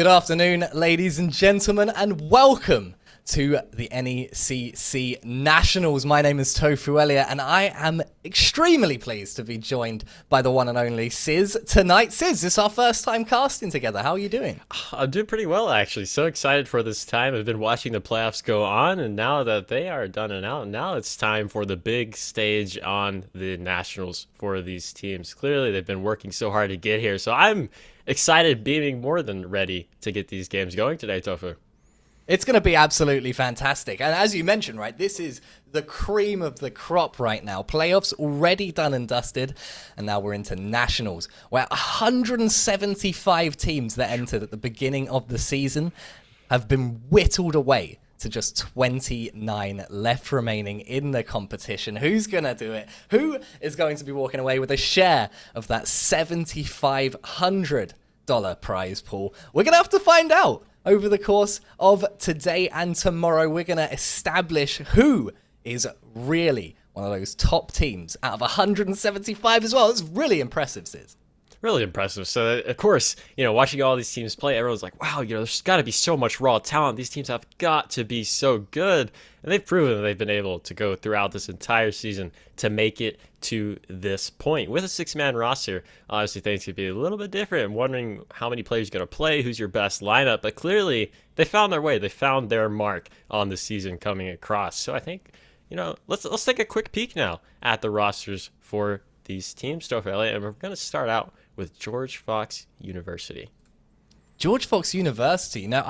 Good afternoon, ladies and gentlemen, and welcome to the NECC Nationals. My name is Tofu Elliott, and I am extremely pleased to be joined by the one and only Sizz tonight. Sizz, this is our first time casting together. How are you doing? I'm doing pretty well, actually. So excited for this time. I've been watching the playoffs go on, and now that they are done and out, now it's time for the big stage on the Nationals for these teams. Clearly, they've been working so hard to get here, so I'm excited, being more than ready to get these games going today, Tofu. It's going to be absolutely fantastic. And as you mentioned, right, this is the cream of the crop right now. Playoffs already done and dusted, and now we're into Nationals, where 175 teams that entered at the beginning of the season have been whittled away to just 29 left remaining in the competition. Who's going to do it? Who is going to be walking away with a share of that $7,500 prize pool? We're going to have to find out. Over the course of today and tomorrow, we're going to establish who is really one of those top teams out of 175 as well. It's really impressive, Sizz. Really impressive. So, of course, watching all these teams play, everyone's like, wow, there's got to be so much raw talent. These teams have got to be so good. And they've proven that they've been able to go throughout this entire season to make it to this point. With a six-man roster, obviously things could be a little bit different. I'm wondering how many players are going to play, who's your best lineup. But clearly, they found their way. They found their mark on the season coming across. So I think, let's take a quick peek now at the rosters for these teams, Tofu Elliott, and we're going to start out with George Fox University. George Fox University. Now,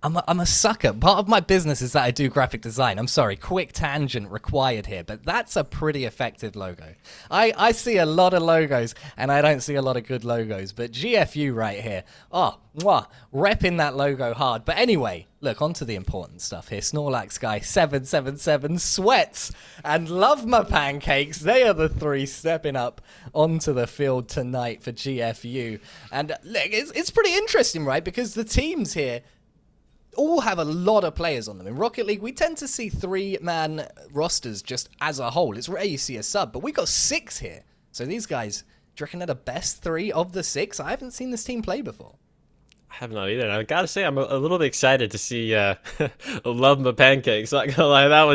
I'm a sucker. Part of my business is that I do graphic design. I'm sorry, quick tangent required here, but that's a pretty effective logo. I see a lot of logos, and I don't see a lot of good logos, but GFU right here. Oh, mwah, repping that logo hard. But anyway, look, on to the important stuff here. Snorlax Guy 777, Sweats, and Love My Pancakes. They are the three stepping up onto the field tonight for GFU. And look, it's pretty interesting, right? Because the teams here all have a lot of players on them. In Rocket League, we tend to see three-man rosters just as a whole. It's rare you see a sub, but we got six here. So these guys, do you reckon they're the best three of the six? I haven't seen this team play before. I have not either. And I gotta say, I'm a little bit excited to see Love My Pancakes. Not gonna lie, that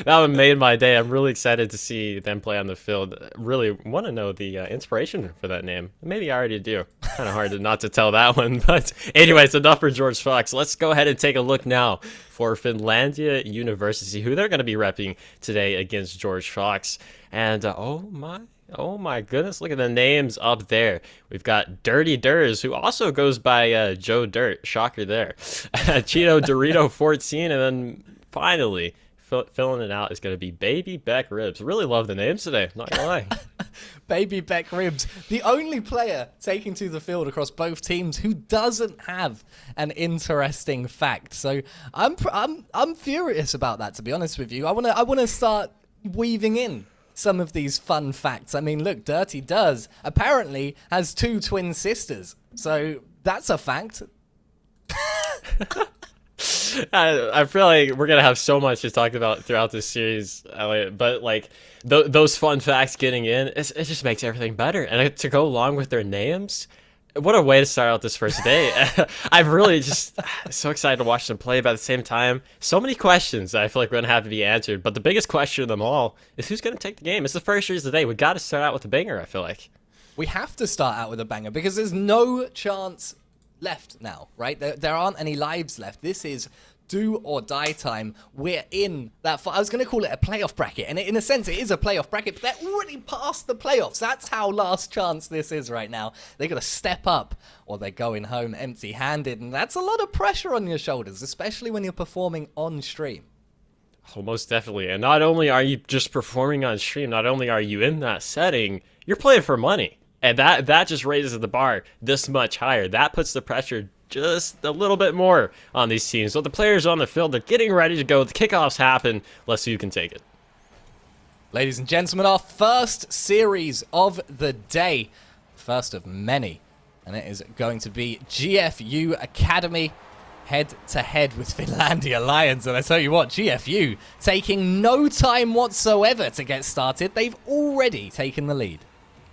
one made my day. I'm really excited to see them play on the field. Really want to know the inspiration for that name. Maybe I already do. Kind of hard not to tell that one. But anyways, enough for George Fox. Let's go ahead and take a look now for Finlandia University, who they're going to be repping today against George Fox. And oh my goodness, look at the names up there. We've got Dirty Durs, who also goes by Joe Dirt. Shocker there. Cheeto Dorito 14, and then finally filling it out is going to be Baby Beck Ribs. Really love the names today, not gonna lie. Baby Beck Ribs, the only player taking to the field across both teams who doesn't have an interesting fact. So I'm furious about that, to be honest with you. I wanna start weaving in some of these fun facts. I mean, look, Dirty Does apparently has two twin sisters. So that's a fact. I feel like we're going to have so much to talk about throughout this series, Elliot, but like those fun facts getting in, it just makes everything better. And to go along with their names, what a way to start out this first day. I'm really just so excited to watch them play, but at the same time, so many questions that I feel like we're going to have to be answered. But the biggest question of them all is who's going to take the game. It's the first series of the day. We've got to start out with a banger, I feel like. We have to start out with a banger because there's no chance left now, right? There aren't any lives left. This is do or die time. We're in that. I was going to call it a playoff bracket, and in a sense, it is a playoff bracket, but they're already past the playoffs. That's how last chance this is right now. They got to step up, or they're going home empty-handed, and that's a lot of pressure on your shoulders, especially when you're performing on stream. Oh, most definitely. And not only are you just performing on stream, not only are you in that setting, you're playing for money. And that just raises the bar this much higher. That puts the pressure just a little bit more on these teams. So the players on the field, they're getting ready to go. The kickoffs happen. Let's see who can take it. Ladies and gentlemen, our first series of the day. First of many. And it is going to be GFU Academy head-to-head with Finlandia Lions. And I tell you what, GFU taking no time whatsoever to get started. They've already taken the lead.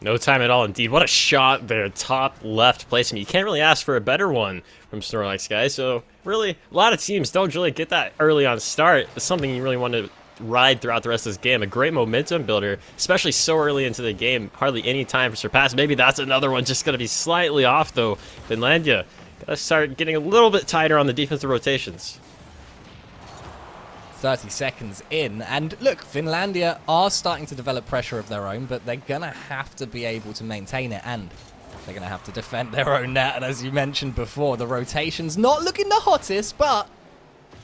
No time at all, indeed. What a shot there, top left placement. You can't really ask for a better one from Snorlax, guys. So really, a lot of teams don't really get that early on start. It's something you really want to ride throughout the rest of this game. A great momentum builder, especially so early into the game. Hardly any time for surpass. Maybe that's another one just going to be slightly off, though. Finlandia got to start getting a little bit tighter on the defensive rotations. 30 seconds in, and look, Finlandia are starting to develop pressure of their own, but they're gonna have to be able to maintain it, and they're gonna have to defend their own net. And as you mentioned before, the rotation's not looking the hottest, but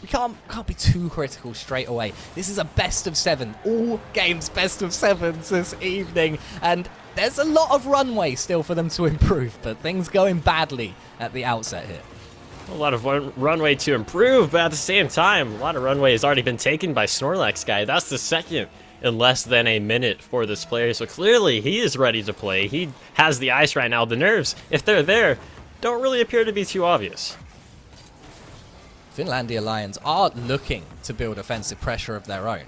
we can't be too critical straight away. This is a best of 7, all games best of 7s this evening, and there's a lot of runway still for them to improve, but things going badly at the outset here. A lot of runway to improve, but at the same time, a lot of runway has already been taken by Snorlax guy. That's the second in less than a minute for this player, so clearly he is ready to play. He has the ice right now. The nerves, if they're there, don't really appear to be too obvious. Finlandia Lions are looking to build offensive pressure of their own.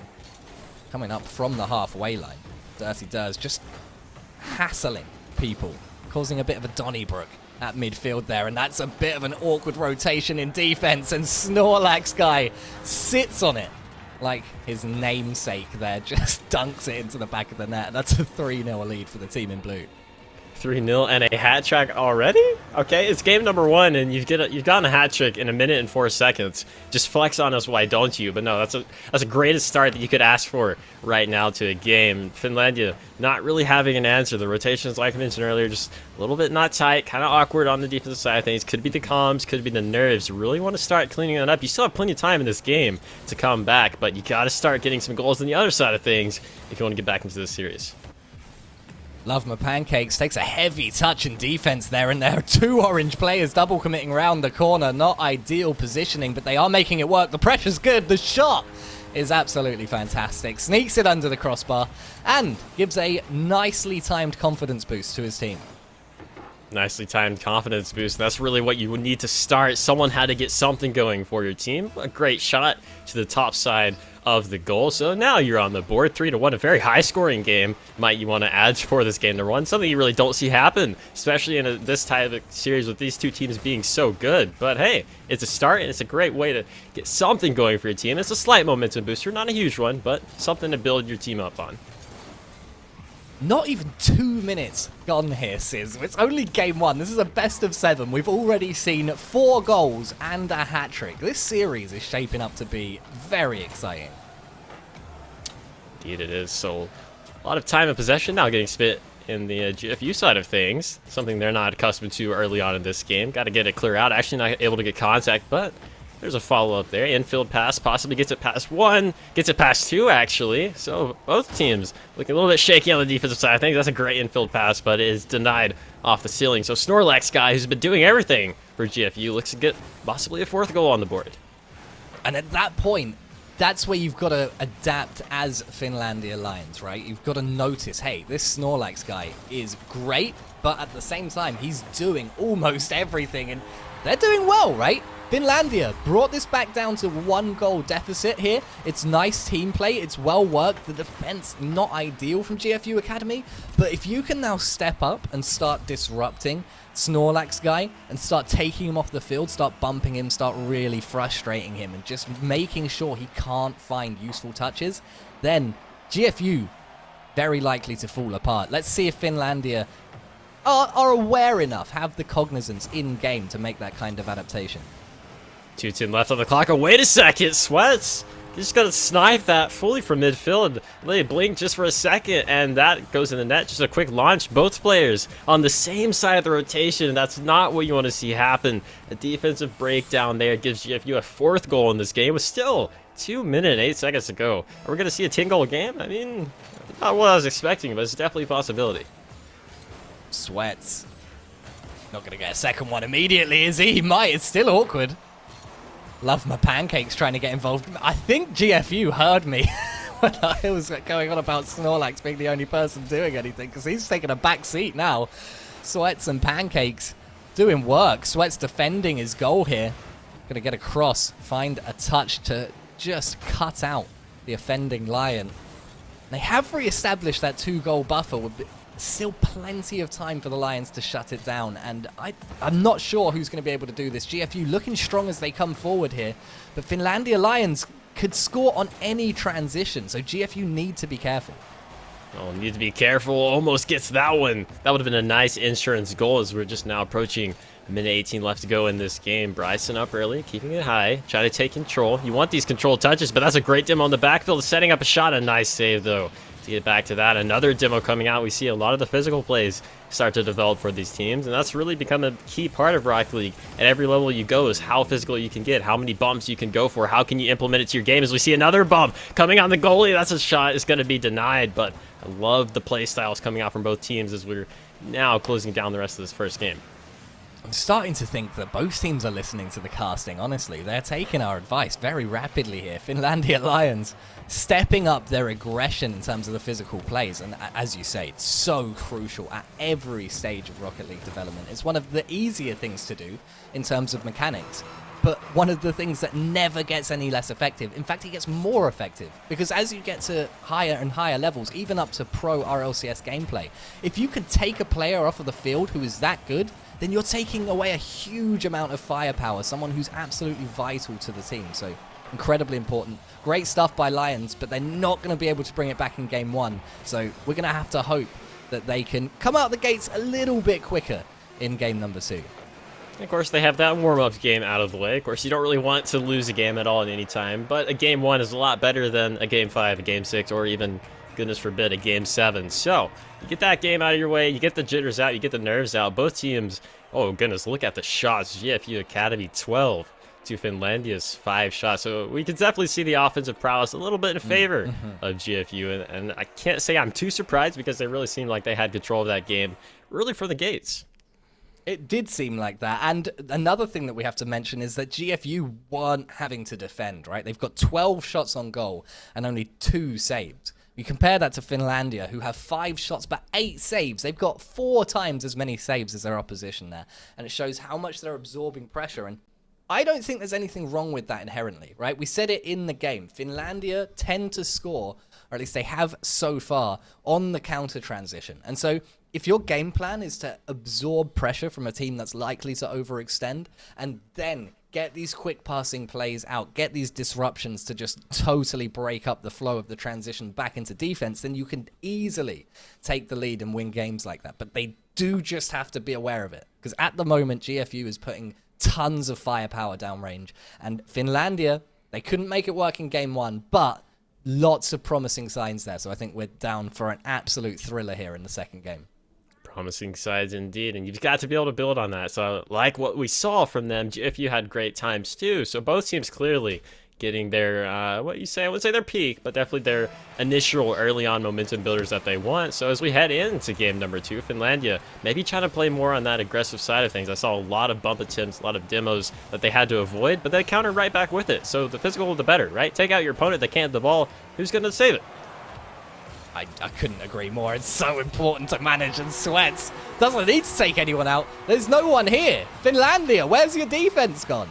Coming up from the halfway line, Dirty Durs just hassling people, causing a bit of a Donnybrook at midfield there, and that's a bit of an awkward rotation in defense, and Snorlax guy sits on it like his namesake there, just dunks it into the back of the net. That's a 3-0 lead for the team in blue. 3-0 and a hat trick already? Okay, it's game number 1, and you've gotten a hat trick in 1 minute and 4 seconds. Just flex on us, why don't you? But no, that's a greatest start that you could ask for right now to a game. Finlandia not really having an answer. The rotations, like I mentioned earlier, just a little bit not tight, kind of awkward on the defensive side of things. Could be the comms, could be the nerves. You really want to start cleaning that up. You still have plenty of time in this game to come back, but you got to start getting some goals on the other side of things if you want to get back into this series. Love My Pancakes takes a heavy touch in defense there, and there are 2 orange players double committing around the corner. Not ideal positioning, but they are making it work. The pressure's good. The shot is absolutely fantastic. Sneaks it under the crossbar and gives a nicely timed confidence boost to his team. Nicely timed confidence boost. That's really what you would need to start. Someone had to get something going for your team. A great shot to the top side of the goal. So now you're on the board, 3-1. A very high scoring game might you want to add for this game number 1. Something you really don't see happen, especially in this type of series with these two teams being so good. But hey, it's a start, and it's a great way to get something going for your team. It's a slight momentum booster, not a huge one, but something to build your team up on. Not even 2 minutes gone here, Sis. It's only game 1. This is a best of 7. We've already seen 4 goals and a hat-trick. This series is shaping up to be very exciting. Indeed it is. So a lot of time and possession now getting spent in the GFU side of things. Something they're not accustomed to early on in this game. Got to get it clear out. Actually not able to get contact, but there's a follow-up there. Infield pass, possibly gets it past 1, gets it past 2, actually. So both teams looking a little bit shaky on the defensive side. I think that's a great infield pass, but it is denied off the ceiling. So Snorlax guy, who's been doing everything for GFU, looks to get possibly a 4th goal on the board. And at that point, that's where you've got to adapt as Finlandia Lions, right? You've got to notice, hey, this Snorlax guy is great, but at the same time, he's doing almost everything, and they're doing well, right? Finlandia brought this back down to 1 goal deficit here. It's nice team play. It's well worked. The defense not ideal from GFU Academy. But if you can now step up and start disrupting Snorlax guy and start taking him off the field, start bumping him, start really frustrating him and just making sure he can't find useful touches, then GFU very likely to fall apart. Let's see if Finlandia are aware enough, have the cognizance in game to make that kind of adaptation. 2:10 left on the clock. Oh, wait a second, Sweats. You just got to snipe that fully from midfield. Let it blink just for a second, and that goes in the net. Just a quick launch. Both players on the same side of the rotation. That's not what you want to see happen. A defensive breakdown there gives GFU a 4th goal in this game with still 2 minutes and 8 seconds to go. Are we going to see a 10-goal game? I mean, not what I was expecting, but it's definitely a possibility. Sweats. Not going to get a second one immediately, is he? He might. It's still awkward. Love My Pancakes trying to get involved. I think GFU heard me when I was going on about Snorlax being the only person doing anything, because he's taking a back seat now. Sweats and Pancakes doing work. Sweats defending his goal here. Going to get across, find a touch to just cut out the offending Lion. They have re-established that 2-goal buffer with still plenty of time for the Lions to shut it down, and I'm not sure who's going to be able to do this. GFU looking strong as they come forward here, but Finlandia Lions could score on any transition, so GFU need to be careful. Oh, need to be careful. Almost gets that one. That would have been a nice insurance goal as we're just now approaching a minute 18 left to go in this game. Bryson up early, keeping it high, trying to take control. You want these control touches, but that's a great demo on the backfield, setting up a shot. A nice save, though. To get back to that, another demo coming out. We see a lot of the physical plays start to develop for these teams, and that's really become a key part of Rocket League. At every level you go is how physical you can get, how many bumps you can go for, how can you implement it to your game. As we see another bump coming on the goalie, that's a shot. It's going to be denied, but I love the play styles coming out from both teams as we're now closing down the rest of this first game. I'm starting to think that both teams are listening to the casting, honestly. They're taking our advice very rapidly here. Finlandia Lions stepping up their aggression in terms of the physical plays. And as you say, it's so crucial at every stage of Rocket League development. It's one of the easier things to do in terms of mechanics, but one of the things that never gets any less effective. In fact, it gets more effective, because as you get to higher and higher levels, even up to pro RLCS gameplay, if you can take a player off of the field who is that good, then you're taking away a huge amount of firepower, someone who's absolutely vital to the team. So incredibly important. Great stuff by Lions, but they're not going to be able to bring it back in game one. So we're going to have to hope that they can come out the gates a little bit quicker in game number 2. Of course, they have that warm-up game out of the way. Of course, you don't really want to lose a game at all at any time, but a game 1 is a lot better than a game 5, a game 6, or even, goodness forbid, a game 7. So, you get that game out of your way, you get the jitters out, you get the nerves out. Both teams, oh goodness, look at the shots. GFU Academy 12 to Finlandia's 5 shots. So we can definitely see the offensive prowess a little bit in favor of GFU, and I can't say I'm too surprised, because they really seemed like they had control of that game really from the gates. It did seem like that. And another thing that we have to mention is that GFU weren't having to defend, right? They've got 12 shots on goal and only 2 saved. You compare that to Finlandia, who have 5 shots but 8 saves. They've got 4 times as many saves as their opposition there. And it shows how much they're absorbing pressure. And I don't think there's anything wrong with that inherently, right? We said it in the game. Finlandia tend to score, or at least they have so far, on the counter transition. And so if your game plan is to absorb pressure from a team that's likely to overextend and then get these quick passing plays out, get these disruptions to just totally break up the flow of the transition back into defense, then you can easily take the lead and win games like that. But they do just have to be aware of it, because at the moment, GFU is putting tons of firepower downrange, and Finlandia, they couldn't make it work in game 1, but lots of promising signs there. So I think we're down for an absolute thriller here in the second game. Promising sides indeed, and you've got to be able to build on that. So like what we saw from them, GFU had great times too. So both teams clearly getting their, I wouldn't say their peak, but definitely their initial early on momentum builders that they want. So as we head into game number 2, Finlandia maybe trying to play more on that aggressive side of things. I saw a lot of bump attempts, a lot of demos that they had to avoid, but they countered right back with it. So the physical, the better, right? Take out your opponent, they can't have the ball. Who's going to save it? I couldn't agree more. It's so important to manage, and Sweats doesn't need to take anyone out. There's no one here. Finlandia, where's your defense gone?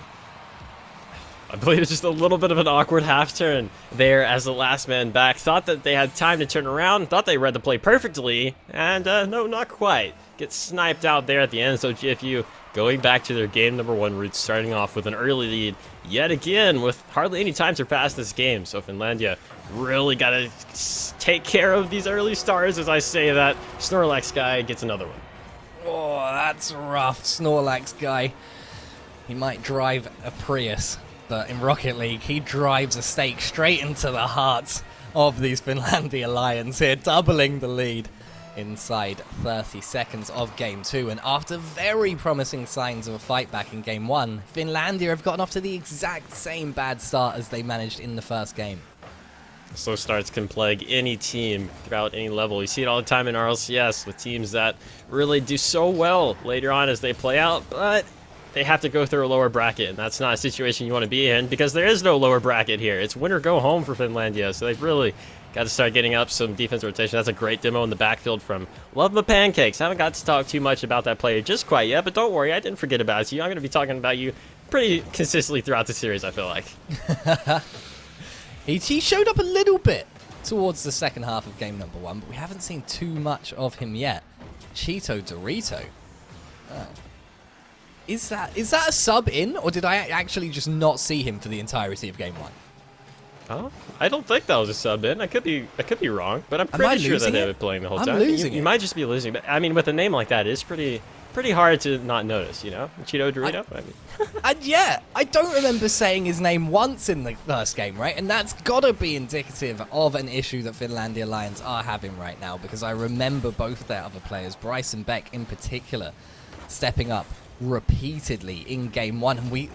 I believe it's just a little bit of an awkward half turn there as the last man back. Thought that they had time to turn around, thought they read the play perfectly, and no, not quite. Gets sniped out there at the end, so GFU going back to their game number 1 roots, starting off with an early lead yet again with hardly any time surpassed this game. So Finlandia really got to take care of these early stars. As I say that, Snorlax guy gets another one. Oh, that's rough. Snorlax guy. He might drive a Prius, but in Rocket League, he drives a stake straight into the hearts of these Finlandia Lions here, doubling the lead inside 30 seconds of game 2. And after very promising signs of a fight back in game 1, Finlandia have gotten off to the exact same bad start as they managed in the first game. Slow starts can plague any team throughout any level. You see it all the time in RLCS with teams that really do so well later on as they play out, but they have to go through a lower bracket, and that's not a situation you want to be in, because there is no lower bracket here. It's win or go home for Finlandia, so they've really got to start getting up some defense rotation. That's a great demo in the backfield from Love My Pancakes. Haven't got to talk too much about that player just quite yet, but don't worry, I didn't forget about you. I'm going to be talking about you pretty consistently throughout the series, I feel like. He showed up a little bit towards the second half of game number 1, but we haven't seen too much of him yet. Cheeto Dorito. Oh. Is that a sub in, or did I actually just not see him for the entirety of game 1? Oh, I don't think that was a sub in. I could be wrong, but I'm pretty sure that they were playing the whole time. You might just be losing, but I mean, with a name like that, it's pretty hard to not notice, you know? Cheeto Dorito. Yeah, I don't remember saying his name once in the first game, right? And that's gotta be indicative of an issue that Finlandia Lions are having right now, because I remember both their other players, Bryce and Beck in particular, stepping up repeatedly in game 1, and we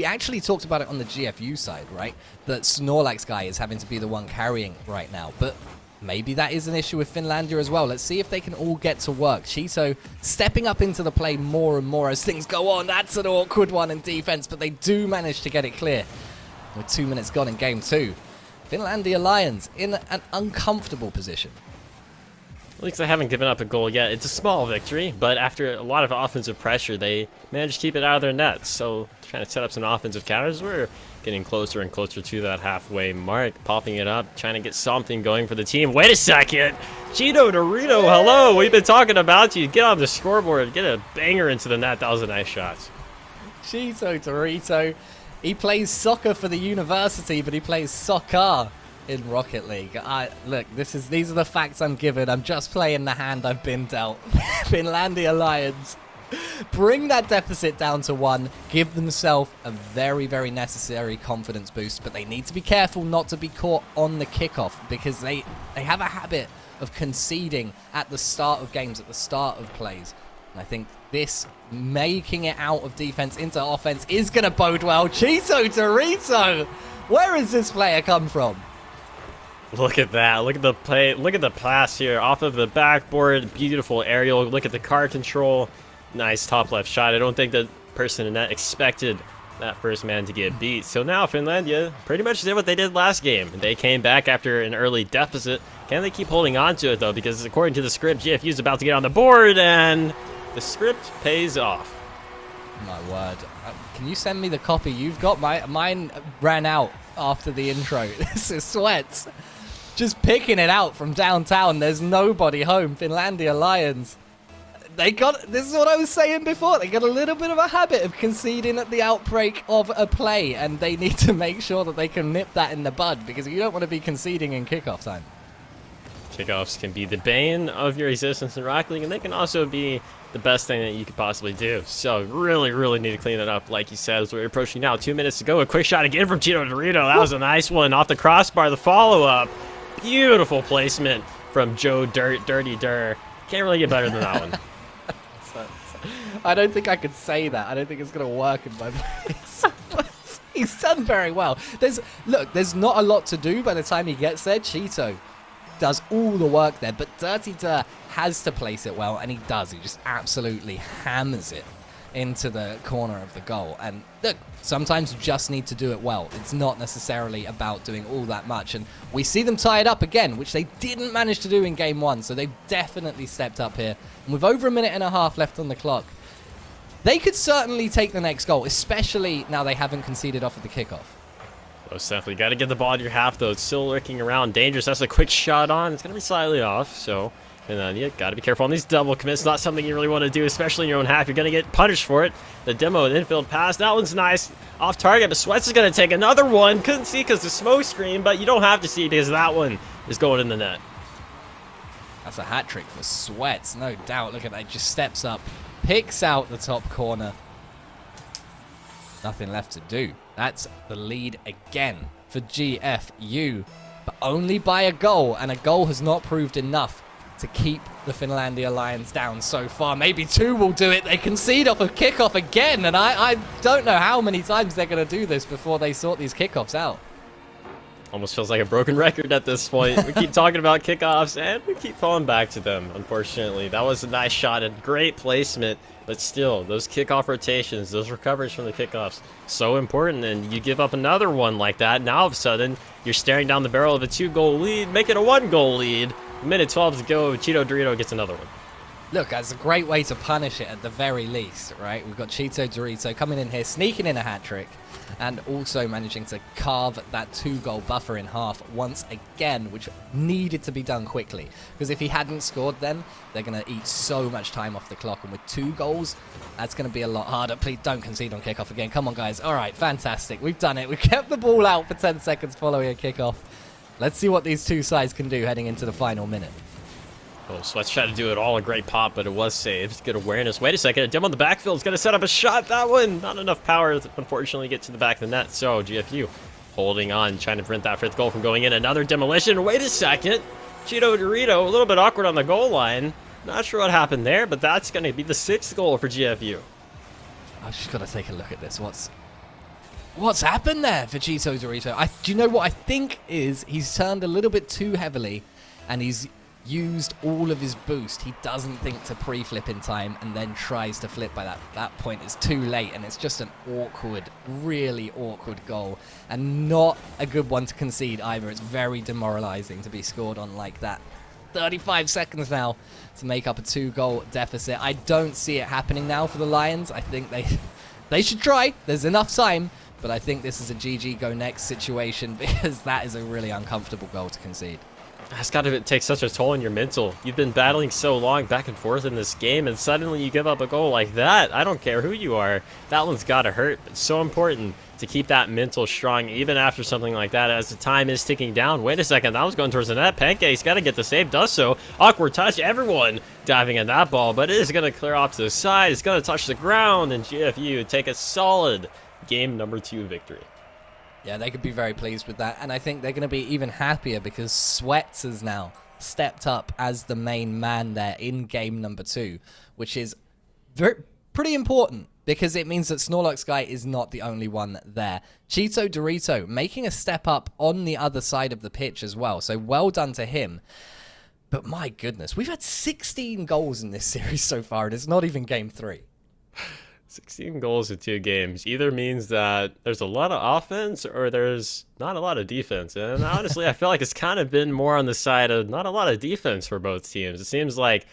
actually talked about it on the GFU side, right? That Snorlax guy is having to be the one carrying right now, but maybe that is an issue with Finlandia as well. Let's see if they can all get to work. Cheeto stepping up into the play more and more as things go on. That's an awkward one in defense, but they do manage to get it clear with 2 minutes gone in game 2. Finlandia Lions in an uncomfortable position. At least they haven't given up a goal yet. It's a small victory, but after a lot of offensive pressure, they managed to keep it out of their nets. So trying to set up some offensive counters. We're getting closer and closer to that halfway mark, popping it up, trying to get something going for the team. Wait a second! Cheeto Dorito, hello! We've been talking about you. Get on the scoreboard, get a banger into the net. That was a nice shot. Cheeto Dorito. He plays soccer for the university, but he plays soccer in Rocket League. Look, these are the facts I'm given. I'm just playing the hand I've been dealt. Finlandia Lions bring that deficit down to 1, give themselves a very, very necessary confidence boost, but they need to be careful not to be caught on the kickoff, because they have a habit of conceding at the start of games, at the start of plays. And I think this making it out of defense into offense is going to bode well. Cheeto Dorito! Where has this player come from? Look at that. Look at the play. Look at the pass here off of the backboard. Beautiful aerial. Look at the card control. Nice top left shot. I don't think the person in net expected that first man to get beat. So now Finlandia pretty much did what they did last game. They came back after an early deficit. Can they keep holding on to it, though? Because according to the script, GFU is about to get on the board, and the script pays off. My word. Can you send me the copy you've got? Mine ran out after the intro. This is Sweats. Just picking it out from downtown. There's nobody home. Finlandia Lions. This is what I was saying before. They got a little bit of a habit of conceding at the outbreak of a play, and they need to make sure that they can nip that in the bud, because you don't want to be conceding in kickoff time. Kickoffs can be the bane of your existence in Rocket League, and they can also be the best thing that you could possibly do. So really, really need to clean it up, like you said, as we're approaching now. 2 minutes to go. A quick shot again from Cheeto Dorito. That was a nice one off the crossbar. The follow-up. Beautiful placement from Joe Dirty Dur. Can't really get better than that one. I don't think I could say that. I don't think it's going to work in my voice. He's done very well. There's not a lot to do by the time he gets there. Cheeto does all the work there, but Dirty Dur has to place it well, and he does. He just absolutely hammers it into the corner of the goal. And look, sometimes you just need to do it well. It's not necessarily about doing all that much. And we see them tie it up again, which they didn't manage to do in game 1. So they've definitely stepped up here. And with over a minute and a half left on the clock, they could certainly take the next goal, especially now they haven't conceded off of the kickoff. Most definitely. Got to get the ball to your half, though. It's still lurking around. Dangerous. That's a quick shot on. It's going to be slightly off, so... And then you got to be careful on these double commits. Not something you really want to do, especially in your own half. You're going to get punished for it. The demo and infield pass. That one's nice. Off target, but Sweats is going to take another one. Couldn't see because the smoke screen, but you don't have to see because that one is going in the net. That's a hat trick for Sweats, no doubt. Look at that. Just steps up, picks out the top corner. Nothing left to do. That's the lead again for GFU, but only by a goal, and a goal has not proved enough to keep the Finlandia Lions down so far. Maybe 2 will do it. They concede off a kickoff again, and I don't know how many times they're going to do this before they sort these kickoffs out. Almost feels like a broken record at this point. We keep talking about kickoffs, and we keep falling back to them, unfortunately. That was a nice shot and great placement, but still, those kickoff rotations, those recoveries from the kickoffs, so important, and you give up another one like that, now all of a sudden, you're staring down the barrel of a 2-goal lead, make it a 1-goal lead. Minute 12 to go, Cheeto Dorito gets another one. Look, that's a great way to punish it at the very least, right? We've got Cheeto Dorito coming in here, sneaking in a hat trick. and also managing to carve that 2-goal buffer in half once again, which needed to be done quickly. Because if he hadn't scored then, they're going to eat so much time off the clock. And with 2 goals, that's going to be a lot harder. Please don't concede on kickoff again. Come on, guys. All right, fantastic. We've done it. We've kept the ball out for 10 seconds following a kickoff. Let's see what these two sides can do heading into the final minute. Oh, Sweats tried to do it all, a great pop, but it was saved. Good awareness. Wait a second, a dim on the backfield is going to set up a shot. That one, not enough power to unfortunately get to the back of the net. So GFU holding on, trying to prevent that 5th goal from going in. Another demolition. Wait a second. Cheeto Dorito, a little bit awkward on the goal line. Not sure what happened there, but that's going to be the 6th goal for GFU. I've just got to take a look at this. What's happened there for Cheeto Dorito? Do you know what I think is he's turned a little bit too heavily and he's used all of his boost. He doesn't think to pre-flip in time and then tries to flip by that point. It's too late and it's just an awkward, really awkward goal and not a good one to concede either. It's very demoralizing to be scored on like that. 35 seconds now to make up a 2-goal deficit. I don't see it happening now for the Lions. I think they should try. There's enough time, but I think this is a GG go next situation because that is a really uncomfortable goal to concede. That's got to take such a toll on your mental. You've been battling so long back and forth in this game, and suddenly you give up a goal like that. I don't care who you are. That one's got to hurt. It's so important to keep that mental strong, even after something like that, as the time is ticking down. Wait a second. That was going towards the net. Pancake's got to get the save. Does so. Awkward touch. Everyone diving at that ball, but it is going to clear off to the side. It's going to touch the ground, and GFU take a solid game number 2 victory. Yeah, they could be very pleased with that. And I think they're going to be even happier because Sweats has now stepped up as the main man there in game number 2, which is pretty important because it means that Snorlax Guy is not the only one there. Cheeto Dorito making a step up on the other side of the pitch as well. So well done to him. But my goodness, we've had 16 goals in this series so far, and it's not even game 3. 16 goals in 2 games either means that there's a lot of offense or there's not a lot of defense. And honestly, I feel like it's kind of been more on the side of not a lot of defense for both teams. It seems like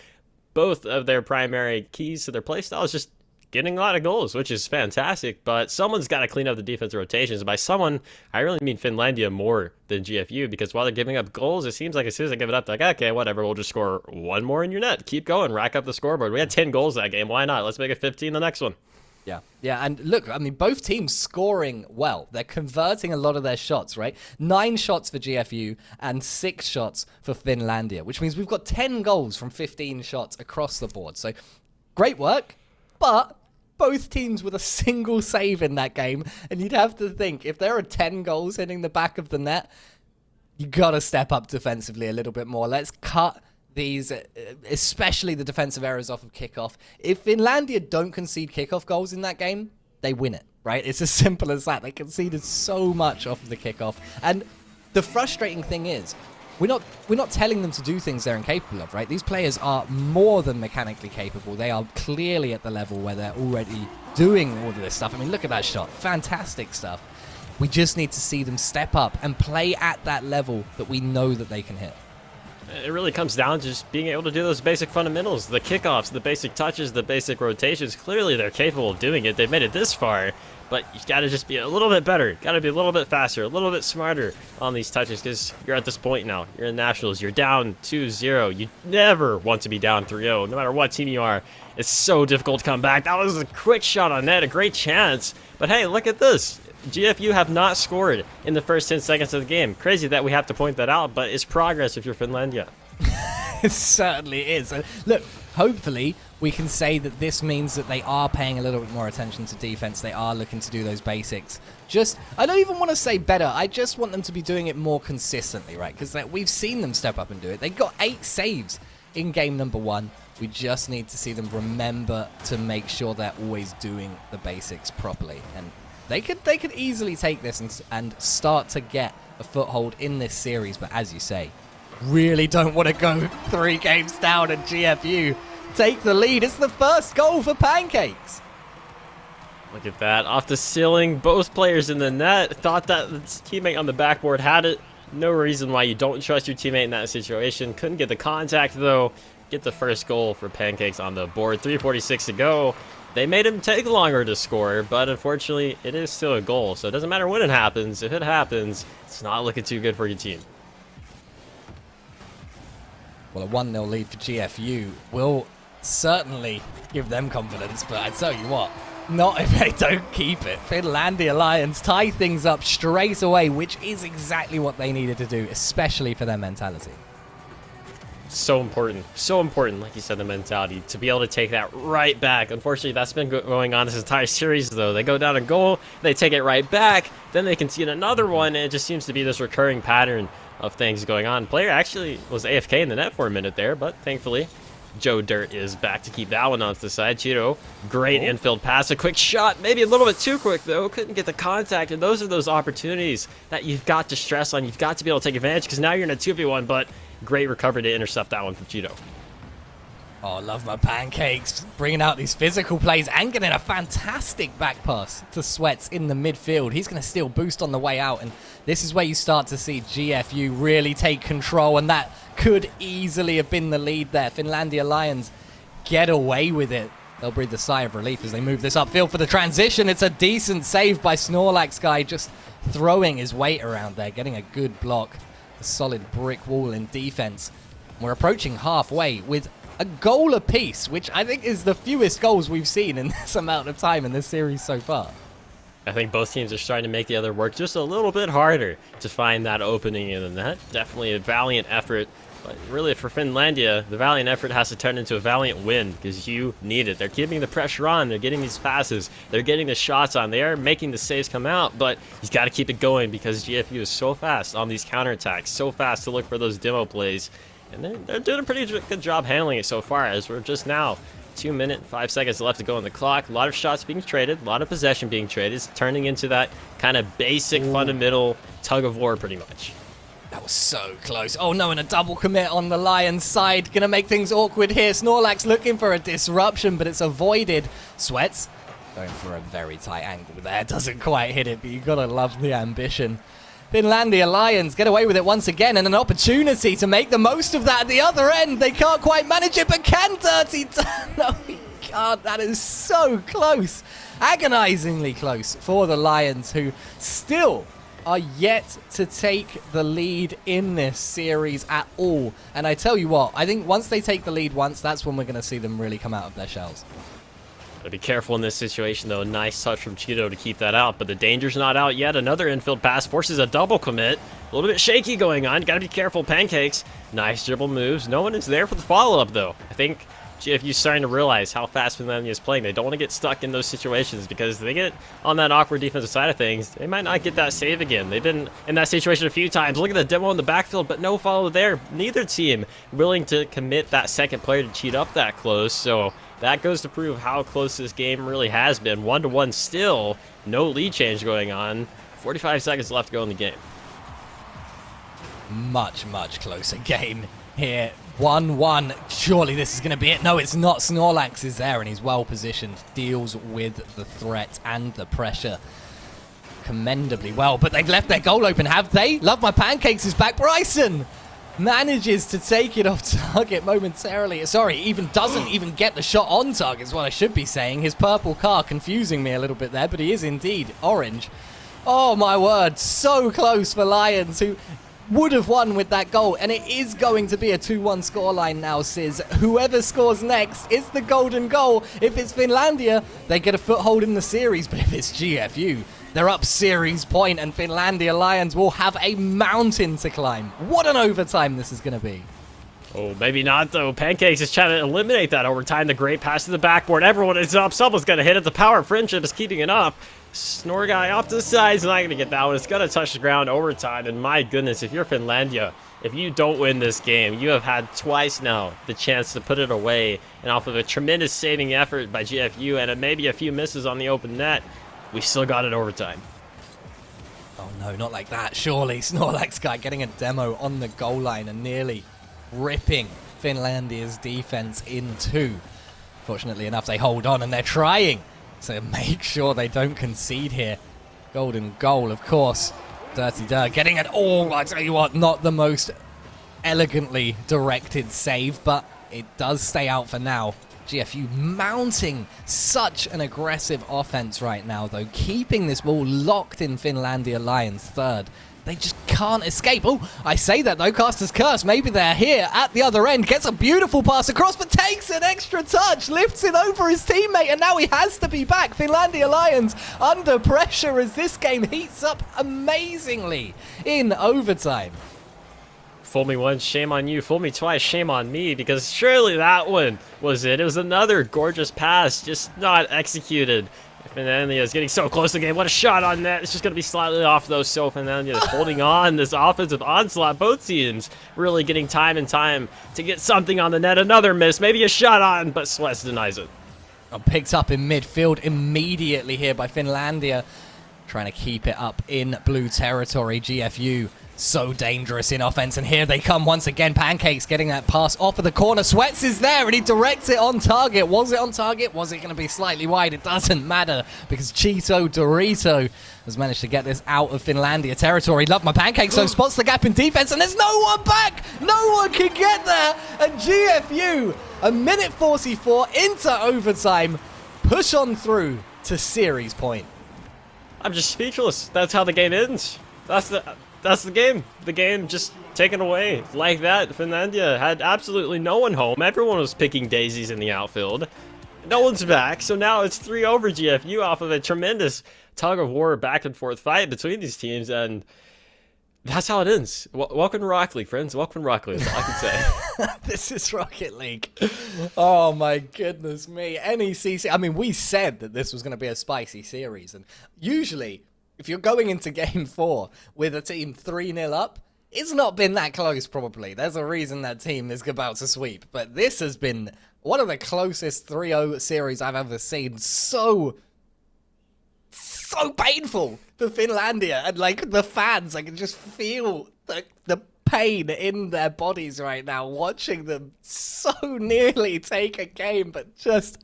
both of their primary keys to their play style is just getting a lot of goals, which is fantastic. But someone's got to clean up the defensive rotations. By someone, I really mean Finlandia more than GFU, because while they're giving up goals, it seems like as soon as they give it up, they're like, okay, whatever, we'll just score 1 more in your net. Keep going, rack up the scoreboard. We had 10 goals that game. Why not? Let's make it 15 the next one. Yeah, and look, I mean, both teams scoring well. They're converting a lot of their shots, right? 9 shots for GFU and 6 shots for Finlandia, which means we've got 10 goals from 15 shots across the board. So, great work, but both teams with a single save in that game. And you'd have to think, if there are 10 goals hitting the back of the net, you got to step up defensively a little bit more. Let's cut these, especially the defensive errors off of kickoff. If Finlandia don't concede kickoff goals in that game, they win it, right? It's as simple as that. They conceded so much off of the kickoff. And the frustrating thing is, we're not telling them to do things they're incapable of, right? These players are more than mechanically capable. They are clearly at the level where they're already doing all of this stuff. I mean, look at that shot. Fantastic stuff. We just need to see them step up and play at that level that we know that they can hit. It really comes down to just being able to do those basic fundamentals, the kickoffs, the basic touches, the basic rotations. Clearly, they're capable of doing it. They've made it this far, but you got to just be a little bit better. Got to be a little bit faster, a little bit smarter on these touches, because you're at this point now. You're in Nationals. You're down 2-0. You never want to be down 3-0, no matter what team you are. It's so difficult to come back. That was a quick shot on net, a great chance. But hey, look at this. GFU have not scored in the first 10 seconds of the game. Crazy that we have to point that out, but it's progress if you're Finlandia. It certainly is. Look, hopefully we can say that this means that they are paying a little bit more attention to defense. They are looking to do those basics. I don't even want to say better. I just want them to be doing it more consistently, right? Because we've seen them step up and do it. They got 8 saves in game number 1. We just need to see them remember to make sure they're always doing the basics properly. And they could easily take this and start to get a foothold in this series. But as you say, really don't want to go 3 games down and GFU take the lead. It's the first goal for Pancakes. Look at that. Off the ceiling, both players in the net. Thought that the teammate on the backboard had it. No reason why you don't trust your teammate in that situation. Couldn't get the contact, though. Get the first goal for Pancakes on the board. 3:46 to go. They made him take longer to score, but unfortunately, it is still a goal. So it doesn't matter when it happens. If it happens, it's not looking too good for your team. Well, a 1-0 lead for GFU will certainly give them confidence, but I tell you what, not if they don't keep it. Finlandia Lions tie things up straight away, which is exactly what they needed to do, especially for their mentality. So important, like you said, the mentality, to be able to take that right back. Unfortunately, that's been going on this entire series, though. They go down a goal, they take it right back, then they concede another one, and it just seems to be this recurring pattern of things going on. Player actually was AFK in the net for a minute there, but thankfully, Joe Dirt is back to keep that one onto the side. Cheeto, great infield pass, a quick shot, maybe a little bit too quick, though. Couldn't get the contact, and those are those opportunities that you've got to stress on. You've got to be able to take advantage, because now you're in a 2v1, but great recovery to intercept that one from Cheeto. Oh, love my pancakes. Bringing out these physical plays and getting a fantastic back pass to Sweats in the midfield. He's going to steal boost on the way out, and this is where you start to see GFU really take control, and that could easily have been the lead there. Finlandia Lions get away with it. They'll breathe a sigh of relief as they move this upfield for the transition. It's a decent save by Snorlax guy, just throwing his weight around there, getting a good block. A solid brick wall in defense. We're approaching halfway with a goal apiece, which I think is the fewest goals we've seen in this amount of time in this series so far. I think both teams are starting to make the other work just a little bit harder to find that opening in the net. Definitely a valiant effort, but really for Finlandia, the valiant effort has to turn into a valiant win, because you need it. They're keeping the pressure on, they're getting these passes, they're getting the shots on, they are making the saves come out, but you've got to keep it going, because GFU is so fast on these counterattacks, so fast to look for those demo plays, and they're doing a pretty good job handling it so far, as we're just now 2 minutes, 5 seconds left to go on the clock. A lot of shots being traded, a lot of possession being traded. It's turning into that kind of basic fundamental tug of war pretty much. That was so close. Oh no, and a double commit on the Lions side. Gonna make things awkward here. Snorlax looking for a disruption, but it's avoided. Sweats going for a very tight angle there. Doesn't quite hit it, but you gotta love the ambition. Finlandia Lions get away with it once again, and an opportunity to make the most of that at the other end. They can't quite manage it, but can Dirty No, he can't. That is so close. Agonizingly close for the Lions, who still are yet to take the lead in this series at all. And I tell you what, I think once they take the lead once, that's when we're going to see them really come out of their shells. Gotta be careful in this situation, though. Nice touch from Cheeto to keep that out, but the danger's not out yet. Another infield pass forces a double commit. A little bit shaky going on. Gotta be careful, Pancakes. Nice dribble moves. No one is there for the follow-up, though. I think GFU's starting to realize how fast Finlandia is playing. They don't want to get stuck in those situations, because if they get on that awkward defensive side of things, they might not get that save again. They've been in that situation a few times. Look at the demo in the backfield, but no follow there. Neither team willing to commit that second player to cheat up that close, so that goes to prove how close this game really has been. 1-1 still, no lead change going on. 45 seconds left to go in the game. Much closer game here. 1-1. Surely this is going to be it. No, it's not. Snorlax is there, and he's well positioned. Deals with the threat and the pressure commendably well. But they've left their goal open, have they? Love My Pancakes is back. Bryson manages to take it off target momentarily. Sorry, even doesn't even get the shot on target is what I should be saying. His purple car confusing me a little bit there, but he is indeed orange. Oh my word, so close for Lions, who would have won with that goal, and it is going to be a 2-1 scoreline now, Sis. Whoever scores next is the golden goal. If it's Finlandia, they get a foothold in the series, but if it's GFU, they're up series point, and Finlandia Lions will have a mountain to climb. What an overtime this is going to be. Oh, maybe not, though. Pancakes is trying to eliminate that overtime. The great pass to the backboard. Everyone is up. Someone's going to hit it. The power of friendship is keeping it up. Snore guy off to the side. He's not going to get that one. It's going to touch the ground overtime. And my goodness, if you're Finlandia, if you don't win this game, you have had twice now the chance to put it away. And off of a tremendous saving effort by GFU and maybe a few misses on the open net, we still got it overtime. Oh no, not like that. Surely Snorlax guy getting a demo on the goal line and nearly ripping Finlandia's defense in two. Fortunately enough, they hold on, and they're trying to make sure they don't concede here. Golden goal, of course. Dirty Dirt getting it all. I tell you what, not the most elegantly directed save, but it does stay out for now. GFU mounting such an aggressive offense right now, though, keeping this ball locked in Finlandia Lions third. They just can't escape. Oh, I say that though, Caster's Curse, maybe they're here at the other end. Gets a beautiful pass across, but takes an extra touch, lifts it over his teammate, and now he has to be back. Finlandia Lions under pressure as this game heats up amazingly in overtime. Fool me once, shame on you. Fool me twice, shame on me, because surely that one was it. It was another gorgeous pass, just not executed. Finlandia is getting so close to the game. What a shot on net. It's just going to be slightly off, though. So Finlandia is holding on this offensive onslaught. Both teams really getting time and time to get something on the net. Another miss, maybe a shot on, but Sweats denies it. Picked up in midfield immediately here by Finlandia. Trying to keep it up in blue territory. GFU so dangerous in offense, and here they come once again. Pancakes getting that pass off of the corner. Sweats is there, and he directs it on target. Was it on target? Was it going to be slightly wide? It doesn't matter, because Cheeto Dorito has managed to get this out of Finlandia territory. Love my Pancakes, so spots the gap in defense, and there's no one back. No one can get there, and GFU, a minute 44 into overtime, push on through to series point. I'm just speechless. That's how the game ends. That's the game. The game just taken away like that. Finlandia had absolutely no one home. Everyone was picking daisies in the outfield. No one's back, so now it's 3 over GFU off of a tremendous tug of war back and forth fight between these teams, and that's how it ends. Welcome to Rocket League, friends. Welcome to Rocket League, is all I can say. This is Rocket League. Oh my goodness me. NECC. I mean, we said that this was going to be a spicy series, and usually, if you're going into Game 4 with a team 3-0 up, it's not been that close, probably. There's a reason that team is about to sweep. But this has been one of the closest 3-0 series I've ever seen. So painful for Finlandia. And, like, the fans, I can just feel the pain in their bodies right now, watching them so nearly take a game, but just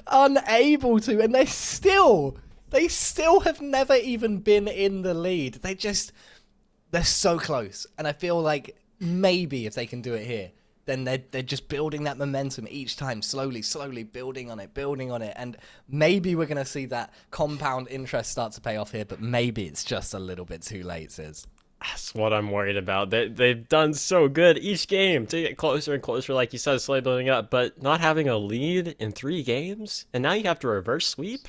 unable to. And they still have never even been in the lead. They're so close. And I feel like maybe if they can do it here, then they're just building that momentum each time, slowly building on it. And maybe we're going to see that compound interest start to pay off here, but maybe it's just a little bit too late, Sis. That's what I'm worried about. They've done so good each game to get closer and closer, like you said, slowly building up, but not having a lead in 3 games, and now you have to reverse sweep?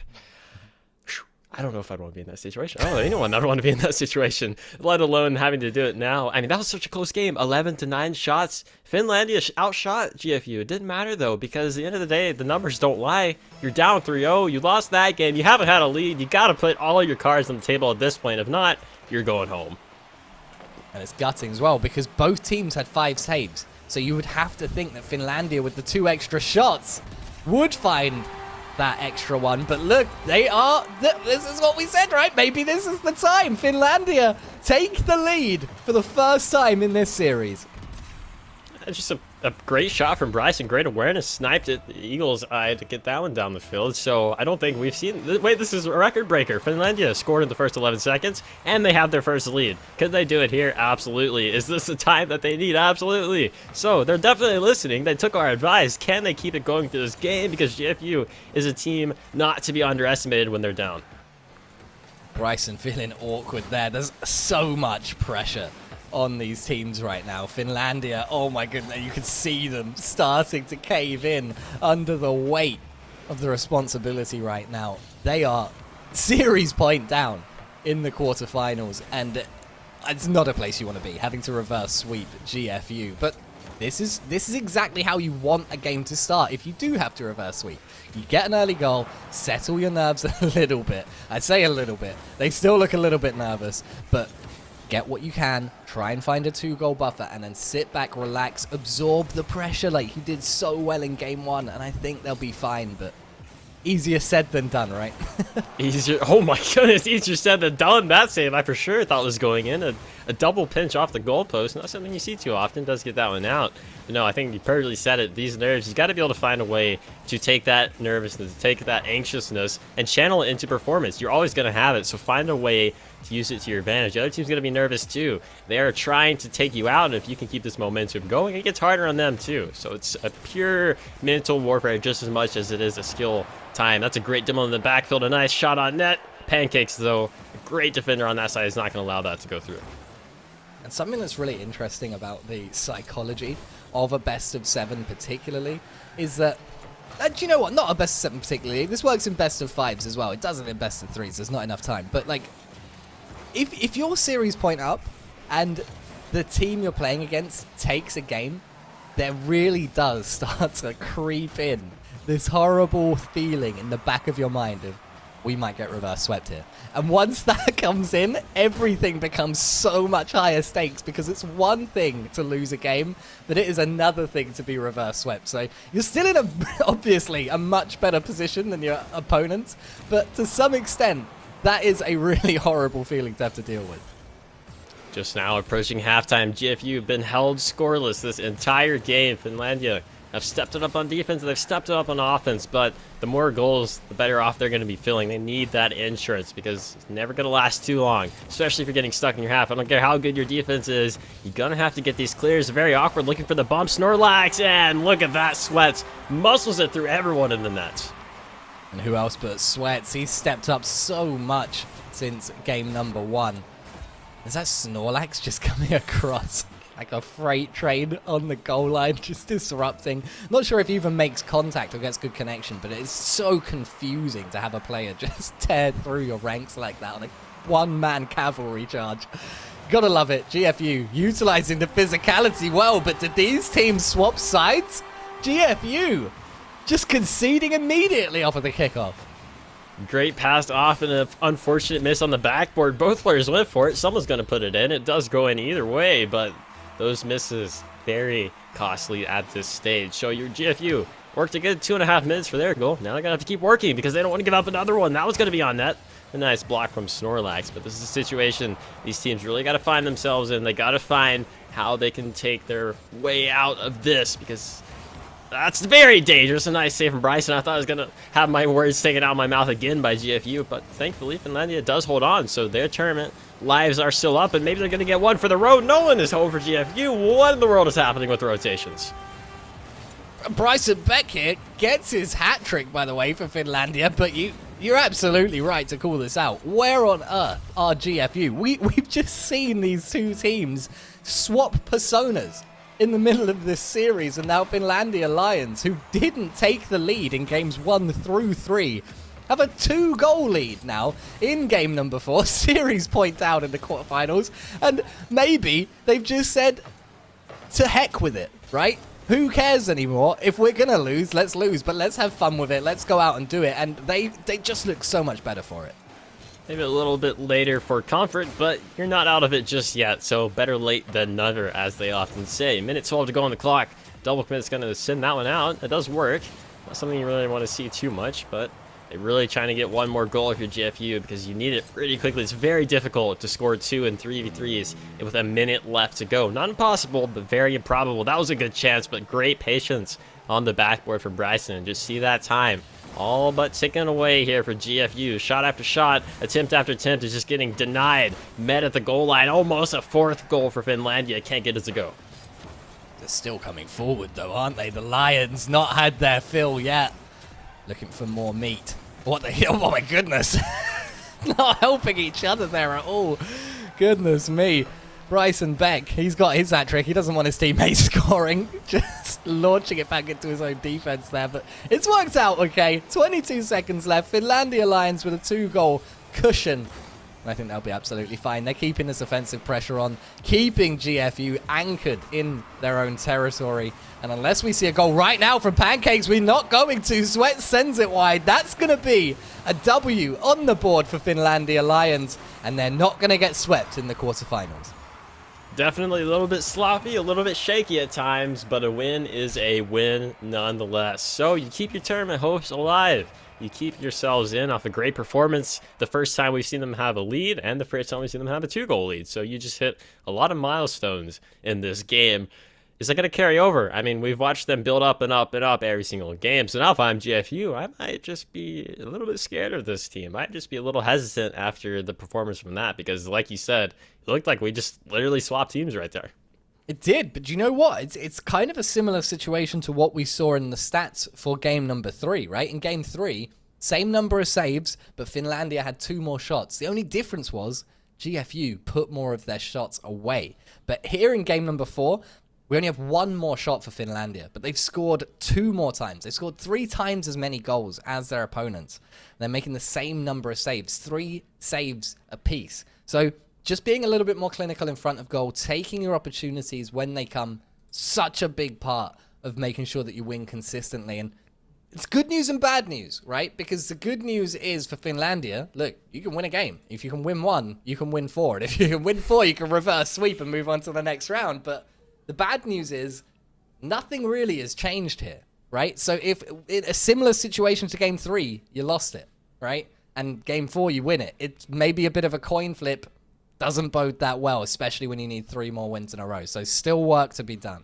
I don't know if I'd want to be in that situation. I don't know anyone I'd want to be in that situation, let alone having to do it now. I mean, that was such a close game. 11-9 shots. Finlandia outshot GFU. It didn't matter, though, because at the end of the day, the numbers don't lie. You're down 3-0. You lost that game. You haven't had a lead. You got to put all of your cards on the table at this point. If not, you're going home. And it's gutting as well, because both teams had 5 saves. So you would have to think that Finlandia, with the 2 extra shots, would find that extra one. But look, this is what we said, right? Maybe this is the time. Finlandia take the lead for the first time in this series. It's just a great shot from Bryson. Great awareness. Sniped at the Eagles' eye to get that one down the field. So I don't think we've seen... Wait, this is a record breaker. Finlandia scored in the first 11 seconds, and they have their first lead. Could they do it here? Absolutely. Is this the time that they need? Absolutely. So they're definitely listening. They took our advice. Can they keep it going through this game? Because GFU is a team not to be underestimated when they're down. Bryson feeling awkward there. There's so much pressure on these teams right now. Finlandia, oh my goodness, you can see them starting to cave in under the weight of the responsibility right now. They are series point down in the quarterfinals, and it's not a place you want to be, having to reverse sweep GFU. But this is exactly how you want a game to start if you do have to reverse sweep. You get an early goal, settle your nerves a little bit. I'd say a little bit. They still look a little bit nervous, but get what you can, try and find a 2-goal buffer, and then sit back, relax, absorb the pressure like you did so well in Game 1, and I think they'll be fine, but easier said than done, right? Easier. Oh my goodness, easier said than done. That save I for sure thought was going in. A double pinch off the goalpost. Not something you see too often. Does get that one out. No, I think you perfectly said it. These nerves, you got to be able to find a way to take that nervousness, take that anxiousness, and channel it into performance. You're always going to have it, so find a way to use it to your advantage. The other team's going to be nervous too. They are trying to take you out, and if you can keep this momentum going, it gets harder on them too. So it's a pure mental warfare just as much as it is a skill time. That's a great demo in the backfield. A nice shot on net. Pancakes, though, a great defender on that side is not going to allow that to go through. And something that's really interesting about the psychology of a best of 7 particularly is that, do you know what, not a best of 7 particularly, this works in best of 5s as well. It doesn't in best of 3s, there's not enough time. But like, if your series point up and the team you're playing against takes a game, there really does start to creep in this horrible feeling in the back of your mind of, we might get reverse swept here. And once that comes in, everything becomes so much higher stakes, because it's one thing to lose a game, but it is another thing to be reverse swept. So you're still in obviously a much better position than your opponents, but to some extent, that is a really horrible feeling to have to deal with. Just now approaching halftime, GFU have been held scoreless this entire game. Finlandia have stepped it up on defense, they've stepped it up on offense, but the more goals, the better off they're going to be feeling. They need that insurance, because it's never going to last too long, especially if you're getting stuck in your half. I don't care how good your defense is, you're going to have to get these clears. Very awkward, looking for the bump. Snorlax, and look at that. Sweats muscles it through everyone in the net. And who else but Sweats? He's stepped up so much since game number 1. Is that Snorlax just coming across like a freight train on the goal line, just disrupting? Not sure if he even makes contact or gets good connection, but it's so confusing to have a player just tear through your ranks like that on a one-man cavalry charge. Gotta love it. GFU utilizing the physicality well, but did these teams swap sides? GFU just conceding immediately off of the kickoff. Great pass off and an unfortunate miss on the backboard. Both players went for it. Someone's going to put it in. It does go in either way, but those misses very costly at this stage. So your GFU worked a good 2.5 minutes for their goal. Now they're going to have to keep working because they don't want to give up another one. That was going to be on net. A nice block from Snorlax, but this is a situation these teams really got to find themselves in. They got to find how they can take their way out of this, because that's very dangerous. A nice save from Bryson. I thought I was going to have my words taken out of my mouth again by GFU, but thankfully Finlandia does hold on, so their tournament lives are still up, and maybe they're going to get one for the road. No one is home for GFU. What in the world is happening with the rotations? Bryson Beck here gets his hat trick, by the way, for Finlandia, but you're absolutely right to call this out. Where on earth are GFU? We've just seen these two teams swap personas in the middle of this series, and now Finlandia Lions, who didn't take the lead in games 1 through 3, have a 2-goal lead now in game number 4, series point out in the quarterfinals, and maybe they've just said, to heck with it, right? Who cares anymore? If we're gonna lose, let's lose, but let's have fun with it, let's go out and do it, and they just look so much better for it. Maybe a little bit later for comfort, but you're not out of it just yet, so better late than never, as they often say. Minute 12 to go on the clock. Double commit's going to send that one out. It does work. Not something you really want to see too much, but they're really trying to get one more goal if you're GFU, because you need it pretty quickly. It's very difficult to score 2 and 3v3s with a minute left to go. Not impossible, but very improbable. That was a good chance, but great patience on the backboard for Bryson. And just see that time all but ticking away here for GFU. Shot after shot, attempt after attempt is just getting denied. Met at the goal line. Almost a 4th goal for Finlandia. Can't get it to go. They're still coming forward, though, aren't they? The Lions not had their fill yet. Looking for more meat. What the hell? Oh my goodness. Not helping each other there at all. Goodness me. Bryson Beck, he's got his hat trick. He doesn't want his teammates scoring. Just launching it back into his own defense there. But it's worked out okay. 22 seconds left. Finlandia Lions with a 2-goal cushion. I think they'll be absolutely fine. They're keeping this offensive pressure on, keeping GFU anchored in their own territory. And unless we see a goal right now from Pancakes, we're not going to. Sweat sends it wide. That's going to be a W on the board for Finlandia Lions. And they're not going to get swept in the quarterfinals. Definitely a little bit sloppy, a little bit shaky at times, but a win is a win nonetheless. So you keep your tournament hopes alive. You keep yourselves in off a great performance the first time we've seen them have a lead, and the first time we've seen them have a 2-goal lead. So you just hit a lot of milestones in this game. is that going to carry over? I mean, we've watched them build up and up and up every single game. So now if I'm GFU, I might just be a little bit scared of this team. I might just be a little hesitant after the performance from that because, like you said, it looked like we just literally swapped teams right there. It did, but you know what? It's kind of a similar situation to what we saw in the stats for game number 3, right? In game 3, same number of saves, but Finlandia had 2 more shots. The only difference was GFU put more of their shots away. But here in game number 4, we only have 1 more shot for Finlandia, but they've scored 2 more times. They've scored 3 times as many goals as their opponents. They're making the same number of saves, 3 saves apiece. So just being a little bit more clinical in front of goal, taking your opportunities when they come, such a big part of making sure that you win consistently. And it's good news and bad news, right? Because the good news is for Finlandia, look, you can win a game. If you can win 1, you can win 4. And if you can win 4, you can reverse sweep and move on to the next round. But the bad news is nothing really has changed here, right? So if in a similar situation to game 3, you lost it, right? And game 4, you win it. It's maybe a bit of a coin flip. Doesn't bode that well, especially when you need 3 more wins in a row. So still work to be done.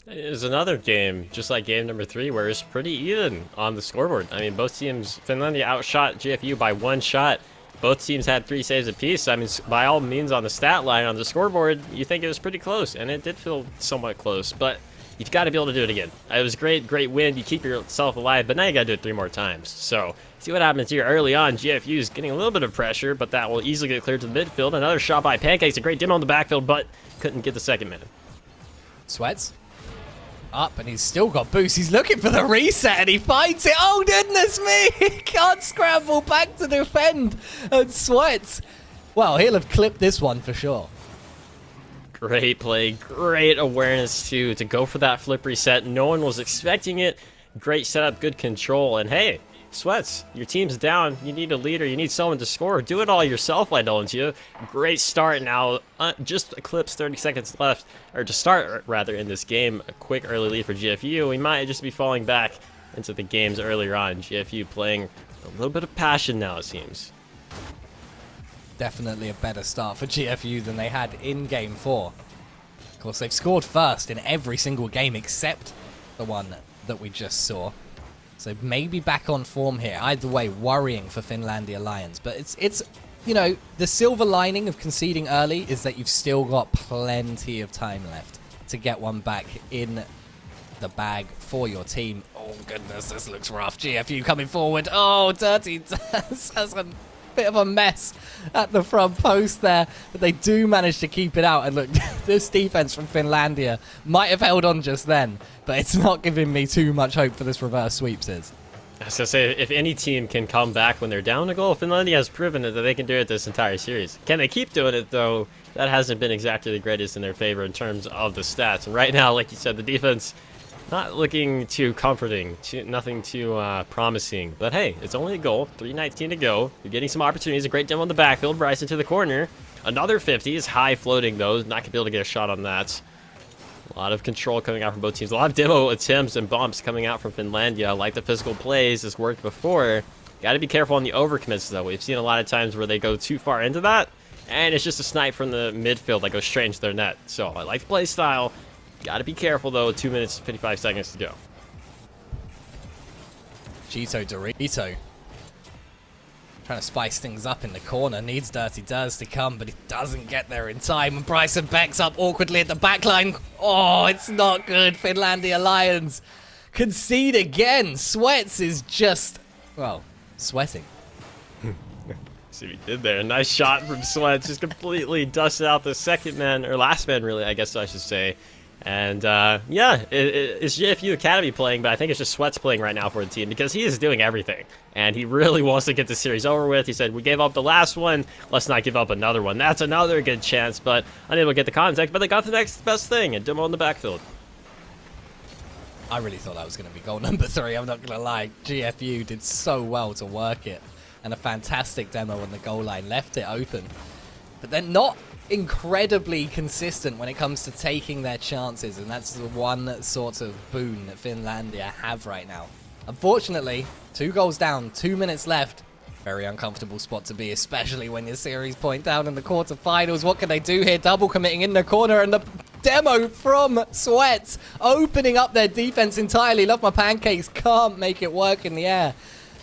There's another game, just like game number 3, where it's pretty even on the scoreboard. I mean, both teams, Finlandia outshot GFU by 1 shot. Both teams had 3 saves apiece. I mean, by all means, on the stat line, on the scoreboard, you think it was pretty close, and it did feel somewhat close, but you've got to be able to do it again. It was great win. You keep yourself alive, but now you got to do it 3 more times. So, see what happens here early on. GFU is getting a little bit of pressure, but that will easily get cleared to the midfield. Another shot by Pancakes, a great demo on the backfield, but couldn't get the second man. Sweats up, and he's still got boost. He's looking for the reset, and he finds it. Oh, goodness me! He can't scramble back to defend. And Sweats, well, he'll have clipped this one for sure. Great play, great awareness too, to go for that flip reset. No one was expecting it. Great setup, good control, and hey, Sweats, your team's down. You need a leader. You need someone to score. Do it all yourself, why don't you? Great start now. Just eclipse 30 seconds left, or to start, rather, in this game. A quick early lead for GFU. We might just be falling back into the games earlier on. GFU playing a little bit of passion now, it seems. Definitely a better start for GFU than they had in game 4. Of course, they've scored first in every single game except the one that we just saw. So maybe back on form here. Either way, worrying for Finlandia Lions. But it's you know, the silver lining of conceding early is that you've still got plenty of time left to get one back in the bag for your team. Oh, goodness, this looks rough. GFU coming forward. Oh, Dirty that's a bit of a mess at the front post there. But they do manage to keep it out. And look, this defense from Finlandia might have held on just then. But it's not giving me too much hope for this reverse sweeps is. I was going to say, if any team can come back when they're down a goal, Finlandia has proven it that they can do it this entire series. Can they keep doing it, though? That hasn't been exactly the greatest in their favor in terms of the stats. And right now, like you said, the defense not looking too comforting, nothing too promising. But hey, it's only a goal, 3:19 to go. You're getting some opportunities, a great demo on the backfield, Bryson to the corner. Another 50 is high floating, though. Not going to be able to get a shot on that. A lot of control coming out from both teams. A lot of demo attempts and bumps coming out from Finlandia. Like the physical plays, this worked before. Got to be careful on the overcommits, though. We've seen a lot of times where they go too far into that, and it's just a snipe from the midfield that goes straight into their net. So I like the play style. Got to be careful, though. 2 minutes, 55 seconds to go. Cheeto Dorito. Trying to spice things up in the corner. Needs Dirty Durs to come, but he doesn't get there in time. And Bryson backs up awkwardly at the back line. Oh, it's not good. Finlandia Lions concede again. Sweats is just, well, sweating. See what he did there. Nice shot from Sweats. Just completely dusted out the second man, or last man, really, I guess I should say. And, yeah, it's JFU Academy playing, but I think it's just Sweats playing right now for the team because he is doing everything. And he really wants to get the series over with. He said, we gave up the last one. Let's not give up another one. That's another good chance, but unable to get the contact. But they got the next best thing, a demo in the backfield. I really thought that was going to be goal number 3. I'm not going to lie. GFU did so well to work it. And a fantastic demo on the goal line. Left it open. But they're not incredibly consistent when it comes to taking their chances, and that's the one sort of boon that Finlandia have right now. Unfortunately, 2 goals down, 2 minutes left. Very uncomfortable spot to be, especially when your series point down in the quarterfinals. What can they do here? Double committing in the corner, and the demo from Sweats, opening up their defense entirely. Love My Pancakes can't make it work in the air.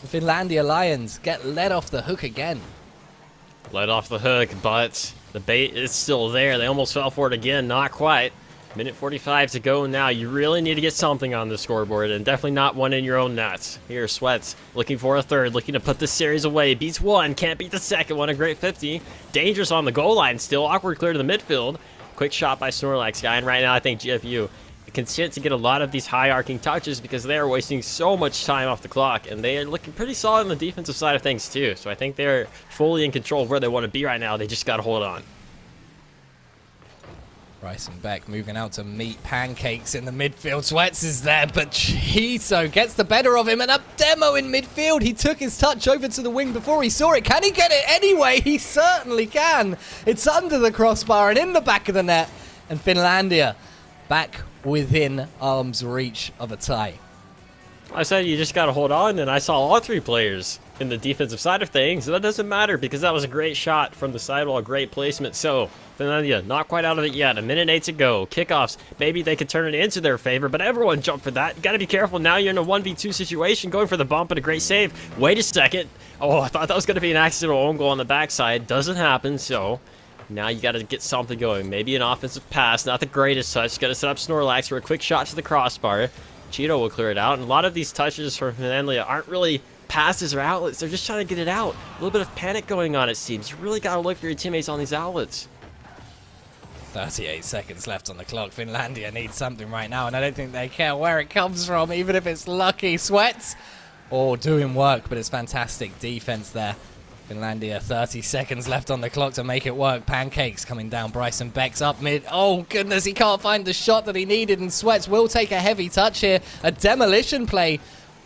The Finlandia Lions get let off the hook again. Let off the hook, but the bait is still there. They almost fell for it again. Not quite. Minute 45 to go now. You really need to get something on the scoreboard, and definitely not one in your own nets. Here, Sweats looking for a third, looking to put this series away. Beats one, can't beat the second one. A great 50. Dangerous on the goal line still. Awkward clear to the midfield. Quick shot by Snorlax guy, and right now I think GFU can sit to get a lot of these high arcing touches because they are wasting so much time off the clock, and they are looking pretty solid on the defensive side of things too. So I think they're fully in control of where they want to be right now. They just got to hold on. Bryson Beck moving out to meet Pancakes in the midfield. Sweats is there, but Chiso gets the better of him, and a demo in midfield. He took his touch over to the wing before he saw it. Can he get it anyway? He certainly can. It's under the crossbar and in the back of the net, and Finlandia back within arm's reach of a tie. I said you just got to hold on, and I saw all three players in the defensive side of things. That doesn't matter because that was a great shot from the sidewall, great placement. So Finlandia not quite out of it yet. A minute 8 to go. Kickoffs, maybe they could turn it into their favor, but everyone jumped for that. You got to be careful. Now you're in a 1v2 situation, going for the bump and a great save. Wait a second. Oh, I thought that was going to be an accidental own goal on the backside. Doesn't happen, so now you got to get something going. Maybe an offensive pass, not the greatest touch. Got to set up Snorlax for a quick shot to the crossbar. Cheeto will clear it out, and a lot of these touches from Finlandia aren't really passes or outlets. They're just trying to get it out. A little bit of panic going on, it seems. You really got to look for your teammates on these outlets. 38 seconds left on the clock. Finlandia needs something right now, and I don't think they care where it comes from, even if it's lucky. Sweats, doing work, but it's fantastic defense there. Finlandia, 30 seconds left on the clock to make it work. Pancakes coming down. Bryson Beck's up mid. Oh, goodness, he can't find the shot that he needed, and Sweats will take a heavy touch here. A demolition play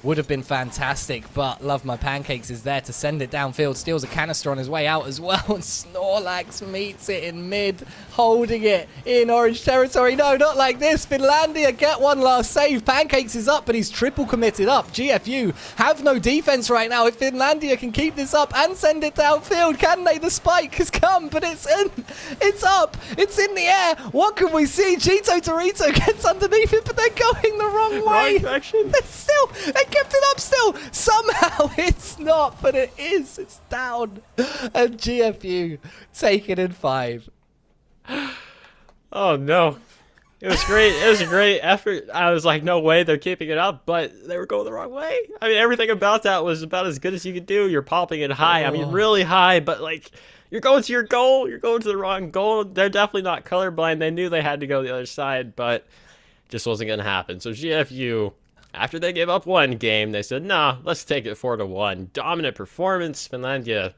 would have been fantastic, but Love My Pancakes is there to send it downfield. Steals a canister on his way out as well, and Snorlax meets it in mid, holding it in orange territory. No, not like this. Finlandia get one last save. Pancakes is up, but he's triple committed up. GFU have no defense right now. If Finlandia can keep this up and send it downfield, can they? The spike has come, but it's in. It's up. It's in the air. What can we see? Cheeto Dorito gets underneath it, but they're going the wrong way. Wrong direction. They kept it up still. Somehow it's not, but it is. It's down. And GFU take it in 5. Oh, no. It was great. It was a great effort. I was like, no way they're keeping it up, but they were going the wrong way. I mean, everything about that was about as good as you could do. You're popping it high. I mean, really high, but like, you're going to your goal. You're going to the wrong goal. They're definitely not colorblind. They knew they had to go the other side, but just wasn't going to happen. So GFU, after they gave up one game, they said, nah, let's take it 4-1. Dominant performance. Finlandia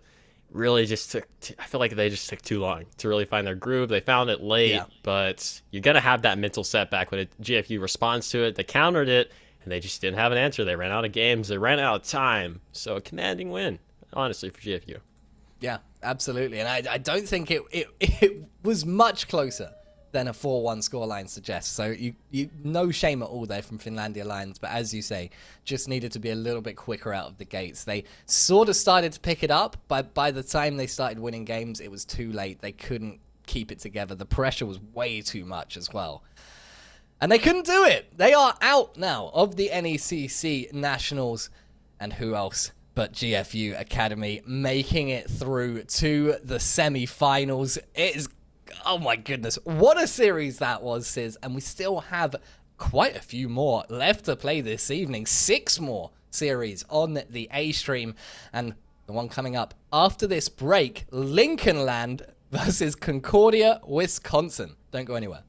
really just took, I feel like they just took too long to really find their groove. They found it late, but you're going to have that mental setback when GFU responds to it. They countered it, and they just didn't have an answer. They ran out of games. They ran out of time. So a commanding win, honestly, for GFU. Yeah, absolutely. And I don't think it was much closer than a 4-1 scoreline suggests. So you no shame at all there from Finlandia Lions, but as you say, just needed to be a little bit quicker out of the gates. They sort of started to pick it up, but by the time they started winning games, it was too late. They couldn't keep it together. The pressure was way too much as well. And they couldn't do it. They are out now of the NECC Nationals. And who else but GFU Academy making it through to the semi-finals. It is, oh my goodness, what a series that was, Sis. And we still have quite a few more left to play this evening. 6 more series on the A stream. And the one coming up after this break, Lincolnland versus Concordia, Wisconsin. Don't go anywhere.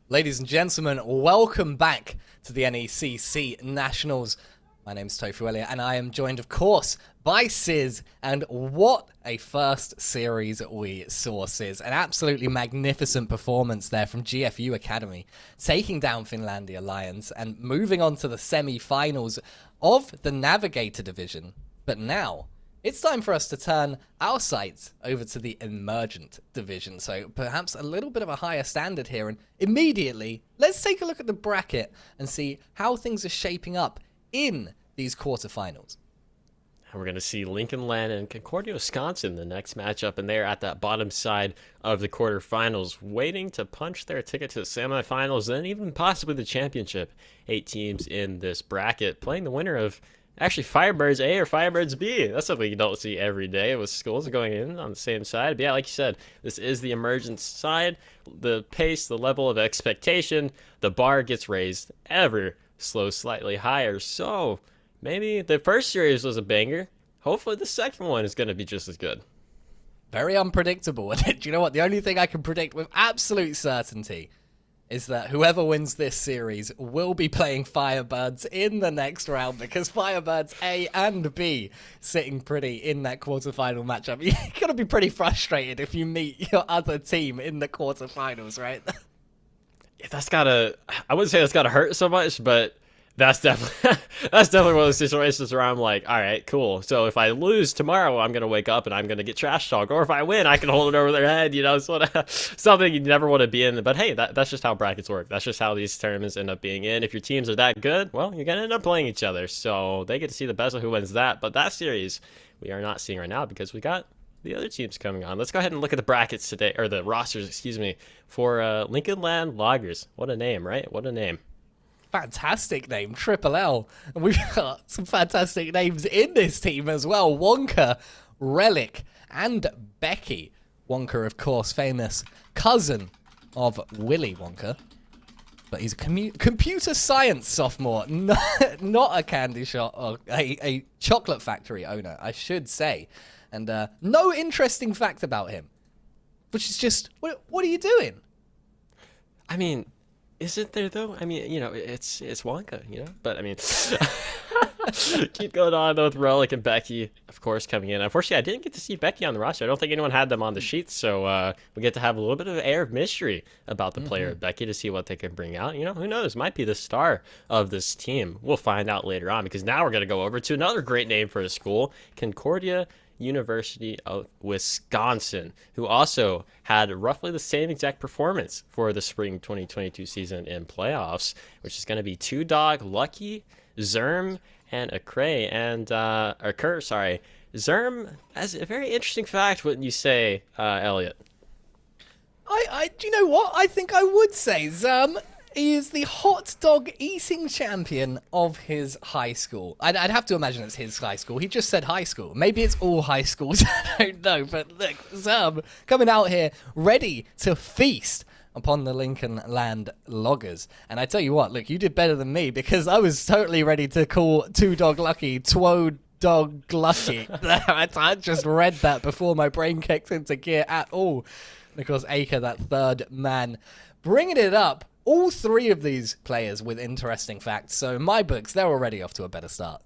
Ladies and gentlemen, welcome back to the NECC Nationals. My name's Tofu Elliott, and I am joined, of course, by Sis. And what a first series we saw, Sis. An absolutely magnificent performance there from GFU Academy, taking down Finlandia Lions and moving on to the semi-finals of the Navigator Division. But now, it's time for us to turn our sights over to the Emergent Division. So perhaps a little bit of a higher standard here. And immediately, let's take a look at the bracket and see how things are shaping up in these quarterfinals. We're going to see Lincoln Land and Concordia, Wisconsin, the next matchup, and they're at that bottom side of the quarterfinals, waiting to punch their ticket to the semifinals, then even possibly the championship. 8 teams in this bracket, playing the winner of actually Firebirds A or Firebirds B. That's something you don't see every day with schools going in on the same side. But yeah, like you said, this is the Emergence side. The pace, the level of expectation, the bar gets raised ever so slightly higher. So maybe the first series was a banger. Hopefully the second one is going to be just as good. Very unpredictable. Do you know what? The only thing I can predict with absolute certainty is that whoever wins this series will be playing Firebirds in the next round, because Firebirds A and B sitting pretty in that quarterfinal matchup. You're going to be pretty frustrated if you meet your other team in the quarterfinals, right? Yeah, I wouldn't say that's got to hurt so much, but that's definitely one of those situations where I'm like, all right, cool. So if I lose tomorrow, I'm gonna wake up and I'm gonna get trash talk, or if I win, I can hold it over their head. You know, sort of something you never want to be in. But hey, that's just how brackets work. That's just how these tournaments end up being in. If your teams are that good, well, you're gonna end up playing each other. So they get to see the best of who wins that. But that series we are not seeing right now because we got the other teams coming on. Let's go ahead and look at the brackets today, or the rosters, excuse me, for Lincoln Land Loggers. What a name, right? What a name. Fantastic name, Triple L. And we've got some fantastic names in this team as well. Wonka, Relic, and Becky. Wonka, of course, famous cousin of Willy Wonka. But he's a computer science sophomore, not a candy shop or a chocolate factory owner, I should say. And no interesting fact about him, which is just, what are you doing? I mean, isn't there though? I mean, it's Wonka, But I mean, keep going on though with Relic and Becky, of course, coming in. Unfortunately, I didn't get to see Becky on the roster. I don't think anyone had them on the sheets, so we get to have a little bit of an air of mystery about the player Becky to see what they can bring out. Who knows? Might be the star of this team. We'll find out later on, because now we're going to go over to another great name for a school, Concordia University of Wisconsin, who also had roughly the same exact performance for the spring 2022 season in playoffs, which is going to be Two Dog, Lucky, Zerm, and Akray, and Kerr, sorry. Zerm has a very interesting fact, wouldn't you say, Elliot? Do you know what? I think I would say Zerm is the hot dog eating champion of his high school. I'd have to imagine it's his high school. He just said high school. Maybe it's all high schools. I don't know. But look, Zerm coming out here ready to feast upon the Lincoln Land Loggers. And I tell you what, look, you did better than me, because I was totally ready to call Two Dog Lucky Two Dog Lucky. I just read that before my brain kicked into gear at all. And of course, Aker, that third man, bringing it up. All three of these players with interesting facts. So in my books, they're already off to a better start.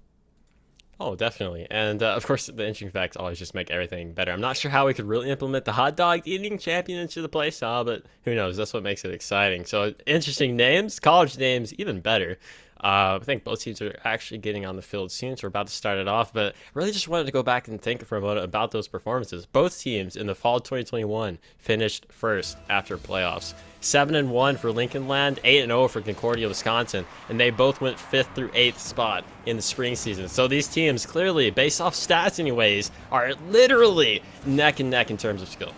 Oh, definitely. And of course, the interesting facts always just make everything better. I'm not sure how we could really implement the hot dog eating champion into the play style, but who knows? That's what makes it exciting. So interesting names, college names, even better. I think both teams are actually getting on the field soon, so we're about to start it off. But really just wanted to go back and think for a moment about those performances. Both teams in the fall 2021 finished first after playoffs. 7-1 for Lincoln Land, 8-0 for Concordia, Wisconsin, and they both went 5th through 8th spot in the spring season. So these teams clearly, based off stats anyways, are literally neck and neck in terms of skill.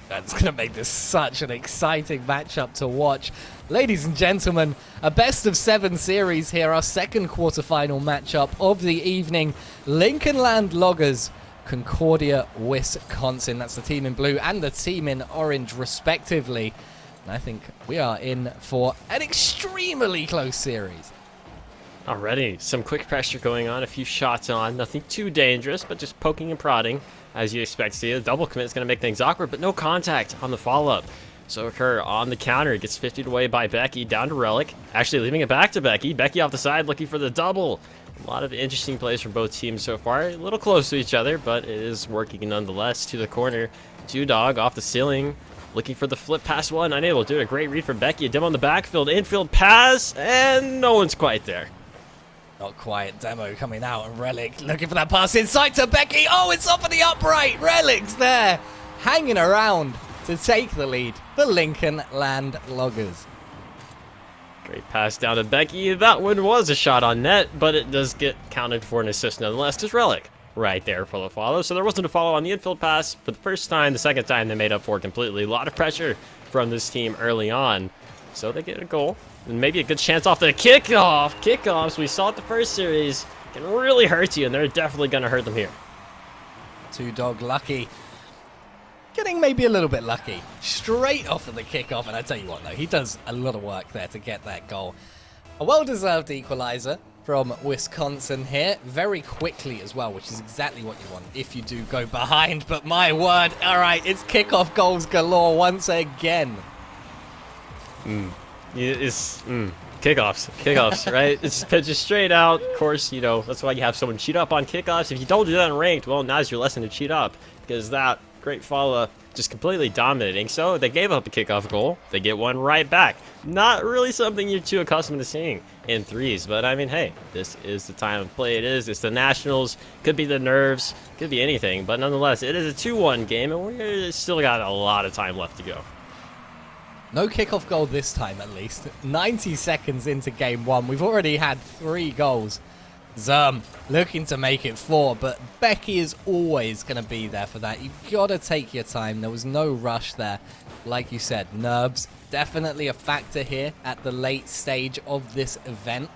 That's going to make this such an exciting matchup to watch. Ladies and gentlemen, a best of 7 series here, our second quarterfinal matchup of the evening. Lincoln Land Loggers, Concordia, Wisconsin. That's the team in blue and the team in orange, respectively. And I think we are in for an extremely close series. Already, some quick pressure going on, a few shots on, nothing too dangerous, but just poking and prodding, as you expect to see. The double commit is going to make things awkward, but no contact on the follow-up. So Kerr on the counter, gets 50'd away by Becky, down to Relic, actually leaving it back to Becky. Becky off the side, looking for the double. A lot of interesting plays from both teams so far, a little close to each other, but it is working nonetheless. To the corner, Two Dog off the ceiling, looking for the flip pass one, unable to do it. A great read from Becky, a dim on the backfield, infield pass, and no one's quite there. Not quite. Demo coming out, and Relic looking for that pass inside to Becky. Oh, it's off of the upright. Relic's there, hanging around to take the lead for Lincoln Land Loggers. Great pass down to Becky. That one was a shot on net, but it does get counted for an assist nonetheless, because Relic right there for the follow. So there wasn't a follow on the infield pass for the first time. The second time they made up for it completely. A lot of pressure from this team early on. So they get a goal. And maybe a good chance off the kickoff. Kickoffs, we saw it the first series, can really hurt you, and they're definitely going to hurt them here. Two Dog Lucky. Getting maybe a little bit lucky. Straight off of the kickoff, and I tell you what, though, he does a lot of work there to get that goal. A well-deserved equalizer from Wisconsin here, very quickly as well, which is exactly what you want if you do go behind. But my word, all right, it's kickoff goals galore once again. Kickoffs, right? It's pitches straight out. Of course, that's why you have someone cheat up on kickoffs. If you don't do that in ranked, well, now's your lesson to cheat up, because that great follow-up just completely dominating. So they gave up a kickoff goal. They get one right back. Not really something you're too accustomed to seeing in threes, but I mean, hey, this is the time of play. It's the Nationals. Could be the nerves. Could be anything, but nonetheless, it is a 2-1 game, and we're still got a lot of time left to go. No kickoff goal this time, at least. 90 seconds into game 1. We've already had 3 goals. Zerm looking to make it 4, but Becky is always going to be there for that. You've got to take your time. There was no rush there. Like you said, nerves definitely a factor here at the late stage of this event.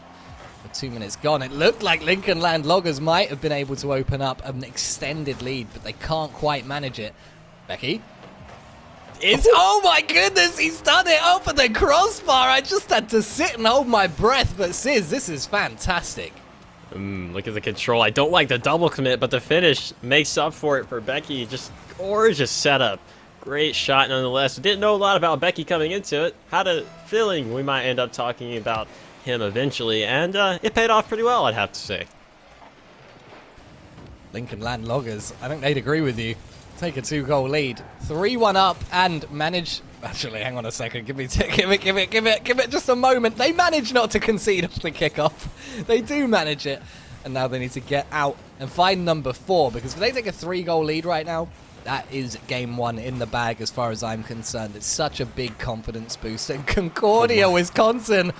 With 2 minutes gone, it looked like Lincoln Land Loggers might have been able to open up an extended lead, but they can't quite manage it. Becky Oh my goodness, he's done it over the crossbar. I just had to sit and hold my breath. But Sizz, this is fantastic. Look at the control. I don't like the double commit, but the finish makes up for it for Becky. Just gorgeous setup. Great shot nonetheless. Didn't know a lot about Becky coming into it. Had a feeling we might end up talking about him eventually, and it paid off pretty well, I'd have to say. Lincoln Land Loggers, I think they'd agree with you. Take a 2-goal lead, 3-1 up, and manage. Actually, hang on a second. Give it just a moment. They manage not to concede off the kickoff. They do manage it, and now they need to get out and find number 4, because if they take a 3-goal lead right now, that is game 1 in the bag as far as I'm concerned. It's such a big confidence boost. And Concordia, Wisconsin,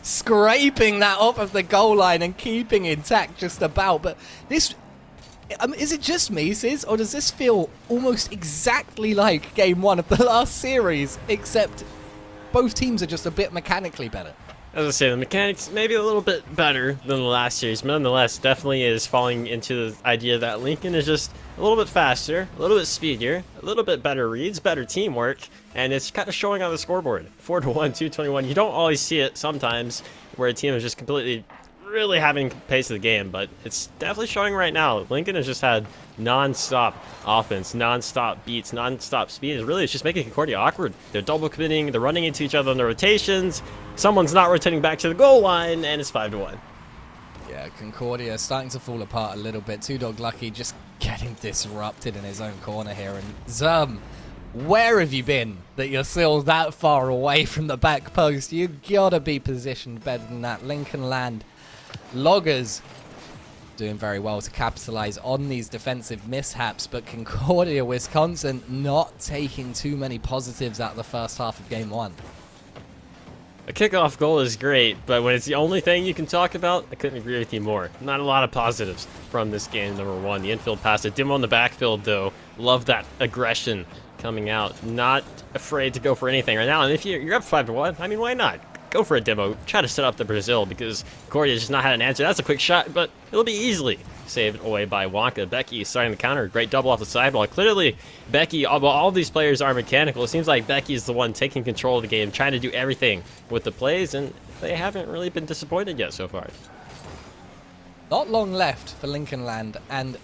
scraping that off of the goal line and keeping intact just about. But this, is it just me, Sizz, or does this feel almost exactly like game 1 of the last series, except both teams are just a bit mechanically better? As I say, the mechanics maybe a little bit better than the last series, but nonetheless, definitely is falling into the idea that Lincoln is just a little bit faster, a little bit speedier, a little bit better reads, better teamwork, and it's kind of showing on the scoreboard. 4-1, 221. You don't always see it sometimes where a team is just completely really having pace of the game, but it's definitely showing right now. Lincoln has just had non-stop offense, non-stop beats, non-stop speed. It's just making Concordia awkward. They're double committing, they're running into each other on the rotations. Someone's not rotating back to the goal line, and it's 5-1. Yeah, Concordia starting to fall apart a little bit. 2Dog Lucky just getting disrupted in his own corner here. And Zerm, where have you been that you're still that far away from the back post? You gotta be positioned better than that. Lincoln Land Loggers doing very well to capitalize on these defensive mishaps, but Concordia, Wisconsin not taking too many positives out of the first half of game 1. A kickoff goal is great, but when it's the only thing you can talk about, I couldn't agree with you more. Not a lot of positives from this game, number 1. The infield pass, a demo on the backfield, though. Love that aggression coming out. Not afraid to go for anything right now. And if you're up 5-1, I mean, why not? Go for a demo. Try to set up the Brazil, because Concordia's just not had an answer. That's a quick shot, but it'll be easily saved away by Wonka. Becky starting the counter. Great double off the sideball. Clearly, Becky, all of these players are mechanical. It seems like Becky is the one taking control of the game, trying to do everything with the plays, and they haven't really been disappointed yet so far. Not long left for Lincoln Land, and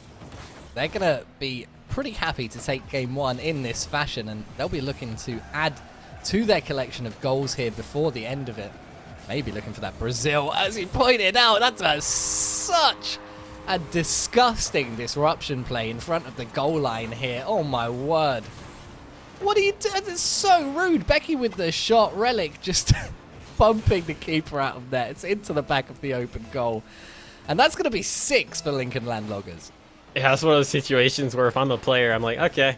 they're going to be pretty happy to take game 1 in this fashion, and they'll be looking to add to their collection of goals here before the end of it. Maybe looking for that Brazil, as he pointed out. That's such a disgusting disruption play in front of the goal line here. Oh my word. What are you doing? It's so rude. Becky with the shot. Relic just bumping the keeper out of net. It's into the back of the open goal. And that's going to be 6 for Lincoln Land Loggers. Yeah, it's one of those situations where if I'm a player, I'm like, okay,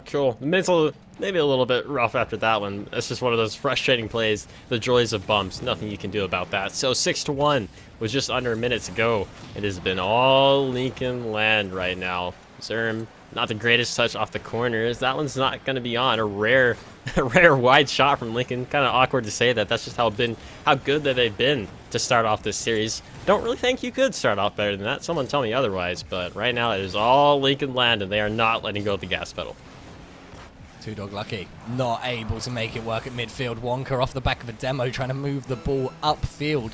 cool. Mental, maybe a little bit rough after that one. It's just one of those frustrating plays, the joys of bumps. Nothing you can do about that. So 6-1 with just under a minute to go. It has been all Lincoln Land right now. Zerm, not the greatest touch off the corners. That one's not going to be on. A rare wide shot from Lincoln. Kind of awkward to say that. That's just how good that they've been to start off this series. Don't really think you could start off better than that. Someone tell me otherwise. But right now it is all Lincoln Land, and they are not letting go of the gas pedal. 2Dog Lucky not able to make it work at midfield. Wonka off the back of a demo trying to move the ball upfield.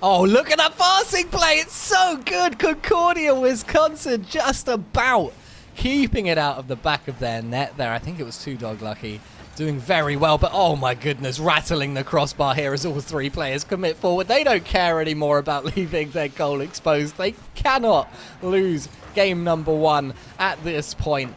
Oh, look at that passing play. It's so good. Concordia, Wisconsin just about keeping it out of the back of their net there. I think it was 2Dog Lucky doing very well, but oh my goodness, rattling the crossbar here as all 3 players commit forward. They don't care anymore about leaving their goal exposed. They cannot lose game number 1 at this point.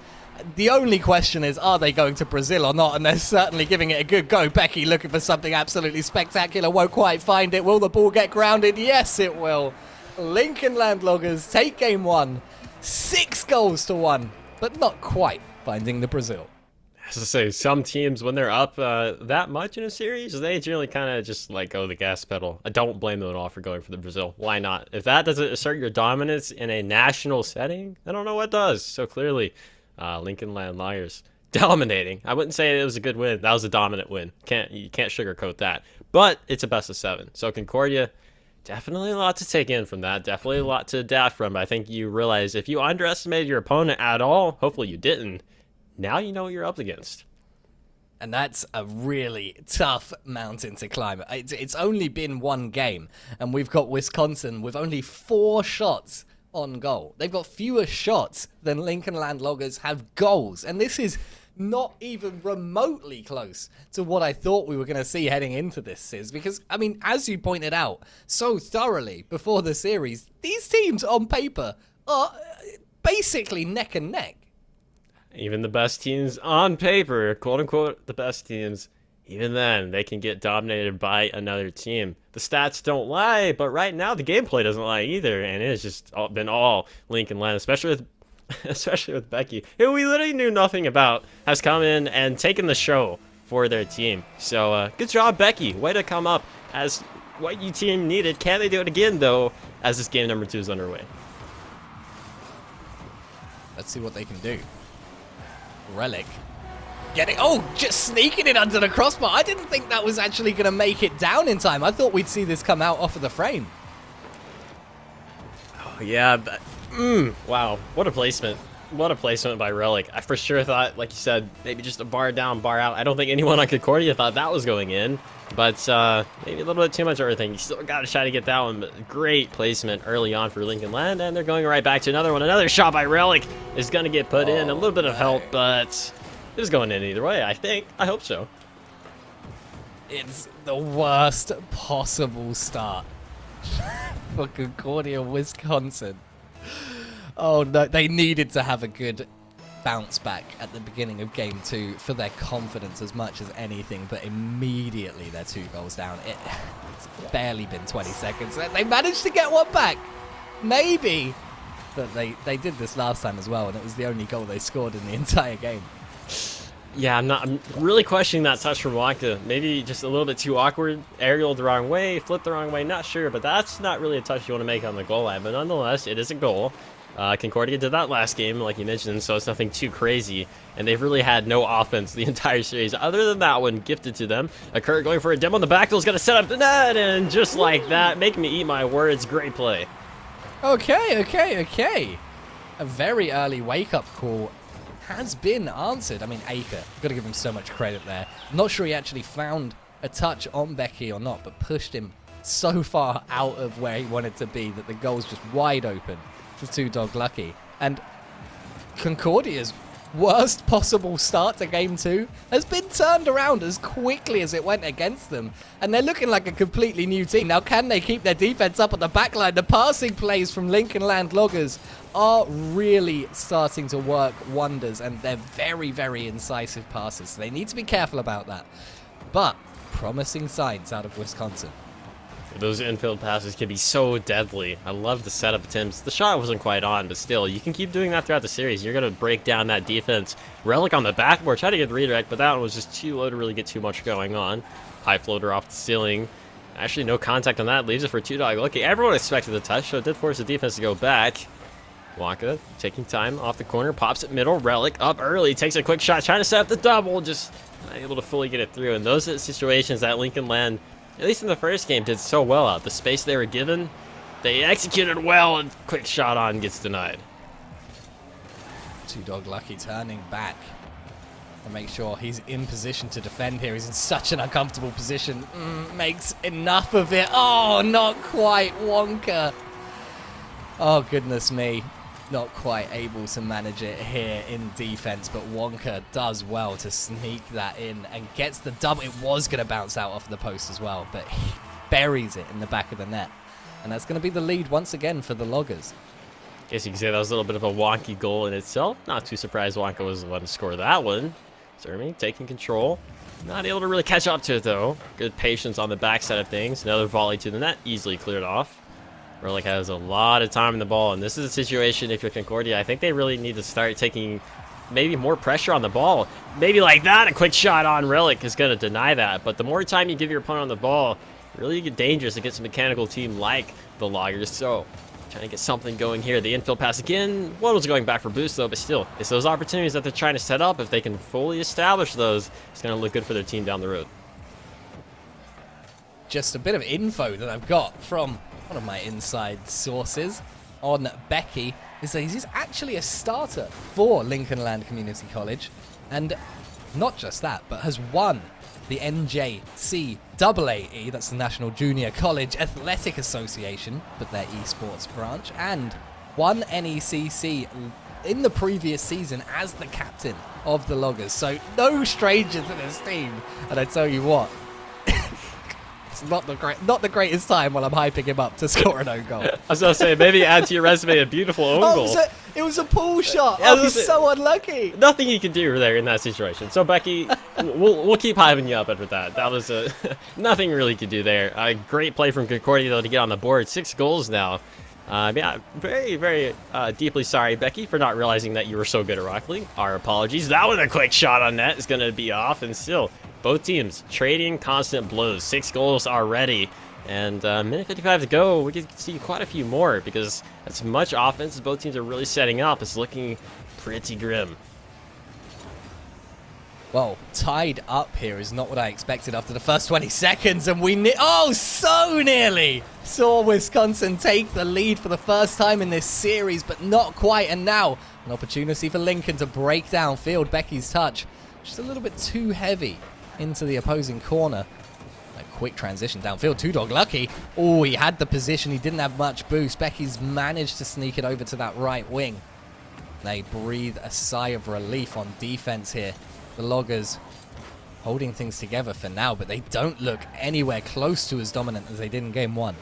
The only question is, are they going to Brazil or not? And they're certainly giving it a good go. Becky looking for something absolutely spectacular. Won't quite find it. Will the ball get grounded? Yes, it will. Lincoln Land Loggers take game 1. 6-1, but not quite finding the Brazil. As I say, some teams, when they're up that much in a series, they generally kind of just let go of the gas pedal. I don't blame them at all for going for the Brazil. Why not? If that doesn't assert your dominance in a national setting, I don't know what does. So clearly, Lincoln Land Loggers dominating. I wouldn't say it was a good win. That was a dominant win. You can't sugarcoat that. But it's a best of 7. So Concordia, definitely a lot to take in from that. Definitely a lot to adapt from. I think you realize if you underestimated your opponent at all, hopefully you didn't, now you know what you're up against. And that's a really tough mountain to climb. It's only been one game, and we've got Wisconsin with only 4 shots on goal. They've got fewer shots than Lincoln Land Loggers have goals, and this is not even remotely close to what I thought we were going to see heading into this, Sis. Because, I mean, as you pointed out so thoroughly before the series, these teams on paper are basically neck and neck. Even the best teams on paper, quote unquote, the best teams, even then, they can get dominated by another team. The stats don't lie, but right now the gameplay doesn't lie either, and it has just been all Lincoln Land, especially with Becky, who we literally knew nothing about, has come in and taken the show for their team. So good job, Becky. Way to come up as what your team needed. Can they do it again, though, as this game number 2 is underway? Let's see what they can do. Relic just sneaking it under the crossbar. I didn't think that was actually going to make it down in time. I thought we'd see this come out off of the frame. Oh, yeah. Wow. What a placement. What a placement by Relic. I for sure thought, like you said, maybe just a bar down, bar out. I don't think anyone on Concordia thought that was going in. But maybe a little bit too much of everything. You still got to try to get that one. But great placement early on for Lincoln Land. And they're going right back to another one. Another shot by Relic is going to get put in. A little bit of help, but it's going in either way, I think. I hope so. It's the worst possible start for Concordia, Wisconsin. Oh, no. They needed to have a good bounce back at the beginning of game 2 for their confidence as much as anything, but immediately they're 2 goals down. It's barely been 20 seconds. They managed to get one back. Maybe. But they did this last time as well, and it was the only goal they scored in the entire game. Yeah, I'm really questioning that touch from Wonka. Maybe just a little bit too awkward. Aerial the wrong way, flipped the wrong way, not sure, but that's not really a touch you want to make on the goal line. But nonetheless, it is a goal. Concordia did that last game, like you mentioned, so it's nothing too crazy. And they've really had no offense the entire series, other than that one gifted to them. A Kurt going for a demo on the back, is going to set up the net, and just like that, make me eat my words, great play. Okay. A very early wake-up call has been answered. I mean, Aker, got to give him so much credit there. I'm not sure he actually found a touch on Becky or not, but pushed him so far out of where he wanted to be that the goal's just wide open for 2 Dog Lucky. And Concordia's worst possible start to game 2 has been turned around as quickly as it went against them, and they're looking like a completely new team. Now, can they keep their defense up at the back line? The passing plays from Lincoln Land Loggers are really starting to work wonders, and they're very, very incisive passes, so they need to be careful about that. But promising signs out of Wisconsin. Those infield passes can be so deadly. I love the setup attempts. The shot wasn't quite on, but still, you can keep doing that throughout the series. You're going to break down that defense. Relic on the backboard, try to get the redirect, but that one was just too low to really get too much going on. High floater off the ceiling. Actually, no contact on that. Leaves it for 2 Dog Lucky. Everyone expected the touch, so it did force the defense to go back. Wonka taking time off the corner, pops it middle. Relic up early, takes a quick shot, trying to set up the double, just not able to fully get it through. And those are the situations that Lincoln Land, at least in the first game, did so well out. The space they were given, they executed well, and quick shot on gets denied. 2 Dog Lucky turning back and make sure he's in position to defend here. He's in such an uncomfortable position. Makes enough of it. Oh, not quite. Wonka. Oh, goodness me. Not quite able to manage it here in defense, but Wonka does well to sneak that in and gets the double. It was going to bounce out off the post as well, but he buries it in the back of the net. And that's going to be the lead once again for the Loggers. Guess you can say that was a little bit of a wonky goal in itself. Not too surprised Wonka was the one to score that one. Zermi taking control. Not able to really catch up to it, though. Good patience on the backside of things. Another volley to the net, easily cleared off. Relic has a lot of time in the ball, and this is a situation, if you're Concordia, I think they really need to start taking maybe more pressure on the ball. Maybe like that, a quick shot on Relic is going to deny that, but the more time you give your opponent on the ball, really get dangerous against a mechanical team like the Loggers. So, trying to get something going here. The infield pass again. One was going back for boost, though, but still, it's those opportunities that they're trying to set up. If they can fully establish those, it's going to look good for their team down the road. Just a bit of info that I've got from one of my inside sources. on Becky is that he's actually a starter for Lincoln Land Community College. And not just that, but has won the NJCAAE, that's the National Junior College Athletic Association, but their esports branch, and won NECC in the previous season as the captain of the Loggers. So no stranger to this team. And I tell you what, it's not the greatest time while I'm hyping him up to score an own goal. I was going to say, maybe add to your resume a beautiful own goal. It was a pull shot. Yeah, he's so unlucky. Nothing you can do there in that situation. So Becky, we'll keep hyping you up after that. That was nothing really you could do there. A great play from Concordia though to get on the board. 6 goals now. Yeah, very, very deeply sorry, Becky, for not realizing that you were so good at Rocket League. Our apologies. That was a quick shot on net. Is going to be off, and still, both teams trading constant blows. 6 goals already, and minute 55 to go. We could see quite a few more because as much offense as both teams are really setting up, it's looking pretty grim. Well, tied up here is not what I expected after the first 20 seconds, and we so nearly saw Wisconsin take the lead for the first time in this series, but not quite. And now an opportunity for Lincoln to break downfield. Becky's touch just a little bit too heavy into the opposing corner. A quick transition downfield. Two Dog lucky. Oh, he had the position. He didn't have much boost. Becky's managed to sneak it over to that right wing. They breathe a sigh of relief on defense here. The Loggers holding things together for now, but they don't look anywhere close to as dominant as they did in game 1.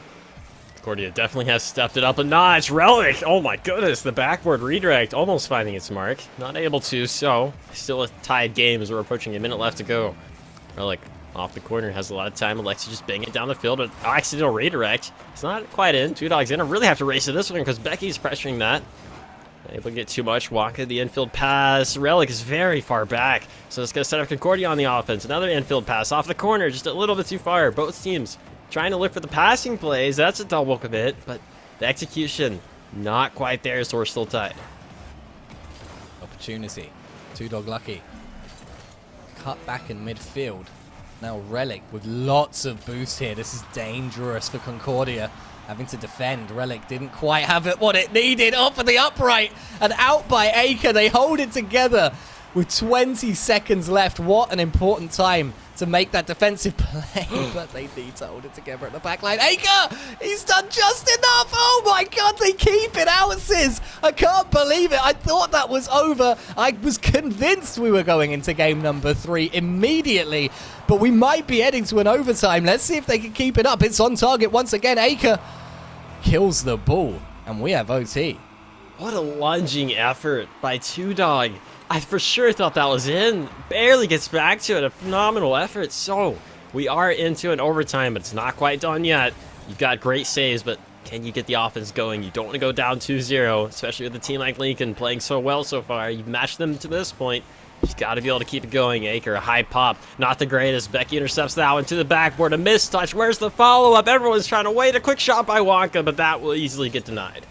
Concordia definitely has stepped it up a notch. Relic, oh my goodness, the backboard redirect almost finding its mark. Not able to, so still a tied game as we're approaching a minute left to go. Relic off the corner, has a lot of time. Alexi just bang it down the field, but accidental redirect. It's not quite in. 2 Dogs in. I really have to race to this one because Becky's pressuring that. Able to get too much. Waka, the infield pass. Relic is very far back, so it's going to set up Concordia on the offense. Another infield pass off the corner, just a little bit too far. Both teams trying to look for the passing plays. That's a double commit, but the execution not quite there, so we're still tied. Opportunity. 2 Dog lucky. Cut back in midfield. Now Relic with lots of boost here. This is dangerous for Concordia. Having to defend. Relic didn't quite have it what it needed. Off of the upright and out by Aker. They hold it together with 20 seconds left. What an important time to make that defensive play. But they need to hold it together at the back line. Aker! He's done just enough! Oh my god, they keep it out, Sis! I can't believe it. I thought that was over. I was convinced we were going into game number 3 immediately. But we might be heading to an overtime. Let's see if they can keep it up. It's on target once again. Aker kills the ball, and we have OT. What a lunging effort by 2 Dog. I for sure thought that was in. Barely gets back to it. A phenomenal effort. So we are into an overtime, but it's not quite done yet. You've got great saves, but can you get the offense going? You don't want to go down 2-0, especially with a team like Lincoln playing so well so far. You've matched them to this point. You've got to be able to keep it going. Aker, a high pop. Not the greatest. Becky intercepts that one to the backboard. A missed touch. Where's the follow-up? Everyone's trying to wait. A quick shot by Wonka, but that will easily get denied.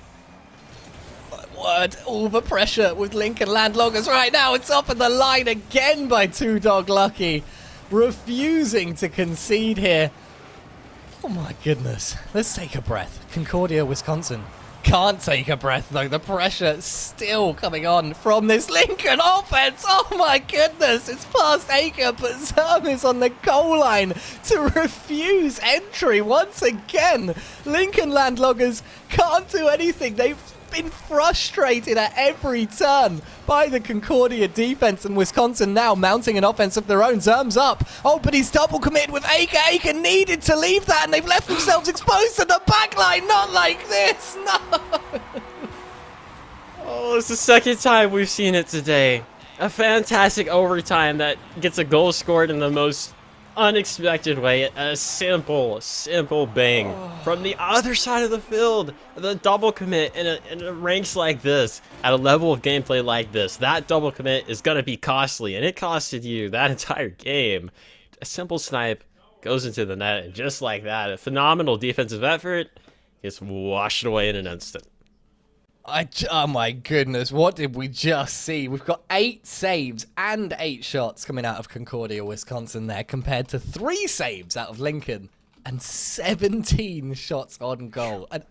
What? All the pressure with Lincoln Land Loggers right now. It's up in the line again by 2 Dog Lucky. Refusing to concede here. Oh my goodness. Let's take a breath. Concordia, Wisconsin. Can't take a breath though. The pressure still coming on from this Lincoln offense. Oh my goodness. It's past Aker, but Zerm is on the goal line to refuse entry once again. Lincoln Land Loggers can't do anything. They've been frustrated at every turn by the Concordia defense, and Wisconsin now mounting an offense of their own. Zerm's up. Oh, but he's double committed with Aker. Aker needed to leave that, and they've left themselves exposed to the back line. Not like this. No. Oh, it's the second time we've seen it today. A fantastic overtime that gets a goal scored in the most unexpected way. A simple bang from the other side of the field. The double commit in a ranks like this, at a level of gameplay like this, that double commit is going to be costly, and it costed you that entire game. A simple snipe goes into the net, and just like that, a phenomenal defensive effort gets washed away in an instant. Oh my goodness, what did we just see? We've got 8 saves and 8 shots coming out of Concordia, Wisconsin there, compared to 3 saves out of Lincoln and 17 shots on goal. And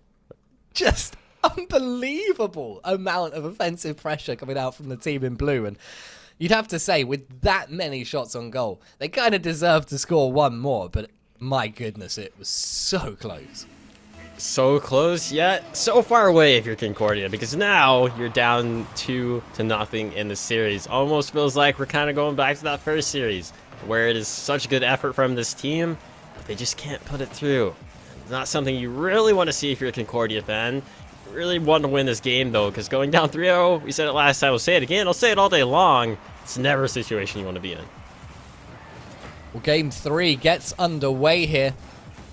just unbelievable amount of offensive pressure coming out from the team in blue. And you'd have to say, with that many shots on goal, they kind of deserve to score one more. But my goodness, it was so close. So close, yet so far away if you're Concordia, because now you're down 2-0 in the series. Almost feels like we're kind of going back to that first series, where it is such good effort from this team, but they just can't put it through. It's not something you really want to see if you're a Concordia fan. You really want to win this game, though, because going down 3-0, we said it last time, we'll say it again, I'll say it all day long, it's never a situation you want to be in. Well, Game 3 gets underway here.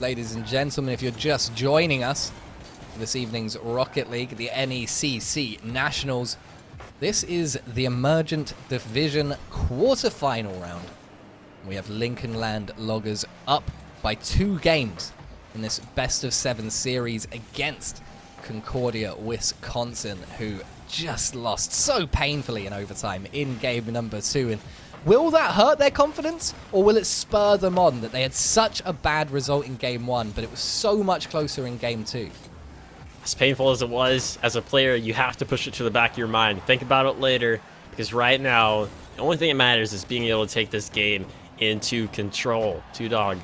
Ladies and gentlemen, if you're just joining us for this evening's Rocket League, the NECC Nationals, this is the Emergent Division quarterfinal round. We have Lincoln Land Loggers up by 2 games in this best-of-7 series against Concordia, Wisconsin, who just lost so painfully in overtime in game number 2. And will that hurt their confidence, or will it spur them on that they had such a bad result in game 1, but it was so much closer in game 2? As painful as it was, as a player, you have to push it to the back of your mind. Think about it later, because right now, the only thing that matters is being able to take this game into control. Two Dog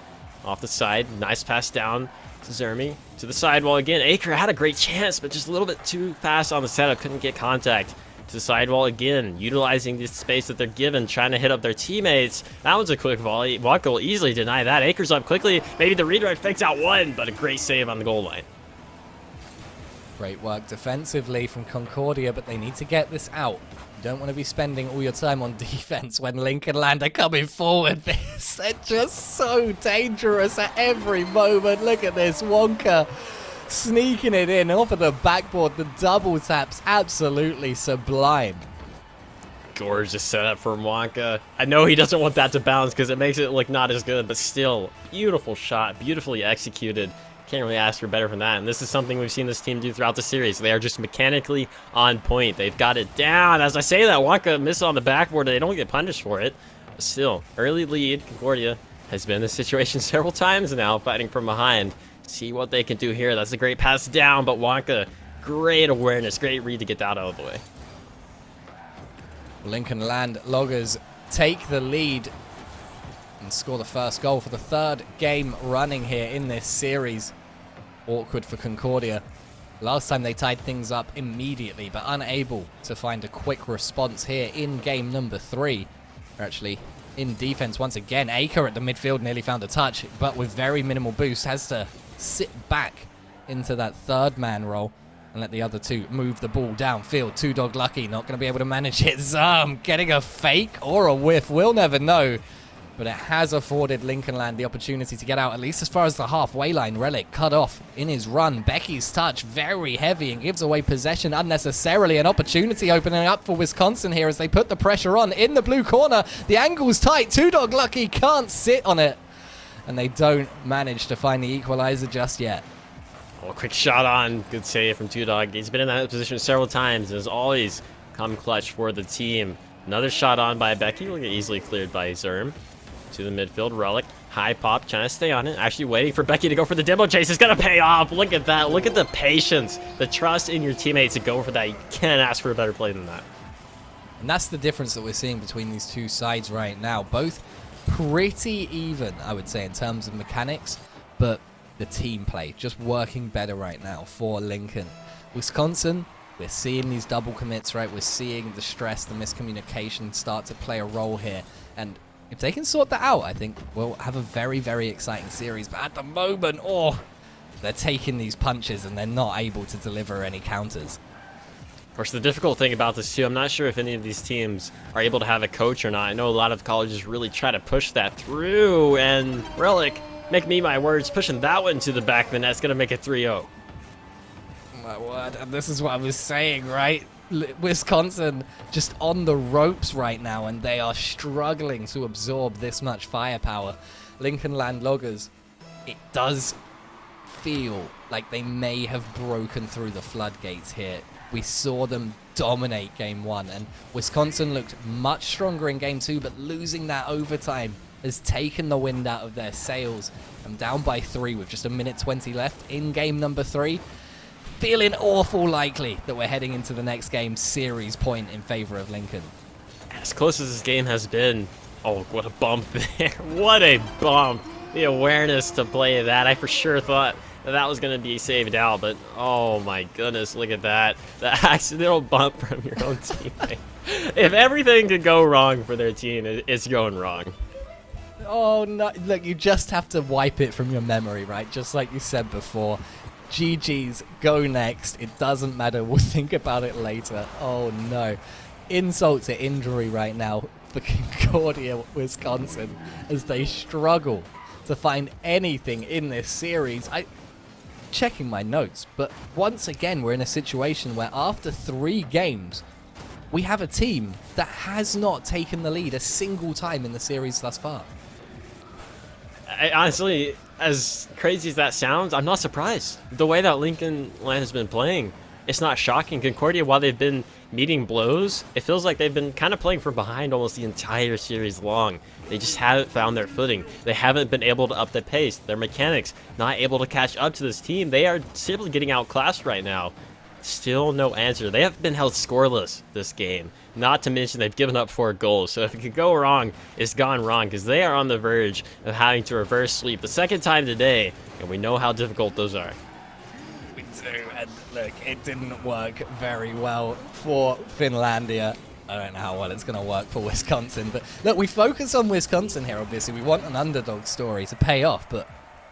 off the side, nice pass down to Zermi. To the sidewall again, Aker had a great chance, but just a little bit too fast on the setup, couldn't get contact. To the sidewall again, utilizing the space that they're given, trying to hit up their teammates. That was a quick volley. Waka will easily deny that. Aker's up quickly. Maybe the redirect fakes out one, but a great save on the goal line. Great work defensively from Concordia, but they need to get this out. You don't want to be spending all your time on defense when Lincoln Land are coming forward. They're just so dangerous at every moment. Look at this, Wonka sneaking it in off of the backboard. The double taps, absolutely sublime. Gorgeous setup for Wonka. I know he doesn't want that to bounce because it makes it look not as good, but still, beautiful shot, beautifully executed. Can't really ask for better than that. And this is something we've seen this team do throughout the series. They are just mechanically on point. They've got it down. As I say that, Wonka misses on the backboard. They don't get punished for it. But still, early lead. Concordia has been in this situation several times now, fighting from behind. See what they can do here. That's a great pass down, but Wonka, great awareness, great read to get that out of the way. Lincoln Land Loggers take the lead and score the first goal for the 3rd game running here in this series. Awkward for Concordia. Last time they tied things up immediately, but unable to find a quick response here in game number 3. They're actually in defense once again. Aker at the midfield nearly found a touch, but with very minimal boost, has to sit back into that 3rd man role and let the other 2 move the ball downfield. Two Dog lucky, not going to be able to manage it. Zerm getting a fake or a whiff, we'll never know. But it has afforded Lincoln Land the opportunity to get out, at least as far as the halfway line. Relic cut off in his run. Becky's touch, very heavy, and gives away possession unnecessarily. An opportunity opening up for Wisconsin here as they put the pressure on in the blue corner. The angle's tight. Two Dog lucky, can't sit on it. And they don't manage to find the equalizer just yet. Oh, quick shot on. Good save from Two Dog. He's been in that position several times and has always come clutch for the team. Another shot on by Becky. Will get easily cleared by Zerm. To the midfield, Relic, high pop, trying to stay on it, actually waiting for Becky to go for the demo chase. It's gonna pay off. Look at that. Look at the patience, the trust in your teammates to go for that. You can't ask for a better play than that. And that's the difference that we're seeing between these two sides right now. Both pretty even, I would say, in terms of mechanics, but the team play just working better right now for Lincoln. Wisconsin, we're seeing these double commits, right? We're seeing the stress, the miscommunication start to play a role here. And if they can sort that out, I think we'll have a very, very exciting series. But at the moment, they're taking these punches and they're not able to deliver any counters. Of course, the difficult thing about this, too, I'm not sure if any of these teams are able to have a coach or not. I know a lot of colleges really try to push that through. And Relic, make me my words, pushing that one to the back of the net's going to make it 3-0. My word, and this is what I was saying, right? Wisconsin just on the ropes right now, and they are struggling to absorb this much firepower. Lincoln Land Loggers, it does feel like they may have broken through the floodgates here. We saw them dominate game 1, and Wisconsin looked much stronger in game 2, but losing that overtime has taken the wind out of their sails. I'm down by 3 with just a minute 20 left in game number 3. feeling awful likely that we're heading into the next game series point in favor of Lincoln. As close as this game has been, oh, what a bump there. What a bump. The awareness to play that. I for sure thought that was going to be saved out, but oh my goodness, look at that. The accidental bump from your own teammate. If everything could go wrong for their team, it's going wrong. Oh no, look, you just have to wipe it from your memory, right? Just like you said before. GG's, go next. It doesn't matter, we'll think about it later. Oh no. Insult to injury right now for Concordia, Wisconsin, as they struggle to find anything in this series. Checking my notes, but once again we're in a situation where after 3 games we have a team that has not taken the lead a single time in the series thus far. Honestly, as crazy as that sounds, I'm not surprised. The way that Lincoln Land has been playing, it's not shocking. Concordia, while they've been meeting blows, it feels like they've been kind of playing from behind almost the entire series long. They just haven't found their footing. They haven't been able to up the pace. Their mechanics not able to catch up to this team. They are simply getting outclassed right now. Still no answer. They have been held scoreless this game. Not to mention they've given up 4 goals. So if it could go wrong, it's gone wrong because they are on the verge of having to reverse sweep the second time today, and we know how difficult those are. We do, and look, it didn't work very well for Finlandia. I don't know how well it's going to work for Wisconsin, but look, we focus on Wisconsin here, obviously. We want an underdog story to pay off, but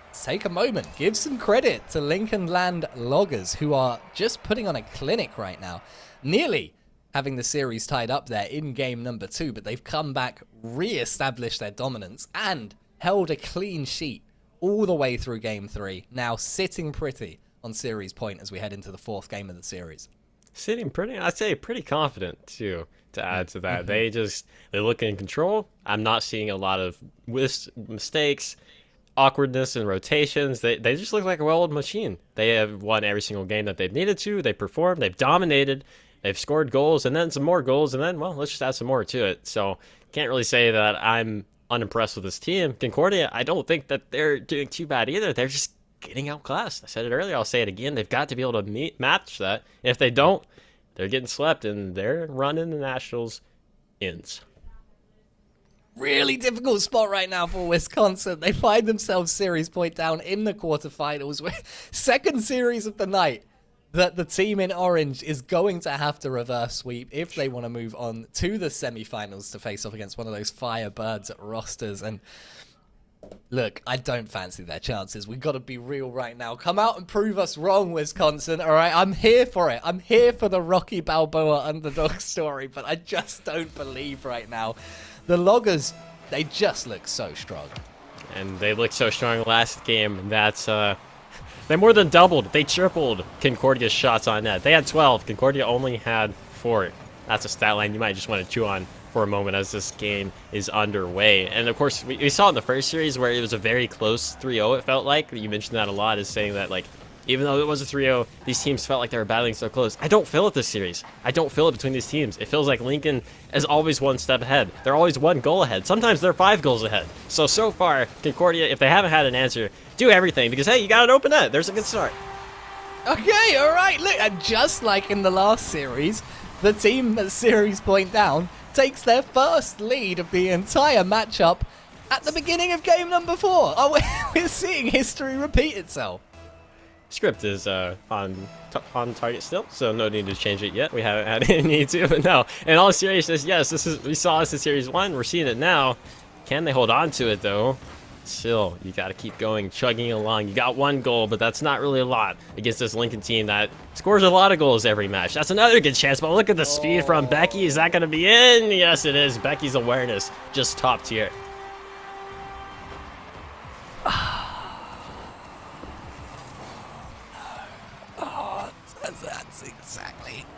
let's take a moment, give some credit to Lincoln Land Loggers, who are just putting on a clinic right now. Nearly having the series tied up there in game number 2, but they've come back, re-established their dominance, and held a clean sheet all the way through game 3, now sitting pretty on series point as we head into the 4th game of the series. Sitting pretty, I'd say pretty confident too, to add to that. They look in control. I'm not seeing a lot of mistakes, awkwardness and rotations. They just look like a well-oiled machine. They have won every single game that they've needed to. They performed, they've dominated, they've scored goals, and then some more goals, and then, well, let's just add some more to it. So can't really say that I'm unimpressed with this team. Concordia, I don't think that they're doing too bad either. They're just getting outclassed. I said it earlier, I'll say it again. They've got to be able to match that. And if they don't, they're getting swept, and their run in the Nationals ends. Really difficult spot right now for Wisconsin. They find themselves series point down in the quarterfinals. Second series of the night that the team in orange is going to have to reverse sweep if they want to move on to the semifinals to face off against one of those Firebirds rosters. And look, I don't fancy their chances. We've got to be real right now. Come out and prove us wrong, Wisconsin. All right, I'm here for it. I'm here for the Rocky Balboa underdog story, but I just don't believe right now. The Loggers, they just look so strong. And they looked so strong last game. That's they more than doubled. They tripled Concordia's shots on net. They had 12. Concordia only had 4. That's a stat line you might just want to chew on for a moment as this game is underway. And of course, we saw in the first series where it was a very close 3-0, it felt like. You mentioned that a lot, is saying that, like, even though it was a 3-0, these teams felt like they were battling so close. I don't feel it this series. I don't feel it between these teams. It feels like Lincoln is always one step ahead. They're always 1 goal ahead. Sometimes they're 5 goals ahead. So far, Concordia, if they haven't had an answer, do everything, because, hey, you got an open net. There's a good start. Okay, all right. Look, and just like in the last series, the team at series point down takes their first lead of the entire matchup at the beginning of game number 4. Oh, we're seeing history repeat itself. Script is on target still, so no need to change it yet. We haven't had any need to, but no. In all seriousness, yes, we saw this in Series 1. We're seeing it now. Can they hold on to it, though? Still, you got to keep going, chugging along. You got 1 goal, but that's not really a lot against this Lincoln team that scores a lot of goals every match. That's another good chance, but look at the speed from Becky. Is that going to be in? Yes, it is. Becky's awareness, just top tier.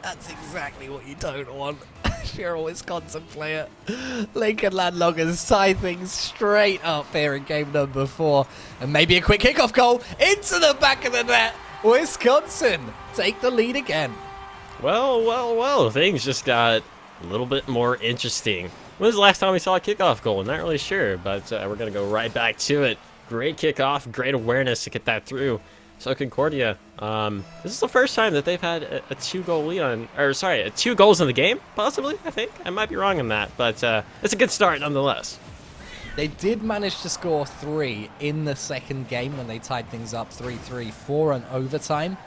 That's exactly what you don't want if you're a Wisconsin player. Lincoln Land Loggers tie things straight up here in game number 4. And maybe a quick kickoff goal into the back of the net. Wisconsin take the lead again. Well, things just got a little bit more interesting. When was the last time we saw a kickoff goal? I'm not really sure, but we're going to go right back to it. Great kickoff, great awareness to get that through. So Concordia, this is the first time that they've had a 2-goal lead on, or sorry, 2 goals in the game, possibly, I think. I might be wrong on that, but it's a good start nonetheless. They did manage to score 3 in the second game when they tied things up 3-3 for an overtime,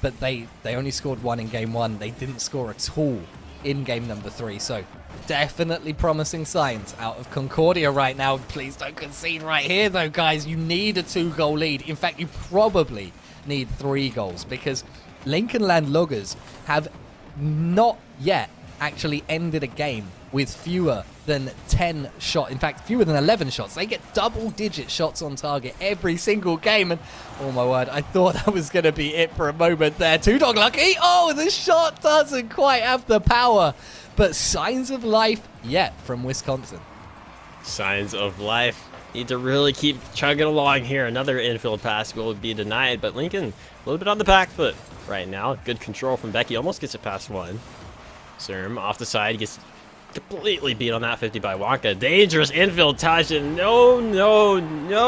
but they only scored 1 in game 1. They didn't score at all in game number 3, so definitely promising signs out of Concordia right now. Please don't concede right here, though, guys. You need a 2-goal lead. In fact, you probably need 3 goals because Lincoln Land Loggers have not yet actually ended a game with fewer than 10 shots. In fact, fewer than 11 shots. They get double-digit shots on target every single game. And, oh my word, I thought that was going to be it for a moment there. 2-Dog lucky. Oh, the shot doesn't quite have the power. But signs of life yet from Wisconsin. Signs of life. Need to really keep chugging along here. Another infield pass will be denied, but Lincoln a little bit on the back foot right now. Good control from Becky. Almost gets it past 1. Zerm off the side. Gets completely beat on that 50 by Wonka. Dangerous infield touch, and no,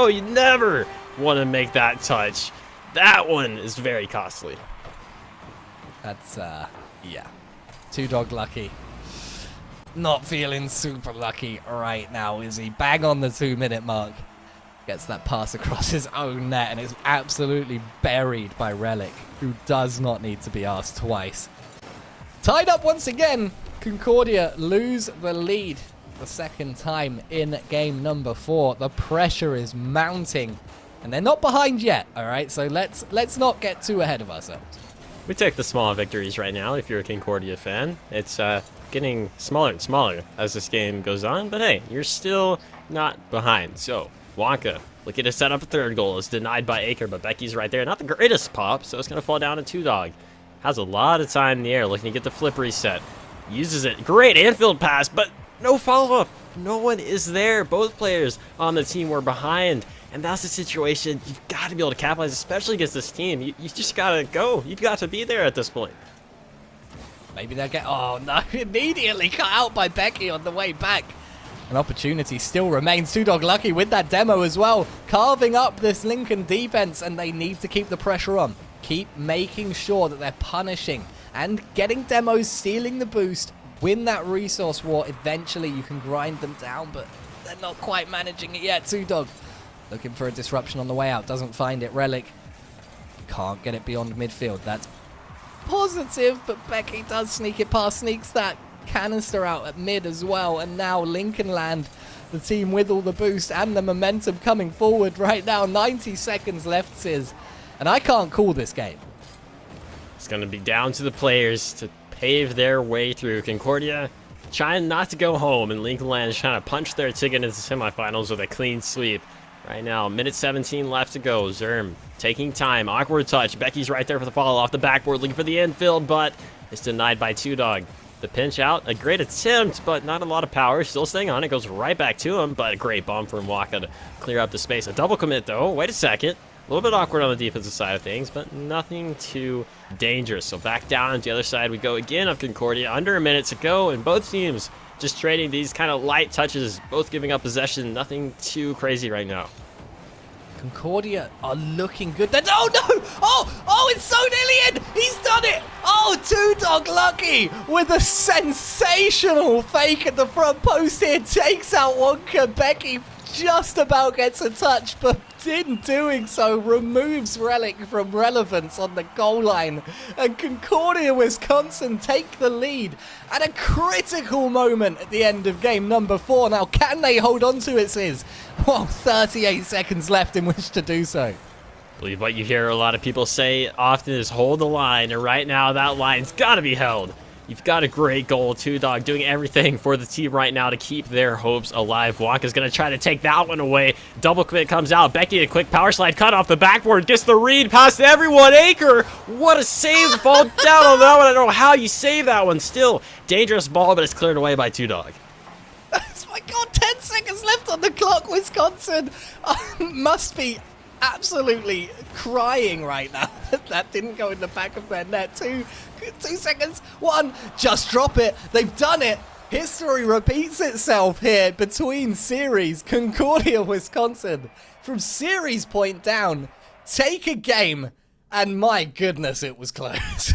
you never want to make that touch. That one is very costly. That's, yeah. 2-Dog lucky. Not feeling super lucky right now, is he? Bang on the 2-minute mark. Gets that pass across his own net, and it's absolutely buried by Relic, who does not need to be asked twice. Tied up once again. Concordia lose the lead the second time in game number 4. The pressure is mounting, and they're not behind yet, all right? So let's not get too ahead of ourselves. We take the small victories right now if you're a Concordia fan. It's getting smaller and smaller as this game goes on, but hey, you're still not behind. So Wonka looking to set up a 3rd goal. Is denied by Aker, but Becky's right there. Not the greatest pop, so it's going to fall down to 2-Dog. Has a lot of time in the air looking to get the flip reset. Uses it. Great infield pass, but no follow-up. No one is there. Both players on the team were behind. And that's the situation you've got to be able to capitalize, especially against this team. You just got to go. You've got to be there at this point. Maybe they'll get... Oh, no. Immediately cut out by Becky on the way back. An opportunity still remains. 2-Dog lucky with that demo as well. Carving up this Lincoln defense, and they need to keep the pressure on. Keep making sure that they're punishing and getting demos, stealing the boost, win that resource war. Eventually, you can grind them down, but they're not quite managing it yet. 2-Dog looking for a disruption on the way out. Doesn't find it. Relic can't get it beyond midfield. That's positive, but Becky does sneak it past. Sneaks that canister out at mid as well. And now Lincoln Land, the team with all the boost and the momentum coming forward right now. 90 seconds left, Sis. And I can't call this game. It's going to be down to the players to pave their way through. Concordia trying not to go home, and Lincoln Land is trying to punch their ticket into the semifinals with a clean sweep. Right now, minute 17 left to go. Zerm taking time. Awkward touch. Becky's right there for the follow off the backboard, looking for the infield, but it's denied by 2-Dog. The pinch out, a great attempt, but not a lot of power. Still staying on it, goes right back to him, but a great bump from Waka to clear up the space. A double commit, though. Wait a second. A little bit awkward on the defensive side of things, but nothing too dangerous. So back down to the other side we go again of Concordia. Under a minute to go, and both teams just trading these kind of light touches, both giving up possession. Nothing too crazy right now. Concordia are looking good. Oh, no! Oh, it's so nearly in! He's done it! Oh, 2-Dog lucky with a sensational fake at the front post here. Takes out Wonka. Becky just about gets a touch, but in doing so removes Relic from relevance on the goal line. And Concordia, Wisconsin take the lead at a critical moment at the end of game number 4. Now, can they hold on to it, Sis? Well, 38 seconds left in which to do so. I believe what you hear a lot of people say often is hold the line, and right now that line's got to be held. You've got a great goal, 2-Dog, doing everything for the team right now to keep their hopes alive. Wonka's going to try to take that one away. Double commit comes out. Becky, a quick power slide cut off the backboard. Gets the read past everyone. Aker, what a save to fall down on that one. I don't know how you save that one. Still, dangerous ball, but it's cleared away by 2-Dog. Oh my God, 10 seconds left on the clock. Wisconsin must be absolutely crying right now that didn't go in the back of their net. Two seconds. 1, just drop it. They've done it. History repeats itself here between series. Concordia, Wisconsin, from series point down, take a game, and my goodness, it was close.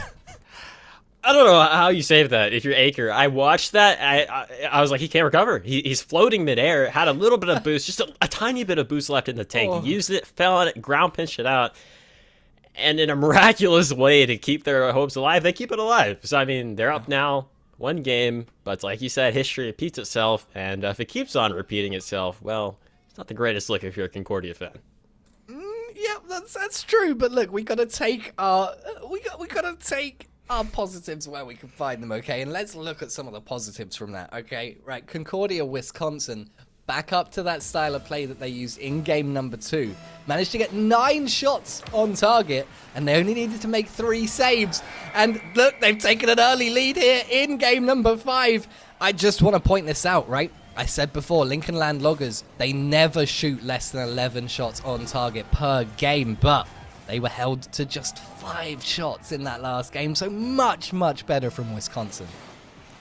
I don't know how you save that if you're Aker. I watched that. I was like, he can't recover. He's floating midair. Had a little bit of boost, just a tiny bit of boost left in the tank. Oh. He used it, fell on it, ground pinched it out. And in a miraculous way to keep their hopes alive, they keep it alive. So, I mean, they're up now, one game. But like you said, history repeats itself. And if it keeps on repeating itself, well, it's not the greatest look if you're a Concordia fan. Yeah, that's true. But look, we gotta take our our positives where we can find them, okay? And let's look at some of the positives from that, okay? Right, Concordia, Wisconsin, back up to that style of play that they used in game number 2. Managed to get 9 shots on target, and they only needed to make 3 saves. And look, they've taken an early lead here in game number 5. I just want to point this out, right? I said before, Lincoln Land Loggers, they never shoot less than 11 shots on target per game, but they were held to just 5 shots in that last game, so much, much better from Wisconsin.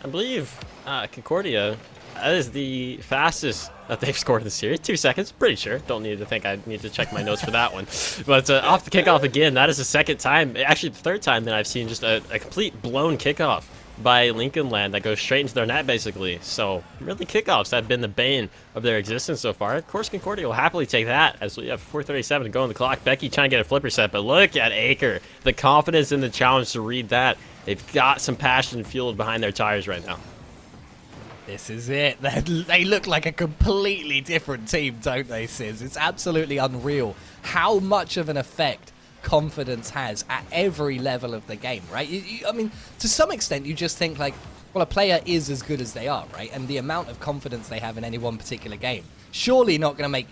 I believe Concordia, that is the fastest that they've scored in the series. 2 seconds, pretty sure. Don't need to think I need to check my notes for that one. But off the kickoff again, that is the second time, actually the third time that I've seen just a complete blown kickoff by Lincoln Land that goes straight into their net, basically. So, really, kickoffs have been the bane of their existence so far. Of course, Concordia will happily take that as we have 4:37 to go on the clock. Becky trying to get a flipper set, but look at Aker. The confidence in the challenge to read that. They've got some passion fueled behind their tires right now. This is it. They look like a completely different team, don't they, Sis? It's absolutely unreal how much of an effect confidence has at every level of the game, right? I mean, to some extent, you just think like, well, a player is as good as they are, right? And the amount of confidence they have in any one particular game, surely not going to make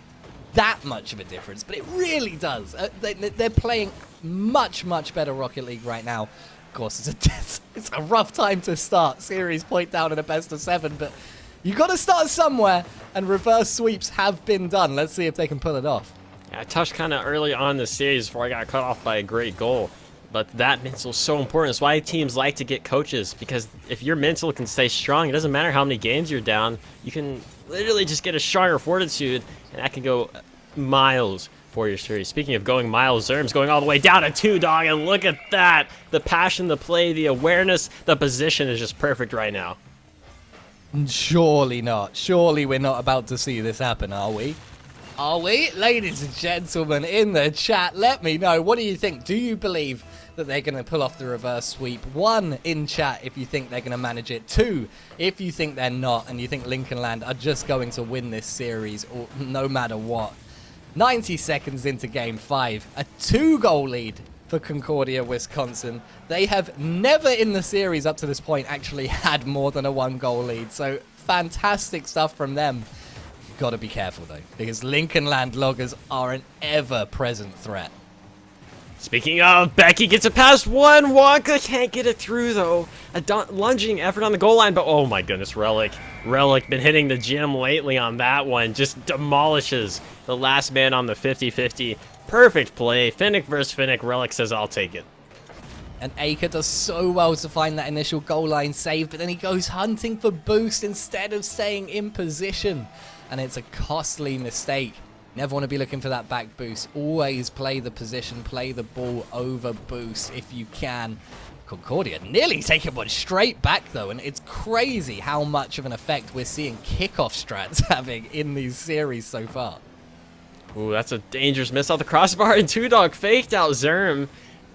that much of a difference, but it really does. They're playing much, much better Rocket League right now. Of course, it's a rough time to start. Series point down in a best of 7, but you got to start somewhere, and reverse sweeps have been done. Let's see if they can pull it off. I touched kind of early on in the series before I got cut off by a great goal. But that mental is so important. It's why teams like to get coaches, because if your mental can stay strong, it doesn't matter how many games you're down. You can literally just get a stronger fortitude, and that can go miles for your series. Speaking of going miles, Zerm's going all the way down to 2, dog, and look at that. The passion, the play, the awareness, the position is just perfect right now. Surely not. Surely we're not about to see this happen, are we? Are we? Ladies and gentlemen in the chat, let me know. What do you think? Do you believe that they're going to pull off the reverse sweep? 1, in chat, if you think they're going to manage it. 2, if you think they're not and you think Lincoln Land are just going to win this series or no matter what. 90 seconds into game 5, a 2-goal lead for Concordia, Wisconsin. They have never in the series up to this point actually had more than a 1-goal lead. So fantastic stuff from them. Got to be careful though, because Lincoln Land Loggers are an ever-present threat. Speaking of, Becky gets it past one. Wonka can't get it through though. A lunging effort on the goal line, but oh my goodness, Relic been hitting the gym lately on that one. Just demolishes the last man on the 50-50. Perfect play. Finnick versus Finnick. Relic says, I'll take it. And Aker does so well to find that initial goal line save, but then he goes hunting for boost instead of staying in position. And it's a costly mistake. Never want to be looking for that back boost. Always play the position, play the ball over boost if you can. Concordia nearly taking one straight back though, and it's crazy how much of an effect we're seeing kickoff strats having in these series so far. Ooh, that's a dangerous miss off the crossbar, and 2-dog faked out Zerm.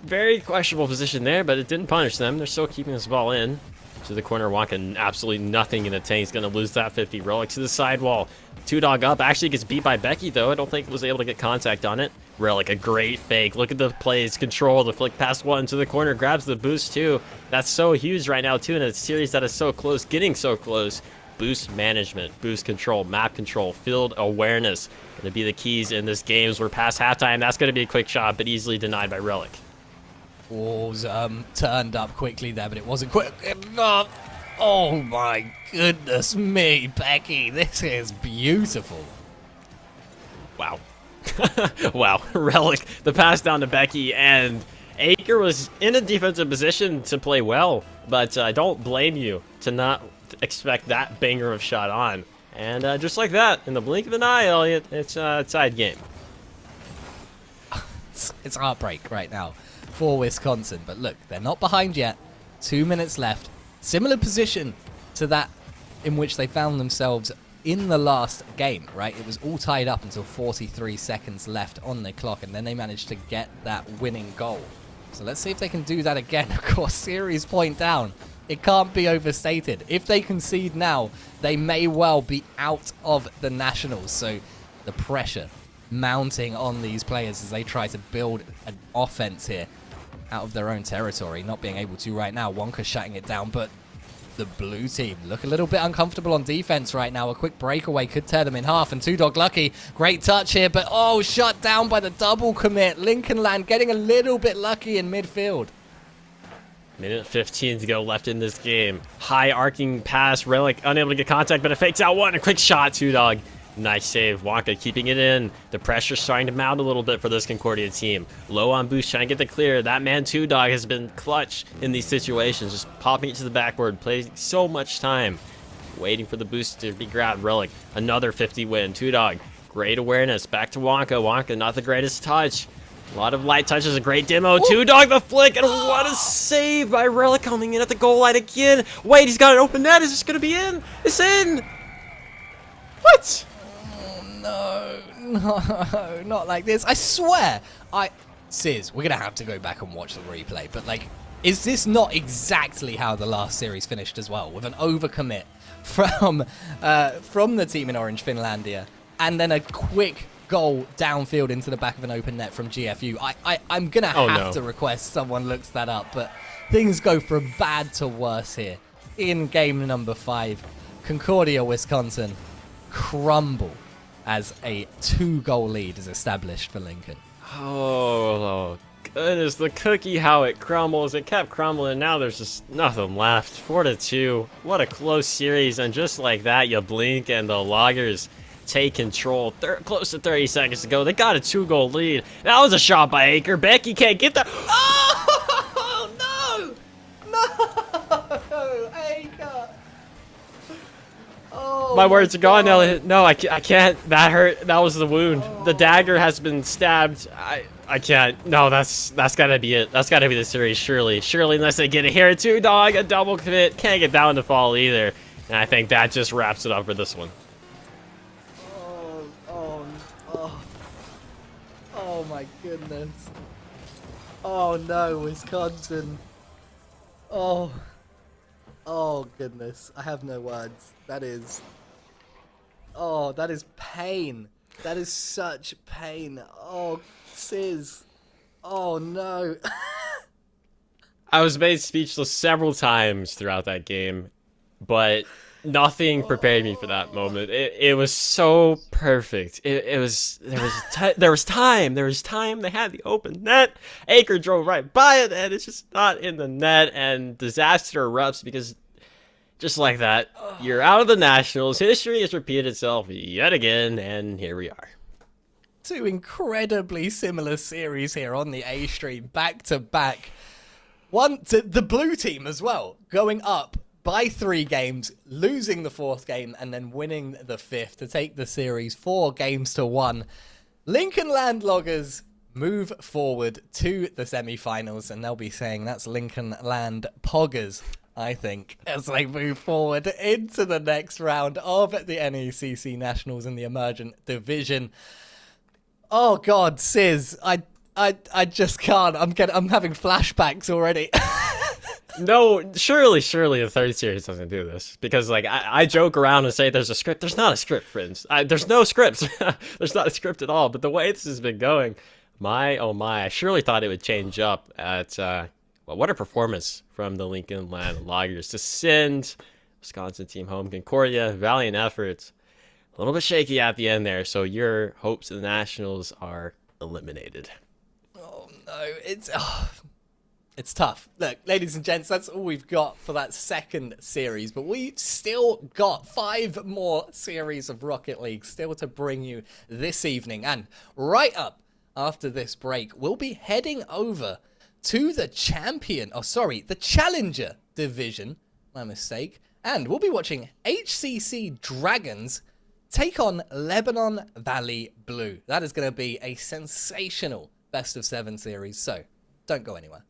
Very questionable position there, but it didn't punish them. They're still keeping this ball in. To the corner, Wonka absolutely nothing in the tank. He's going to lose that 50. Relic to the sidewall. 2-dog up. Actually gets beat by Becky, though. I don't think was able to get contact on it. Relic, a great fake. Look at the plays. Control, the flick past 1 to the corner. Grabs the boost, too. That's so huge right now, too, in a series that is so close. Getting so close. Boost management, boost control, map control, field awareness. Going to be the keys in this game as we're past halftime. That's going to be a quick shot, but easily denied by Relic. Was turned up quickly there, but it wasn't quick enough. Oh my goodness me, Becky, this is beautiful. Wow. Wow. Relic, the pass down to Becky, and Aker was in a defensive position to play well, but I don't blame you to not expect that banger of shot on. And just like that, in the blink of an eye, Elliot, it's a tied game. It's heartbreak right now for Wisconsin. But look, they're not behind yet. 2 minutes left. Similar position to that in which they found themselves in the last game, right? It was all tied up until 43 seconds left on the clock, and then they managed to get that winning goal. So let's see if they can do that again. Of course, series point down. It can't be overstated. If they concede now, they may well be out of the Nationals. So the pressure mounting on these players as they try to build an offense here out of their own territory. Not being able to right now. Wonka shutting it down, but the blue team look a little bit uncomfortable on defense right now. A quick breakaway could tear them in half, and Two Dog lucky. Great touch here, but oh, shut down by the double commit. Lincoln Land getting a little bit lucky in midfield. Minute 15 to go left in this game. High arcing pass, Relic unable to get contact, but it fakes out one. A quick shot, Two Dog. Nice save. Wonka keeping it in. The pressure's starting to mount a little bit for this Concordia team. Low on boost, trying to get the clear. That man, Two Dog, has been clutch in these situations. Just popping it to the backboard, playing so much time. Waiting for the boost to be grabbed. Relic, another 50 win. Two Dog, great awareness. Back to Wonka. Wonka, not the greatest touch. A lot of light touches, a great demo. Ooh. Two Dog, the flick, and what a save by Relic coming in at the goal line again. Wait, he's got an open net. Is this going to be in? It's in. What? No, not like this. I swear. Sis, we're going to have to go back and watch the replay. But, like, is this not exactly how the last series finished as well? With an overcommit from the team in Orange Finlandia. And then a quick goal downfield into the back of an open net from GFU. I'm going to have to request someone looks that up. But things go from bad to worse here in game number 5. Concordia, Wisconsin crumble as a 2-goal lead is established for Lincoln. Oh, goodness, the cookie, how it crumbles. It kept crumbling. Now there's just nothing left. 4-2. What a close series. And just like that, you blink and the Loggers take control. Close to 30 seconds to go. They got a 2-goal lead. That was a shot by Aker. Becky can't get that. Oh, no! No! Aker! Oh, my words are gone, Elliot. No, I can't. That hurt. That was the wound. Oh. The dagger has been stabbed. I can't. No, that's gotta be it. That's gotta be the series, surely. Surely, unless they get it here. Two Dog, a double commit. Can't get down to fall either. And I think that just wraps it up for this one. Oh my goodness. Oh no, Wisconsin. Oh goodness. I have no words. That is pain. That is such pain. Oh, Sis. Oh no. I was made speechless several times throughout that game, but nothing prepared me for that moment. It was so perfect. There was time. They had the open net. Aker drove right by it, and it's just not in the net. And disaster erupts because just like that, you're out of the Nationals. History has repeated itself yet again, and here we are. 2 incredibly similar series here on the A stream, back to back. One to the blue team as well, going up by 3 games, losing the 4th game, and then winning the 5th to take the series 4-1. Lincoln Land Loggers move forward to the semi-finals, and they'll be saying that's Lincoln Land Poggers, I think, as they move forward into the next round of the NECC Nationals in the Emergent Division. Oh God, Sis, I just can't. I'm having flashbacks already. No, surely the third series doesn't do this. Because, like, I joke around and say there's a script. There's not a script, friends. There's no script. There's not a script at all. But the way this has been going, my, oh my, I surely thought it would change up at, well, what a performance from the Lincoln Land Loggers to send Wisconsin team home. Concordia, valiant efforts. A little bit shaky at the end there. So your hopes of the Nationals are eliminated. Oh, no. It's tough. Look, ladies and gents, that's all we've got for that second series, but we've still got 5 more series of Rocket League still to bring you this evening. And right up after this break, we'll be heading over to the the Challenger Division, my mistake, and we'll be watching HCC Dragons take on Lebanon Valley Blue. That is going to be a sensational best of 7 series, so don't go anywhere.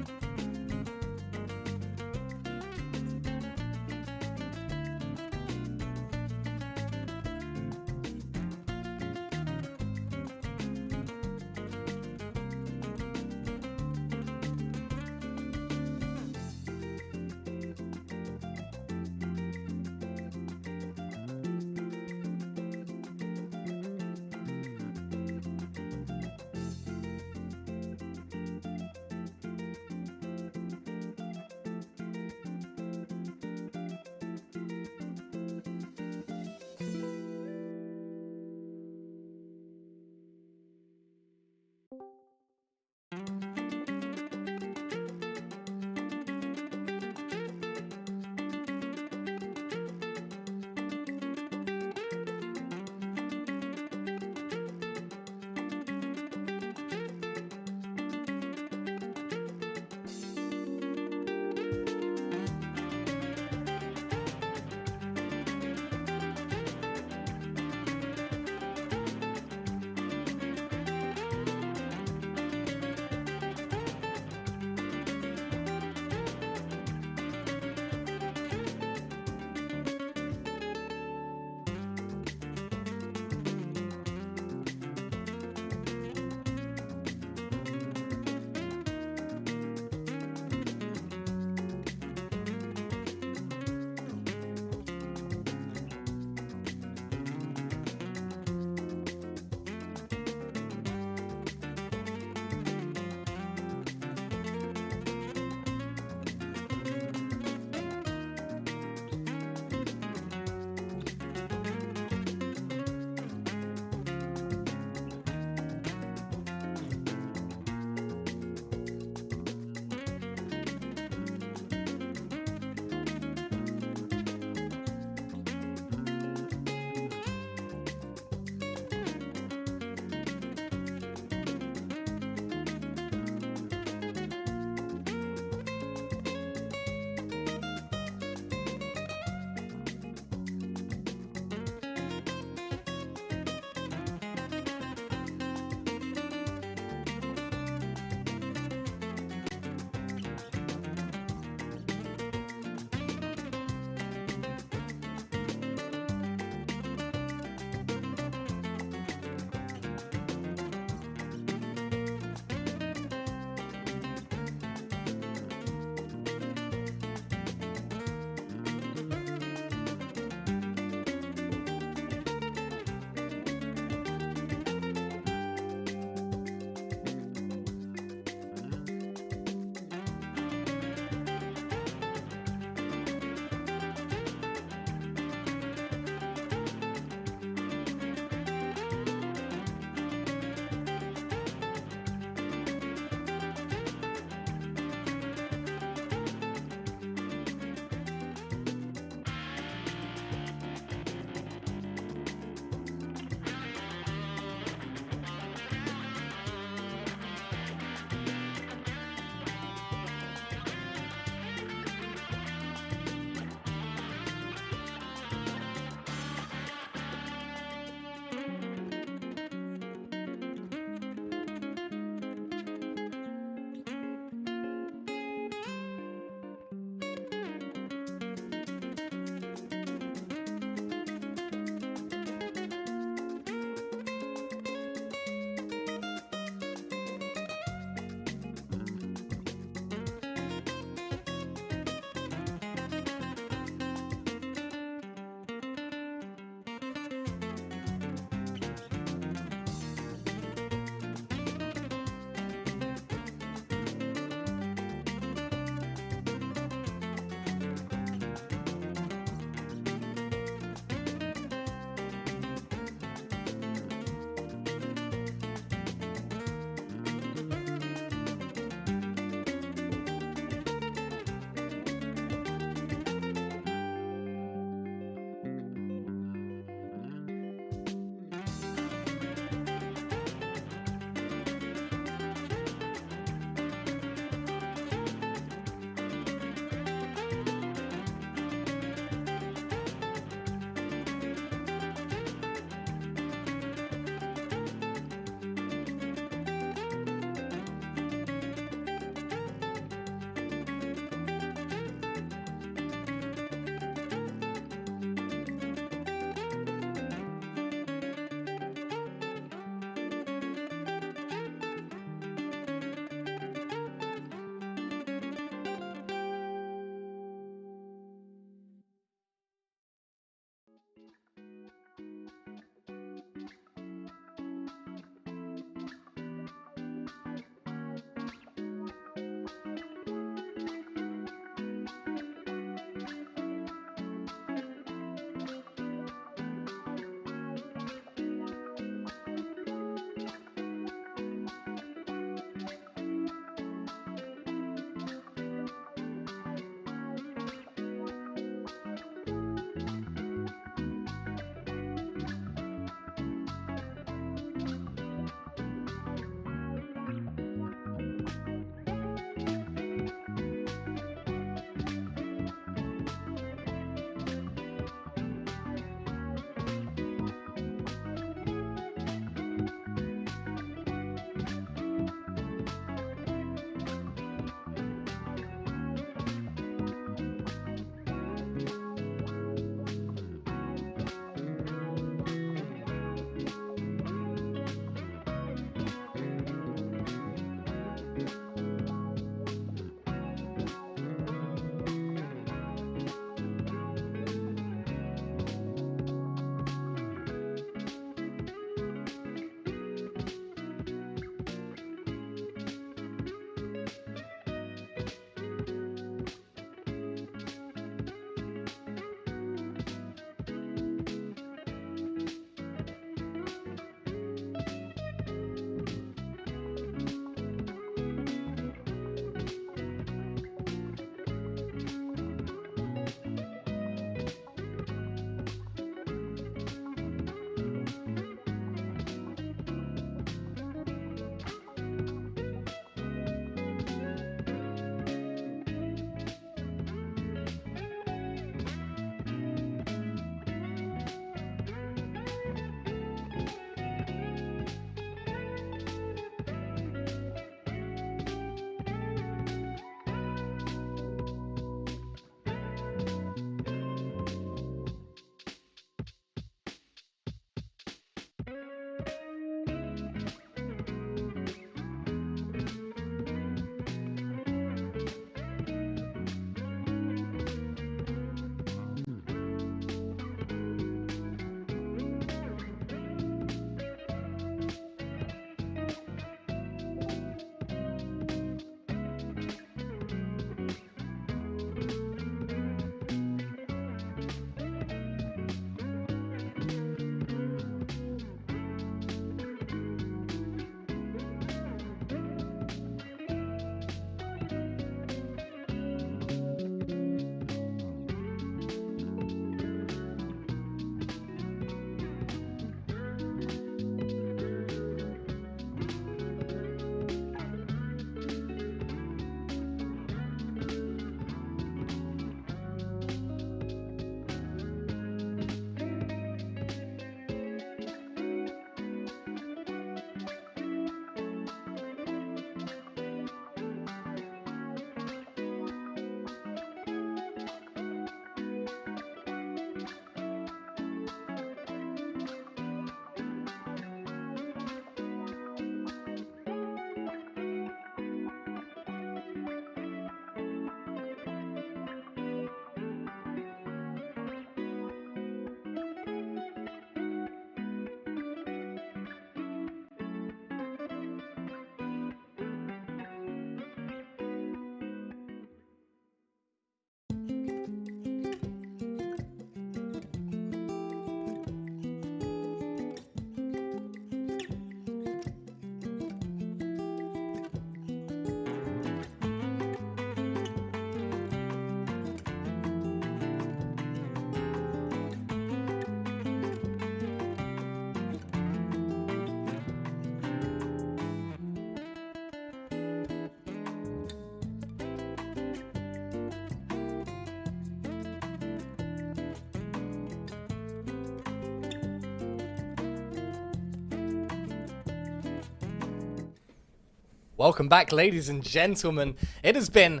Welcome back, ladies and gentlemen. It has been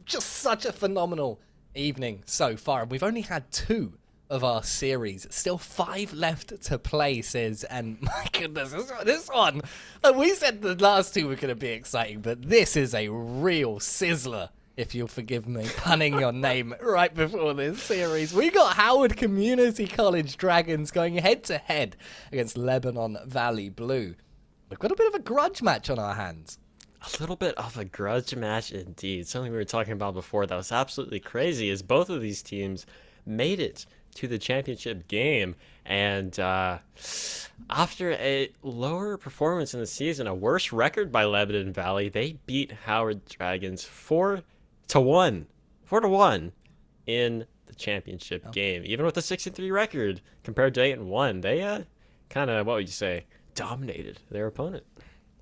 just such a phenomenal evening so far, and we've only had 2 of our series. Still 5 left to play, Sis, and my goodness, this one, we said the last 2 were going to be exciting, but this is a real sizzler, if you'll forgive me punning your name right before this series. We got Howard Community College Dragons going head-to-head against Lebanon Valley Blue. We've got a bit of a grudge match on our hands. A little bit of a grudge match indeed. Something we were talking about before that was absolutely crazy is both of these teams made it to the championship game, and after a lower performance in the season, a worse record by Lebanon Valley, they beat Howard Dragons 4-1 in the championship game. Even with a 6-3 record compared to 8-1, they kind of, what would you say, dominated their opponent.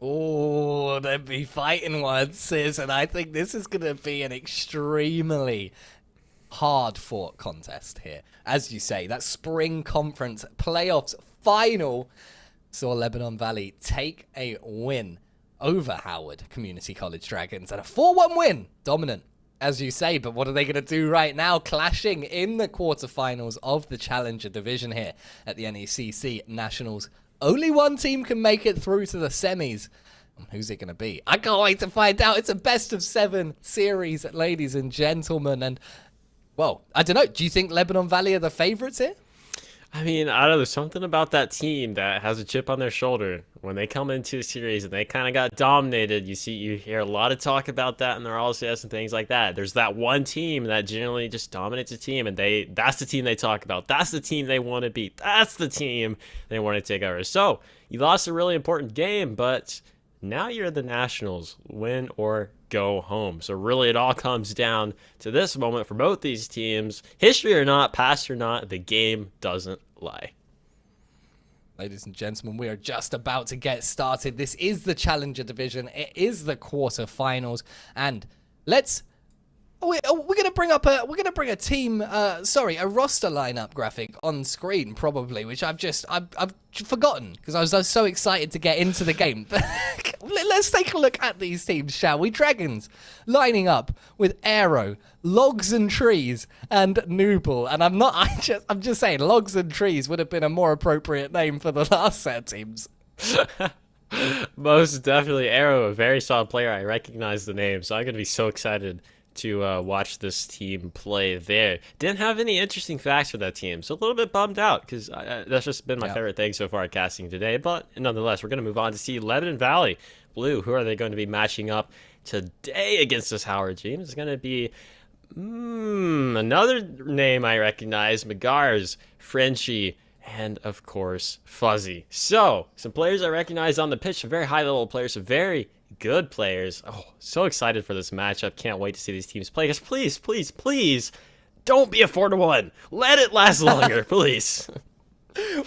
Oh, they'd be fighting words, Sis, and I think this is going to be an extremely hard-fought contest here. As you say, that spring conference playoffs final saw Lebanon Valley take a win over Howard Community College Dragons, and a 4-1 win, dominant, as you say. But what are they going to do right now? Clashing in the quarterfinals of the Challenger Division here at the NECC Nationals. Only one team can make it through to the semis. Who's it going to be? I can't wait to find out. It's a best-of-7 series, ladies and gentlemen. And, well, I don't know. Do you think Lebanon Valley are the favorites here? I mean, I don't know. There's something about that team that has a chip on their shoulder. When they come into a series and they kind of got dominated, you hear a lot of talk about that in their RLCS and things like that. There's that one team that generally just dominates a team, and that's the team they talk about. That's the team they want to beat. That's the team they want to take over. So you lost a really important game, but now you're the Nationals. Win or go home. So really it all comes down to this moment for both these teams. History or not, past or not, the game doesn't lie. Ladies and gentlemen, we are just about to get started. This is the Challenger Division. It is the quarterfinals, and we're gonna bring a team, a roster lineup graphic on screen probably, which I've forgotten because I was so excited to get into the game. Let's take a look at these teams, shall we? Dragons lining up with Aero, Logs and Trees, and Nooble. And I'm just saying, Logs and Trees would have been a more appropriate name for the last set of teams. Most definitely. Aero, a very solid player. I recognize the name, so I'm going to be so excited to watch this team play there. Didn't have any interesting facts for that team, so a little bit bummed out because that's just been my favorite thing so far at casting today. But nonetheless, we're going to move on to see Lebanon Valley Blue. Who are they going to be matching up today against this Howard team? It's going to be another name I recognize, Magars, Frenchie, and of course Fuzzy. So some players I recognize on the pitch, some very high level players, some very good players. Oh, so excited for this matchup. Can't wait to see these teams play. Just please don't be a 4-1. Let it last longer, please.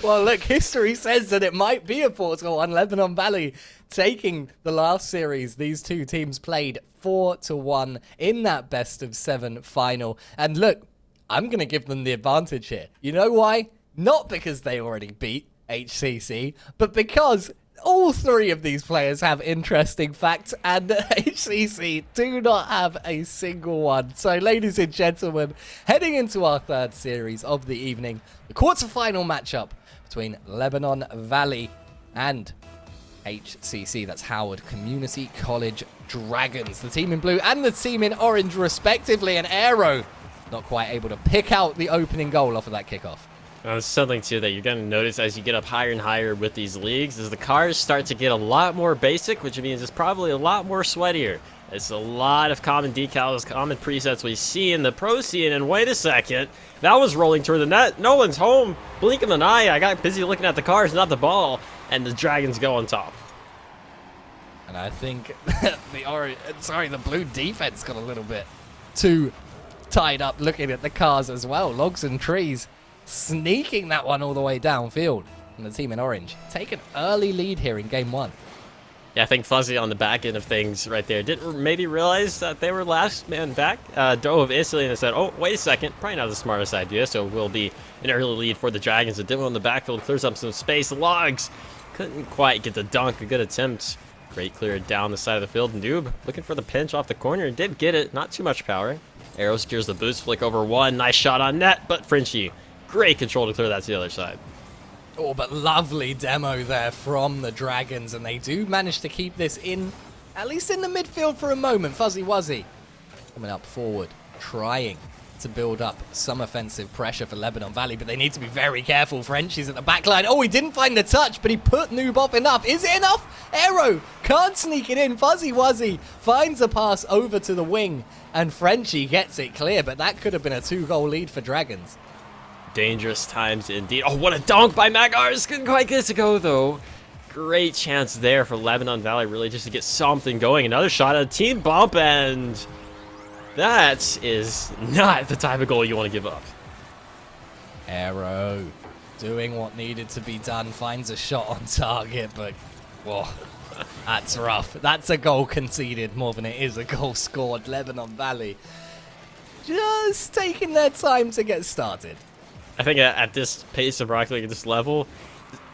Well, look, history says that it might be a 4-1. Lebanon Valley taking the last series. These two teams played 4-1 in that best-of-7 final. And look, I'm going to give them the advantage here. You know why? Not because they already beat HCC, but because all 3 of these players have interesting facts, and HCC do not have a single one. So, ladies and gentlemen, heading into our 3rd series of the evening, the quarterfinal matchup between Lebanon Valley and HCC. That's Howard Community College Dragons, the team in blue and the team in orange, respectively. And Aero not quite able to pick out the opening goal off of that kickoff. Something too that you're going to notice as you get up higher and higher with these leagues is the cars start to get a lot more basic, which means it's probably a lot more sweatier. It's a lot of common decals, common presets we see in the pro scene, and wait a second, that was rolling toward the net. No one's home. Blink of an eye, I got busy looking at the cars, not the ball, and the Dragons go on top. And I think the blue defense got a little bit too tied up looking at the cars as well. Logs and Trees sneaking that one all the way downfield. And the team in orange take an early lead here in game 1. Yeah, I think Fuzzy on the back end of things right there didn't maybe realize that they were last man back. Dove instantly and said, oh, wait a second, probably not the smartest idea, so will be an early lead for the Dragons. The demo on the backfield clears up some space. Logs couldn't quite get the dunk. A good attempt Great clear down the side of the field. Noob looking for the pinch off the corner. Did get it. Not too much power. Arrow secures the boost flick over one. Nice shot on net, but Frenchie, great control to clear that to the other side. Oh, but lovely demo there from the Dragons, and they do manage to keep this in, at least in the midfield for a moment. Fuzzy Wuzzy coming up forward, trying to build up some offensive pressure for Lebanon Valley, but they need to be very careful. Frenchie's at the back line. Oh, he didn't find the touch, but he put Noob off enough. Is it enough? Arrow can't sneak it in. Fuzzy Wuzzy finds a pass over to the wing, and Frenchie gets it clear, but that could have been a 2-goal lead for Dragons. Dangerous times indeed. Oh, what a dunk by Magars. Couldn't quite get it to go, though. Great chance there for Lebanon Valley, really just to get something going. Another shot at a team bump, and that is not the type of goal you want to give up. Arrow doing what needed to be done, finds a shot on target, but whoa, that's rough. That's a goal conceded more than it is a goal scored. Lebanon Valley just taking their time to get started. I think at this pace of Rocket League, at this level,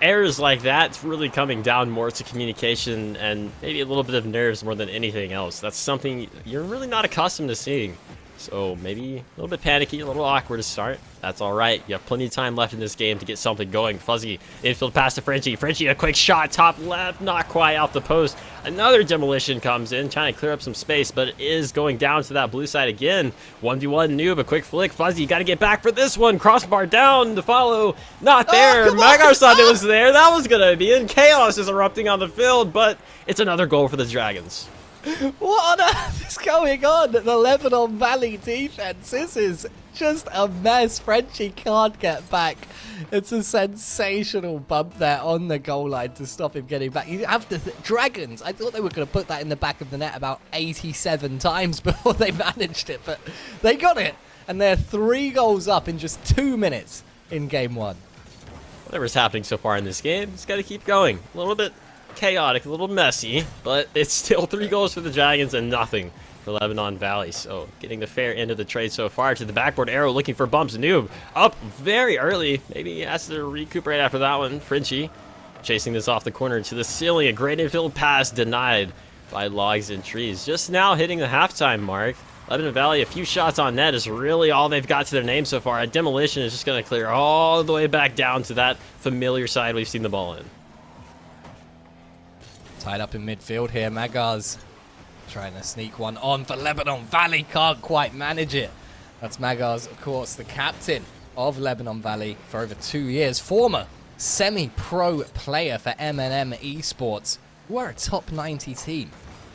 errors like that's really coming down more to communication and maybe a little bit of nerves more than anything else. That's something you're really not accustomed to seeing. So maybe a little bit panicky, a little awkward to start. That's all right. You have plenty of time left in this game to get something going. Fuzzy, infield pass to Frenchie. Frenchie, a quick shot, top left, not quite off the post. Another demolition comes in, trying to clear up some space, but it is going down to that blue side again. 1v1 Noob, a quick flick. Fuzzy, you got to get back for this one. Crossbar down, the follow, not there. Magar thought it was there. That was going to be in. Chaos is erupting on the field, but it's another goal for the Dragons. What on earth is going on at the Lebanon Valley defense? This is just a mess. Frenchie can't get back. It's a sensational bump there on the goal line to stop him getting back. You have to Dragons, I thought they were going to put that in the back of the net about 87 times before they managed it, but they got it. And they're 3 goals up in just 2 minutes in game 1. Whatever's happening so far in this game, it's got to keep going. A little bit chaotic, a little messy, but it's still 3 goals for the Dragons and nothing for Lebanon Valley. So getting the fair end of the trade so far to the backboard. Arrow looking for bumps. Noob up very early. Maybe he has to recuperate after that one. Frenchie chasing this off the corner to the ceiling. A great infield pass denied by logs and trees. Just now hitting the halftime mark. Lebanon Valley, a few shots on net is really all they've got to their name so far. A demolition is just going to clear all the way back down to that familiar side we've seen the ball in. Tied up in midfield here, Magars trying to sneak one on for Lebanon Valley, can't quite manage it. That's Magars, of course, the captain of Lebanon Valley for over 2 years, former semi-pro player for M&M Esports, who are a top 90 team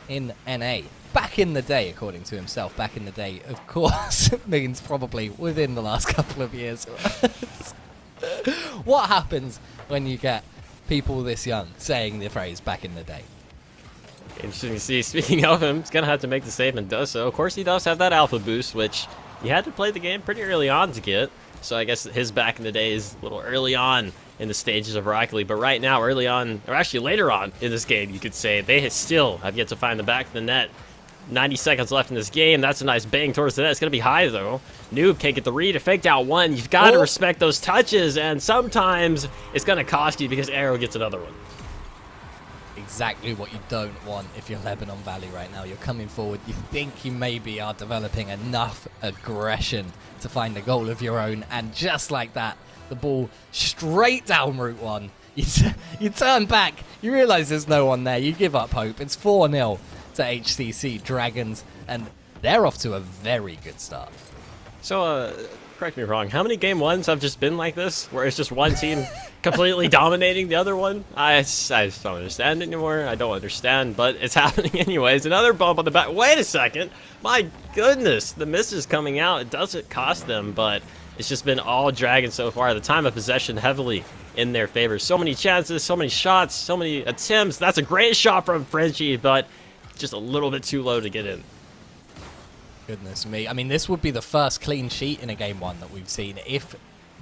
in NA. Back in the day, according to himself, back in the day, of course, means probably within the last couple of years. What happens when you get people this young saying the phrase back in the day? Interesting to see. Speaking of him, he's going to have to make the save and does so. Of course, he does have that alpha boost, which you had to play the game pretty early on to get. So I guess his back in the day is a little early on in the stages of Rocket League. But right now, early on, or actually later on in this game, you could say, they still have yet to find the back of the net. 90 seconds left in this game. That's a nice bang towards the net. It's going to be high, though. Noob can't get the read. A faked out one. You've got to respect those touches, and sometimes it's going to cost you because Arrow gets another one. Exactly what you don't want if you're Lebanon Valley right now. You're coming forward. You think you maybe are developing enough aggression to find a goal of your own, and just like that, the ball straight down Route 1. You turn back. You realize there's no one there. You give up hope. It's 4-0. To HCC Dragons, and they're off to a very good start. So, correct me if wrong, how many game 1s have just been like this, where it's just one team completely dominating the other one? I just don't understand anymore. I don't understand, but it's happening anyways. Another bump on the back. Wait a second. My goodness, the miss is coming out. It doesn't cost them, but it's just been all Dragons so far. The time of possession heavily in their favor. So many chances, so many shots, so many attempts. That's a great shot from Frenchie, but just a little bit too low to get in. Goodness me. I mean, this would be the first clean sheet in a game 1 that we've seen if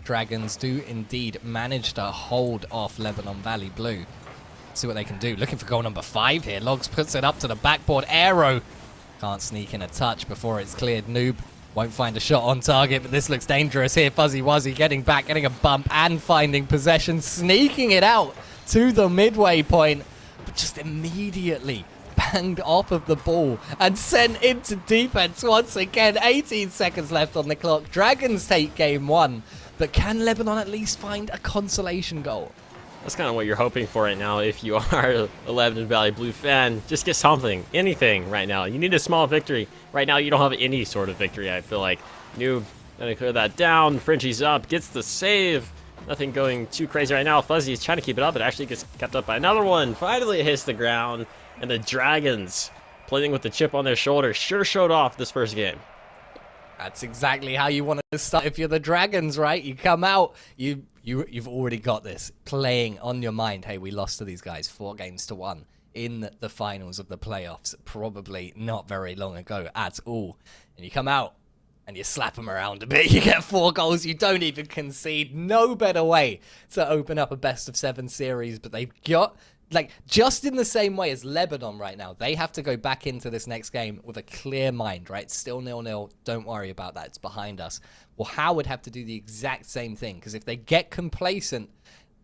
Dragons do indeed manage to hold off Lebanon Valley Blue. See what they can do. Looking for goal number 5 here. Logs puts it up to the backboard. Arrow can't sneak in a touch before it's cleared. Noob won't find a shot on target, but this looks dangerous here. Fuzzy Wuzzy getting back, getting a bump and finding possession, sneaking it out to the midway point. just immediately banged off of the ball and sent into defense once again. 18 seconds left on the clock. Dragons take game 1, but can Lebanon at least find a consolation goal? That's kind of what you're hoping for right now if you are a Lebanon Valley Blue fan. Just get something, anything right now. You need a small victory. Right now, you don't have any sort of victory, I feel like. Noob gonna clear that down. Frenchie's up, gets the save. Nothing going too crazy right now. Fuzzy is trying to keep it up. It actually gets kept up by another one. Finally, it hits the ground. And the Dragons, playing with the chip on their shoulder, sure showed off this first game. That's exactly how you want to start if you're the Dragons, right? You come out, you've already got this playing on your mind. Hey, we lost to these guys 4-1 in the finals of the playoffs, probably not very long ago at all. And you come out and you slap them around a bit. You get 4 goals. You don't even concede. No better way to open up a best-of-7 series, but they've got... Like, just in the same way as Lebanon right now, they have to go back into this next game with a clear mind, right? Still 0-0. Don't worry about that. It's behind us. Well, Howard have to do the exact same thing, because if they get complacent,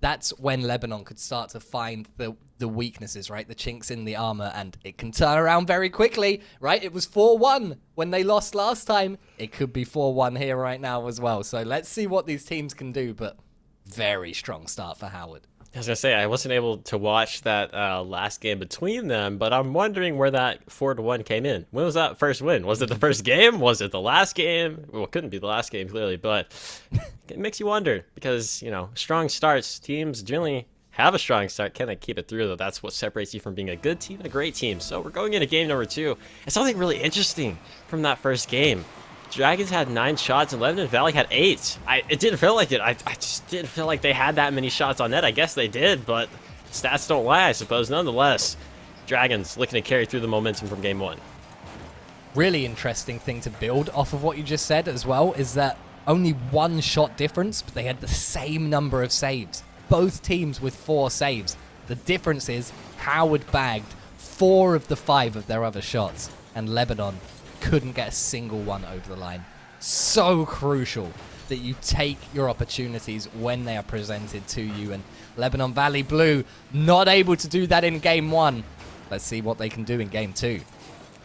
that's when Lebanon could start to find the weaknesses, right? The chinks in the armor, and it can turn around very quickly, right? It was 4-1 when they lost last time. It could be 4-1 here right now as well. So let's see what these teams can do, but very strong start for Howard. I was going to say, I wasn't able to watch that last game between them, but I'm wondering where that 4-1 came in. When was that first win? Was it the first game? Was it the last game? Well, it couldn't be the last game, clearly, but it makes you wonder because, you know, strong starts, teams generally have a strong start. Can they keep it through, though? That's what separates you from being a good team and a great team. So we're going into game number 2. And something really interesting from that first game. Dragons had 9 shots and Lebanon Valley had 8. It didn't feel like it. I just didn't feel like they had that many shots on net. I guess they did, but stats don't lie, I suppose. Nonetheless, Dragons looking to carry through the momentum from game 1. Really interesting thing to build off of what you just said as well is that only 1 shot difference, but they had the same number of saves. Both teams with 4 saves. The difference is Howard bagged 4 of the 5 of their other shots, and Lebanon couldn't get a single one over the line. So crucial that you take your opportunities when they are presented to you, and Lebanon Valley Blue not able to do that in game 1. Let's see what they can do in game 2.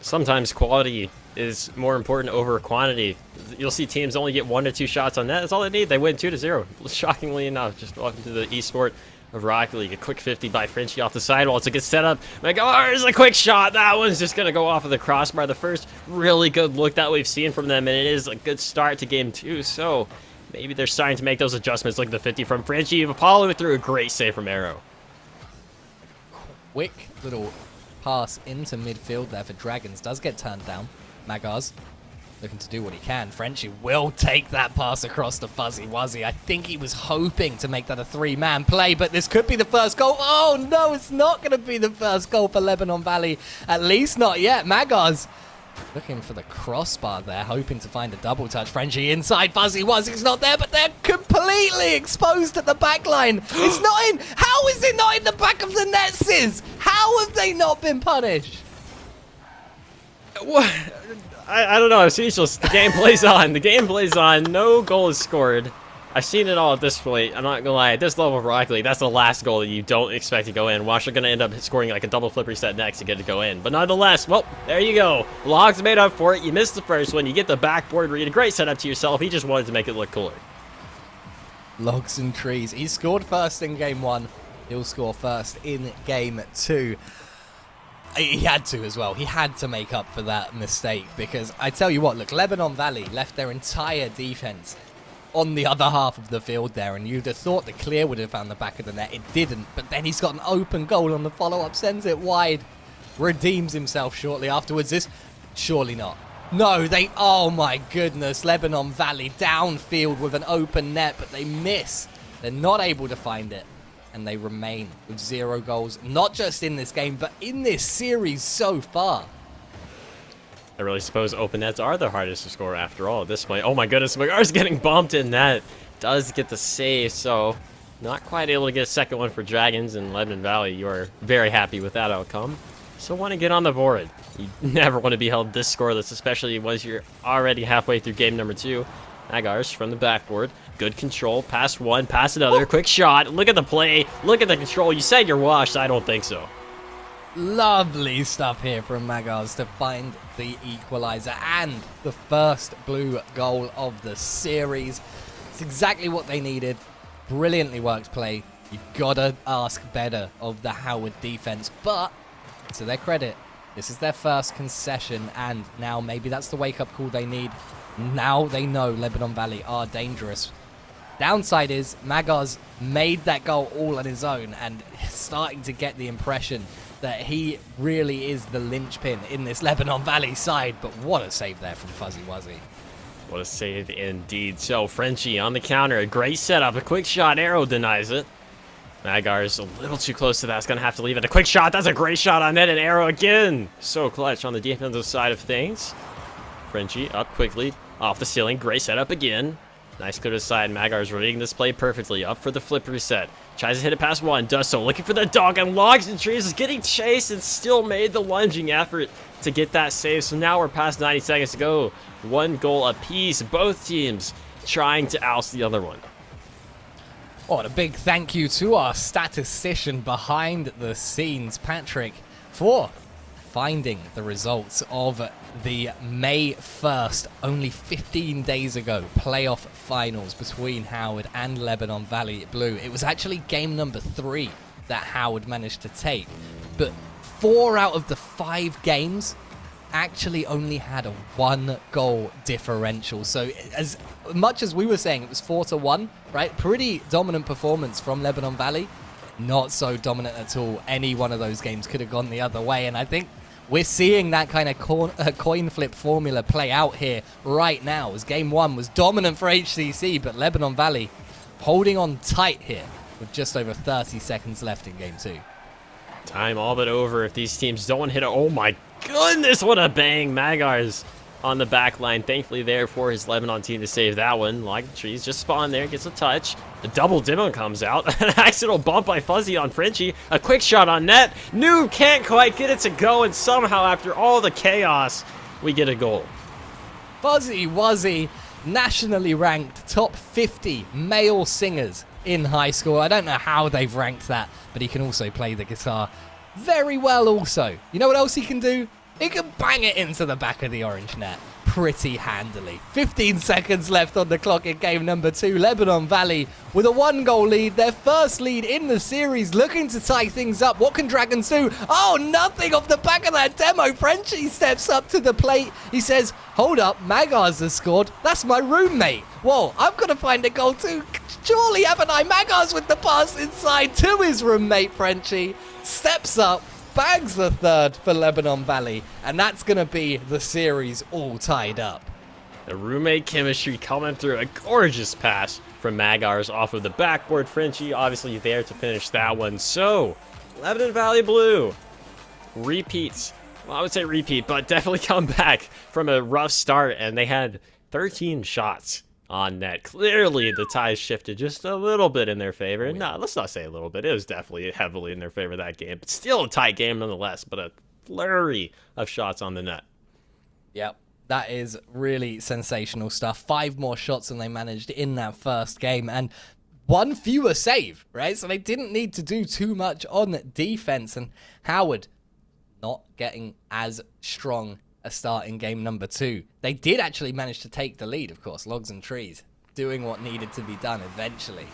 Sometimes quality is more important over quantity. You'll see teams only get 1 to 2 shots on net. That's all they need. They win 2-0. Shockingly enough, just welcome to the esport of Rocket League. A quick 50 by Frenchie off the sidewall. It's a good setup. There's a quick shot. That one's just going to go off of the crossbar. The first really good look that we've seen from them, and it is a good start to game 2. So maybe they're starting to make those adjustments. Look at the 50 from Frenchie. Apollo through a great save from Arrow. Quick little pass into midfield there for Dragons. Does get turned down. Magars looking to do what he can. Frenchie will take that pass across to Fuzzy Wuzzy. I think he was hoping to make that a 3-man play, but this could be the first goal. Oh, no, it's not going to be the first goal for Lebanon Valley. At least not yet. Magars looking for the crossbar there, hoping to find a double touch. Frenchie inside. Fuzzy Wuzzy's not there, but they're completely exposed at the back line. It's not in. How is it not in the back of the NECC? How have they not been punished? What? I don't know. I'm speechless. The game plays on. The game plays on. No goal is scored. I've seen it all at this point. I'm not going to lie. At this level of Rocket League, that's the last goal that you don't expect to go in. Wash are going to end up scoring like a double flip reset next to get it to go in. But nonetheless, well, there you go. Logs made up for it. You missed the first one. You get the backboard read. A great setup to yourself. He just wanted to make it look cooler. Logs and trees. He scored first in game 1. He'll score first in game 2. He had to as well. He had to make up for that mistake because I tell you what, look, Lebanon Valley left their entire defense on the other half of the field there, and you'd have thought the clear would have found the back of the net. It didn't, but then he's got an open goal on the follow-up, sends it wide, redeems himself shortly afterwards. This, surely not. No, oh my goodness, Lebanon Valley downfield with an open net, but they miss. They're not able to find it. And they remain with 0 goals, not just in this game, but in this series so far. I really suppose open nets are the hardest to score after all at this point. Oh my goodness, Magar's getting bumped in net. Does get the save, so not quite able to get a second one for Dragons and Lebanon Valley. You are very happy with that outcome. So want to get on the board. You never want to be held this scoreless, especially once you're already halfway through game number 2. Magars from the backboard. Good control. Pass one, pass another. Quick shot. Look at the play. Look at the control. You said you're washed. I don't think so. Lovely stuff here from Magars to find the equalizer and the first blue goal of the series. It's exactly what they needed. Brilliantly worked play. You've got to ask better of the Howard defense, but to their credit, this is their first concession, and now maybe that's the wake-up call they need. Now they know Lebanon Valley are dangerous. Downside is Magars made that goal all on his own and starting to get the impression that he really is the linchpin in this Lebanon Valley side. But what a save there from Fuzzy Wuzzy. What a save indeed. So Frenchie on the counter, a great setup, a quick shot, Arrow denies it. Magar's a little too close to that, it's gonna have to leave it. A quick shot, that's a great shot on net, and Arrow again. So clutch on the defensive side of things. Frenchie up quickly, off the ceiling, great setup again. Nice clear to the side, Magar's reading this play perfectly, up for the flip reset. Tries to hit it past one, does so, looking for the dog, and logs and trees, is getting chased and still made the lunging effort to get that save. So now we're past 90 seconds to go. 1 goal apiece, both teams trying to oust the other one. Oh, and a big thank you to our statistician behind the scenes, Patrick, for finding the results of the May 1st, only 15 days ago, playoff finals between Howard and Lebanon Valley Blue. It was actually game number 3 that Howard managed to take, but 4 out of the 5 games actually only had a 1-goal differential. So as much as we were saying it was 4-1, right? Pretty dominant performance from Lebanon Valley. Not so dominant at all. Any one of those games could have gone the other way, and I think we're seeing that kind of coin flip formula play out here right now, as game 1 was dominant for HCC, but Lebanon Valley holding on tight here with just over 30 seconds left in game 2. Time all but over if these teams don't hit it. Oh my goodness, what a bang. Magar's on the back line, thankfully there for his Lebanon team to save that one. Like trees just spawn there, gets a touch. The double demo comes out. An accidental bump by Fuzzy on Frenchie. A quick shot on net. Noob can't quite get it to go, and somehow after all the chaos, we get a goal. Fuzzy Wuzzy, nationally ranked top 50 male singers in high school. I don't know how they've ranked that, but he can also play the guitar very well also. You know what else he can do? He can bang it into the back of the orange net pretty handily. 15 seconds left on the clock in game number 2. Lebanon Valley with a 1-goal lead, their first lead in the series, looking to tie things up. What can Dragons do? Oh, nothing off the back of that demo. Frenchie steps up to the plate. He says, hold up, Magars has scored. That's my roommate. Whoa, I've got to find a goal too. Surely haven't I? Magars with the pass inside to his roommate Frenchie. Steps up, bags the 3rd for Lebanon Valley, and that's going to be the series all tied up. The roommate chemistry coming through. A gorgeous pass from Magars off of the backboard. Frenchie obviously there to finish that one. So, Lebanon Valley Blue repeats. Well, I would say repeat, but definitely come back from a rough start, and they had 13 shots on net. Clearly, the ties shifted just a little bit in their favor. No, let's not say a little bit. It was definitely heavily in their favor that game. But still a tight game nonetheless, but a flurry of shots on the net. Yep, that is really sensational stuff. 5 more shots than they managed in that first game, and 1 fewer save, right? So they didn't need to do too much on defense, and Howard not getting as strong a start in game number 2. They did actually manage to take the lead, of course, Logs and Trees doing what needed to be done eventually,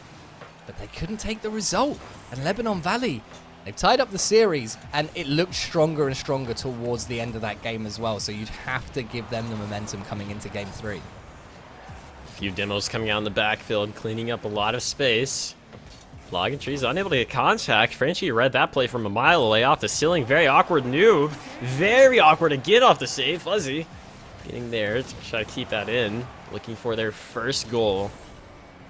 but they couldn't take the result. And Lebanon Valley, they've tied up the series, and it looked stronger and stronger towards the end of that game as well, so you'd have to give them the momentum coming into game 3. A few demos coming out in the backfield, cleaning up a lot of space. Log and Trees unable to get contact. Frenchie read that play from a mile away off the ceiling. Very awkward Noob. Very awkward to get off the save. Fuzzy getting there to try to keep that in. Looking for their first goal.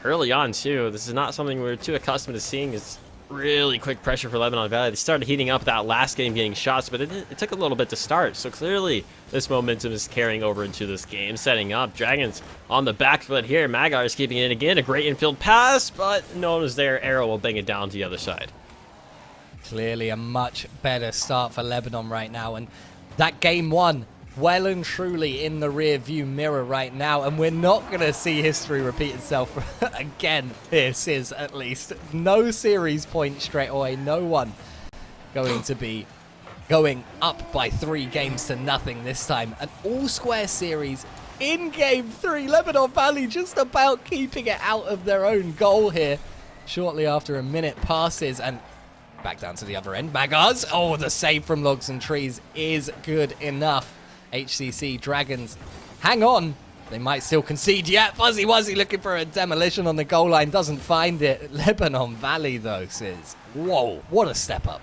Early on, too. This is not something we're too accustomed to seeing. It's really quick pressure for Lebanon Valley. They started heating up that last game getting shots, but it took a little bit to start. So clearly, this momentum is carrying over into this game. Setting up. Dragons on the back foot here. Magar is keeping it again. A great infield pass, but no one is there. Arrow will bang it down to the other side. Clearly a much better start for Lebanon right now, and that game 1 well and truly in the rear view mirror right now, and we're not going to see history repeat itself again. This is at least no series point straight away. No one going to be going up by 3 games to nothing this time. An all-square series in Game 3. Lebanon Valley just about keeping it out of their own goal here. Shortly after a minute passes, and back down to the other end. Magars, oh, the save from Logs and Trees is good enough. HCC Dragons, hang on. They might still concede yet. Fuzzy Wuzzy looking for a demolition on the goal line, doesn't find it. Lebanon Valley, though, says, whoa, what a step up.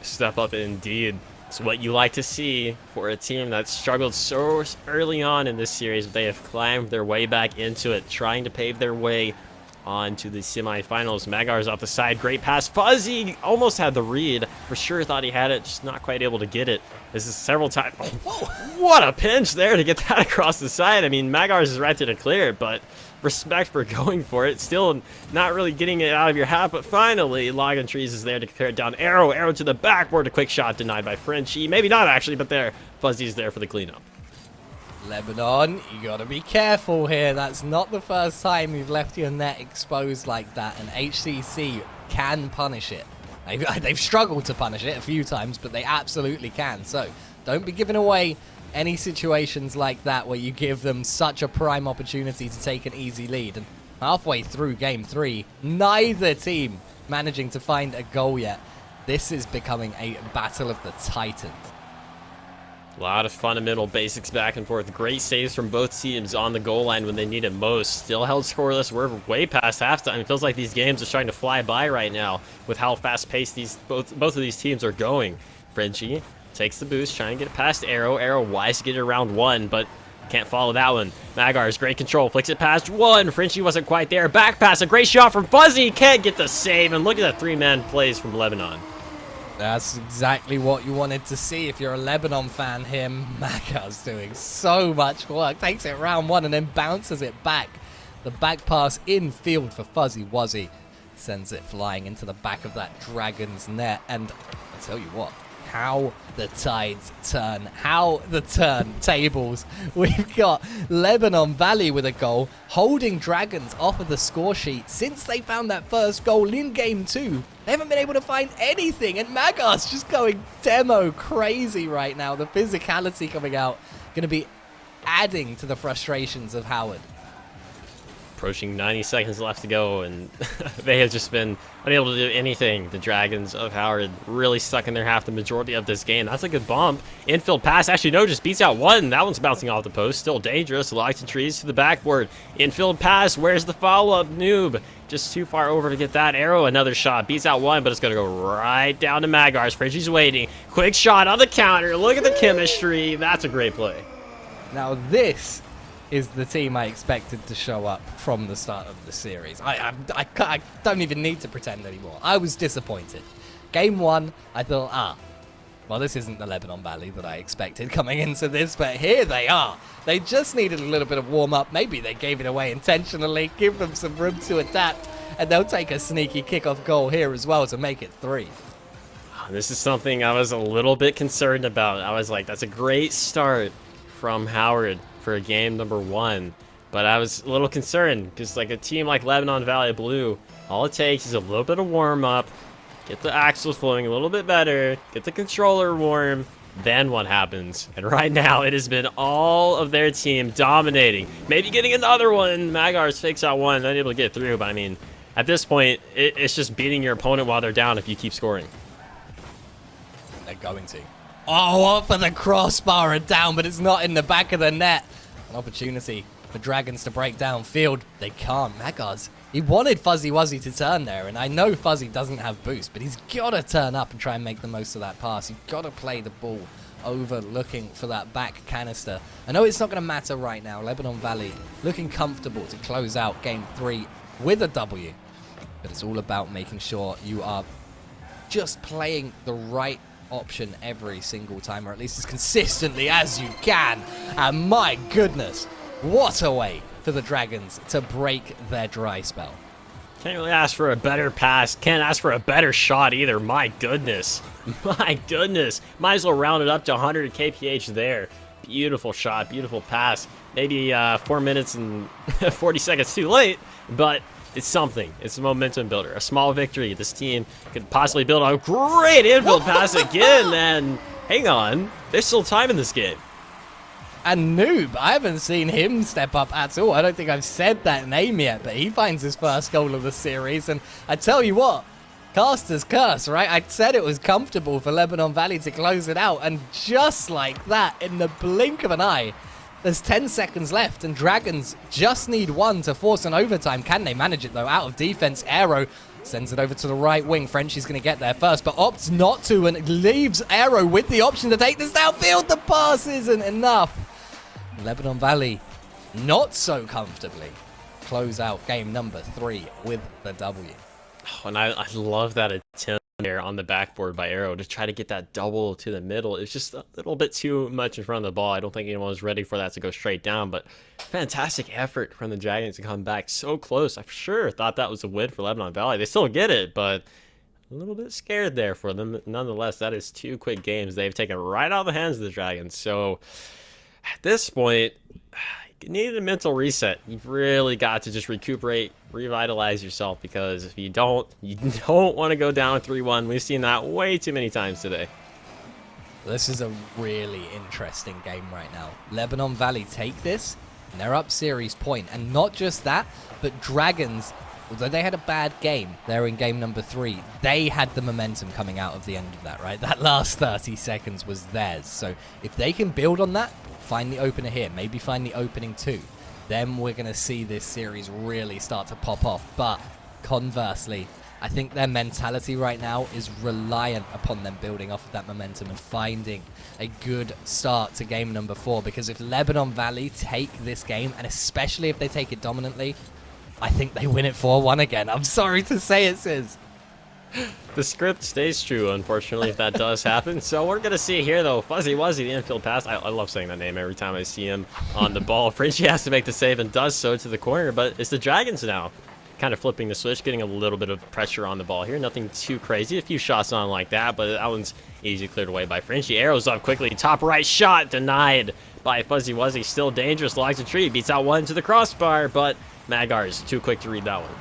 Step up indeed. It's what you like to see for a team that struggled so early on in this series. They have climbed their way back into it, trying to pave their way on to the semifinals. Magar's off the side, great pass. Fuzzy almost had the read. For sure thought he had it, just not quite able to get it. This is several times. Oh, what a pinch there to get that across the side. I mean, Magar's is right to clear it, but respect for going for it. Still not really getting it out of your hat, but finally, Log and Trees is there to clear it down. Arrow to the backboard. A quick shot denied by Frenchie. Maybe not actually, but there. Fuzzy's there for the cleanup. Lebanon, you gotta be careful here. That's not the first time you've left your net exposed like that, and HCC can punish it. They've struggled to punish it a few times, but they absolutely can. So don't be giving away any situations like that where you give them such a prime opportunity to take an easy lead. And halfway through Game 3, neither team managing to find a goal yet. This is becoming a battle of the Titans. A lot of fundamental basics back and forth. Great saves from both teams on the goal line when they need it most. Still held scoreless. We're way past halftime. It feels like these games are starting to fly by right now with how fast-paced both of these teams are going. Frenchie takes the boost, trying to get it past Arrow. Arrow wise to get it around 1, but can't follow that one. Magar's great control. Flicks it past 1. Frenchie wasn't quite there. Back pass. A great shot from Fuzzy. Can't get the save. And look at that 3-man plays from Lebanon. That's exactly what you wanted to see if you're a Lebanon fan here. Magar's doing so much work. Takes it round 1 and then bounces it back. The back pass in field for Fuzzy Wuzzy. Sends it flying into the back of that Dragon's net. And I tell you what, how the tides turn. How the turntables. We've got Lebanon Valley with a goal, holding Dragons off of the score sheet since they found that first goal in Game 2. They haven't been able to find anything, and Magar's just going demo crazy right now. The physicality coming out, going to be adding to the frustrations of Howard. Approaching 90 seconds left to go, and they have just been unable to do anything. The Dragons of Howard really stuck in their half the majority of this game. That's a good bump. Infield pass. Actually, no, just beats out 1. That one's bouncing off the post. Still dangerous. Logs and Trees to the backboard. Infield pass. Where's the follow-up? Noob. Just too far over to get that. Arrow, another shot. Beats out 1, but it's going to go right down to Magar's. Frenchie's waiting. Quick shot on the counter. Look at the chemistry. That's a great play. Now this is the team I expected to show up from the start of the series. I don't even need to pretend anymore. I was disappointed. Game 1, I thought, well, this isn't the Lebanon Valley that I expected coming into this, but here they are. They just needed a little bit of warm-up. Maybe they gave it away intentionally. Give them some room to adapt, and they'll take a sneaky kickoff goal here as well to make it 3. This is something I was a little bit concerned about. I was like, that's a great start from Howard for a game number 1, but I was a little concerned because like a team like Lebanon Valley Blue, all it takes is a little bit of warm-up, get the axles flowing a little bit better, get the controller warm, then what happens? And right now it has been all of their team dominating, maybe getting another one. Magar's fakes out 1, unable to get through, but I mean, at this point it's just beating your opponent while they're down if you keep scoring. They're going to. Oh, up for the crossbar and down, but it's not in the back of the net. An opportunity for Dragons to break down field. They can't. Magar's, he wanted Fuzzy Wuzzy to turn there, and I know Fuzzy doesn't have boost, but he's got to turn up and try and make the most of that pass. You've got to play the ball over looking for that back canister. I know it's not going to matter right now. Lebanon Valley looking comfortable to close out Game 3 with a W, but it's all about making sure you are just playing the right option every single time, or at least as consistently as you can. And my goodness, what a way for the Dragons to break their dry spell. Can't really ask for a better pass. Can't ask for a better shot either. My goodness. My goodness. Might as well round it up to 100 kph there. Beautiful shot. Beautiful pass. Maybe 4 minutes and 40 seconds too late, but it's something. It's a momentum builder. A small victory. This team could possibly build a great infield pass again. And hang on, there's still time in this game. And Noob, I haven't seen him step up at all. I don't think I've said that name yet, but he finds his first goal of the series. And I tell you what, Caster's curse, right? I said it was comfortable for Lebanon Valley to close it out. And just like that, in the blink of an eye, there's 10 seconds left. And Dragons just need one to force an overtime. Can they manage it, though? Out of defense, Aero sends it over to the right wing. Frenchie's going to get there first, but opts not to and leaves Aero with the option to take this downfield. The pass isn't enough. Lebanon Valley, not so comfortably, close out game number 3 with the W. Oh, and I love that attempt there on the backboard by Aero to try to get that double to the middle. It's just a little bit too much in front of the ball. I don't think anyone was ready for that to go straight down, but fantastic effort from the Dragons to come back so close. I for sure thought that was a win for Lebanon Valley. They still get it, but a little bit scared there for them. Nonetheless, that is 2 quick games they've taken right out of the hands of the Dragons. So at this point, you need a mental reset. You've really got to just recuperate, revitalize yourself, because if you don't want to go down 3-1. We've seen that way too many times today. This is a really interesting game right now. Lebanon Valley take this, and they're up series point. And not just that, but Dragons, although they had a bad game, they're in game number 3. They had the momentum coming out of the end of that, right? That last 30 seconds was theirs. So if they can build on that, find the opener here, maybe find the opening 2, then we're going to see this series really start to pop off. But conversely, I think their mentality right now is reliant upon them building off of that momentum and finding a good start to game number 4. Because if Lebanon Valley take this game, and especially if they take it dominantly, I think they win it 4-1 again. I'm sorry to say it, Sis. The script stays true, unfortunately, if that does happen. So we're going to see here, though, Fuzzy Wuzzy, the infield pass. I love saying that name every time I see him on the ball. Frenchie has to make the save and does so to the corner, but it's the Dragons now kind of flipping the switch, getting a little bit of pressure on the ball here. Nothing too crazy. A few shots on like that, but that one's easy cleared away by Frenchie. Arrows up quickly. Top right shot denied by Fuzzy Wuzzy. Still dangerous. Logs a tree. Beats out one to the crossbar, but Magar's too quick to read that one.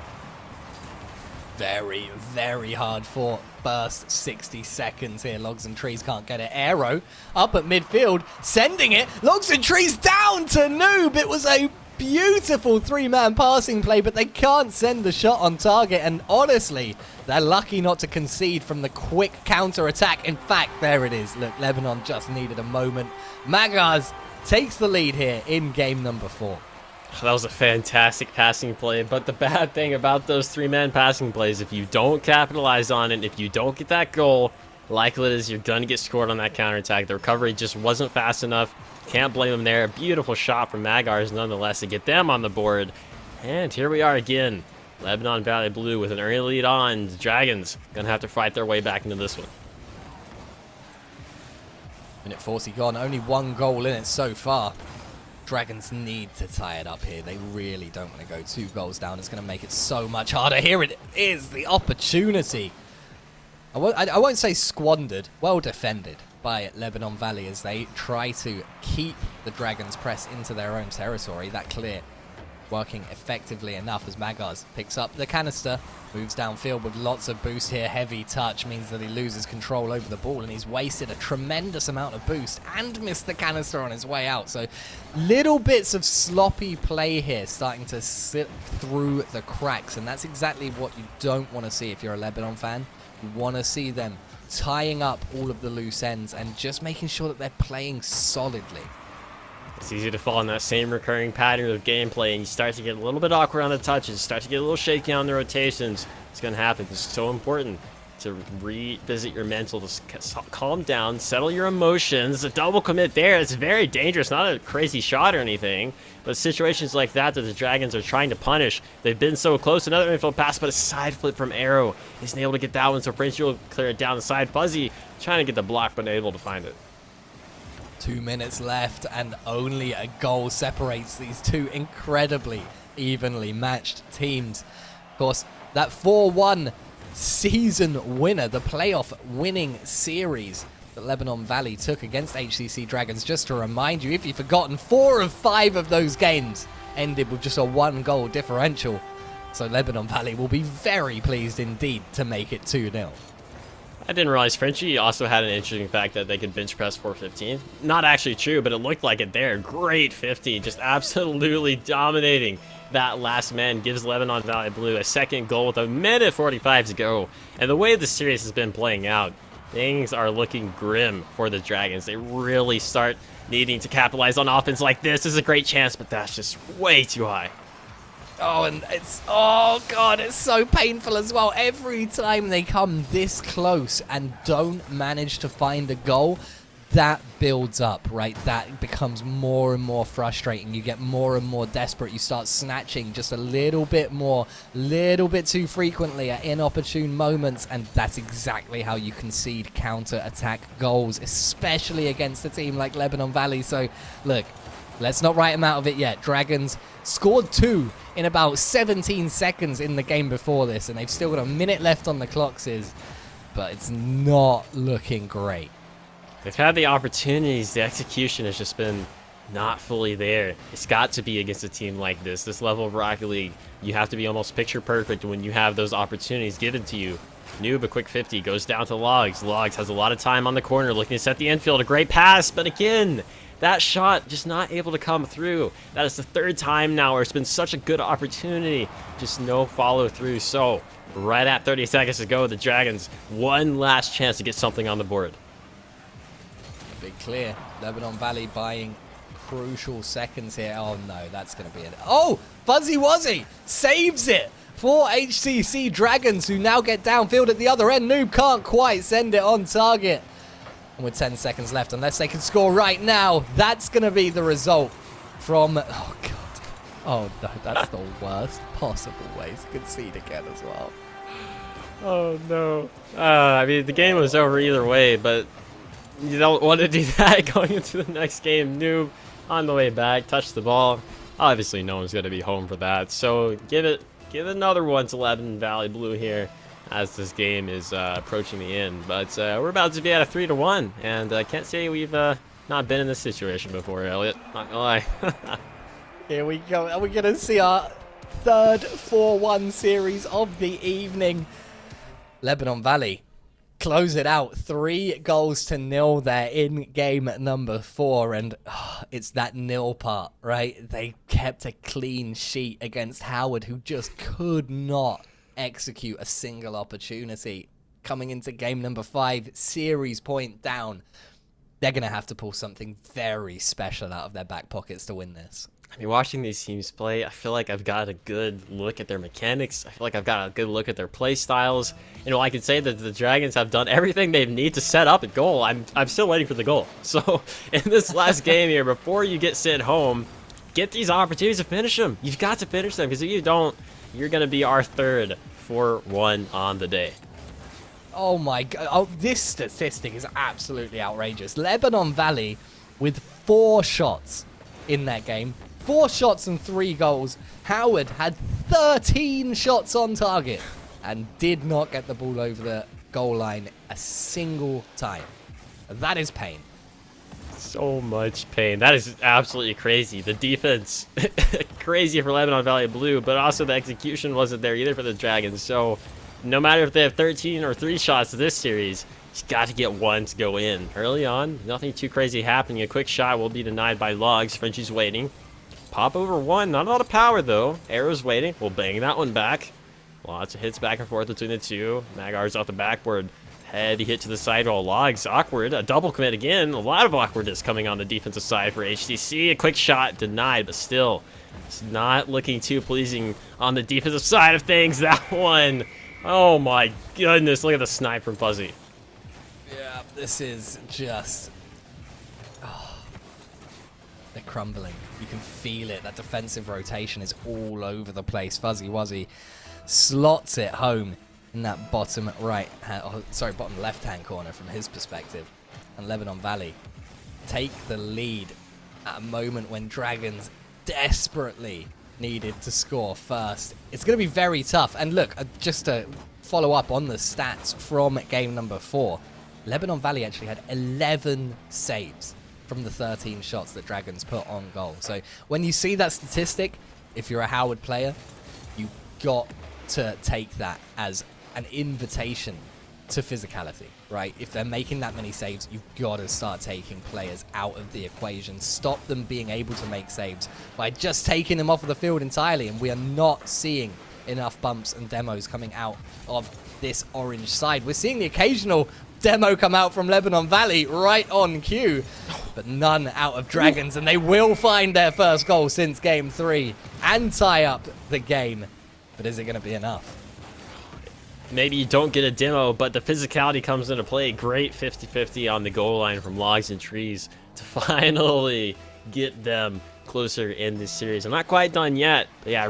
Very, very hard fought first 60 seconds here. Logs and Trees can't get it. Aero up at midfield, sending it. Logs and Trees down to Noob. It was a beautiful 3-man passing play, but they can't send the shot on target. And honestly, they're lucky not to concede from the quick counter-attack. In fact, there it is. Look, Lebanon just needed a moment. Magars takes the lead here in game number 4. That was a fantastic passing play, but the bad thing about those 3-man passing plays, if you don't capitalize on it, if you don't get that goal, likely it is you're going to get scored on that counterattack. The recovery just wasn't fast enough. Can't blame them there. Beautiful shot from Magars nonetheless to get them on the board. And here we are again. Lebanon Valley Blue with an early lead on. The Dragons going to have to fight their way back into this one. Minute 40 gone. Only 1 goal in it so far. Dragons need to tie it up here. They really don't want to go 2 goals down. It's going to make it so much harder. Here it is, the opportunity. I won't say squandered, well defended by Lebanon Valley as they try to keep the Dragons press into their own territory. That clear working effectively enough as Magars picks up the canister, moves downfield with lots of boost here. Heavy touch means that he loses control over the ball, and he's wasted a tremendous amount of boost and missed the canister on his way out. So little bits of sloppy play here starting to slip through the cracks, and that's exactly what you don't want to see if you're a Lebanon fan. You want to see them tying up all of the loose ends and just making sure that they're playing solidly. It's easy to fall in that same recurring pattern of gameplay, and you start to get a little bit awkward on the touches, start to get a little shaky on the rotations. It's going to happen. It's so important to revisit your mental, to calm down, settle your emotions. A double commit there, it's very dangerous. Not a crazy shot or anything, but situations like that the Dragons are trying to punish. They've been so close. Another infield pass, but a side flip from Aero. Isn't able to get that one, so Frenchie will clear it down the side. Fuzzy trying to get the block, but unable to find it. 2 minutes left, and only a goal separates these 2 incredibly evenly matched teams. Of course, that 4-1 season winner, the playoff winning series that Lebanon Valley took against HCC Dragons. Just to remind you, if you've forgotten, 4 of 5 of those games ended with just a 1-goal differential. So Lebanon Valley will be very pleased indeed to make it 2-0. I didn't realize Frenchie also had an interesting fact that they could bench press 415. Not actually true, but it looked like it there. Great 50, just absolutely dominating. That last man gives Lebanon Valley Blue a second goal with a minute 45 to go. And the way the series has been playing out, things are looking grim for the Dragons. They really start needing to capitalize on offense like this. This is a great chance, but that's just way too high. Oh, and oh God, it's so painful as well. Every time they come this close and don't manage to find a goal, that builds up, right? That becomes more and more frustrating. You get more and more desperate. You start snatching just a little bit more, little bit too frequently at inopportune moments, and that's exactly how you concede counter-attack goals, especially against a team like Lebanon Valley. So, look, let's not write them out of it yet. Dragons scored 2 in about 17 seconds in the game before this, and they've still got a minute left on the clock, but it's not looking great. They've had the opportunities. The execution has just been not fully there. It's got to be against a team like this. This level of Rocket League, you have to be almost picture perfect when you have those opportunities given to you. Noob, a quick 50, goes down to Logs. Logs has a lot of time on the corner looking to set the infield. A great pass, but again, that shot just not able to come through. That is the third time now where it's been such a good opportunity. Just no follow through. So, right at 30 seconds to go, the Dragons, one last chance to get something on the board. Big clear. Lebanon Valley buying crucial seconds here. Oh no, that's going to be it. Oh, Fuzzy Wuzzy saves it for HTC Dragons, who now get downfield at the other end. Noob can't quite send it on target. And with 10 seconds left, unless they can score right now, that's going to be the result from... Oh, God. Oh, no, that's the worst possible way to concede again as well. Oh, no. I mean, the game was over either way, but you don't want to do that going into the next game. Noob on the way back, touched the ball. Obviously, no one's going to be home for that. So give another one to Lebanon Valley Blue here as this game is approaching the end. But we're about to be at a 3-1, and I can't say we've not been in this situation before, Elliot. Not gonna lie. Here we go. Are we going to see our third 4-1 series of the evening? Lebanon Valley close it out 3-0 there in game number 4, and it's that nil part, right? They kept a clean sheet against Howard, who just could not execute a single opportunity. Coming into game number 5, series point down. They're going to have to pull something very special out of their back pockets to win this. I mean, watching these teams play, I feel like I've got a good look at their mechanics. I feel like I've got a good look at their play styles. You know, I can say that the Dragons have done everything they need to set up a goal. I'm still waiting for the goal. So, in this last game here, before you get sent home, get these opportunities to finish them. You've got to finish them, because if you don't, you're going to be our third 4-1 on the day. Oh my God. Oh, this statistic is absolutely outrageous. Lebanon Valley with 4 shots in that game. 4 shots and 3 goals. Howard had 13 shots on target and did not get the ball over the goal line a single time. That is pain. So much pain. That is absolutely crazy. The defense, crazy for Lebanon Valley Blue, but also the execution wasn't there either for the Dragons. So no matter if they have 13 or 3 shots this series, you got to get one to go in. Early on, nothing too crazy happening. A quick shot will be denied by Logs. Frenchie's waiting. Pop over one. Not a lot of power, though. Arrow's waiting. We'll bang that one back. Lots of hits back and forth between the two. Magar's off the backboard. Heady hit to the sidewall. Logs awkward. A double commit again. A lot of awkwardness coming on the defensive side for HTC. A quick shot denied, but still, it's not looking too pleasing on the defensive side of things. That one. Oh my goodness. Look at the snipe from Fuzzy. Yeah, this is just... Oh, they're crumbling. You can feel it. That defensive rotation is all over the place. Fuzzy Wuzzy slots it home in that bottom bottom left-hand corner from his perspective. And Lebanon Valley take the lead at a moment when Dragons desperately needed to score first. It's going to be very tough. And look, just to follow up on the stats from game number 4, Lebanon Valley actually had 11 saves from the 13 shots that Dragons put on goal. So when you see that statistic, if you're a Howard player, you got to take that as an invitation to physicality, right? If they're making that many saves, you've got to start taking players out of the equation. Stop them being able to make saves by just taking them off of the field entirely, and we are not seeing enough bumps and demos coming out of this orange side. We're seeing the occasional demo come out from Lebanon Valley right on cue, but none out of Dragons, and they will find their first goal since game 3 and tie up the game. But is it going to be enough? Maybe you don't get a demo, but the physicality comes into play. Great 50-50 on the goal line from Logs and Trees to finally get them closer in this series. I'm not quite done yet, but yeah, I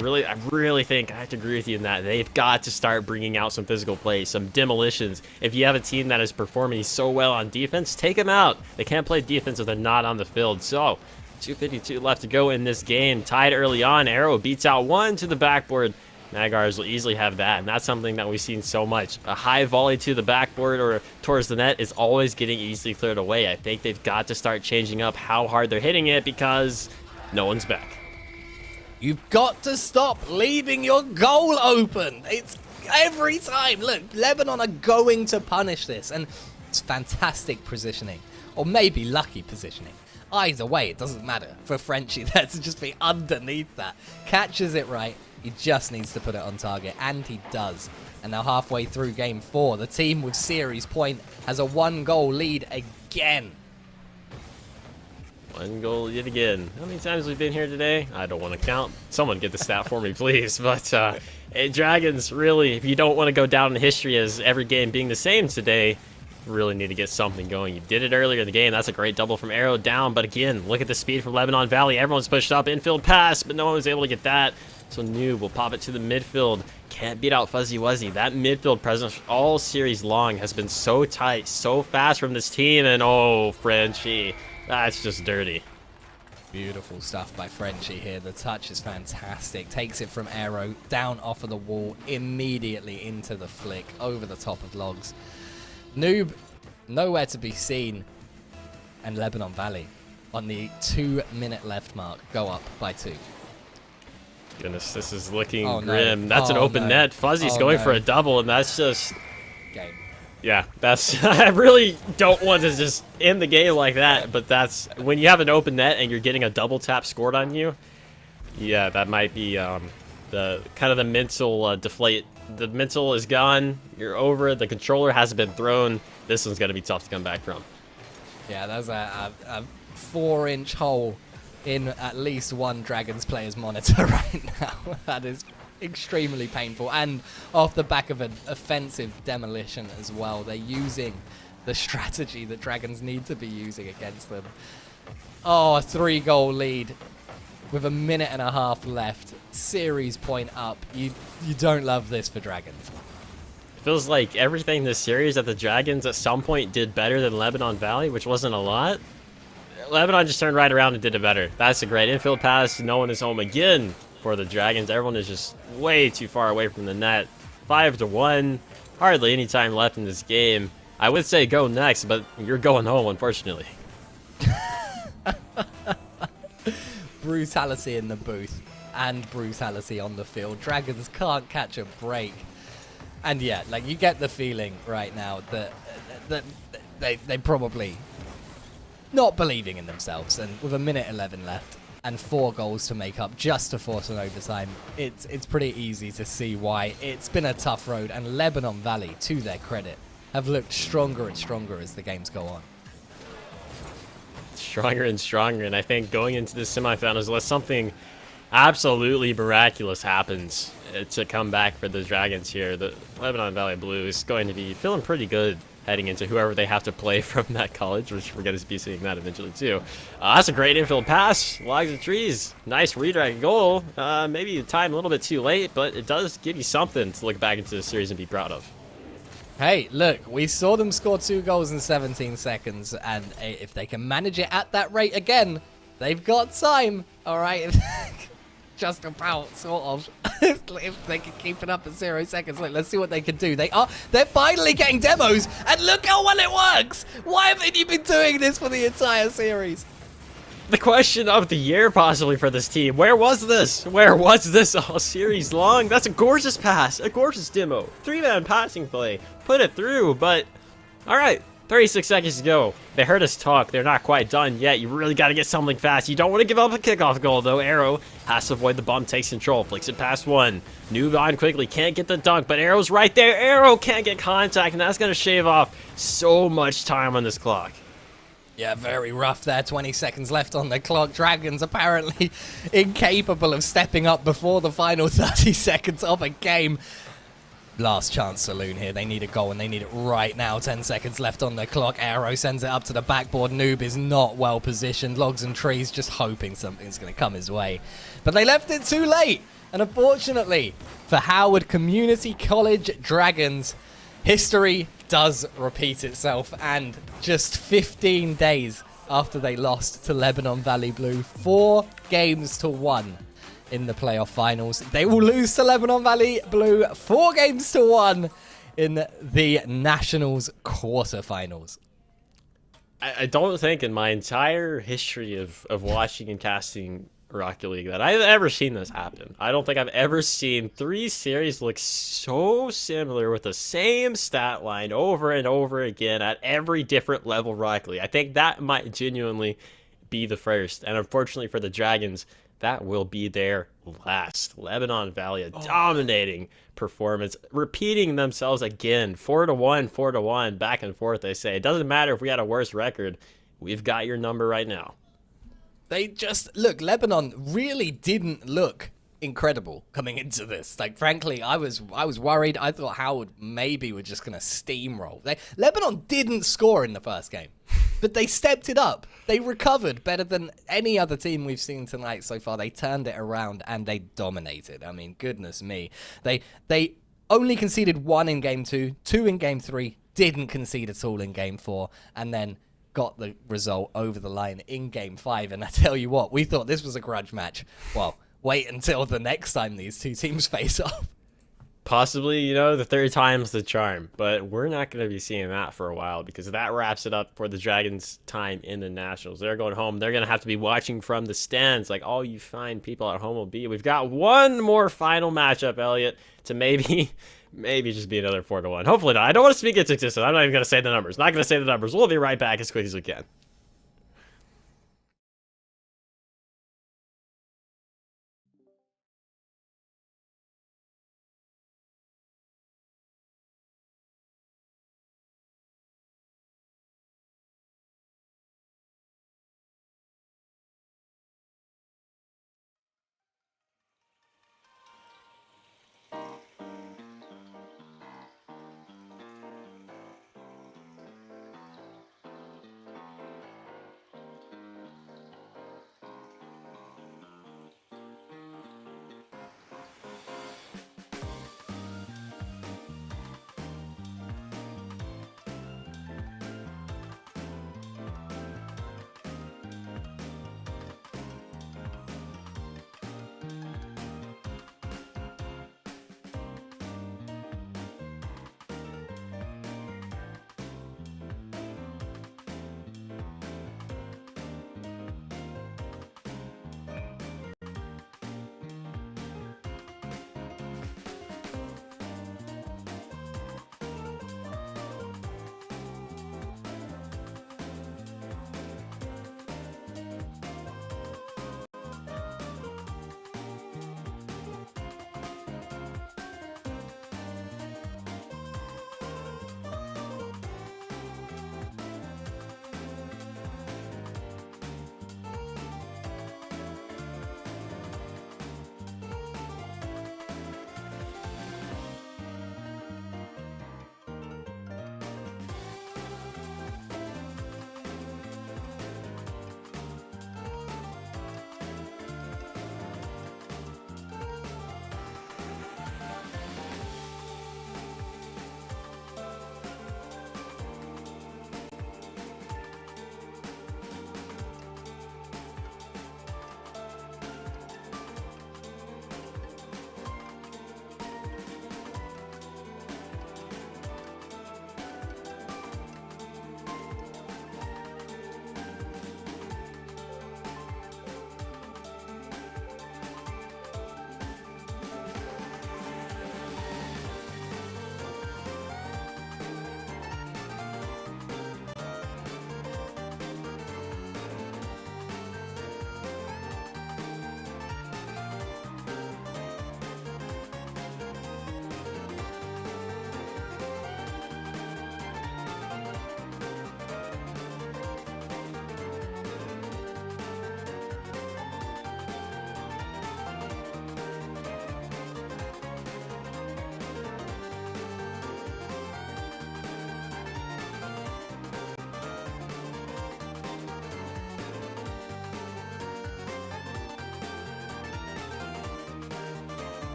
really think I have to agree with you in that they've got to start bringing out some physical play, some demolitions. If you have a team that is performing so well on defense, take them out. They can't play defense if they're not on the field. So 2:52 left to go in this game. Tied early on. Arrow beats out one to the backboard. Nagars will easily have that, and that's something that we've seen so much. A high volley to the backboard or towards the net is always getting easily cleared away. I think they've got to start changing up how hard they're hitting it because no one's back. You've got to stop leaving your goal open. It's every time. Look, Lebanon are going to punish this, and it's fantastic positioning, or maybe lucky positioning. Either way, it doesn't matter for Frenchie there to just be underneath that. Catches it right. He just needs to put it on target, and he does. And now halfway through game 4, the team with series point has a 1-goal lead again. 1 goal yet again. How many times we've been here today? I don't want to count. Someone get the stat for me, please. But Dragons, really, if you don't want to go down in history as every game being the same today, you really need to get something going. You did it earlier in the game. That's a great double from Arrow down. But again, look at the speed from Lebanon Valley. Everyone's pushed up. Infield pass, but no one was able to get that. So Noob will pop it to the midfield. Can't beat out Fuzzy Wuzzy. That midfield presence all series long has been so tight, so fast from this team. And oh, Frenchie, that's just dirty. Beautiful stuff by Frenchie here. The touch is fantastic. Takes it from Arrow, down off of the wall, immediately into the flick, over the top of Logs. Noob, nowhere to be seen. And Lebanon Valley, on the 2-minute left mark, go up by 2. Goodness, this is looking No. grim. That's an open net. Fuzzy's going for a double, and that's just... Game. Yeah, that's... I really don't want to just end the game like that, but that's... When you have an open net and you're getting a double tap scored on you, yeah, that might be the kind of the mental deflate. The mental is gone. You're over. The controller hasn't been thrown. This one's going to be tough to come back from. Yeah, that's a 4-inch hole in at least one Dragons player's monitor right now. That is extremely painful, and off the back of an offensive demolition as well. They're using the strategy that Dragons need to be using against them. Oh, a 3-goal lead with a minute and a half left. Series point up. You don't love this for Dragons. It feels like everything this series that the Dragons at some point did better than Lebanon Valley, which wasn't a lot. Lebanon just turned right around and did it better. That's a great infield pass. No one is home again for the Dragons. Everyone is just way too far away from the net. 5-1. Hardly any time left in this game. I would say go next, but you're going home, unfortunately. Brutality in the booth and brutality on the field. Dragons can't catch a break. And yeah, like, you get the feeling right now that they probably not believing in themselves, and with a minute 11 left and 4 goals to make up just to force an overtime, it's pretty easy to see why it's been a tough road. And Lebanon Valley, to their credit, have looked stronger and stronger as the games go on. Stronger and stronger, and I think going into the semifinals, unless something absolutely miraculous happens to come back for the Dragons here, the Lebanon Valley Blue is going to be feeling pretty good heading into whoever they have to play from that college, which we're going to be seeing that eventually too. That's a great infield pass. Logs and Trees. Nice redirect goal. Maybe time a little bit too late, but it does give you something to look back into the series and be proud of. Hey, look, we saw them score 2 goals in 17 seconds, and if they can manage it at that rate again, they've got time, all right? Just about, sort of. If they can keep it up at 0 seconds, look, let's see what they can do. They're finally getting demos, and look how well it works! Why haven't you been doing this for the entire series? The question of the year possibly for this team. Where was this? Where was this all series long? That's a gorgeous pass, a gorgeous demo. 3-man passing play. Put it through, but all right. 36 seconds to go. They heard us talk. They're not quite done yet. You really got to get something fast. You don't want to give up a kickoff goal, though. Arrow has to avoid the bump, takes control, flicks it past one. Noob on quickly, can't get the dunk, but Arrow's right there. Arrow can't get contact, and that's going to shave off so much time on this clock. Yeah, very rough there. 20 seconds left on the clock. Dragons apparently incapable of stepping up before the final 30 seconds of a game. Last chance saloon here. They need a goal and they need it right now. 10 seconds left on the clock. Arrow sends it up to the backboard. Noob is not well positioned. Logs and trees just hoping something's going to come his way. But they left it too late. And unfortunately for Howard Community College Dragons, history does repeat itself. And just 15 days after they lost to Lebanon Valley Blue, 4-1 in the playoff finals, they will lose to Lebanon Valley Blue 4-1 in the Nationals quarterfinals. I don't think in my entire history of watching and casting Rocket League that I've ever seen this happen. I don't think I've ever seen 3 series look so similar with the same stat line over and over again at every different level Rocket League. I think that might genuinely be the first. And unfortunately for the Dragons, that will be their last. Lebanon Valley, a dominating performance, repeating themselves again. 4-1, 4-1, back and forth, they say. It doesn't matter if we had a worse record. We've got your number right now. They just, look, Lebanon really didn't look incredible coming into this. Like, frankly, I was worried. I thought Howard maybe were just going to steamroll. Lebanon didn't score in the first game, but they stepped it up. They recovered better than any other team we've seen tonight so far. They turned it around and they dominated. I mean, goodness me. They only conceded 1 in game 2, 2 in game 3, didn't concede at all in game 4, and then got the result over the line in game 5. And I tell you what, we thought this was a grudge match. Well, wait until the next time these two teams face off. Possibly, you know, the third time's the charm, but we're not going to be seeing that for a while because that wraps it up for the Dragons' time in the Nationals. They're going home. They're going to have to be watching from the stands like all you fine people at home will be. We've got one more final matchup, Elliot, to maybe just be another 4-1. Hopefully not. I don't want to speak into existence. I'm not even going to say the numbers. Not going to say the numbers. We'll be right back as quick as we can.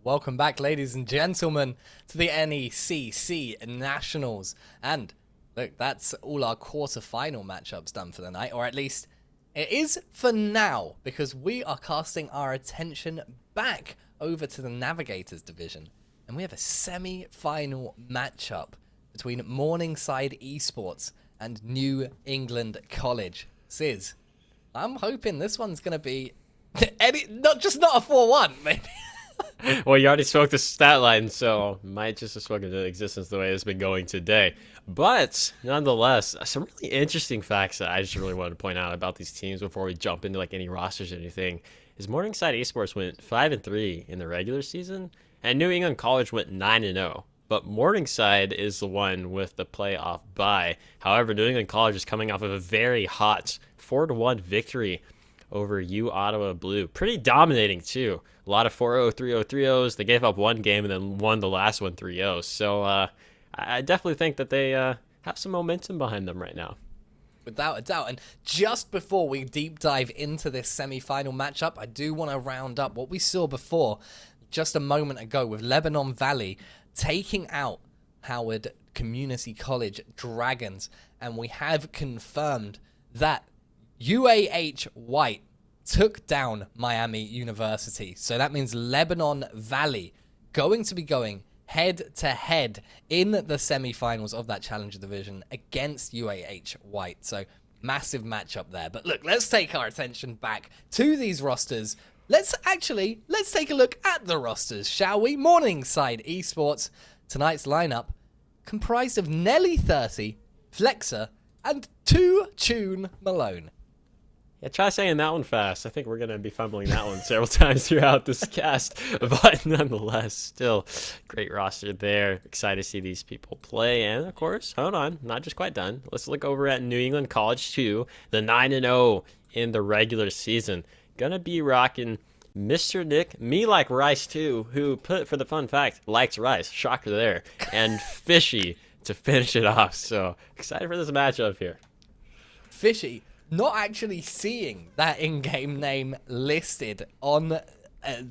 Welcome back, ladies and gentlemen, to the NECC Nationals. And look, that's all our quarter-final matchups done for the night, or at least it is for now, because we are casting our attention back over to the Navigators division. And we have a semi-final matchup between Morningside Esports and New England College. Sis, I'm hoping this one's going to be not a 4-1, maybe. Well, you already spoke the stat line, so might just have spoken to existence the way it's been going today. But nonetheless, some really interesting facts that I just really wanted to point out about these teams before we jump into like any rosters or anything is Morningside Esports went 5-3 in the regular season, and New England College went 9-0. But Morningside is the one with the playoff bye. However, New England College is coming off of a very hot 4-1 victory over U Ottawa Blue. Pretty dominating, too. A lot of 4-0, 3-0, 3-0s. They gave up one game and then won the last one 3-0. So I definitely think that they have some momentum behind them right now. Without a doubt. And just before we deep dive into this semi-final matchup, I do want to round up what we saw before just a moment ago with Lebanon Valley taking out Howard Community College Dragons. And we have confirmed that UAH White took down Miami University. So that means Lebanon Valley going to be going head-to-head in the semi-finals of that Challenger Division against UAH White. So massive matchup there. But look, let's take our attention back to these rosters. Let's take a look at the rosters, shall we? Morningside Esports. Tonight's lineup comprised of Nelly 30, Flexer, and 2 Tune Malone. Yeah, try saying that one fast. I think we're going to be fumbling that one several times throughout this cast. But nonetheless, still great roster there. Excited to see these people play. And, of course, hold on, not just quite done. Let's look over at New England College 2, the 9-0 in the regular season. Going to be rocking Mr. Nick, me like Rice too, who put, for the fun fact, likes Rice. Shocker there. And Fishy to finish it off. So, excited for this matchup here. Fishy. Not actually seeing that in-game name listed on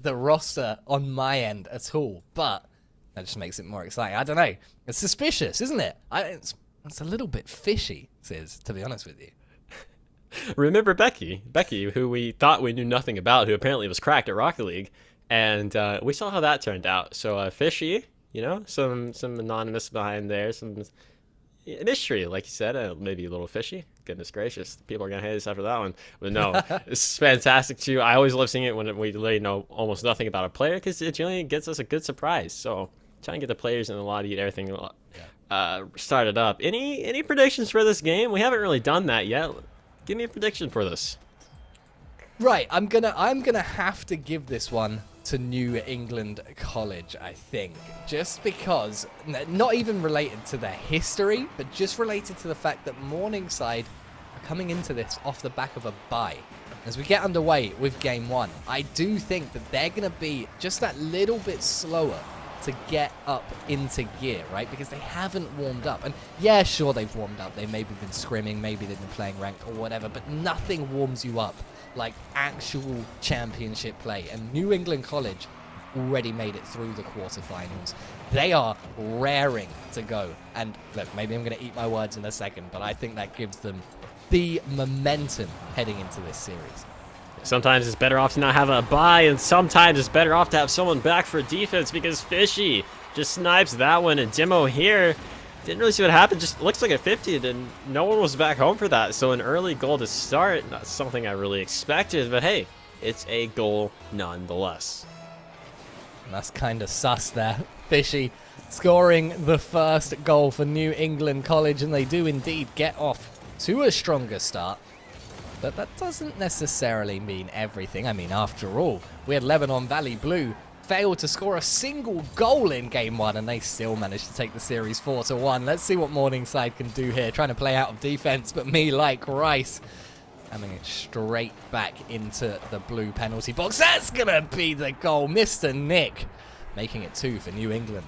the roster on my end at all, but that just makes it more exciting. I don't know. It's suspicious, isn't it? It's a little bit fishy, Sis, to be honest with you. Remember Becky, who we thought we knew nothing about, who apparently was cracked at Rocket League, and we saw how that turned out. So fishy, you know, some anonymous behind there, some mystery, like you said, maybe a little fishy. Goodness gracious, people are gonna hate us after that one. But no, this is fantastic too. I always love seeing it when we really know almost nothing about a player, because it generally gets us a good surprise. So trying to get the players in the lobby, get everything started up. Any predictions for this game? We haven't really done that yet. Give me a prediction for this. Right, I'm gonna have to give this one to New England College, I think, just because, not even related to their history, but just related to the fact that Morningside are coming into this off the back of a bye. As we get underway with game one, I do think that they're going to be just that little bit slower to get up into gear, right? Because they haven't warmed up. And yeah, sure, they've warmed up. They maybe been scrimming, maybe they've been playing ranked or whatever, but nothing warms you up like actual championship play. And New England College already made it through the quarterfinals. They are raring to go. And look, maybe I'm going to eat my words in a second, but I think that gives them the momentum heading into this series. Sometimes it's better off to not have a bye, and sometimes it's better off to have someone back for defense, because Fishy just snipes that one. And Demo here didn't really see what happened. Just looks like a 50, and no one was back home for that. So an early goal to start, not something I really expected, but hey, it's a goal nonetheless. And that's kind of sus there. Fishy scoring the first goal for New England College, and they do indeed get off to a stronger start. But that doesn't necessarily mean everything. I mean, after all, we had Lebanon Valley Blue fail to score a single goal in game one, and they still managed to take the series 4-1. Let's see what Morningside can do here. Trying to play out of defense, but me like Rice having it straight back into the blue penalty box. That's going to be the goal. Mr. Nick making it 2 for New England.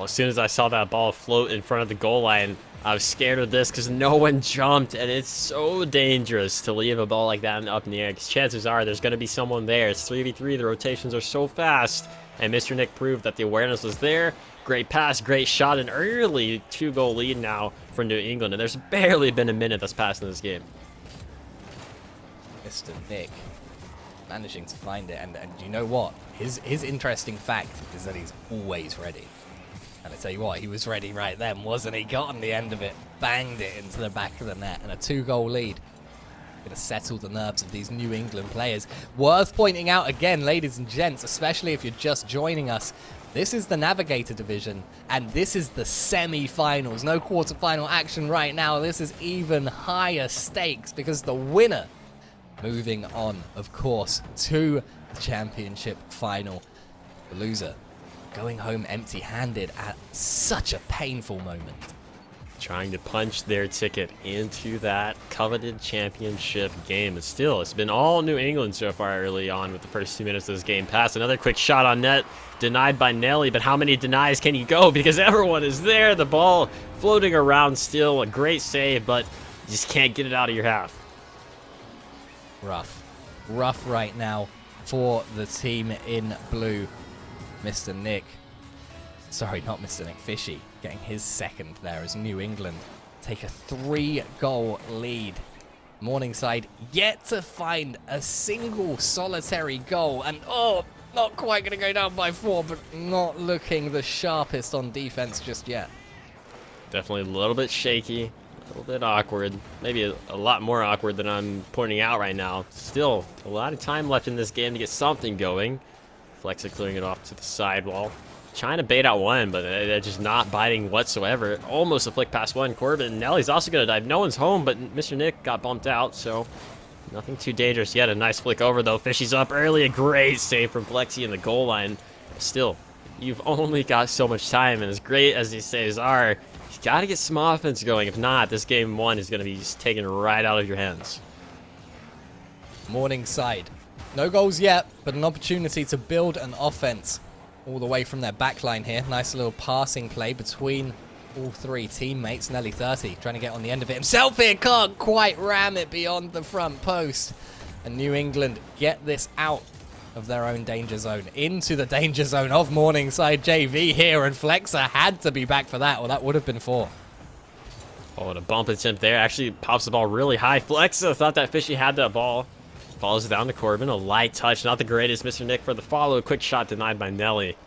As soon as I saw that ball float in front of the goal line, I was scared of this because no one jumped, and it's so dangerous to leave a ball like that up in the air, because chances are there's going to be someone there. It's 3v3, the rotations are so fast, and Mr. Nick proved that the awareness was there. Great pass, great shot, an early 2-goal lead now for New England, and there's barely been a minute that's passed in this game. Mr. Nick managing to find it, and you know what? His interesting fact is that he's always ready. And I tell you what, he was ready right then, wasn't he? Got on the end of it, banged it into the back of the net, and a 2-goal lead. Going to settle the nerves of these New England players. Worth pointing out again, ladies and gents, especially if you're just joining us, this is the Navigator Division, and this is the semi-finals. No quarter-final action right now. This is even higher stakes, because the winner moving on, of course, to the championship final. The loser going home empty-handed at such a painful moment. Trying to punch their ticket into that coveted championship game. But still, it's been all New England so far early on with the first 2 minutes of this game. Pass, another quick shot on net, denied by Nelly, but how many denies can you go? Because everyone is there, the ball floating around still, a great save, but you just can't get it out of your half. Rough right now for the team in blue. Mr. Nick, sorry, not Mr. Nick, Fishy, getting his second there as New England take a 3-goal lead. Morningside yet to find a single solitary goal, and not quite going to go down by 4, but not looking the sharpest on defense just yet. Definitely a little bit shaky, a little bit awkward, maybe a lot more awkward than I'm pointing out right now. Still, a lot of time left in this game to get something going. Flexa clearing it off to the sidewall. Trying to bait out one, but they're just not biting whatsoever. Almost a flick past one. Corbin, Nelly's also going to dive. No one's home, but Mr. Nick got bumped out, so nothing too dangerous yet. A nice flick over, though. Fishy's up early. A great save from Flexi in the goal line. Still, you've only got so much time, and as great as these saves are, you've got to get some offense going. If not, this game 1 is going to be just taken right out of your hands. Morningside. No goals yet, but an opportunity to build an offense all the way from their back line here. Nice little passing play between all 3 teammates. Nelly 30 trying to get on the end of it himself here. Can't quite ram it beyond the front post. And New England get this out of their own danger zone into the danger zone of Morningside JV here. And Flexa had to be back for that, or that would have been 4. Oh, and a bump attempt there. Actually pops the ball really high. Flexa thought that Fishy had that ball. Follows it down to Corbin. A light touch. Not the greatest, Mr. Nick, for the follow. Quick shot denied by Nelly.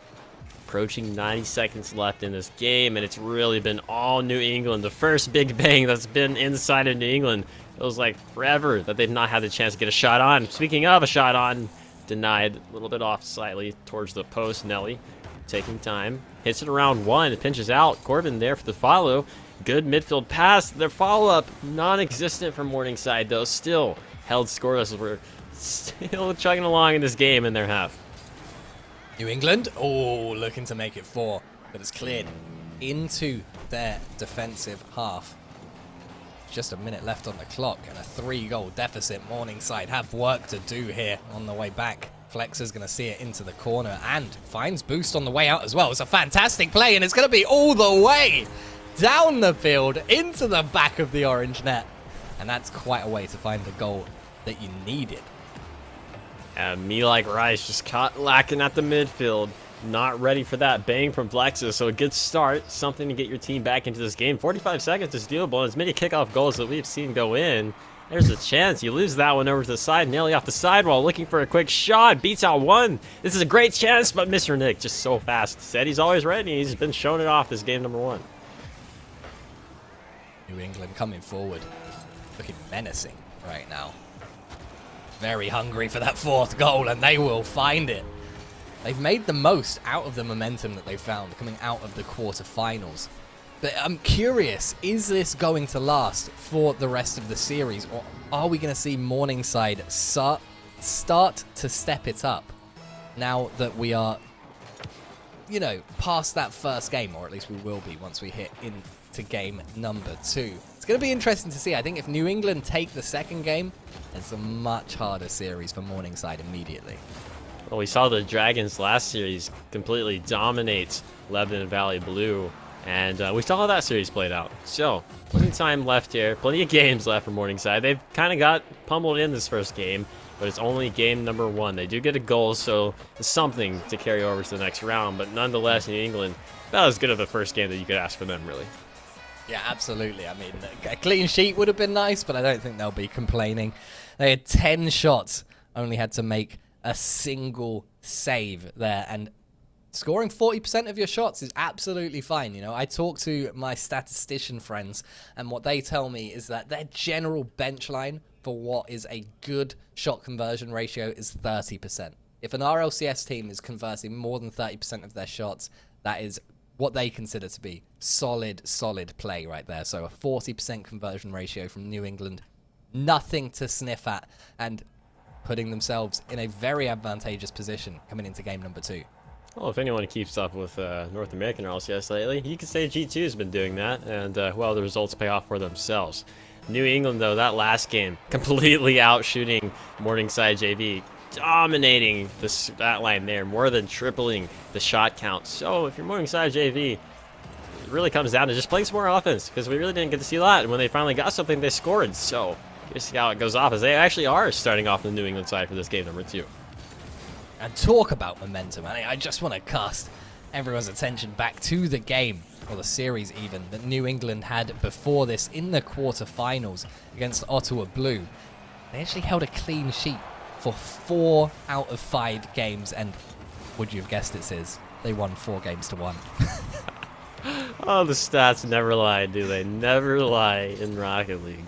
Approaching 90 seconds left in this game, and it's really been all New England. The first big bang that's been inside of New England. It was like forever that they've not had the chance to get a shot on. Speaking of a shot on, denied. A little bit off slightly towards the post. Nelly taking time. Hits it around 1. It pinches out. Corbin there for the follow. Good midfield pass. Their follow-up non-existent for Morningside, though. Still held scoreless as we're still chugging along in this game in their half. New England, looking to make it 4, but it's cleared into their defensive half. Just a minute left on the clock and a 3-goal deficit. Morningside have work to do here on the way back. Flexer's going to see it into the corner and finds boost on the way out as well. It's a fantastic play, and it's going to be all the way down the field into the back of the orange net. And that's quite a way to find the goal that you needed. Me like Rice just caught lacking at the midfield. Not ready for that bang from Flexa. So a good start. Something to get your team back into this game. 45 seconds is doable. And as many kickoff goals that we've seen go in, there's a chance you lose that one over to the side. Nelly off the sidewall looking for a quick shot. Beats out one. This is a great chance, but Mr. Nick just so fast. Said he's always ready. He's been showing it off this game number 1. New England coming forward. Looking menacing right now. Very hungry for that 4th goal, and they will find it. They've made the most out of the momentum that they found coming out of the quarterfinals. But I'm curious, is this going to last for the rest of the series, or are we going to see Morningside start to step it up now that we are, past that first game, or at least we will be once we hit into game number 2. It's going to be interesting to see. I think if New England take the second game, it's a much harder series for Morningside immediately. Well, we saw the Dragons last series completely dominate Lebanon Valley Blue, And we saw how that series played out. So, plenty of time left here. Plenty of games left for Morningside. They've kind of got pummeled in this first game, but it's only game number 1. They do get a goal, so it's something to carry over to the next round. But nonetheless, New England, about as good of a first game that you could ask for them, really. Yeah, absolutely. I mean, a clean sheet would have been nice, but I don't think they'll be complaining. They had 10 shots, only had to make a single save there, and scoring 40% of your shots is absolutely fine. You know, I talk to my statistician friends, and what they tell me is that their general bench line for what is a good shot conversion ratio is 30%. If an RLCS team is converting more than 30% of their shots, that is what they consider to be solid play right there. So a 40% conversion ratio from New England, nothing to sniff at, and putting themselves in a very advantageous position coming into game number 2. Well, if anyone keeps up with North American RLCS lately, you could say G2 has been doing that, and well, the results pay off for themselves. New England, though, that last game, completely outshooting Morningside JV, dominating the stat line there, more than tripling the shot count. So if you're Morningside JV, it really comes down to just playing some more offense, because we really didn't get to see a lot, and when they finally got something, they scored. So you see how it goes off, as they actually are starting off the New England side for this game number 2. And talk about momentum. I just want to cast everyone's attention back to the game, or the series even, that New England had before this in the quarterfinals against Ottawa Blue. They actually held a clean sheet for 4 out of 5 games, and would you have guessed it, Sis? They won 4 games to 1. Oh, the stats never lie, do they? Never lie in Rocket League.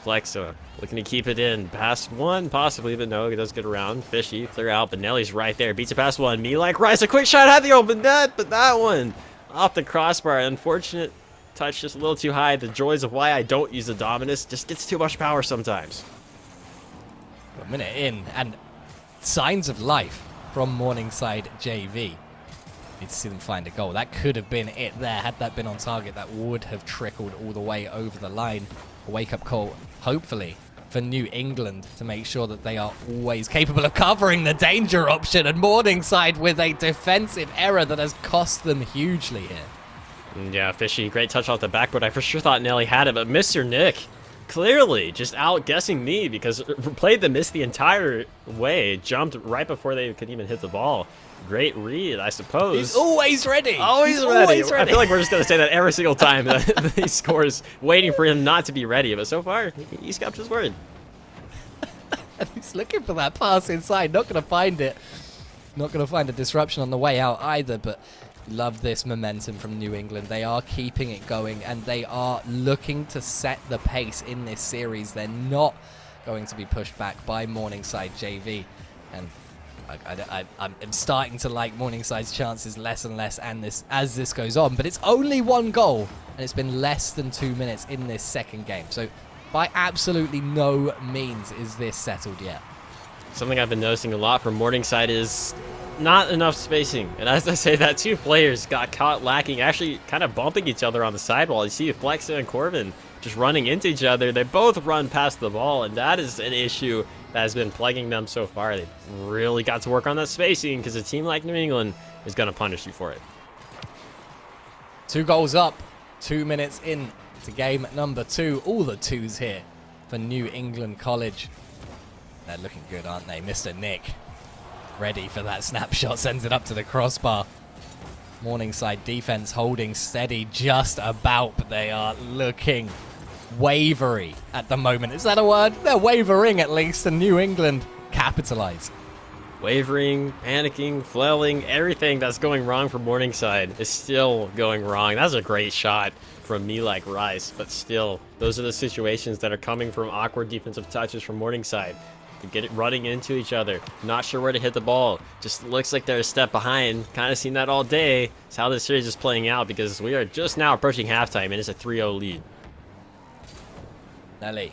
Flexa looking to keep it in. Past 1, possibly, but no, it does get around. Fishy, clear out, but Nelly's right there. Beats it past 1. Me like Rice, a quick shot at the open net, but that one off the crossbar. Unfortunate touch, just a little too high. The joys of why I don't use the Dominus, just gets too much power sometimes. A minute in, and signs of life from Morningside JV. Need to see them find a goal. That could have been it there. Had that been on target, that would have trickled all the way over the line. A wake-up call, hopefully, for New England to make sure that they are always capable of covering the danger option, and Morningside with a defensive error that has cost them hugely here. Yeah, Fishy, great touch off the backboard. I for sure thought Nelly had it, but Mr. Nick clearly just outguessing me, because played the miss the entire way, jumped right before they could even hit the ball. Great read, I suppose. He's always ready. Always ready. Always ready. I feel like we're just going to say that every single time that he scores, waiting for him not to be ready. But so far, he's kept his word. And he's looking for that pass inside. Not going to find it. Not going to find a disruption on the way out either. But love this momentum from New England. They are keeping it going, and they are looking to set the pace in this series. They're not going to be pushed back by Morningside JV. And I'm starting to like Morningside's chances less and less as this goes on, but it's only 1 goal, and it's been less than 2 minutes in this second game. So by absolutely no means is this settled yet. Something I've been noticing a lot from Morningside is not enough spacing. And as I say that, 2 players got caught lacking, actually kind of bumping each other on the sidewall. You see Flexa and Corbin just running into each other. They both run past the ball, and that is an issue that has been plaguing them so far. They've really got to work on that spacing, because a team like New England is going to punish you for it. 2 goals up, 2 minutes in to game number 2. All the 2s here for New England College. They're looking good, aren't they? Mr. Nick, ready for that snapshot, sends it up to the crossbar. Morningside defense holding steady just about, but they are looking wavery at the moment. Is that a word? They're wavering at least, and New England capitalize. Wavering, panicking, flailing, everything that's going wrong for Morningside is still going wrong. That's a great shot from Me Like Rice, but still, those are the situations that are coming from awkward defensive touches from Morningside. They get it running into each other, not sure where to hit the ball. Just looks like they're a step behind. Kind of seen that all day. It's how this series is playing out, because we are just now approaching halftime, and it's a 3-0 lead. Nelly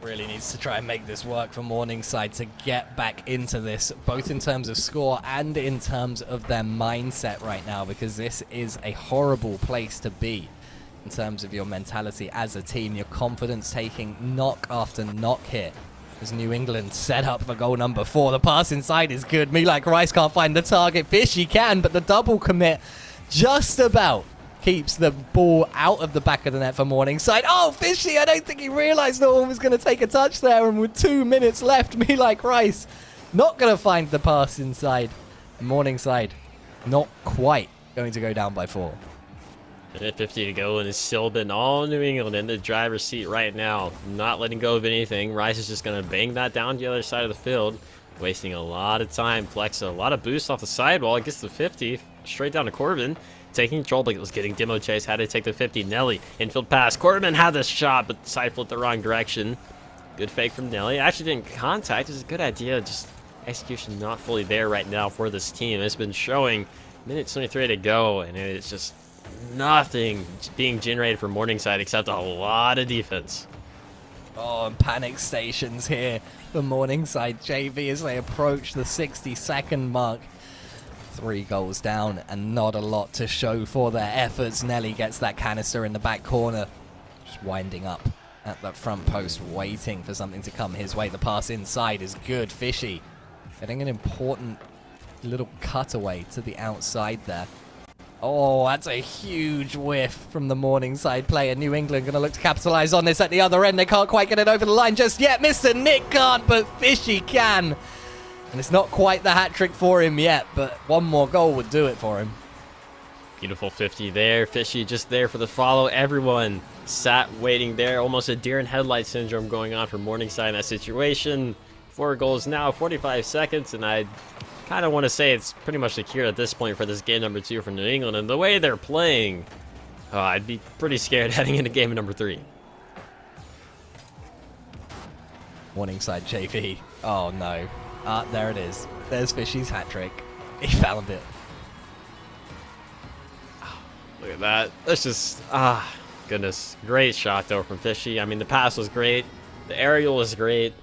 really needs to try and make this work for Morningside to get back into this, both in terms of score and in terms of their mindset right now, because this is a horrible place to be in terms of your mentality as a team, your confidence taking knock after knock here. As New England set up for goal number 4. The pass inside is good. Me Like Rice can't find the target. Fishy can, but the double commit just about keeps the ball out of the back of the net for Morningside. Oh, Fishy, I don't think he realized no one was going to take a touch there, and with 2 minutes left, me like Rice not going to find the pass inside. Morningside not quite going to go down by 4. Minute 50 to go, and it's still been all New England in the driver's seat right now. Not letting go of anything. Rice is just going to bang that down the other side of the field, wasting a lot of time. Flex a lot of boost off the sidewall. It gets to 50, straight down to Corbin. Taking control, but it was getting demo chase. Had to take the 50. Nelly, infield pass. Corbin had this shot, but side flipped the wrong direction. Good fake from Nelly. Actually didn't contact. It was a good idea. Just execution not fully there right now for this team. It's been showing. Minute 23 to go, and it's just nothing being generated for Morningside except a lot of defense. Oh, and panic stations here for Morningside JV as they approach the 60-second mark. 3 goals down and not a lot to show for their efforts. Nelly gets that canister in the back corner, just winding up at that front post, waiting for something to come his way. The pass inside is good. Fishy getting an important little cutaway to the outside there. Oh, that's a huge whiff from the Morningside player. New England going to look to capitalize on this at the other end. They can't quite get it over the line just yet. Mr. Nick can't, but Fishy can. And it's not quite the hat trick for him yet, but one more goal would do it for him. Beautiful 50 there. Fishy just there for the follow. Everyone sat waiting there. Almost a deer in headlight syndrome going on for Morningside in that situation. 4 goals now, 45 seconds, and I kind of want to say it's pretty much secured at this point for this game number 2 for New England. And the way they're playing, I'd be pretty scared heading into game number 3. Morningside JV. Oh no. There it is. There's Fishy's hat trick. He found it. Look at that. That's just, goodness. Great shot though from Fishy. I mean, the pass was great. The aerial was great.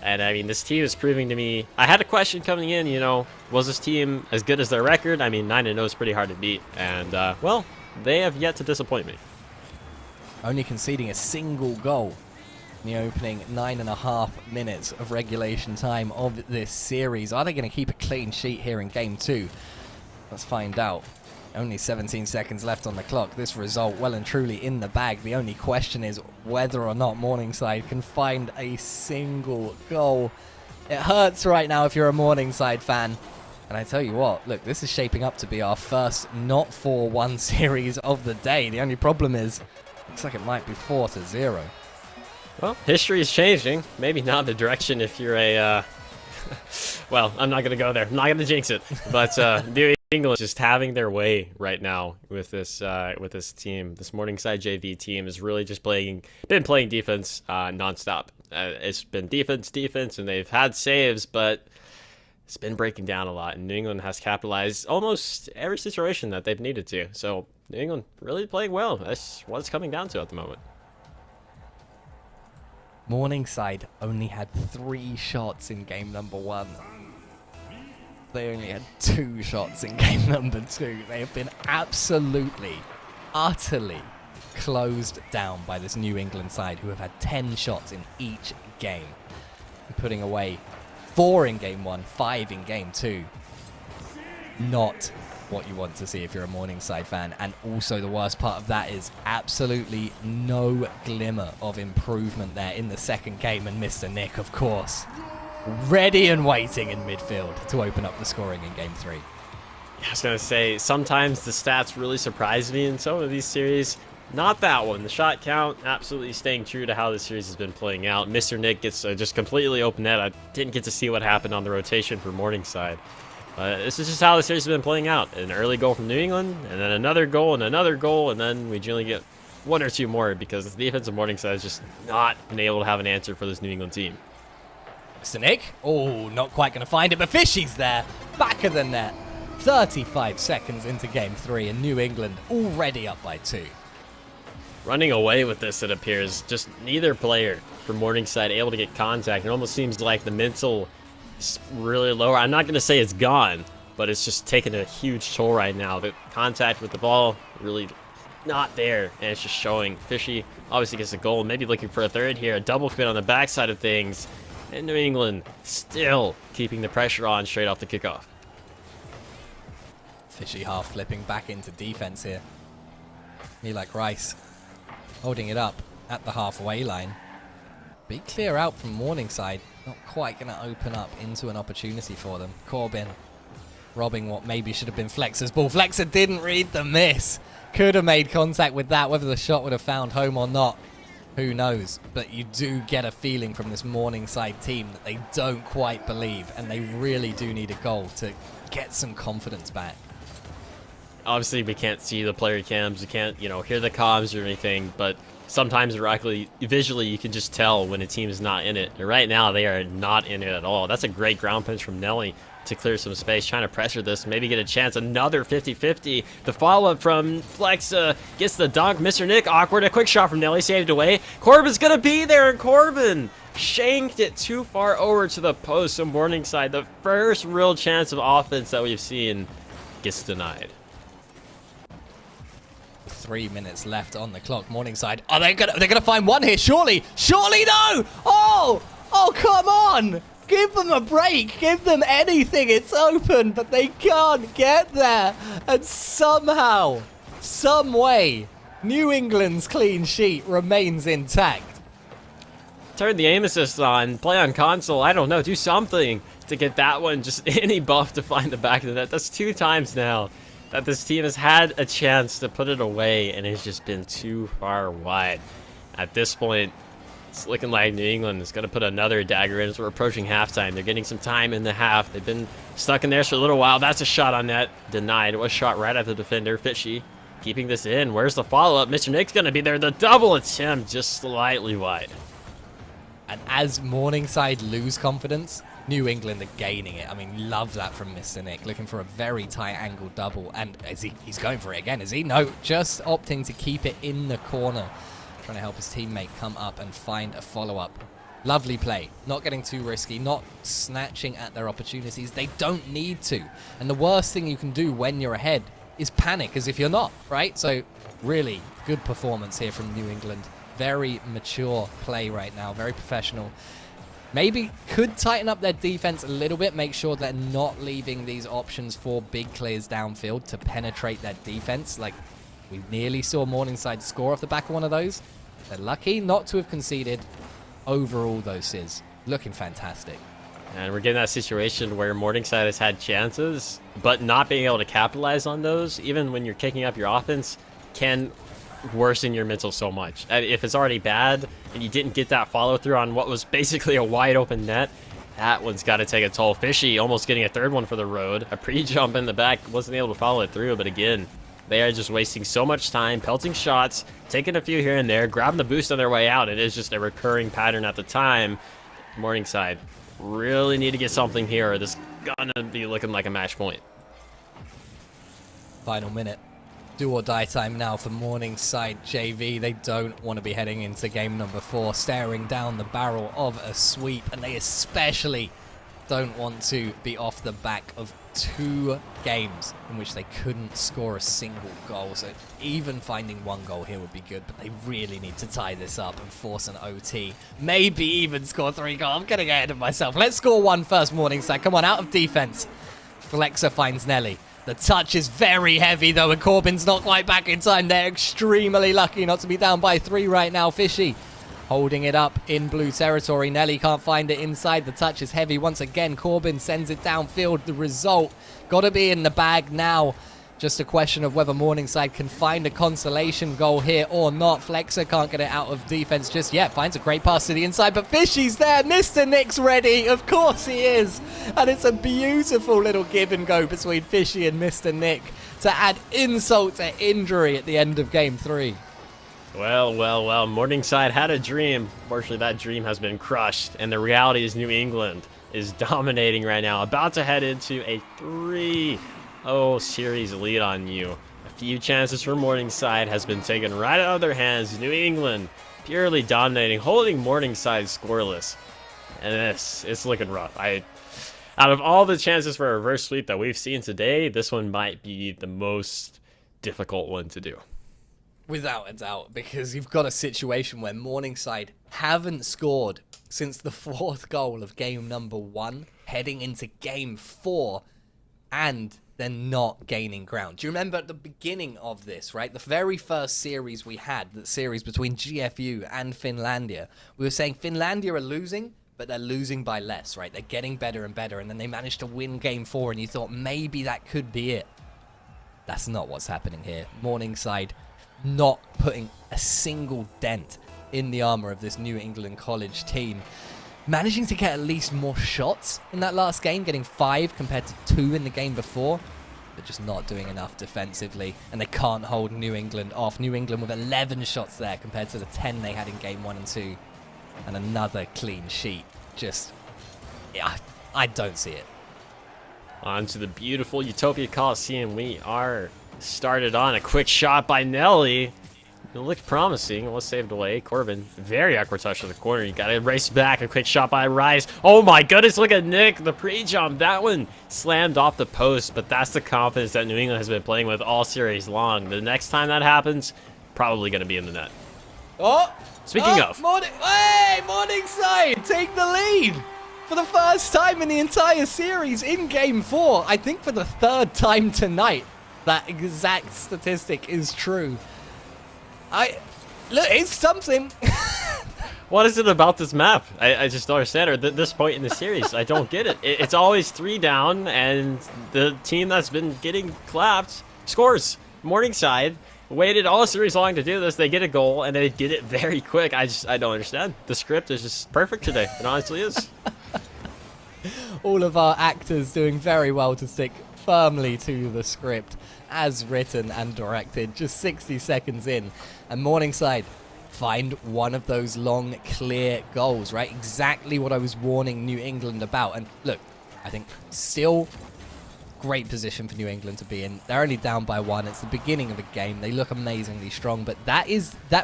And I mean, this team is proving to me, I had a question coming in, you know, was this team as good as their record? I mean, 9-0 is pretty hard to beat. And, well, they have yet to disappoint me. Only conceding a single goal in the opening 9.5 minutes of regulation time of this series. Are they going to keep a clean sheet here in game 2? Let's find out. Only 17 seconds left on the clock. This result well and truly in the bag. The only question is whether or not Morningside can find a single goal. It hurts right now if you're a Morningside fan. And I tell you what, look, this is shaping up to be our first not 4-1 series of the day. The only problem is, looks like it might be 4-0. Well, history is changing. Maybe not the direction if you're a, well, I'm not going to go there. I'm not going to jinx it. But New England just having their way right now with this team. This Morningside JV team is really just been playing defense nonstop. It's been defense, and they've had saves, but it's been breaking down a lot. And New England has capitalized almost every situation that they've needed to. So New England really playing well. That's what it's coming down to at the moment. Morningside only had 3 shots in game number 1. They only had 2 shots in game number 2. They have been absolutely, utterly closed down by this New England side, who have had 10 shots in each game, putting away 4 in game 1, 5 in game 2. Not what you want to see if you're a Morningside fan. And also the worst part of that is absolutely no glimmer of improvement there in the second game. And Mr. Nick, of course, ready and waiting in midfield to open up the scoring in game 3. I was going to say, sometimes the stats really surprise me in some of these series. Not that one. The shot count absolutely staying true to how the series has been playing out. Mr. Nick gets just completely open net. I didn't get to see what happened on the rotation for Morningside. This is just how the series has been playing out. An early goal from New England, and then another goal, and then we generally get 1 or 2 more because the defense of Morningside has just not been able to have an answer for this New England team. Mr. Nick, oh, not quite going to find it, but Fishy's there, back of the net. 35 seconds into game 3, and New England already up by 2. Running away with this, it appears. Just neither player for Morningside able to get contact. It almost seems like the mental is really low. I'm not going to say it's gone, but it's just taking a huge toll right now. The contact with the ball really not there, and it's just showing. Fishy obviously gets a goal, maybe looking for a third here. A double fit on the backside of things, and New England still keeping the pressure on straight off the kickoff. Fishy half flipping back into defense here. Me like Rice. Holding it up at the halfway line. Big clear out from Morningside. Not quite going to open up into an opportunity for them. Corbin robbing what maybe should have been Flexer's ball. Flexer didn't read the miss. Could have made contact with that. Whether the shot would have found home or not, who knows. But you do get a feeling from this Morningside team that they don't quite believe. And they really do need a goal to get some confidence back. Obviously, we can't see the player cams. You can't, hear the comms or anything. But sometimes directly, visually, you can just tell when a team is not in it. And right now, they are not in it at all. That's a great ground punch from Nelly to clear some space, trying to pressure this, maybe get a chance. Another 50-50. The follow-up from Flex gets the dunk. Mr. Nick, awkward. A quick shot from Nelly, saved away. Corbin's going to be there, and Corbin shanked it too far over to the post. So Morningside, the first real chance of offense that we've seen, gets denied. 3 minutes left on the clock. Morningside. Are they're gonna find one here? Surely no! Oh, come on! Give them a break. Give them anything. It's open, but they can't get there. And somehow, some way, New England's clean sheet remains intact. Turn the aim assist on. Play on console. I don't know. Do something to get that one. Just any buff to find the back of the net. That's 2 times now that this team has had a chance to put it away, and it's just been too far wide. At this point, it's looking like New England is going to put another dagger in as we're approaching halftime. They're getting some time in the half. They've been stuck in there for a little while. That's a shot on net. Denied. It was shot right at the defender. Fishy keeping this in. Where's the follow-up? Mr. Nick's going to be there. The double attempt just slightly wide. And as Morningside lose confidence, New England are gaining it. I mean, love that from Mr. Nick. Looking for a very tight angle double. And he's going for it again, is he? No, just opting to keep it in the corner. Trying to help his teammate come up and find a follow-up. Lovely play. Not getting too risky. Not snatching at their opportunities. They don't need to. And the worst thing you can do when you're ahead is panic as if you're not, right? So really good performance here from New England. Very mature play right now. Very professional. Maybe could tighten up their defense a little bit. Make sure they're not leaving these options for big clears downfield to penetrate their defense. Like we nearly saw Morningside score off the back of one of those. They're lucky not to have conceded. Overall, though, Sizz, looking fantastic. And we're getting that situation where Morningside has had chances, but not being able to capitalize on those, even when you're kicking up your offense, can worsen your mental so much. If it's already bad and you didn't get that follow through on what was basically a wide open net, that one's got to take a toll. Fishy almost getting a third one for the road. A pre-jump in the back, wasn't able to follow it through, but again, they are just wasting so much time, pelting shots, taking a few here and there, grabbing the boost on their way out. It is just a recurring pattern at the time. Morningside really need to get something here, or this is gonna be looking like a match point. Final minute. Do or die time now for Morningside JV. They don't want to be heading into game number 4, staring down the barrel of a sweep, and they especially don't want to be off the back of 2 games in which they couldn't score a single goal. So even finding 1 goal here would be good, but they really need to tie this up and force an OT. Maybe even score 3 goals. I'm getting ahead of myself. Let's score 1 first, Morningside. Come on, out of defense. Flexer finds Nelly. The touch is very heavy, though, and Corbin's not quite back in time. They're extremely lucky not to be down by 3 right now. Fishy holding it up in blue territory. Nelly can't find it inside. The touch is heavy once again. Corbin sends it downfield. The result got to be in the bag now. Just a question of whether Morningside can find a consolation goal here or not. Flexer can't get it out of defense just yet. Finds a great pass to the inside, but Fishy's there. Mr. Nick's ready. Of course he is. And it's a beautiful little give and go between Fishy and Mr. Nick to add insult to injury at the end of game 3. Well, Morningside had a dream. Fortunately, that dream has been crushed, and the reality is New England is dominating right now, about to head into a 3-0 series lead on you. A few chances for Morningside has been taken right out of their hands. New England purely dominating, holding Morningside scoreless. And it's looking rough. Out of all the chances for a reverse sweep that we've seen today, this one might be the most difficult one to do. Without a doubt, because you've got a situation where Morningside haven't scored since the 4th goal of game number 1, heading into game 4, and they're not gaining ground. Do you remember at the beginning of this, right? The very first series we had, the series between GFU and Finlandia, we were saying Finlandia are losing, but they're losing by less, right? They're getting better and better, and then they managed to win game 4, and you thought maybe that could be it. That's not what's happening here. Morningside not putting a single dent in the armor of this New England College team. Managing to get at least more shots in that last game, getting 5 compared to 2 in the game before, but just not doing enough defensively, and they can't hold New England off. New England with 11 shots there compared to the 10 they had in game 1 and 2, and another clean sheet. Just, yeah, I don't see it. On to the beautiful Utopia Coliseum. We are started on a quick shot by Nelly. It looked promising. It was saved away. Corbin, very awkward touch to the corner. You got to race back. A quick shot by Rice. Oh my goodness, look at Nick. The pre-jump. That one slammed off the post, but that's the confidence that New England has been playing with all series long. The next time that happens, probably going to be in the net. Oh! Speaking of. Morningside take the lead for the first time in the entire series in game 4. I think for the 3rd time tonight. That exact statistic is true. Look, it's something. What is it about this map? I just don't understand it. At this point in the series, I don't get it. It's always 3 down, and the team that's been getting clapped scores. Morningside waited all series long to do this. They get a goal, and they get it very quick. I don't understand. The script is just perfect today. It honestly is. All of our actors doing very well to stick firmly to the script as written and directed. Just 60 seconds in, and Morningside find one of those long, clear goals, right? Exactly what I was warning New England about. And look, I think still great position for New England to be in. They're only down by 1. It's the beginning of a game. They look amazingly strong, but that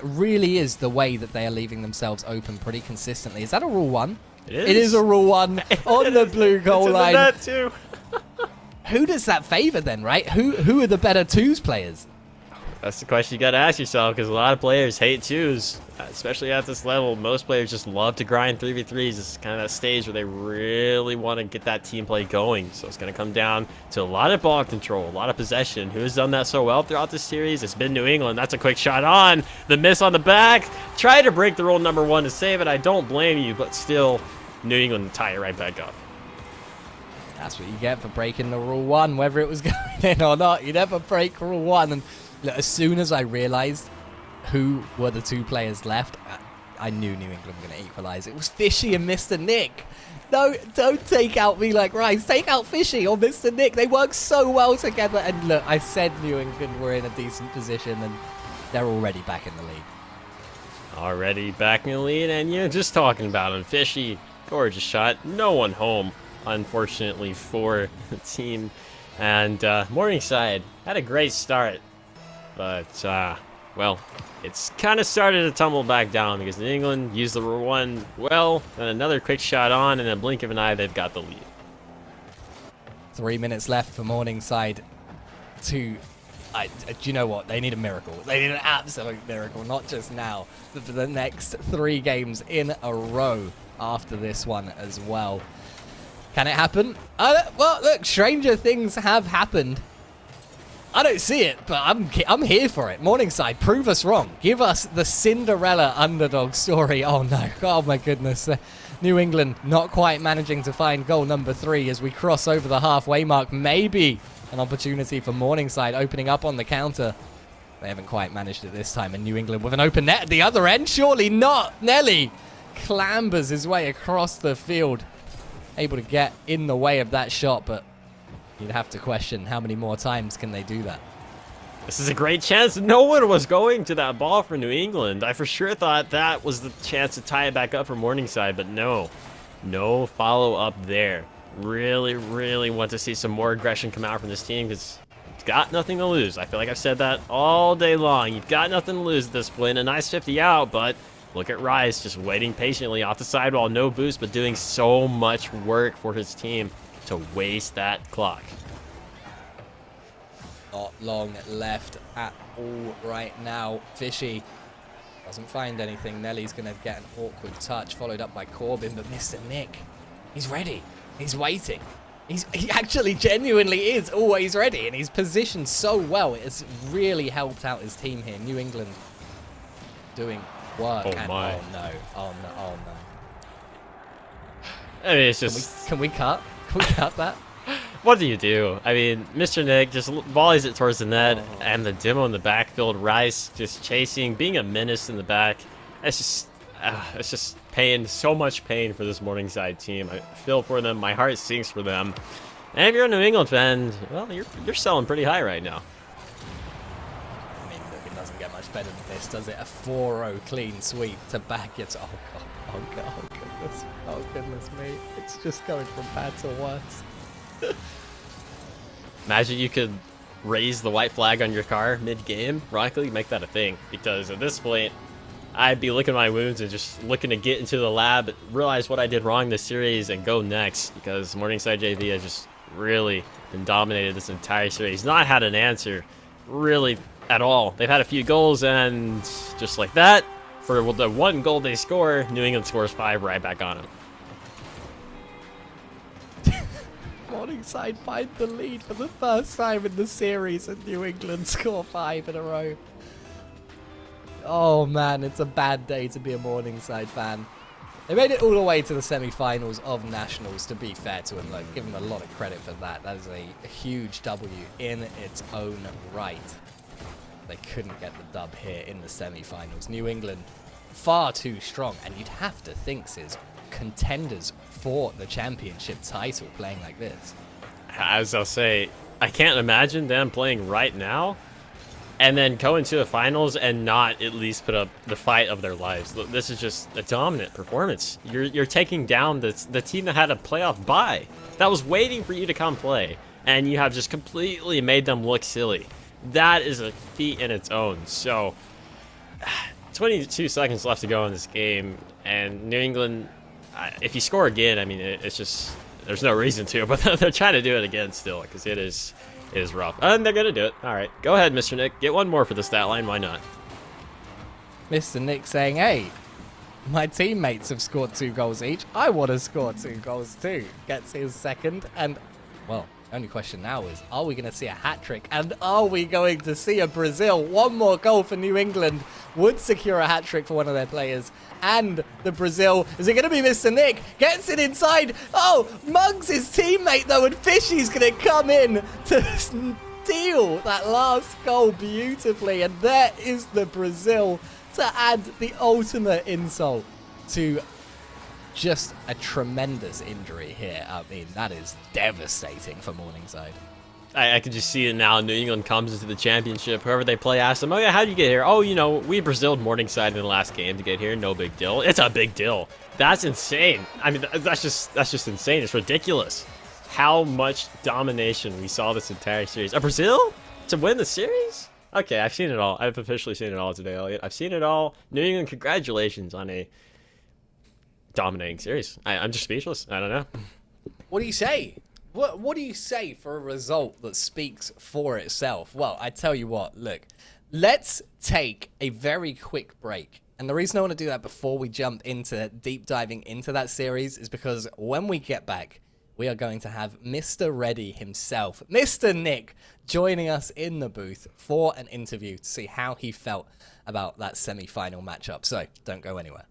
really is the way that they are leaving themselves open pretty consistently. Is that a rule 1? It is a rule 1 on the blue goal line. It's in the net too. Who does that favor then, right? Who are the better twos players? That's the question you got to ask yourself, because a lot of players hate twos, especially at this level. Most players just love to grind 3v3s. It's kind of that stage where they really want to get that team play going. So it's going to come down to a lot of ball control, a lot of possession. Who has done that so well throughout this series? It's been New England. That's a quick shot on. The miss on the back. Try to break the rule number 1 to save it. I don't blame you, but still, New England tie it right back up. That's what you get for breaking the rule 1, whether it was going in or not. You never break rule 1. And look, as soon as I realized who were the 2 players left, I knew New England were going to equalize. It was Fishy and Mr. Nick. No, don't take out me like Rice. Take out Fishy or Mr. Nick. They work so well together. And look, I said New England were in a decent position, and they're already back in the lead. Already back in the lead, and you're just talking about him. Fishy, gorgeous shot. No one home, unfortunately, for the team. And Morningside had a great start, but well, it's kind of started to tumble back down because New England used the rule 1 well, then another quick shot on, and in a blink of an eye, they've got the lead. 3 minutes left for Morningside to... do you know what? They need a miracle. They need an absolute miracle, not just now, but for the next 3 games in a row after this one as well. Can it happen? Well, look, stranger things have happened. I don't see it, but I'm here for it. Morningside, prove us wrong. Give us the Cinderella underdog story. Oh no, oh my goodness. New England not quite managing to find goal number 3 as we cross over the halfway mark. Maybe an opportunity for Morningside opening up on the counter. They haven't quite managed it this time, and New England with an open net at the other end. Surely not. Nelly clambers his way across the field, able to get in the way of that shot, but you'd have to question how many more times can they do that. This is a great chance. No one was going to that ball for New England. I for sure thought that was the chance to tie it back up for Morningside, but no follow-up there. Really, really want to see some more aggression come out from this team because it's got nothing to lose. I feel like I've said that all day long. You've got nothing to lose at this point. A nice 50 out, but look at Rice just waiting patiently off the sidewall. No boost, but doing so much work for his team to waste that clock. Not long left at all right now. Fishy doesn't find anything. Nelly's going to get an awkward touch, followed up by Corbin, but Mr. Nick, he's ready. He's waiting. He actually genuinely is always ready, and he's positioned so well. It's really helped out his team here. New England doing work. Oh And, my. oh no! Oh no! Oh no! I mean, it's Can just. we cut? Can we cut that? What do you do? I mean, Mr. Nick just volleys it towards the net, and the demo in the backfield. Rice just chasing, being a menace in the back. It's just pain, so much pain for this Morningside team. I feel for them. My heart sinks for them. And if you're a New England fan, well, you're selling pretty high right now. I mean, look, it doesn't get much better than this, does it? A 4-0 clean sweep to back it. Oh god! Oh god! Oh goodness! Oh goodness me! It's just going from bad to worse. Imagine you could raise the white flag on your car mid-game. Ironically, make that a thing. Because at this point, I'd be licking my wounds and just looking to get into the lab, realize what I did wrong this series, and go next. Because Morningside JV has just really been dominated this entire series. Not had an answer, really, at all. They've had a few goals, and just like that, for the one goal they score, New England scores 5 right back on them. Morningside find the lead for the first time in the series, and New England score 5 in a row. Oh man, it's a bad day to be a Morningside fan. They made it all the way to the semi-finals of Nationals, to be fair to them. Like, give them a lot of credit for that. That is a huge W in its own right. They couldn't get the dub here in the semi-finals. New England, far too strong, and you'd have to think, Sis, contenders for the championship title playing like this. As I'll say, I can't imagine them playing right now and then go into the finals and not at least put up the fight of their lives. This is just a dominant performance. You're taking down the team that had a playoff bye, that was waiting for you to come play, and you have just completely made them look silly. That is a feat in its own. So 22 seconds left to go in this game, and New England, if you score again, I mean, it's just, there's no reason to, but they're trying to do it again still, because it is rough. And they're going to do it. All right. Go ahead, Mr. Nick. Get one more for the stat line. Why not? Mr. Nick saying, hey, my teammates have scored 2 goals each. I want to score 2 goals too. Gets his second. And, well, the only question now is, are we going to see a hat-trick? And are we going to see a Brazil? One more goal for New England would secure a hat-trick for one of their players. And the Brazil, is it going to be Mr. Nick? Gets it inside. Oh, Muggs, his teammate, though, and Fishy's going to come in to steal that last goal beautifully. And there is the Brazil to add the ultimate insult to just a tremendous injury here. I mean, that is devastating for Morningside. I can just see it now. New England comes into the championship. Whoever they play asks them, oh yeah, how'd you get here? Oh, you know, we Braziled Morningside in the last game to get here. No big deal. It's a big deal. That's insane. I mean, that's just insane. It's ridiculous how much domination we saw this entire series. Brazil to win the series? Okay, I've seen it all. I've officially seen it all today, Elliot. I've seen it all. New England, congratulations on a dominating series. I'm just speechless. I don't know. What do you say? What do you say for a result that speaks for itself? Well, I tell you what, look, let's take a very quick break. And the reason I want to do that before we jump into deep diving into that series is because when we get back, we are going to have Mr. Reddy himself, Mr. Nick, joining us in the booth for an interview to see how he felt about that semi-final matchup. So don't go anywhere.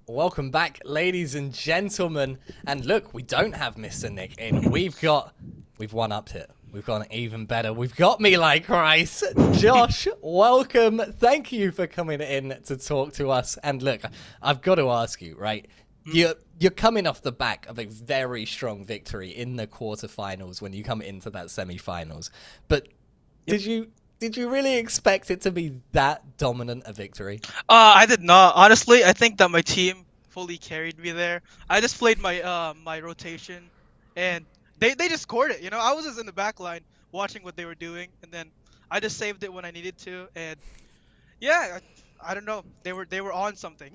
Welcome back, ladies and gentlemen. And look, we don't have Mr. Nick in. We've one upped it. We've gone even better. We've got me like Christ. Josh, welcome. Thank you for coming in to talk to us. And look, I've got to ask you, right? You're coming off the back of a very strong victory in the quarterfinals when you come into that semi-finals. But did you really expect it to be that dominant a victory? I did not. Honestly, I think that my team fully carried me there. I just played my rotation, and they just scored it. I was just in the back line watching what they were doing, and then I just saved it when I needed to. And yeah, I don't know. They were on something.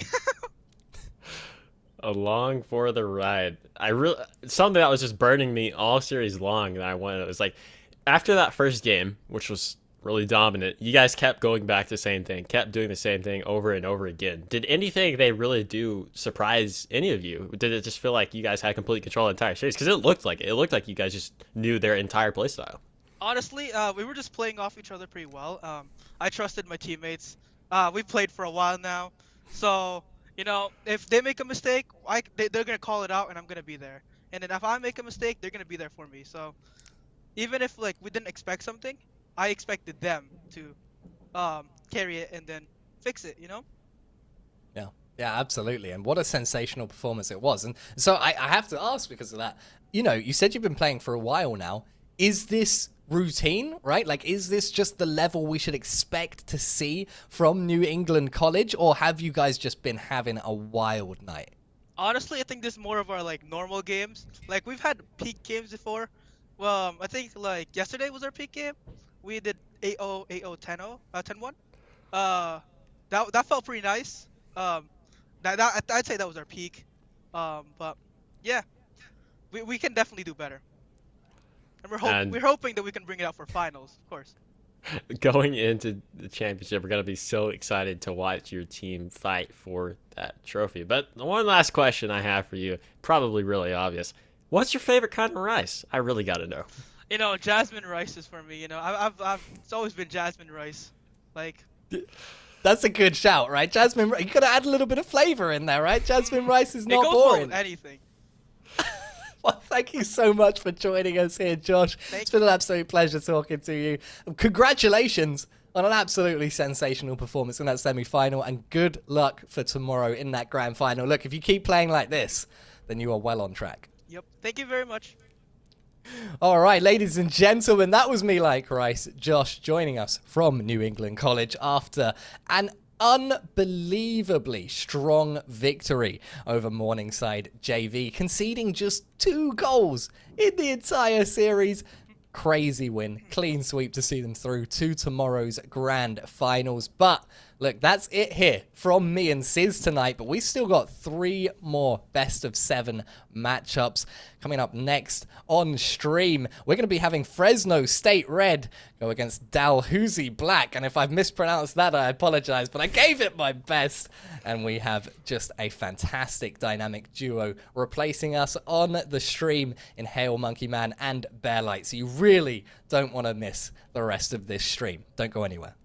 Along for the ride. I really something that was just burning me all series long that I wanted. It was like after that first game, which was really dominant, you guys kept going back to the same thing, kept doing the same thing over and over again. Did anything they really do surprise any of you? Did it just feel like you guys had complete control of the entire series? Because it looked like it. It looked like you guys just knew their entire playstyle. Honestly, we were just playing off each other pretty well. I trusted my teammates. We've played for a while now, so if they make a mistake, they're gonna call it out, and I'm gonna be there. And then if I make a mistake, they're gonna be there for me. So even if like we didn't expect something, I expected them to carry it and then fix it. Yeah, yeah, absolutely. And what a sensational performance it was. And so I have to ask because of that. You said you've been playing for a while now. Is this routine, right? Like, is this just the level we should expect to see from New England College, or have you guys just been having a wild night? Honestly, I think this is more of our like normal games. Like we've had peak games before. Well, I think like yesterday was our peak game. We did 8-0, 8-0, 10-0, 10-1. Uh, that felt pretty nice. That I'd say that was our peak. But yeah, we can definitely do better. And And we're hoping that we can bring it out for finals, of course. going into the championship, we're gonna be so excited to watch your team fight for that trophy. But the one last question I have for you, probably really obvious. What's your favorite kind of rice? I really gotta know. Jasmine rice is for me. It's always been jasmine rice. Like, That's a good shout, right? Jasmine, you gotta add a little bit of flavor in there, right? Jasmine rice is it not goes well boring. with anything. Well, thank you so much for joining us here, Josh. It's been an absolute pleasure talking to you. Congratulations on an absolutely sensational performance in that semi-final, and good luck for tomorrow in that grand final. Look, if you keep playing like this, then you are well on track. Yep. Thank you very much. All right, ladies and gentlemen, that was me like Rice, Josh, joining us from New England College after an unbelievably strong victory over Morningside JV, conceding just 2 goals in the entire series. Crazy win, clean sweep to see them through to tomorrow's grand finals. But look, that's it here from me and Sis tonight, but we still got 3 more best of 7 matchups coming up next on stream. We're going to be having Fresno State Red go against Dalhousie Black, and if I've mispronounced that, I apologize, but I gave it my best. And we have just a fantastic dynamic duo replacing us on the stream in Hail Monkey Man and Bearlight, so you really don't want to miss the rest of this stream. Don't go anywhere.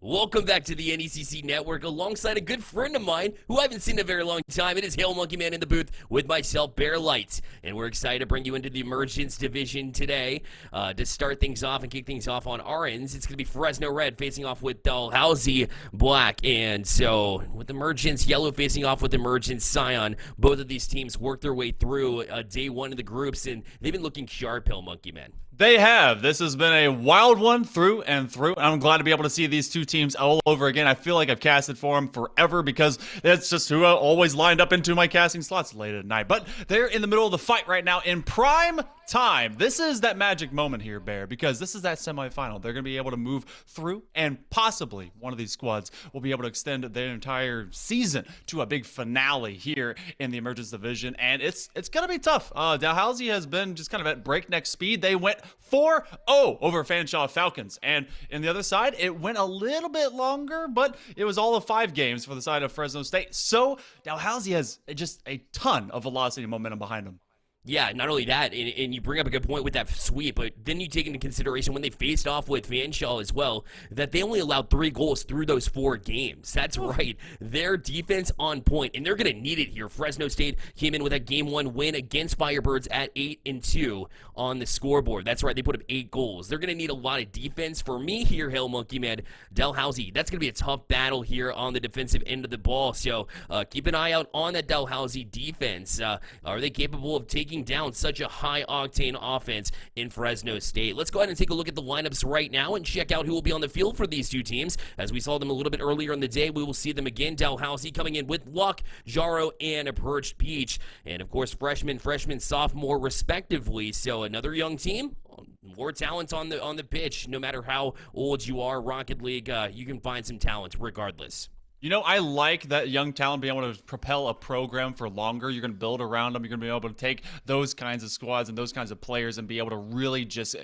Welcome back to the NECC Network alongside a good friend of mine who I haven't seen in a very long time. It is Hail Monkey Man in the booth with myself, Bear Lights. And we're excited to bring you into the Emergence Division today. To start things off and kick things off on our ends, it's going to be Fresno Red facing off with Dalhousie Black. And so with Emergence Yellow facing off with Emergence Scion, both of these teams worked their way through day one of the groups, and they've been looking sharp, Hail Monkey Man. They have. This has been a wild one through and through. I'm glad to be able to see these two teams all over again. I feel like I've casted for them forever because that's just who I always lined up into my casting slots late at night. But they're in the middle of the fight right now in prime time. This is that magic moment here, Bear, because this is that semifinal. They're going to be able to move through, and possibly one of these squads will be able to extend their entire season to a big finale here in the Emergence Division, and it's going to be tough. Dalhousie has been just kind of at breakneck speed. They went 4-0 over Fanshawe Falcons, and in the other side, it went a little bit longer, but it was all of 5 games for the side of Fresno State. So Dalhousie has just a ton of velocity and momentum behind them. Yeah, not only that, and you bring up a good point with that sweep, but then you take into consideration when they faced off with Fanshawe as well, that they only allowed 3 goals through those 4 games. That's right. Their defense on point, and they're going to need it here. Fresno State came in with a Game 1 win against Firebirds at 8-2 on the scoreboard. That's right. They put up 8 goals. They're going to need a lot of defense. For me here, Hail Monkey Man, Dalhousie, that's going to be a tough battle here on the defensive end of the ball. So keep an eye out on that Dalhousie defense. Are they capable of taking down such a high-octane offense in Fresno State? Let's go ahead and take a look at the lineups right now and check out who will be on the field for these two teams. As we saw them a little bit earlier in the day, we will see them again. Dalhousie coming in with Luck, Jaro, and a Perched Peach. And, of course, freshman, sophomore, respectively. So another young team. More talent on the pitch. No matter how old you are, Rocket League, you can find some talent regardless. You know, I like that young talent being able to propel a program for longer. You're going to build around them. You're going to be able to take those kinds of squads and those kinds of players and be able to really just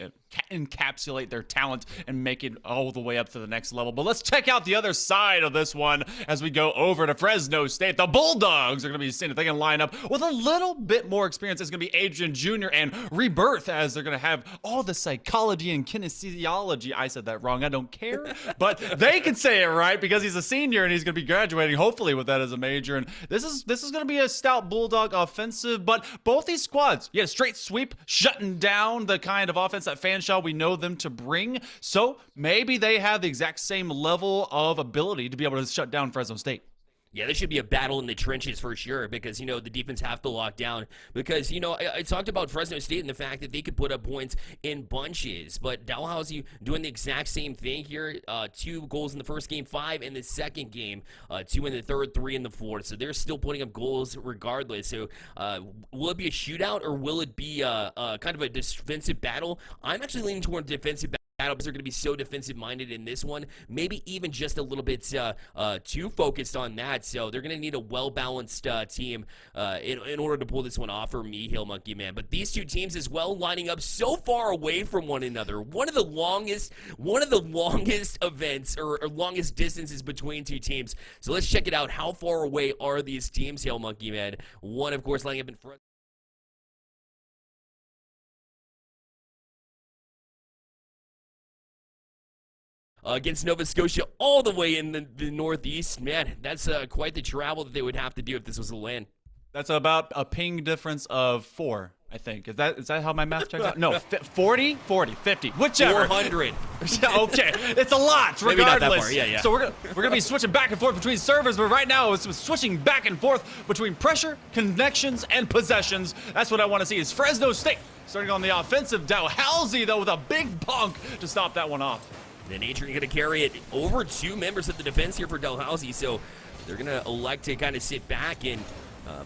encapsulate their talent and make it all the way up to the next level. But let's check out the other side of this one as we go over to Fresno State. The Bulldogs are going to be seeing if they can line up with a little bit more experience. It's going to be Adrian Jr. and Rebirth, as they're going to have all the psychology and kinesiology. I said that wrong. I don't care. But they can say it right because he's a senior and he's going to be graduating hopefully with that as a major. And this is going to be a stout Bulldog offensive. But both these squads, you had a straight sweep, shutting down the kind of offense that Fanshawe we know them to bring. So maybe they have the exact same level of ability to be able to shut down Fresno State. Yeah, there should be a battle in the trenches for sure because, the defense have to lock down because, I talked about Fresno State and the fact that they could put up points in bunches, but Dalhousie doing the exact same thing here. 2 goals in the first game, 5 in the second game, 2 in the third, 3 in the fourth. So they're still putting up goals regardless. So will it be a shootout or will it be kind of a defensive battle? I'm actually leaning toward defensive battle because they're going to be so defensive-minded in this one. Maybe even just a little bit too focused on that. So they're going to need a well-balanced team in order to pull this one off for me, Hail Monkey Man. But these two teams as well lining up so far away from one another. One of the longest events or longest distances between two teams. So let's check it out. How far away are these teams, Hail Monkey Man? One, of course, lining up in front. Against Nova Scotia all the way in the northeast. Man, that's quite the travel that they would have to do if this was a LAN. That's about a ping difference of 4, I think. Is that how my math checks out? No, 40, 50, whichever. 400. Okay, it's a lot, regardless. Maybe not that far. Yeah. So we're gonna be switching back and forth between servers, but right now it's switching back and forth between pressure, connections, and possessions. That's what I want to see is Fresno State starting on the offensive. Dalhousie, though, with a big punk to stop that one off. Then Adrian going to carry it over 2 members of the defense here for Dalhousie, so they're going to elect to kind of sit back and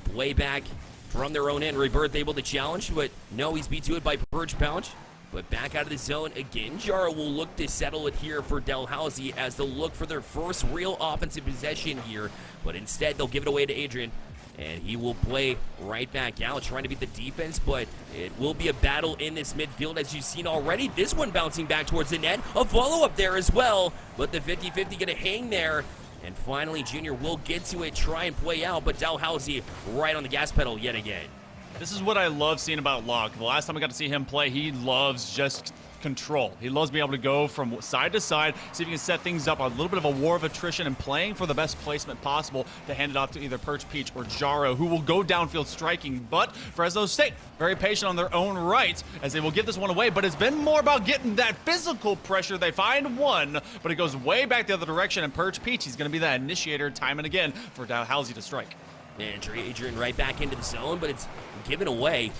play back from their own end. Rebirth able to challenge, but no, he's beat to it by Perch Pouch. But back out of the zone again. Jaro will look to settle it here for Dalhousie as they'll look for their first real offensive possession here, but instead they'll give it away to Adrian. And he will play right back out, trying to beat the defense, but it will be a battle in this midfield, as you've seen already. This one bouncing back towards the net. A follow-up there as well, but the 50-50 going to hang there. And finally, Junior will get to it, try and play out, but Dalhousie right on the gas pedal yet again. This is what I love seeing about Locke. The last time I got to see him play, he loves just control. He loves being able to go from side to side, see if he can set things up, a little bit of a war of attrition, and playing for the best placement possible to hand it off to either Perch Peach or Jaro, who will go downfield striking. But Fresno State, very patient on their own right, as they will get this one away, but it's been more about getting that physical pressure. They find one, but it goes way back the other direction, and Perch Peach, he's going to be that initiator time and again for Dalhousie to strike. And Adrian right back into the zone, but it's given away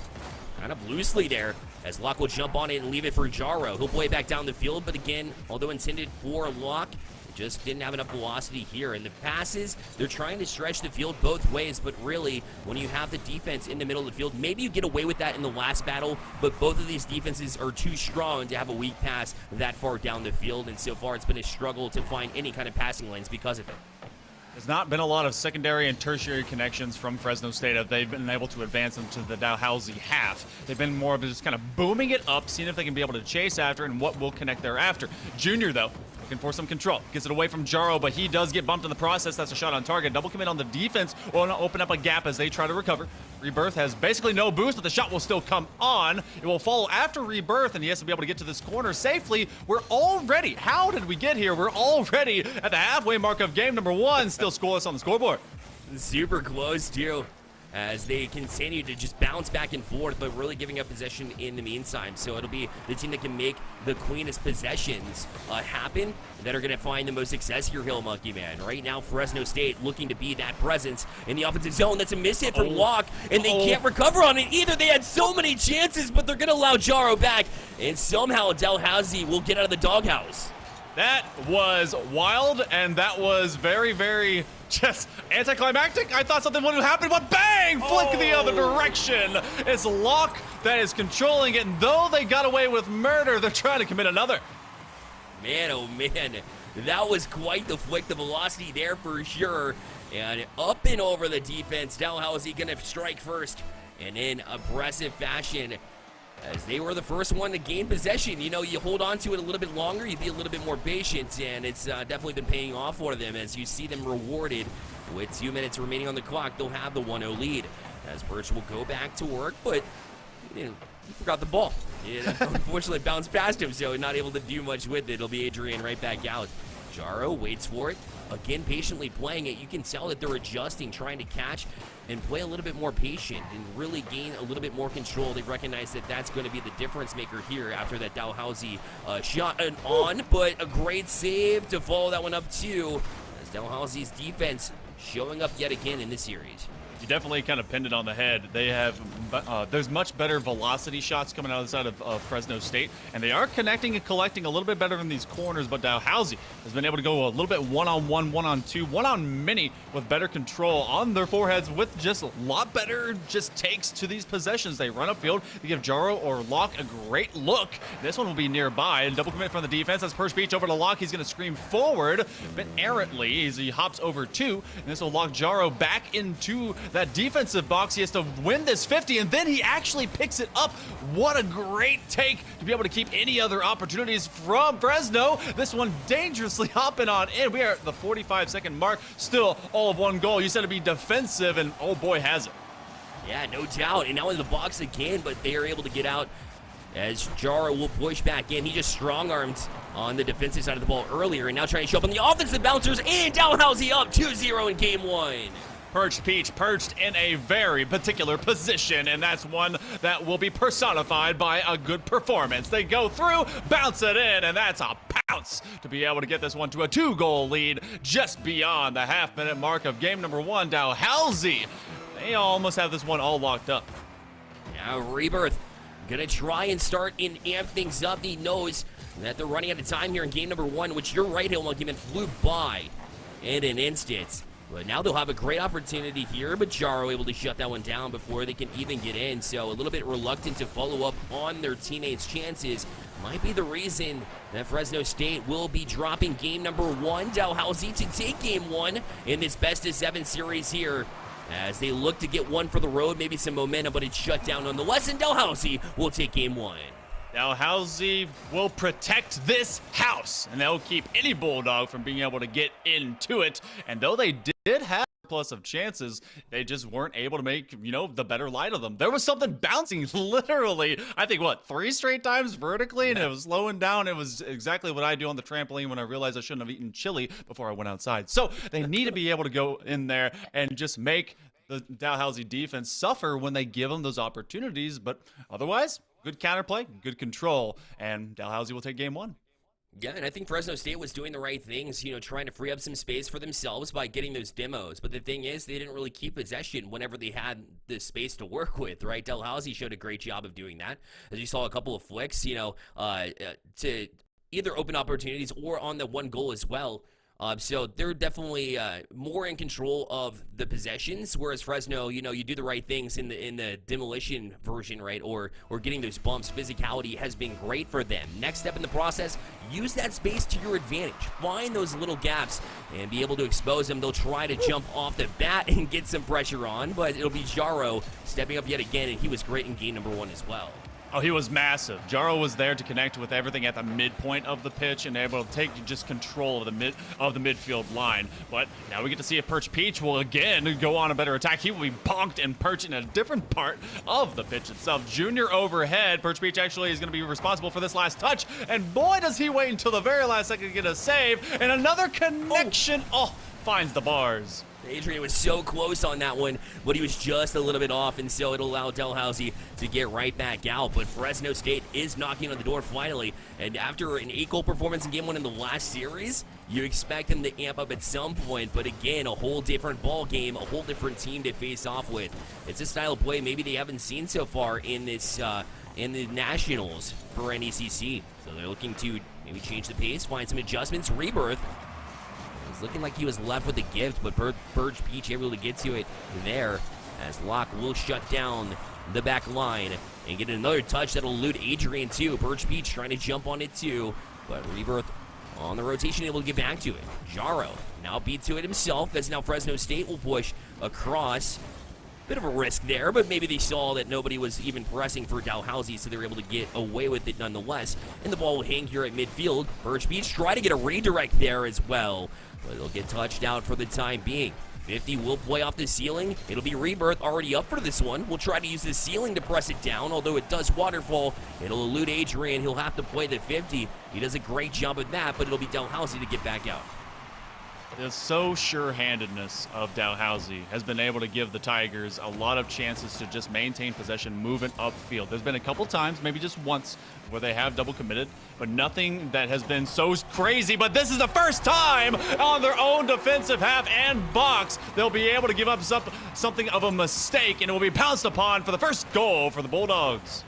kind of loosely there, as Locke will jump on it and leave it for Jaro. He'll play back down the field, but again, although intended for Locke, just didn't have enough velocity here. And the passes, they're trying to stretch the field both ways, but really, when you have the defense in the middle of the field, maybe you get away with that in the last battle, but both of these defenses are too strong to have a weak pass that far down the field, and so far it's been a struggle to find any kind of passing lanes because of it. There's not been a lot of secondary and tertiary connections from Fresno State if they've been able to advance them to the Dalhousie half. They've been more of just kind of booming it up, seeing if they can be able to chase after and what will connect thereafter. Junior, though, looking for some control. Gets it away from Jaro, but he does get bumped in the process. That's a shot on target. Double commit on the defense will open up a gap as they try to recover. Rebirth has basically no boost, but the shot will still come on. It will follow after Rebirth, and he has to be able to get to this corner safely. We're already, how did we get here? We're already at the halfway mark of game number one, still scoreless on the scoreboard. Super close, too, as they continue to just bounce back and forth, but really giving up possession in the meantime. So it'll be the team that can make the cleanest possessions happen that are going to find the most success here, Hill Monkey Man. Right now, Fresno State looking to be that presence in the offensive zone. That's a miss hit from Locke, and they can't recover on it either. They had so many chances, but they're going to allow Jaro back, and somehow Dalhousie will get out of the doghouse. That was wild, and that was very, very just anticlimactic. I thought something would have happened, but bang! Flick the other direction. It's Locke that is controlling it, and though they got away with murder, they're trying to commit another. Man, oh man, that was quite the flick. The velocity there for sure. And up and over the defense. Dalhousie gonna strike first, and in aggressive fashion, as they were the first one to gain possession. You know, you hold on to it a little bit longer, you be a little bit more patient, and it's definitely been paying off for them as you see them rewarded. With 2 minutes remaining on the clock, they'll have the 1-0 lead. As Birch will go back to work, but you know, he forgot the ball. It unfortunately bounced past him, so not able to do much with it. It'll be Adrian right back out. Jaro waits for it. Again, patiently playing it. You can tell that they're adjusting, trying to catch and play a little bit more patient and really gain a little bit more control. They recognize that that's going to be the difference maker here after that Dalhousie shot on, but a great save to follow that one up too, as Dalhousie's defense showing up yet again in this series. You definitely kind of pinned it on the head. They have, there's much better velocity shots coming out of the side of Fresno State, and they are connecting and collecting a little bit better in these corners, but Dalhousie has been able to go a little bit one-on-one, one-on-two, one-on-many with better control on their foreheads with just a lot better just takes to these possessions. They run upfield, they give Jaro or Locke a great look. This one will be nearby, and double commit from the defense. That's Perch Beach over to Locke. He's going to scream forward a bit errantly as he hops over two, and this will lock Jaro back into that defensive box. He has to win this 50, and then he actually picks it up. What a great take to be able to keep any other opportunities from Fresno. This one dangerously hopping on in. We are at the 45-second mark, still all of one goal. You said to be defensive, and oh boy, has it. Yeah, no doubt. And now in the box again, but they are able to get out as Jaro will push back in. He just strong-armed on the defensive side of the ball earlier, and now trying to show up on the offensive bouncers, and Dalhousie up 2-0 in game one. Perched Peach perched in a very particular position, and that's one that will be personified by a good performance. They go through, bounce it in, and that's a pounce to be able to get this one to a 2-goal lead just beyond the half-minute mark of game number one. Dalhousie, they almost have this one all locked up. Now Rebirth gonna try and start and amp things up. He knows that they're running out of time here in game number one, which you're right, Hill Monkey Man, flew by in an instant. But now they'll have a great opportunity here, but Jaro able to shut that one down before they can even get in. So a little bit reluctant to follow up on their teammates' chances might be the reason that Fresno State will be dropping game number one. Dalhousie to take game one in this best-of-7 series here, as they look to get one for the road, maybe some momentum, but it's shut down nonetheless, and Dalhousie will take game one. Dalhousie will protect this house, and they'll keep any Bulldog from being able to get into it. And though they did have plus of chances, they just weren't able to make, the better light of them. There was something bouncing literally, I think, 3 straight times vertically, and it was slowing down. It was exactly what I do on the trampoline when I realized I shouldn't have eaten chili before I went outside. So they need to be able to go in there and just make the Dalhousie defense suffer when they give them those opportunities, but otherwise, good counterplay, good control, and Dalhousie will take game 1. Yeah, and I think Fresno State was doing the right things, trying to free up some space for themselves by getting those demos. But the thing is, they didn't really keep possession whenever they had the space to work with, right? Dalhousie showed a great job of doing that. As you saw a couple of flicks, to either open opportunities or on the one goal as well. So they're definitely more in control of the possessions, whereas Fresno, you do the right things in the demolition version, right, or getting those bumps. Physicality has been great for them. Next step in the process, use that space to your advantage. Find those little gaps and be able to expose them. They'll try to jump off the bat and get some pressure on, but it'll be Jaro stepping up yet again, and he was great in game number 1 as well. Oh, he was massive. Jaro was there to connect with everything at the midpoint of the pitch and able to take just control of the midfield line. But now we get to see if Perch Peach will again go on a better attack. He will be bonked and perched in a different part of the pitch itself. Junior overhead. Perch Peach actually is going to be responsible for this last touch. And boy, does he wait until the very last second to get a save. And another connection. Oh, finds the bars. Adrian was so close on that one, but he was just a little bit off, and so it'll allow Dalhousie to get right back out. But Fresno State is knocking on the door finally, and after an 8-goal performance in game 1 in the last series, you expect them to amp up at some point, but again, a whole different ball game, a whole different team to face off with. It's a style of play maybe they haven't seen so far in this in the Nationals for NECC, so they're looking to maybe change the pace, find some adjustments. Rebirth looking like he was left with the gift, but Burge Peach able to get to it there as Locke will shut down the back line and get another touch that'll elude Adrian too. Burge Peach trying to jump on it too, but Rebirth on the rotation able to get back to it. Jaro now beat to it himself as now Fresno State will push across. Bit of a risk there, but maybe they saw that nobody was even pressing for Dalhousie, so they were able to get away with it nonetheless. And the ball will hang here at midfield. Burge Beach try to get a redirect there as well, but it'll get touched out for the time being. 50 will play off the ceiling. It'll be Rebirth already up for this one. We'll try to use the ceiling to press it down, although it does waterfall. It'll elude Adrian. He'll have to play the 50. He does a great job at that, but it'll be Dalhousie to get back out. The so sure-handedness of Dalhousie has been able to give the Tigers a lot of chances to just maintain possession moving upfield. There's been a couple times, maybe just once, where they have double committed, but nothing that has been so crazy. But this is the first time on their own defensive half and box they'll be able to give up something of a mistake, and it will be pounced upon for the first goal for the Bulldogs.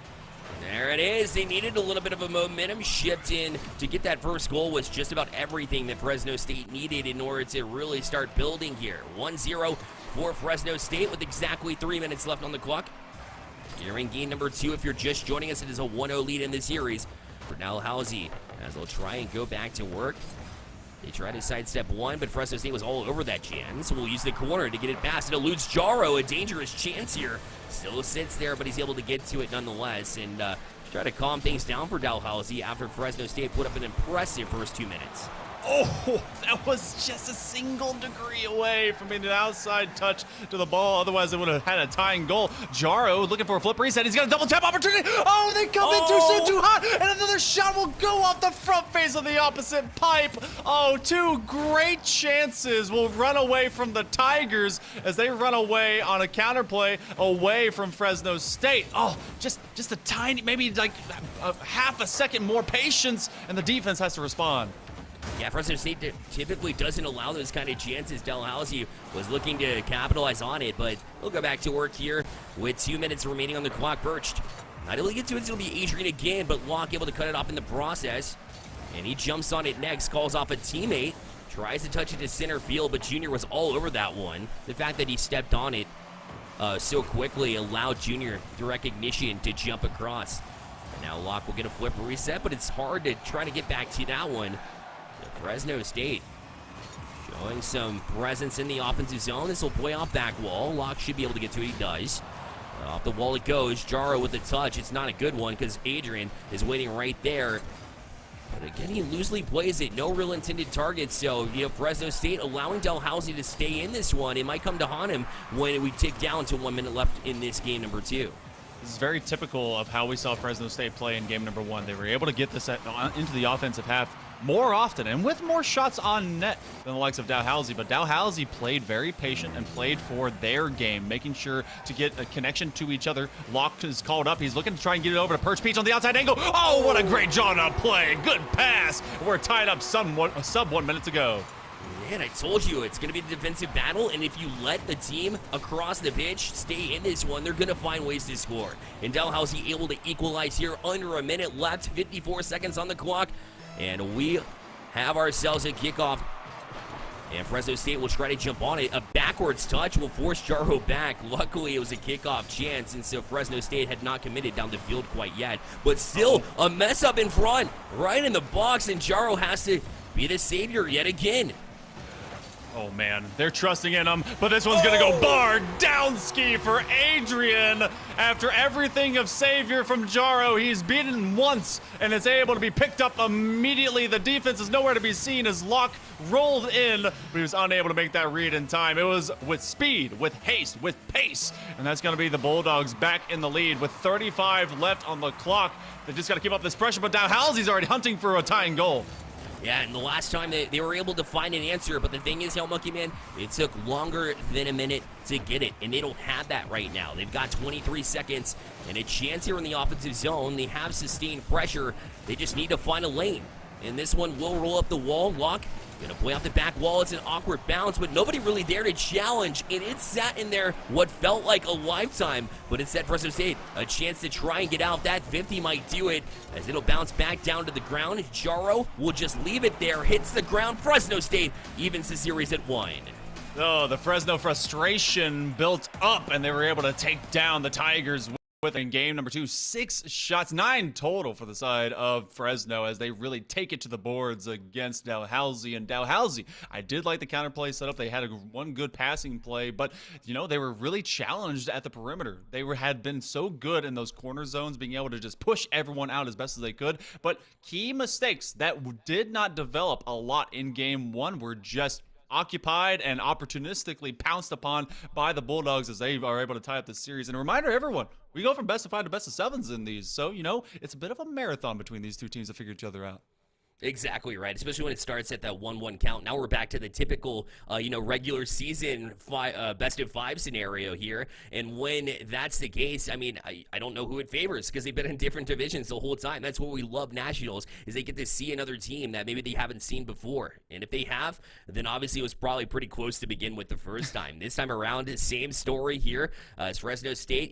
There it is. They needed a little bit of a momentum shift in to get that first goal. Was just about everything that Fresno State needed in order to really start building here. 1-0 for Fresno State with exactly 3 minutes left on the clock. Here in game number 2, if you're just joining us, it is a 1-0 lead in the series for Dalhousie as they'll try and go back to work. They tried to sidestep one, but Fresno State was all over that chance. So we'll use the corner to get it past. It eludes Jaro, a dangerous chance here. Still sits there, but he's able to get to it nonetheless. And try to calm things down for Dalhousie after Fresno State put up an impressive first 2 minutes. Oh, that was just a single degree away from being an outside touch to the ball. Otherwise, it would have had a tying goal. Jaro looking for a flip reset. He's got a double tap opportunity. Oh, they come in too soon, too hot. And another shot will go off the front face of the opposite pipe. Oh, 2 great chances will run away from the Tigers as they run away on a counterplay away from Fresno State. Oh, just a tiny, maybe like a half a second more patience, and the defense has to respond. Yeah, Fresno State typically doesn't allow those kind of chances. Dalhousie was looking to capitalize on it, but he'll go back to work here with 2 minutes remaining on the clock. Perched. Not able to get to it, it'll be Adrian again, but Locke able to cut it off in the process. And he jumps on it next, calls off a teammate, tries to touch it to center field, but Junior was all over that one. The fact that he stepped on it so quickly allowed Junior the recognition to jump across. And now Locke will get a flip reset, but it's hard to try to get back to that one. Fresno State showing some presence in the offensive zone. This will play off back wall. Locke should be able to get to it. He does. Off the wall it goes. Jaro with the touch. It's not a good one because Adrian is waiting right there. But again, he loosely plays it. No real intended targets. So, Fresno State allowing Dalhousie to stay in this one. It might come to haunt him when we tick down to 1 minute left in this game number 2. This is very typical of how we saw Fresno State play in game number 1. They were able to get this into the offensive half more often and with more shots on net than the likes of Dalhousie. But Dalhousie played very patient and played for their game, making sure to get a connection to each other. Locke is called up. He's looking to try and get it over to Perch Peach on the outside angle. Oh, what a great drawn-up play. Good pass. We're tied up sub 1 minute to go. Man, I told you, it's going to be a defensive battle, and if you let the team across the pitch stay in this one, they're going to find ways to score. And Dalhousie able to equalize here under a minute left, 54 seconds on the clock, and we have ourselves a kickoff. And Fresno State will try to jump on it. A backwards touch will force Jaro back. Luckily, it was a kickoff chance, and so Fresno State had not committed down the field quite yet. But still, a mess up in front, right in the box, and Jaro has to be the savior yet again. Oh, man, they're trusting in him, but this one's going to go bar down ski for Adrian. After everything of savior from Jaro, he's beaten once and is able to be picked up immediately. The defense is nowhere to be seen as Locke rolled in, but he was unable to make that read in time. It was with speed, with haste, with pace, and that's going to be the Bulldogs back in the lead with 35 left on the clock. They just got to keep up this pressure, but Dalhousie's already hunting for a tying goal. Yeah, and the last time they were able to find an answer, but the thing is, Hell Monkey Man, it took longer than a minute to get it, and they don't have that right now. They've got 23 seconds and a chance here in the offensive zone. They have sustained pressure. They just need to find a lane. And this one will roll up the wall. Locke gonna play off the back wall. It's an awkward bounce, but nobody really dared to challenge, and it sat in there what felt like a lifetime, but it set Fresno State a chance to try and get out. That 50 might do it, as it'll bounce back down to the ground. Jaro will just leave it there, hits the ground. Fresno State evens the series at 1. Oh, the Fresno frustration built up, and they were able to take down the Tigers with in game number 2. 6 shots, 9 total for the side of Fresno as they really take it to the boards against Dalhousie. And Dalhousie, I did like the counterplay setup. They had one good passing play, but they were really challenged at the perimeter. They had been so good in those corner zones, being able to just push everyone out as best as they could. But key mistakes that did not develop a lot in game 1 were just occupied and opportunistically pounced upon by the Bulldogs as they are able to tie up the series. And a reminder to everyone, we go from best of 5 to best of 7s in these. So, it's a bit of a marathon between these two teams to figure each other out. Exactly right, especially when it starts at that 1-1 count. Now we're back to the typical, regular season best of 5 scenario here. And when that's the case, I don't know who it favors because they've been in different divisions the whole time. That's what we love Nationals, is they get to see another team that maybe they haven't seen before. And if they have, then obviously it was probably pretty close to begin with the first time. This time around, same story here. As Fresno State,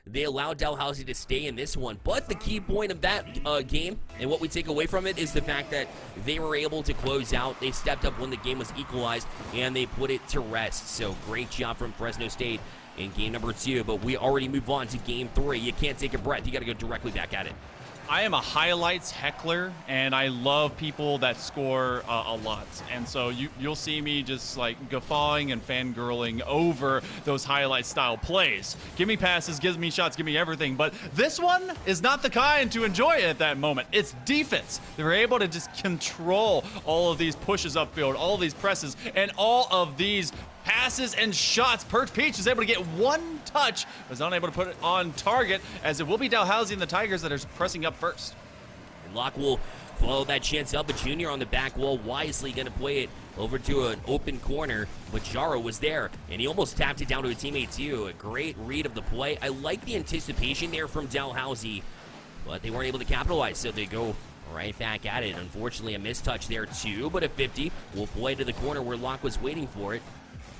they allowed Dalhousie to stay in this one. But the key point of that game and what we take away from it is the fact that they were able to close out. They stepped up when the game was equalized, and they put it to rest. So great job from Fresno State in game number 2, but we already move on to game 3. You can't take a breath. You got to go directly back at it. I am a highlights heckler, and I love people that score a lot. And so you'll see me just like guffawing and fangirling over those highlight style plays. Give me passes, give me shots, give me everything. But this one is not the kind to enjoy at that moment. It's defense. They were able to just control all of these pushes upfield, all of these presses, and all of these passes and shots. Perch Peach is able to get one touch, but is unable to put it on target, as it will be Dalhousie and the Tigers that are pressing up first. And Locke will follow that chance up, but Junior on the back wall wisely going to play it over to an open corner, but Jaro was there, and he almost tapped it down to a teammate too. A great read of the play. I like the anticipation there from Dalhousie, but they weren't able to capitalize, so they go right back at it. Unfortunately, a mistouch there too, but a 50 will play to the corner where Locke was waiting for it.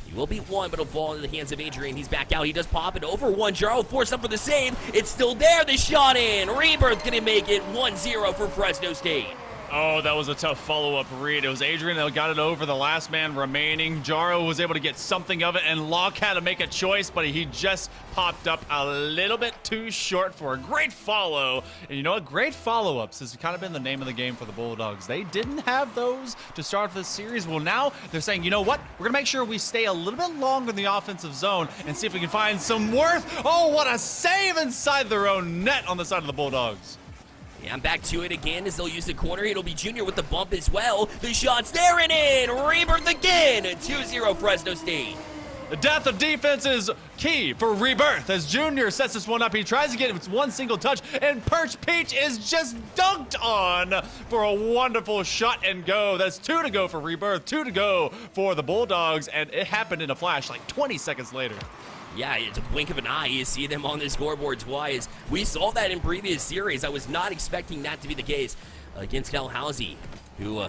He will beat one, but it'll fall into the hands of Adrian. He's back out. He does pop it over one. Jaro forced up for the save. It's still there. The shot in. Rebirth going to make it 1-0 for Fresno State. Oh, that was a tough follow-up read. It was Adrian that got it over, the last man remaining. Jaro was able to get something of it, and Locke had to make a choice, but he just popped up a little bit too short for a great follow. And you know what? Great follow-ups has kind of been the name of the game for the Bulldogs. They didn't have those to start this series. Well, now they're saying, you know what? We're going to make sure we stay a little bit longer in the offensive zone and see if we can find some worth. Oh, what a save inside their own net on the side of the Bulldogs. And back to it again as they'll use the corner. It'll be Junior with the bump as well. The shot's there and in. Rebirth again. 2-0 Fresno State. The depth of defense is key for Rebirth as Junior sets this one up. He tries to get it with one single touch, and Perch Peach is just dunked on for a wonderful shot and go. That's 2 to go for Rebirth, 2 to go for the Bulldogs, and it happened in a flash like 20 seconds later. Yeah, it's a blink of an eye. You see them on the scoreboard twice. We saw that in previous series. I was not expecting that to be the case against Dalhousie, who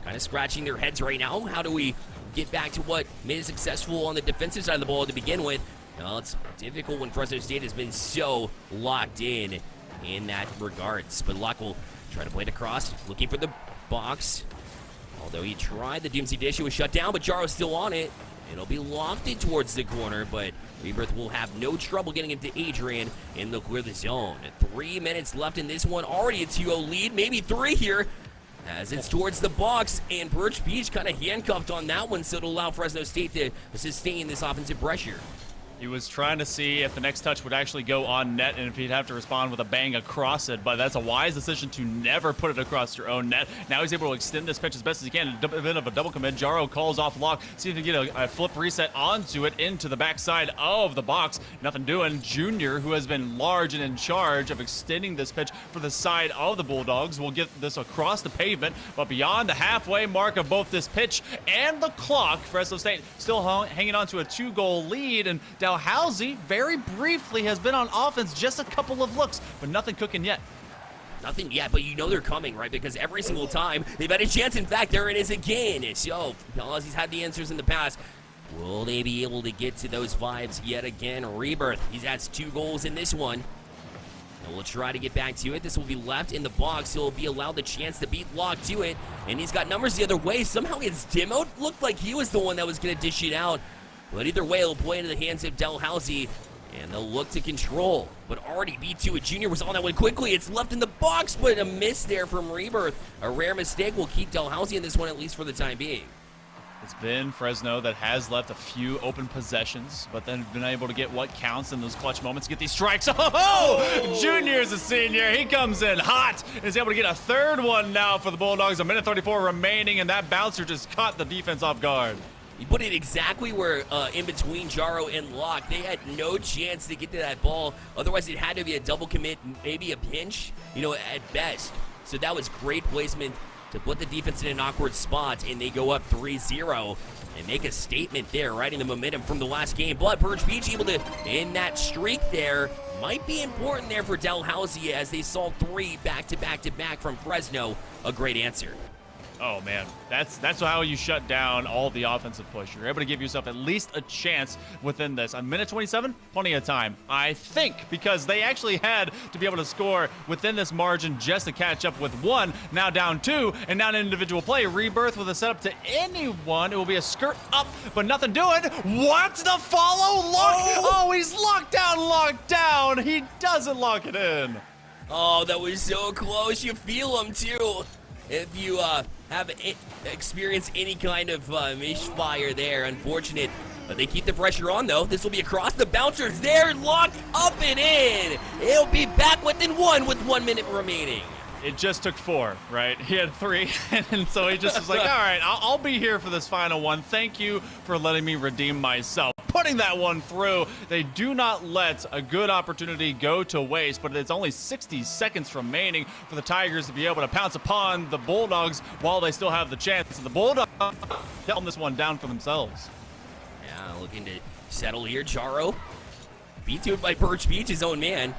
kind of scratching their heads right now. How do we get back to what made us successful on the defensive side of the ball to begin with? Well, it's difficult when Fresno State has been so locked in that regards. But Locke will try to play it across, looking for the box. Although he tried, the Doomsday Dish, it was shut down, but Jaro's still on it. It'll be lofted towards the corner, but Rebirth will have no trouble getting into Adrian, and they'll clear the zone. 3 minutes left in this one, already a 2-0 lead, maybe 3 here, as it's towards the box, and Birch Beach kind of handcuffed on that one, so it'll allow Fresno State to sustain this offensive pressure. He was trying to see if the next touch would actually go on net and if he'd have to respond with a bang across it, but that's a wise decision to never put it across your own net. Now he's able to extend this pitch as best as he can. A bit of a double commit. Jaro calls off Locke, see if he can get a flip reset onto it into the backside of the box. Nothing doing. Junior, who has been large and in charge of extending this pitch for the side of the Bulldogs, will get this across the pavement, but beyond the halfway mark of both this pitch and the clock, Fresno State still hanging on to a 2-goal lead, and Dalhousie very briefly has been on offense, just a couple of looks, but nothing cooking yet. Nothing yet, but you know they're coming, right? Because every single time they've had a chance. In fact, there it is again. So, Dalhousie's had the answers in the past. Will they be able to get to those vibes yet again? Rebirth, he's had 2 goals in this one. And we'll try to get back to it. This will be left in the box. He'll be allowed the chance to beat Locke to it. And he's got numbers the other way. Somehow his demo looked like he was the one that was going to dish it out. But either way, it'll play into the hands of Dalhousie, and they'll look to control. But already B2 with Junior was on that one quickly. It's left in the box, but a miss there from Rebirth. A rare mistake will keep Dalhousie in this one, at least for the time being. It's been Fresno that has left a few open possessions, but then been able to get what counts in those clutch moments, get these strikes. Oh! Junior's a senior. He comes in hot and is able to get a 3rd one now for the Bulldogs. A minute 34 remaining, and that bouncer just caught the defense off guard. He put it exactly where in between Jaro and Locke. They had no chance to get to that ball. Otherwise, it had to be a double commit, maybe a pinch, at best. So that was great placement to put the defense in an awkward spot, and they go up 3-0 and make a statement there, riding the momentum from the last game. But Birch Beach able to end that streak there. Might be important there for Dalhousie as they saw 3 back-to-back-to-back from Fresno. A great answer. Oh man, that's how you shut down all the offensive push. You're able to give yourself at least a chance within this. A minute 27, plenty of time, I think, because they actually had to be able to score within this margin just to catch up with 1. Now down 2, and now an individual play. Rebirth with a setup to anyone. It will be a skirt up, but nothing doing. What? The follow? Oh, he's locked down. He doesn't lock it in. Oh, that was so close. You feel him too. If you have experienced any kind of misfire there, unfortunate. But they keep the pressure on, though. This will be across the bouncers there. Locked up and in. He'll be back within 1 with 1 minute remaining. It just took 4, right? He had 3, and so he just was like, all right, I'll be here for this final one. Thank you for letting me redeem myself. Putting that one through. They do not let a good opportunity go to waste, but it's only 60 seconds remaining for the Tigers to be able to pounce upon the Bulldogs while they still have the chance. And the Bulldogs held this one down for themselves. Yeah, looking to settle here. Jaro beat to it by Birch Beach, his own man.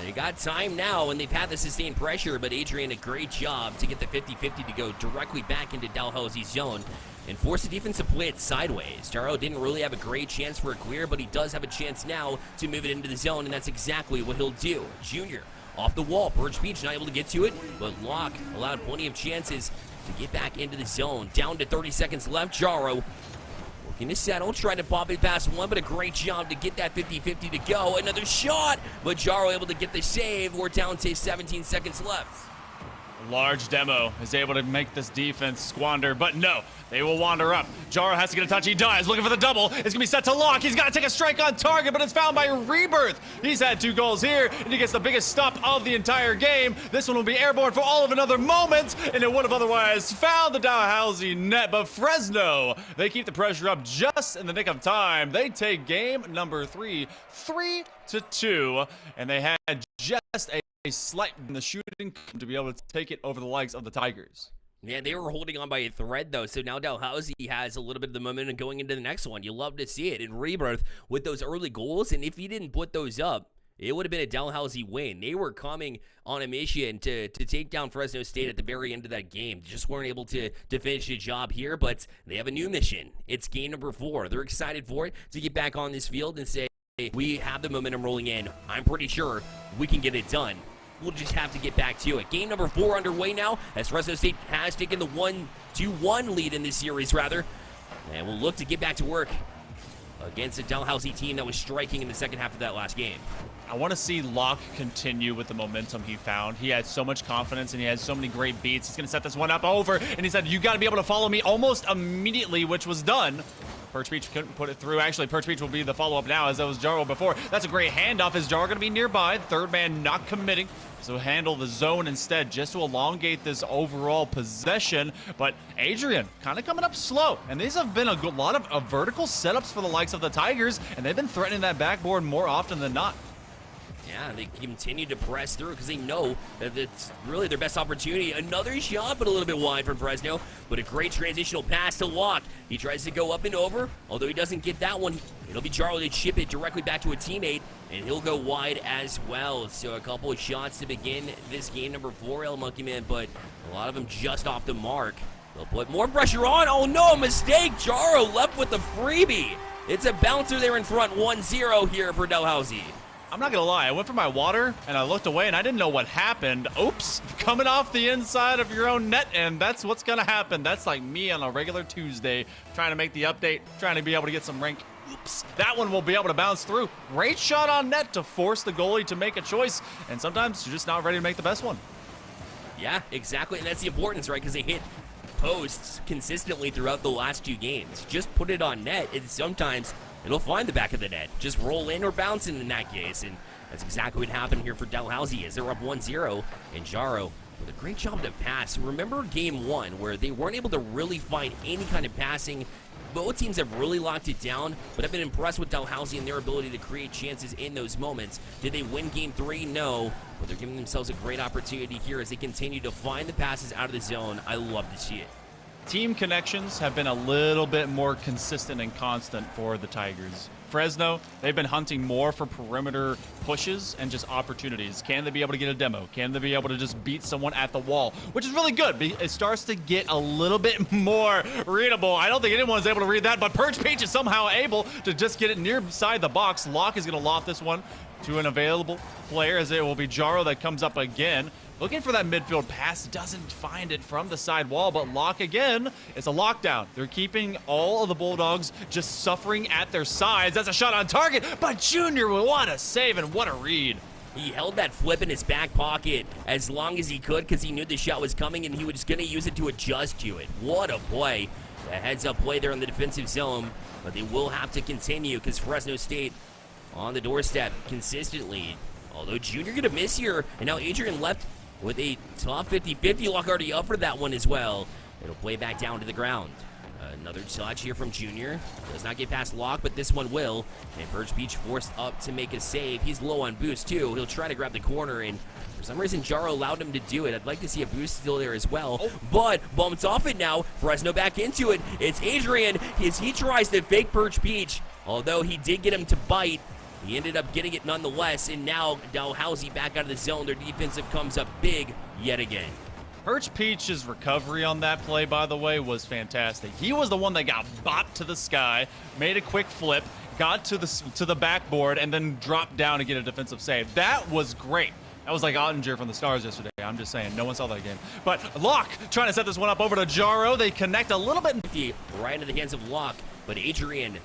They got time now, and they've had the sustained pressure, but Adrian, a great job to get the 50-50 to go directly back into Dalhousie's zone and force the defense to play it sideways. Jaro didn't really have a great chance for a clear, but he does have a chance now to move it into the zone, and that's exactly what he'll do. Junior off the wall. Birch Beach not able to get to it, but Locke allowed plenty of chances to get back into the zone. Down to 30 seconds left. Jaro looking to settle, trying to pop it past 1, but a great job to get that 50-50 to go. Another shot, but Jaro able to get the save. We're down to 17 seconds left. Large Demo is able to make this defense squander, but no, they will wander up. Jaro has to get a touch. He does. Looking for the double. It's going to be set to Lock. He's got to take a strike on target, but it's found by Rebirth. He's had 2 goals here, and he gets the biggest stop of the entire game. This one will be airborne for all of another moment, and it would have otherwise found the Dalhousie net, but Fresno, they keep the pressure up just in the nick of time. They take game number 3, 3-2, and they had just a slight in the shooting to be able to take it over the legs of the Tigers. Yeah, they were holding on by a thread, though, so now Dalhousie has a little bit of the momentum going into the next one. You love to see it in Rebirth with those early goals, and if he didn't put those up, it would have been a Dalhousie win. They were coming on a mission to take down Fresno State at the very end of that game. Just weren't able to finish the job here, but they have a new mission. It's game number 4. They're excited for it to get back on this field and say, hey, we have the momentum rolling in. I'm pretty sure we can get it done. We'll just have to get back to it. Game number 4 underway now, as Fresno State has taken the 1-1 lead in this series, rather. And we'll look to get back to work against a Dalhousie team that was striking in the second half of that last game. I want to see Locke continue with the momentum he found. He had so much confidence, and he had so many great beats. He's going to set this one up over, and he said, you got to be able to follow me almost immediately, which was done. Perch Beach couldn't put it through. Actually, Perch Beach will be the follow-up now, as that was Jaro before. That's a great handoff. Is Jaro going to be nearby? Third man not committing. So handle the zone instead just to elongate this overall possession. But Adrian kind of coming up slow. And these have been a lot of vertical setups for the likes of the Tigers. And they've been threatening that backboard more often than not. Yeah, they continue to press through because they know that it's really their best opportunity. Another shot, but a little bit wide from Fresno. But a great transitional pass to Locke. He tries to go up and over, although he doesn't get that one. It'll be Jaro to chip it directly back to a teammate, and he'll go wide as well. So a couple of shots to begin this game number 4, El Monkey Man, but a lot of them just off the mark. They'll put more pressure on. Oh no, mistake. Jaro left with the freebie. It's a bouncer there in front, 1-0 here for Dalhousie. I'm not gonna lie, I went for my water and I looked away and I didn't know what happened. Oops, coming off the inside of your own net, and that's what's gonna happen. That's like me on a regular Tuesday, trying to make the update, trying to be able to get some rank. Oops, that one will be able to bounce through. Great shot on net to force the goalie to make a choice, and sometimes you're just not ready to make the best one. Yeah, exactly, and that's the importance, right? Because they hit posts consistently throughout the last 2 games. Just put it on net, and sometimes it'll find the back of the net. Just roll in or bounce in that case, and that's exactly what happened here for Dalhousie as they're up 1-0, and Jaro with a great job to pass. Remember game 1 where they weren't able to really find any kind of passing. Both teams have really locked it down, but I've been impressed with Dalhousie and their ability to create chances in those moments. Did they win game 3? No, but they're giving themselves a great opportunity here as they continue to find the passes out of the zone. I love to see it. Team connections have been a little bit more consistent and constant for the Tigers. Fresno, they've been hunting more for perimeter pushes and just opportunities. Can they be able to get a demo? Can they be able to just beat someone at the wall? Which is really good. It starts to get a little bit more readable. I don't think anyone's able to read that, but Perch Peach is somehow able to just get it near beside the box. Locke is going to loft this one to an available player, as it will be Jaro that comes up again. Looking for that midfield pass, doesn't find it from the side wall, but Locke again, it's a lockdown. They're keeping all of the Bulldogs just suffering at their sides. That's a shot on target, but Junior, what a save and what a read. He held that flip in his back pocket as long as he could because he knew the shot was coming and he was going to use it to adjust to it. What a play. A heads-up play there in the defensive zone, but they will have to continue because Fresno State on the doorstep consistently. Although Junior going to miss here, and now Adrian left with a top 50-50. Locke already up for that one as well. It'll play back down to the ground. Another touch here from Junior. Does not get past Locke, but this one will. And Perch Beach forced up to make a save. He's low on boost too. He'll try to grab the corner, and for some reason Jaro allowed him to do it. I'd like to see a boost still there as well. But bumped off it now. Fresno back into it. It's Adrian as he tries to fake Perch Beach. Although he did get him to bite, he ended up getting it nonetheless, and now Dalhousie back out of the zone. Their defensive comes up big yet again. Perch Peach's recovery on that play, by the way, was fantastic. He was the one that got bopped to the sky, made a quick flip, got to the backboard, and then dropped down to get a defensive save. That was great. That was like Ottinger from the Stars yesterday. I'm just saying, no one saw that game. But Locke trying to set this one up over to Jaro. They connect a little bit. Right into the hands of Locke, but Adrian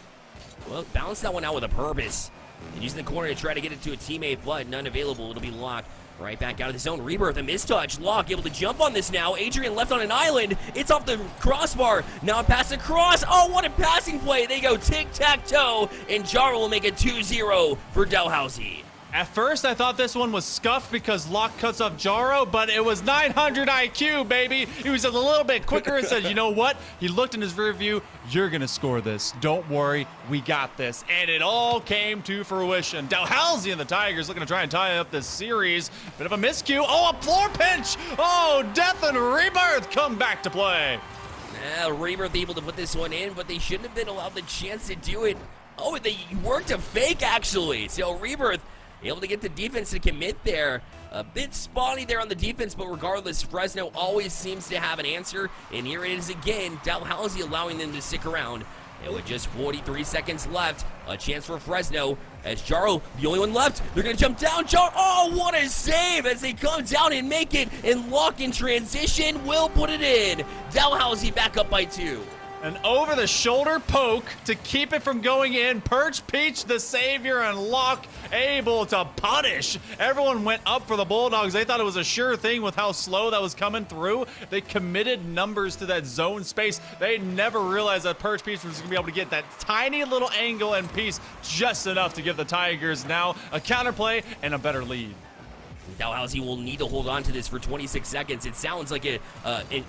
Well, bounce that one out with a purpose. And using the corner to try to get it to a teammate, but none available. It'll be Locke right back out of the zone. Rebirth, a mistouch. Locke able to jump on this now. Adrian left on an island. It's off the crossbar. Now a pass across. Oh, what a passing play. They go tic-tac-toe, and Jaro will make it 2-0 for Dalhousie. At first, I thought this one was scuffed because Locke cuts off Jaro, but it was 900 IQ, baby. He was just a little bit quicker and said, you know what? He looked in his rear view. You're going to score this. Don't worry. We got this. And it all came to fruition. Dalhousie and the Tigers looking to try and tie up this series. Bit of a miscue. Oh, a floor pinch. Oh, Death and Rebirth come back to play. Rebirth able to put this one in, but they shouldn't have been allowed the chance to do it. Oh, they worked a fake, actually. So Rebirth able to get the defense to commit there. A bit spotty there on the defense, but regardless, Fresno always seems to have an answer. And here it is again, Dalhousie allowing them to stick around. And with just 43 seconds left, a chance for Fresno as Jaro, the only one left. They're going to jump down. Jaro, oh, what a save as they come down and make it. And Locke in transition will put it in. Dalhousie back up by 2. An over-the-shoulder poke to keep it from going in. Perch Peach, the savior, and Locke able to punish. Everyone went up for the Bulldogs. They thought it was a sure thing with how slow that was coming through. They committed numbers to that zone space. They never realized that Perch Peach was going to be able to get that tiny little angle and piece just enough to give the Tigers now a counterplay and a better lead. Dalhousie will need to hold on to this for 26 seconds. It sounds like an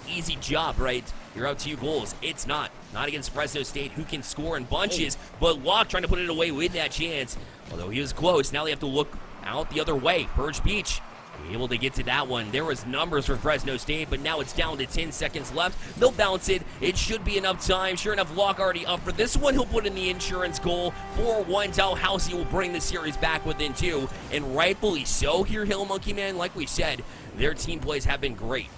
easy job, right? You're up 2 goals. It's not. Not against Fresno State, who can score in bunches. But Locke trying to put it away with that chance. Although he was close, now they have to look out the other way. Perch Beach able to get to that one. There was numbers for Fresno State, but now it's down to 10 seconds left. They'll bounce it. It should be enough time. Sure enough, Locke already up for this one. He'll put in the insurance goal. 4-1. Dalhousie will bring the series back within 2, and rightfully so here, Hill Monkey Man. Like we said, their team plays have been great.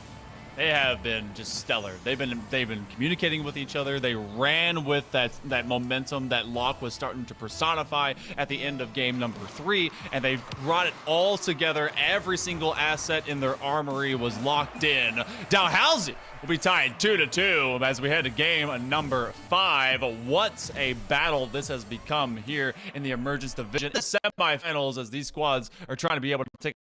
They have been just stellar. They've been communicating with each other. They ran with that momentum that Locke was starting to personify at the end of game number 3, and they brought it all together. Every single asset in their armory was locked in. Dalhousie will be tied 2-2 as we head to game number 5. What a battle this has become here in the Emergence Division semifinals as these squads are trying to be able to take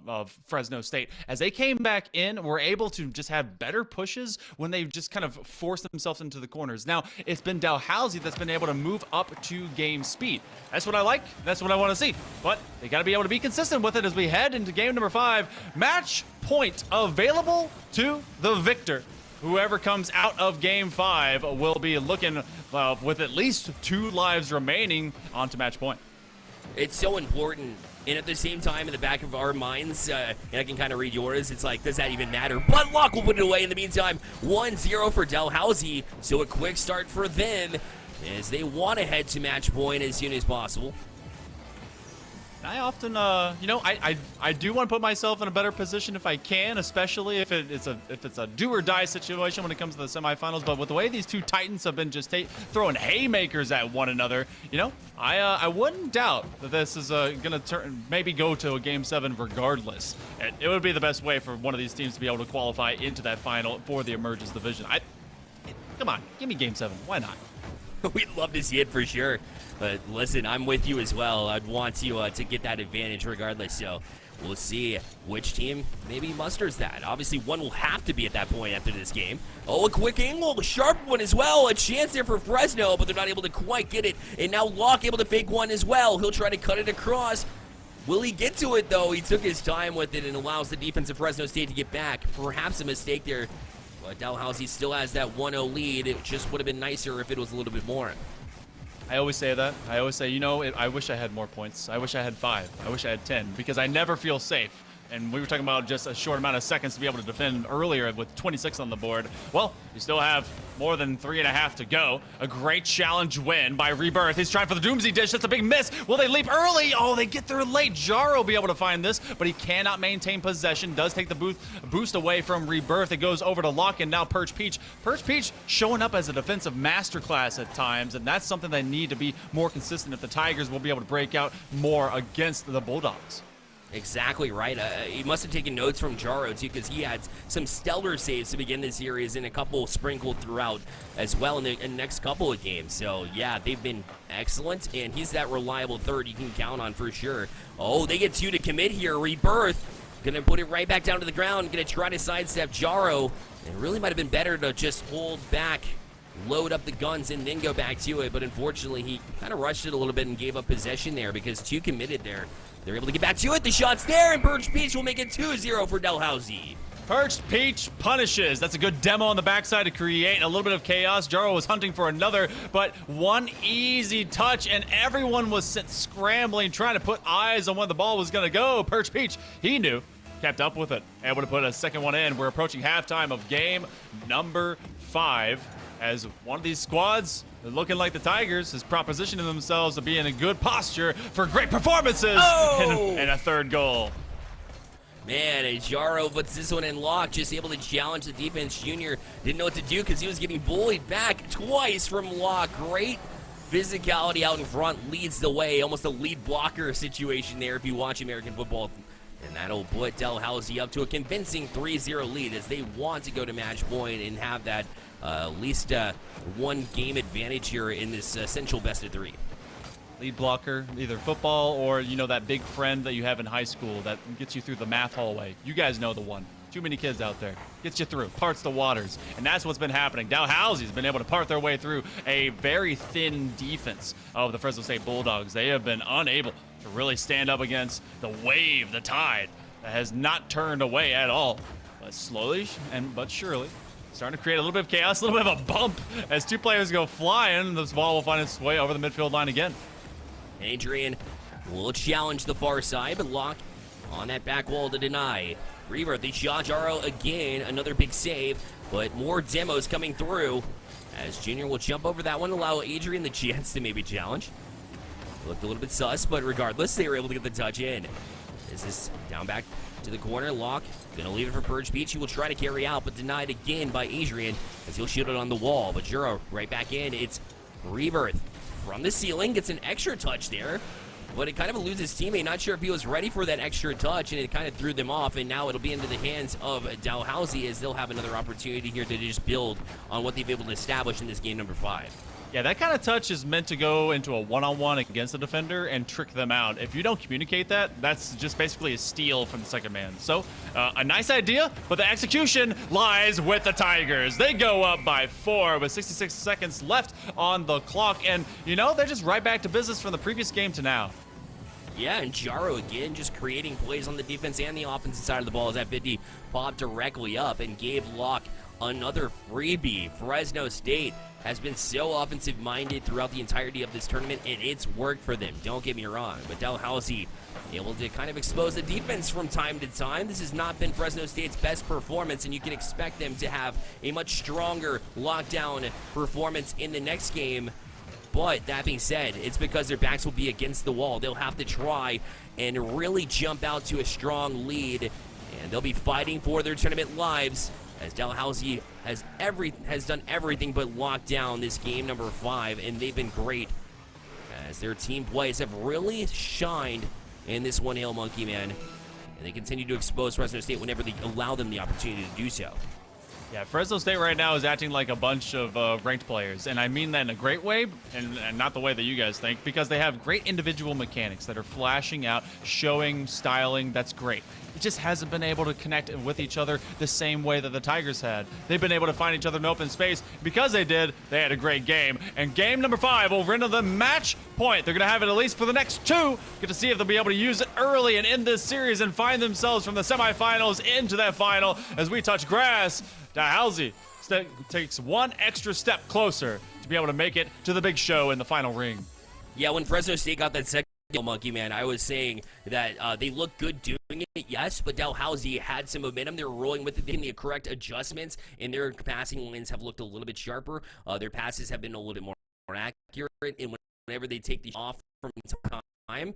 of Fresno State. As they came back in, were able to just have better pushes when they just kind of forced themselves into the corners. Now, it's been Dalhousie that's been able to move up to game speed. That's what I like. That's what I want to see. But they got to be able to be consistent with it as we head into game number 5. Match point available to the victor. Whoever comes out of game 5 will be looking with at least 2 lives remaining onto match point. It's so important. And at the same time, in the back of our minds, and I can kind of read yours, it's like, does that even matter? But Locke will put it away in the meantime. 1-0 for Dalhousie, so a quick start for them as they want to head to match point as soon as possible. I often, you know, I do want to put myself in a better position if I can, especially if it's a do or die situation when it comes to the semifinals. But with the way these two Titans have been just throwing haymakers at one another, you know, I wouldn't doubt that this is gonna maybe go to a game 7 regardless. It would be the best way for one of these teams to be able to qualify into that final for the Emergence Division. Come on, give me game 7. Why not? We'd love to see it for sure. But listen, I'm with you as well. I'd want to get that advantage regardless. So we'll see which team maybe musters that. Obviously, one will have to be at that point after this game. Oh, a quick angle, a sharp one as well. A chance there for Fresno, but they're not able to quite get it. And now Locke able to fake one as well. He'll try to cut it across. Will he get to it, though? He took his time with it and allows the defense of Fresno State to get back. Perhaps a mistake there. But Dalhousie still has that 1-0 lead. It just would have been nicer if it was a little bit more. I always say that. I always say, you know, I wish I had more points. I wish I had 5. I wish I had 10 because I never feel safe. And we were talking about just a short amount of seconds to be able to defend earlier with 26 on the board. Well, you still have More than 3.5 to go. A great challenge win by Rebirth. He's trying for the Doomsday Dish. That's a big miss. Will they leap early? Oh, they get there late. Jaro will be able to find this, but he cannot maintain possession. Does take the boost away from Rebirth. It goes over to Lock, and now Perch Peach. Perch Peach showing up as a defensive masterclass at times, and that's something they need to be more consistent if the Tigers will be able to break out more against the Bulldogs. Exactly right. He must have taken notes from Jaro, too, because he had some stellar saves to begin the series and a couple sprinkled throughout as well in the next couple of games. So, yeah, they've been excellent, and he's that reliable third you can count on for sure. Oh, they get 2 to commit here. Rebirth gonna put it right back down to the ground, gonna try to sidestep Jaro. It really might have been better to just hold back, load up the guns, and then go back to it, but unfortunately, he kind of rushed it a little bit and gave up possession there because 2 committed there. They're able to get back to it. The shot's there, and Perch Peach will make it 2-0 for Dalhousie. Perch Peach punishes. That's a good demo on the backside to create a little bit of chaos. Jaro was hunting for another, but one easy touch, and everyone was sent scrambling, trying to put eyes on where the ball was going to go. Perch Peach, he knew, kept up with it, able to put a second one in. We're approaching halftime of game number 5, as one of these squads, looking like the Tigers, is propositioning themselves to be in a good posture for great performances and a third goal. Man, and Jaro puts this one in lock, just able to challenge the defense. Junior didn't know what to do because he was getting bullied back twice from Lock. Great physicality out in front, leads the way. Almost a lead blocker situation there if you watch American football. And that'll put Dalhousie up to a convincing 3-0 lead as they want to go to match point and have that at least one game advantage here in this essential best of 3. Lead blocker, either football or, you know, that big friend that you have in high school that gets you through the math hallway. You guys know the one. Too many kids out there. Gets you through, parts the waters. And that's what's been happening. Dalhousie's been able to part their way through a very thin defense of the Fresno State Bulldogs. They have been unable to really stand up against the wave, the tide, that has not turned away at all. But slowly but surely, starting to create a little bit of chaos, a little bit of a bump as 2 players go flying. This ball will find its way over the midfield line again. Adrian will challenge the far side, but Lock on that back wall to deny. Rebirth, the shot. Jaro again, another big save, but more demos coming through as Junior will jump over that one, allow Adrian the chance to maybe challenge. Looked a little bit sus, but regardless, they were able to get the touch in. This is down back to the corner. Lock gonna leave it for Perch Peach. He will try to carry out, but denied again by Adrian as he'll shoot it on the wall. But Juro right back in. It's Rebirth from the ceiling, gets an extra touch there, but it kind of eludes his teammate. Not sure if he was ready for that extra touch, and it kind of threw them off, and now it'll be into the hands of Dalhousie as they'll have another opportunity here to just build on what they've been able to establish in this game number 5. Yeah, that kind of touch is meant to go into a one-on-one against the defender and trick them out. If you don't communicate that, that's just basically a steal from the second man. So, a nice idea, but the execution lies with the Tigers. They go up by 4 with 66 seconds left on the clock, and, you know, they're just right back to business from the previous game to now. Yeah, and Jaro again just creating plays on the defense and the offensive side of the ball as that 50 popped directly up and gave Lock another freebie. Fresno State has been so offensive-minded throughout the entirety of this tournament, and it's worked for them. Don't get me wrong, but Dalhousie able to kind of expose the defense from time to time. This has not been Fresno State's best performance, and you can expect them to have a much stronger lockdown performance in the next game. But that being said, it's because their backs will be against the wall. They'll have to try and really jump out to a strong lead, and they'll be fighting for their tournament lives as Dalhousie has done everything but lock down this game number 5, and they've been great as their team plays have really shined in this one Hail Monkey, man. And they continue to expose Fresno State whenever they allow them the opportunity to do so. Yeah, Fresno State right now is acting like a bunch of ranked players, and I mean that in a great way, and not the way that you guys think, because they have great individual mechanics that are flashing out, showing, styling. That's great. It just hasn't been able to connect with each other the same way that the Tigers had. They've been able to find each other in open space. Because they did, they had a great game. And game number 5 will render the match point. They're going to have it at least for the next 2. Get to see if they'll be able to use it early and end this series and find themselves from the semifinals into that final as we touch grass. Dalhousie takes one extra step closer to be able to make it to the big show in the final ring. Yeah, when Fresno State got that second Monkey Man, I was saying that they look good doing it, yes, but Dalhousie had some momentum. They were rolling with it, making the correct adjustments, and their passing lanes have looked a little bit sharper. Their passes have been a little bit more accurate, and whenever they take these off from time,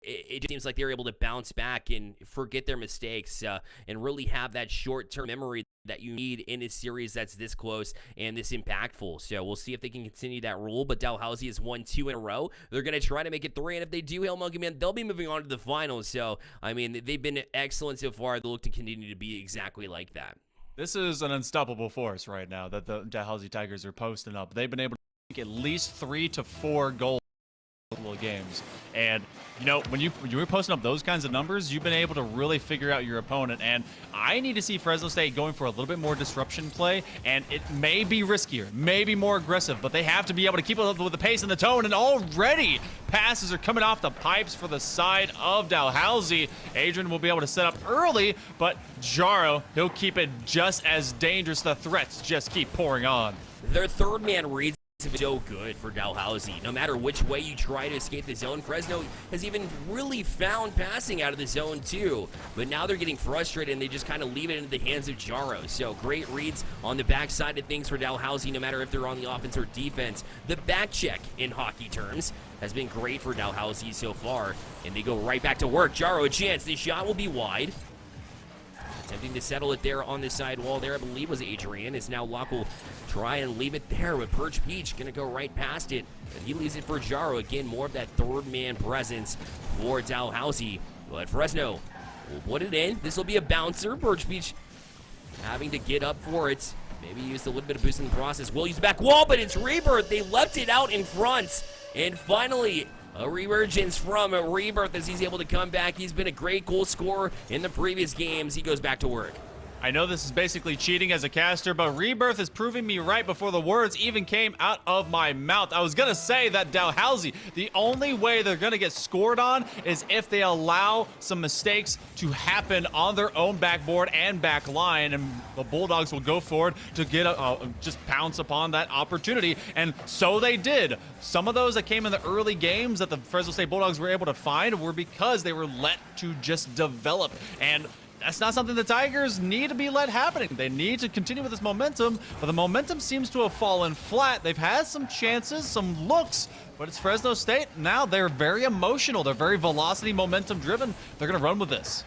it just seems like they're able to bounce back and forget their mistakes and really have that short-term memory that you need in a series that's this close and this impactful. So we'll see if they can continue that rule, but Dalhousie has won 2 in a row. They're going to try to make it 3, and if they do, Hail Monkey Man, they'll be moving on to the finals. So, I mean, they've been excellent so far. They look to continue to be exactly like that. This is an unstoppable force right now that the Dalhousie Tigers are posting up. They've been able to make at least 3 to 4 goals of games, and you know, when you're posting up those kinds of numbers, you've been able to really figure out your opponent. And I need to see Fresno State going for a little bit more disruption play, and it may be riskier, maybe more aggressive, but they have to be able to keep up with the pace and the tone. And already passes are coming off the pipes for the side of Dalhousie. Adrian will be able to set up early, but Jaro, he'll keep it just as dangerous. The threats just keep pouring on. Their third man reads so good for Dalhousie. No matter which way you try to escape the zone, Fresno has even really found passing out of the zone too. But now they're getting frustrated and they just kind of leave it into the hands of Jaro. So great reads on the backside of things for Dalhousie, no matter if they're on the offense or defense. The back check in hockey terms has been great for Dalhousie so far. And they go right back to work. Jaro a chance. The shot will be wide. Attempting to settle it there on the side wall there, I believe was Adrian. Is now Locke will try and leave it there with Perch Peach gonna go right past it. And he leaves it for Jaro. Again, more of that third man presence for Dalhousie. But Fresno will put it in. This will be a bouncer. Perch Peach having to get up for it. Maybe used a little bit of boost in the process. Will use the back wall, but it's Rebirth. They left it out in front. And finally, a reemergence from Rebirth as he's able to come back. He's been a great goal scorer in the previous games. He goes back to work. I know this is basically cheating as a caster, but Rebirth is proving me right before the words even came out of my mouth. I was going to say that Dalhousie, the only way they're going to get scored on is if they allow some mistakes to happen on their own backboard and back line, and the Bulldogs will go forward to get just pounce upon that opportunity, and so they did. Some of those that came in the early games that the Fresno State Bulldogs were able to find were because they were let to just develop, and that's not something the Tigers need to be let happening. They need to continue with this momentum, but the momentum seems to have fallen flat. They've had some chances, some looks, but it's Fresno State. Now they're very emotional. They're very velocity, momentum driven. They're going to run with this.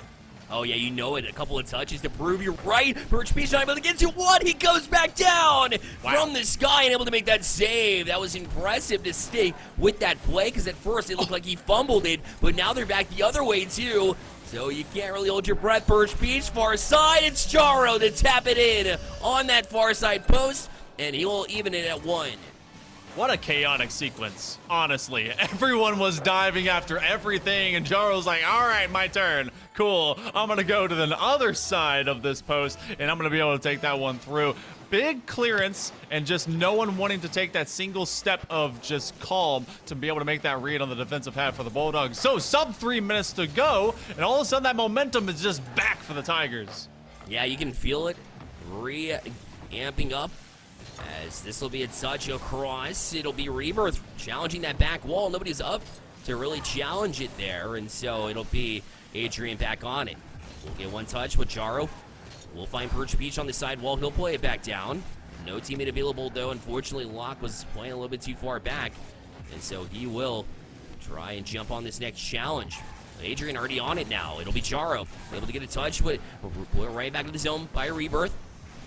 Oh, yeah, you know it. A couple of touches to prove you're right. Perch Peach not able to get to one. He goes back down from the sky and able to make that save. That was impressive to stay with that play because at first it looked like he fumbled it, but now they're back the other way, too. So you can't really hold your breath. Perch Peach, far side. It's Jaro to tap it in on that far side post, and he will even it at 1. What a chaotic sequence, honestly. Everyone was diving after everything, and Jaro's like, all right, my turn. Cool. I'm going to go to the other side of this post, and I'm going to be able to take that one through. Big clearance, and just no one wanting to take that single step of just calm to be able to make that read on the defensive half for the Bulldogs. So sub 3 minutes to go, and all of a sudden that momentum is just back for the Tigers. Yeah, you can feel it re-amping up as this will be a touch across. It'll be Rebirth challenging that back wall. Nobody's up to really challenge it there, and so it'll be Adrian back on it. We'll get one touch with Jaro. We'll find Perch Peach on the side wall. He'll play it back down. No teammate available, though. Unfortunately, Locke was playing a little bit too far back, and so he will try and jump on this next challenge. Adrian already on it now. It'll be Jaro. Able to get a touch, but right back to the zone by Rebirth.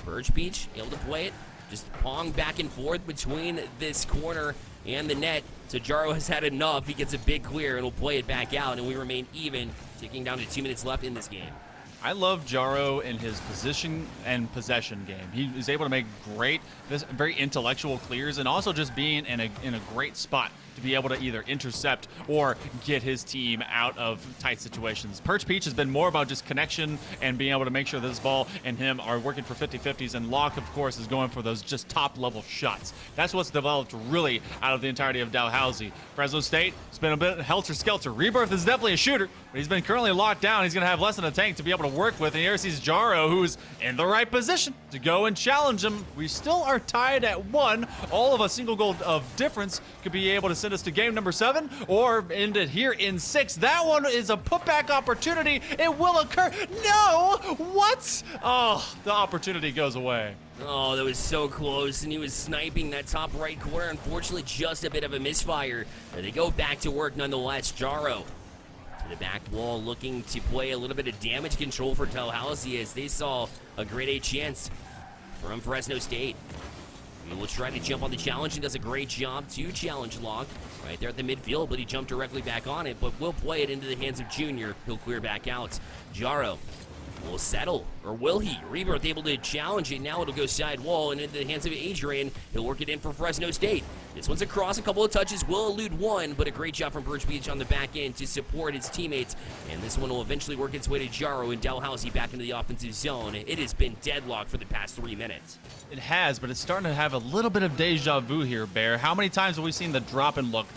Perch Peach able to play it. Just pong back and forth between this corner and the net. So Jaro has had enough. He gets a big clear and will play it back out, and we remain even, ticking down to 2 minutes left in this game. I love Jaro in his position and possession game. He is able to make very intellectual clears, and also just being in a great spot to be able to either intercept or get his team out of tight situations. Perch Peach has been more about just connection and being able to make sure this ball and him are working for 50-50s, and Locke, of course, is going for those just top-level shots. That's what's developed really out of the entirety of Dalhousie. Fresno State, it's been a bit helter-skelter. Rebirth is definitely a shooter, but he's been currently locked down. He's going to have less than a tank to be able to work with, and here sees Jaro, who's in the right position to go and challenge him. We still are tied at 1. All of a single goal of difference could be able to send us to game number 7 or end it here in 6. That one is a putback opportunity. It will occur. No! What? Oh, the opportunity goes away. Oh, that was so close, and he was sniping that top right corner. Unfortunately, just a bit of a misfire. They go back to work nonetheless. Jaro to the back wall, looking to play a little bit of damage control for Tallahassee as they saw a grade A chance from Fresno State. He will try to jump on the challenge and does a great job to challenge Locke right there at the midfield, but he jumped directly back on it, but will play it into the hands of Junior. He'll clear back out. Jaro will settle, or will he? Rebirth able to challenge it. Now it'll go side wall and into the hands of Adrian. He'll work it in for Fresno State. This one's across, a couple of touches, will elude one, but a great job from Birch Beach on the back end to support his teammates. And this one will eventually work its way to Jaro and Dalhousie back into the offensive zone. It has been deadlocked for the past 3 minutes. It has, but it's starting to have a little bit of deja vu here, Bear. How many times have we seen the drop and look,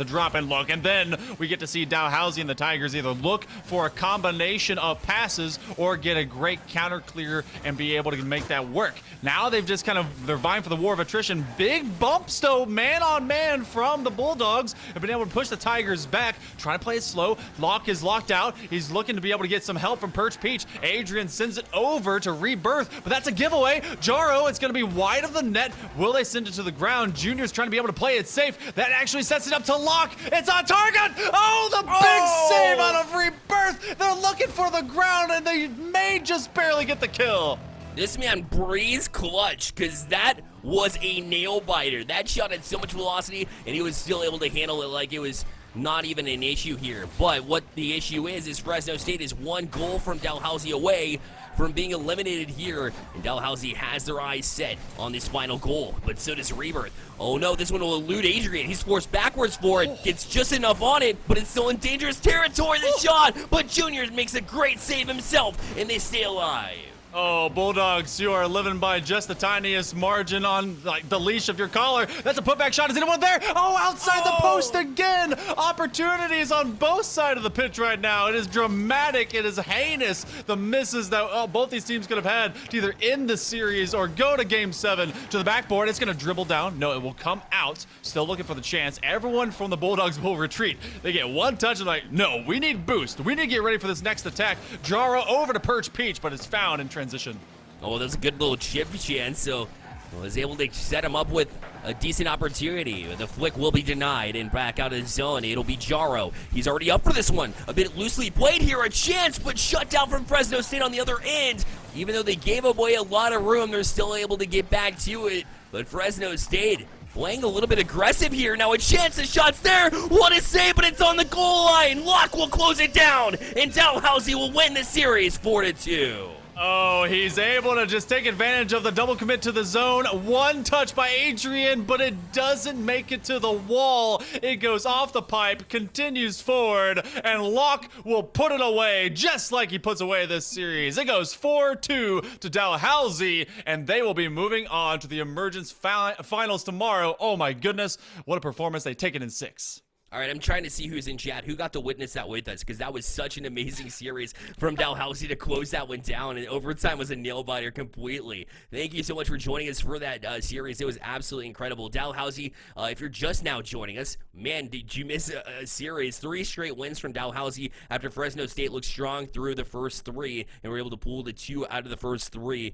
and then we get to see Dalhousie and the Tigers either look for a combination of passes or get a great counter clear and be able to make that work. Now they've just they're vying for the war of attrition. Big bumps though, man on man from the Bulldogs. Have been able to push the Tigers back, trying to play it slow. Locke is locked out. He's looking to be able to get some help from Perch Peach. Adrian sends it over to Rebirth, but that's a giveaway. Jaro, it's going to be wide of the net. Will they send it to the ground? Junior's trying to be able to play it safe. That actually sets it up to Locke. It's on target. Oh, the big save out of Rebirth. They're looking for the ground, and they may just barely get the kill. This man breathes clutch, because that was a nail biter. That shot had so much velocity, and he was still able to handle it like it was not even an issue here. But what the issue is Fresno State is 1 goal from Dalhousie away from being eliminated here, and Dalhousie has their eyes set on this final goal, but so does Rebirth. Oh no, this one will elude Adrian. He's forced backwards for it, gets just enough on it, but it's still in dangerous territory, the shot, but Junior makes a great save himself, and they stay alive. Oh, Bulldogs, you are living by just the tiniest margin on the leash of your collar. That's a putback shot. Is anyone there? Oh, outside the post again. Opportunities on both sides of the pitch right now. It is dramatic. It is heinous. The misses that both these teams could have had to either end the series or go to game 7. To the backboard, it's going to dribble down. No, it will come out. Still looking for the chance. Everyone from the Bulldogs will retreat. They get one touch and no, we need boost. We need to get ready for this next attack. Jaro over to Perch Peach, but it's found in transition. Oh, that's a good little chip chance, so was able to set him up with a decent opportunity. The flick will be denied, and back out of the zone, it'll be Jaro. He's already up for this one. A bit loosely played here, a chance, but shut down from Fresno State on the other end. Even though they gave away a lot of room, they're still able to get back to it. But Fresno State playing a little bit aggressive here. Now a chance, the shot's there. What a save, but it's on the goal line. Locke will close it down, and Dalhousie will win the series 4-2. Oh, he's able to just take advantage of the double commit to the zone. One touch by Adrian, but it doesn't make it to the wall. It goes off the pipe, continues forward, and Locke will put it away just like he puts away this series. It goes 4-2 to Dalhousie, and they will be moving on to the Emergence Finals tomorrow. Oh my goodness, what a performance. They take it in 6. All right, I'm trying to see who's in chat, who got to witness that with us, because that was such an amazing series from Dalhousie to close that one down, and overtime was a nail-biter completely. Thank you so much for joining us for that series. It was absolutely incredible. Dalhousie, if you're just now joining us, man, did you miss a series? 3 straight wins from Dalhousie after Fresno State looked strong through the first 3, and were able to pull the 2 out of the first 3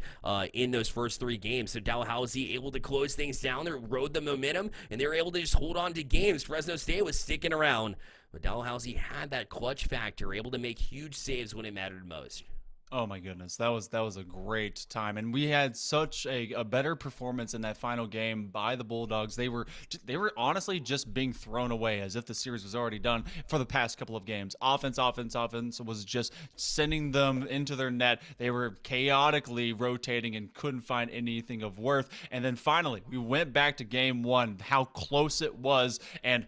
in those first 3 games. So Dalhousie able to close things down. They rode the momentum, and they were able to just hold on to games. Fresno State was sticking around, but Dalhousie had that clutch factor, able to make huge saves when it mattered most. Oh my goodness, that was a great time, and we had such a better performance in that final game by the Bulldogs. They were honestly just being thrown away as if the series was already done for the past couple of games. Offense was just sending them into their net. They were chaotically rotating and couldn't find anything of worth. And then finally, we went back to game 1, how close it was, and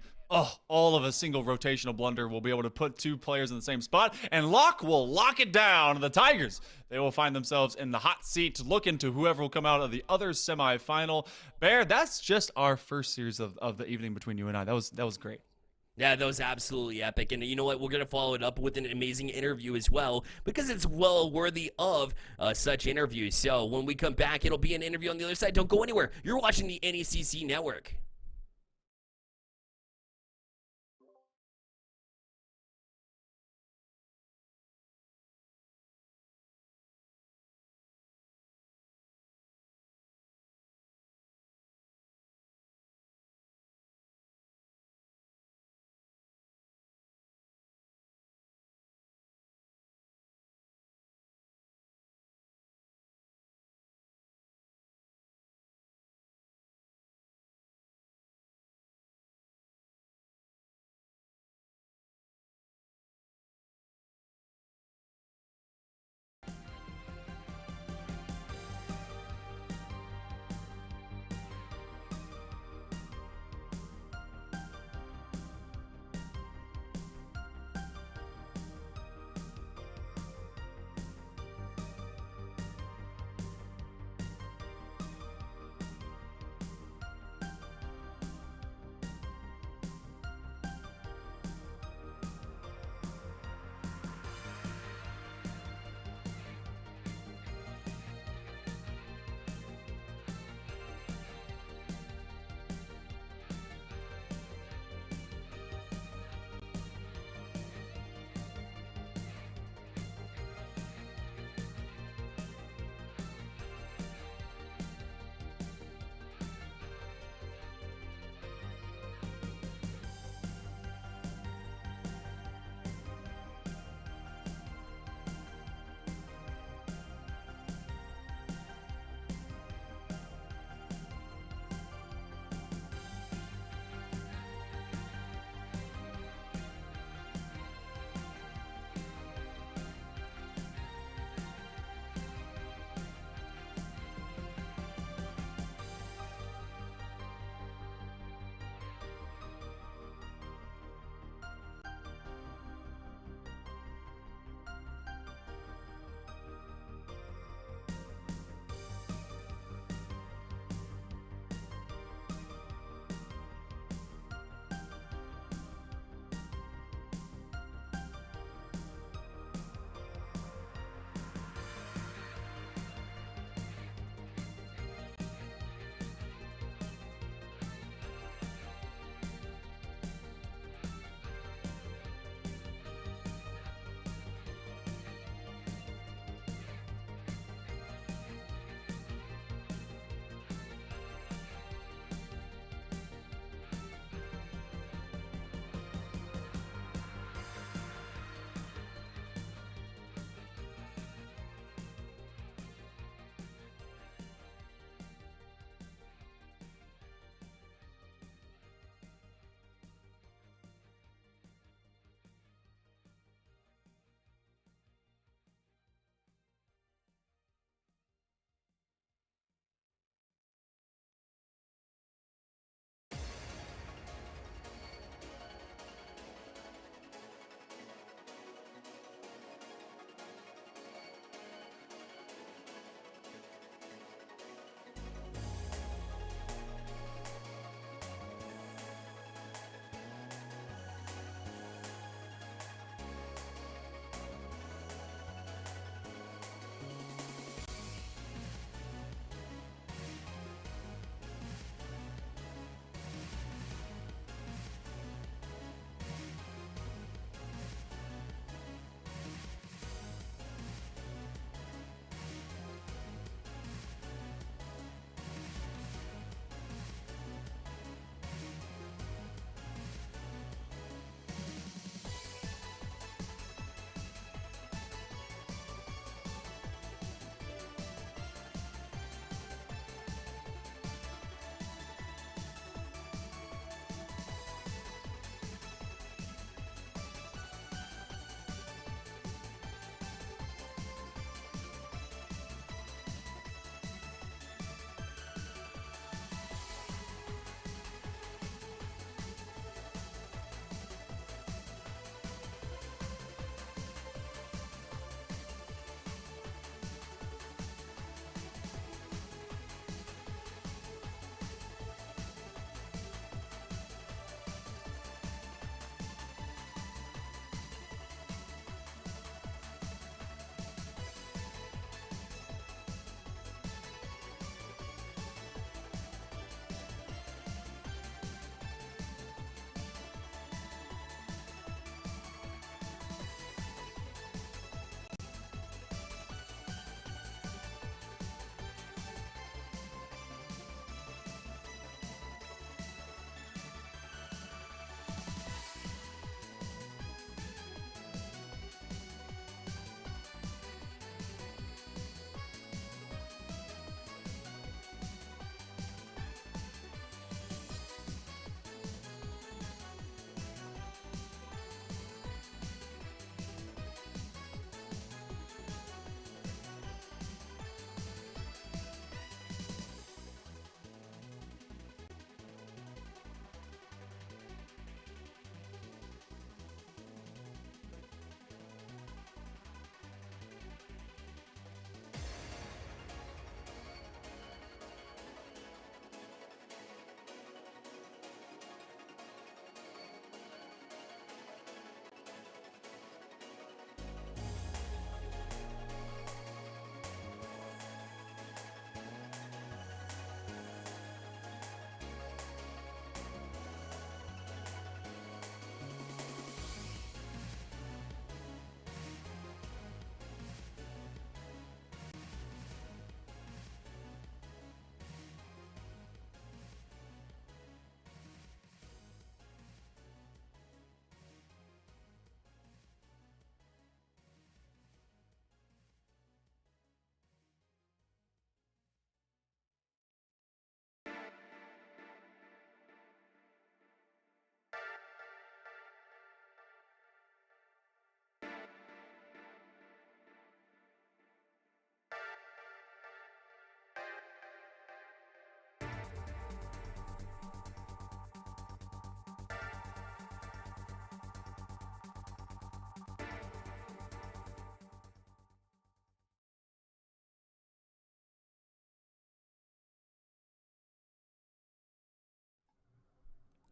all of a single rotational blunder will be able to put 2 players in the same spot, and Locke will lock it down. The Tigers, they will find themselves in the hot seat to look into whoever will come out of the other semifinal. Bear, that's just our first series of the evening between you and I. That was great. Yeah, that was absolutely epic. And you know what? We're going to follow it up with an amazing interview as well, because it's well worthy of such interviews. So when we come back, it'll be an interview on the other side. Don't go anywhere. You're watching the NECC Network.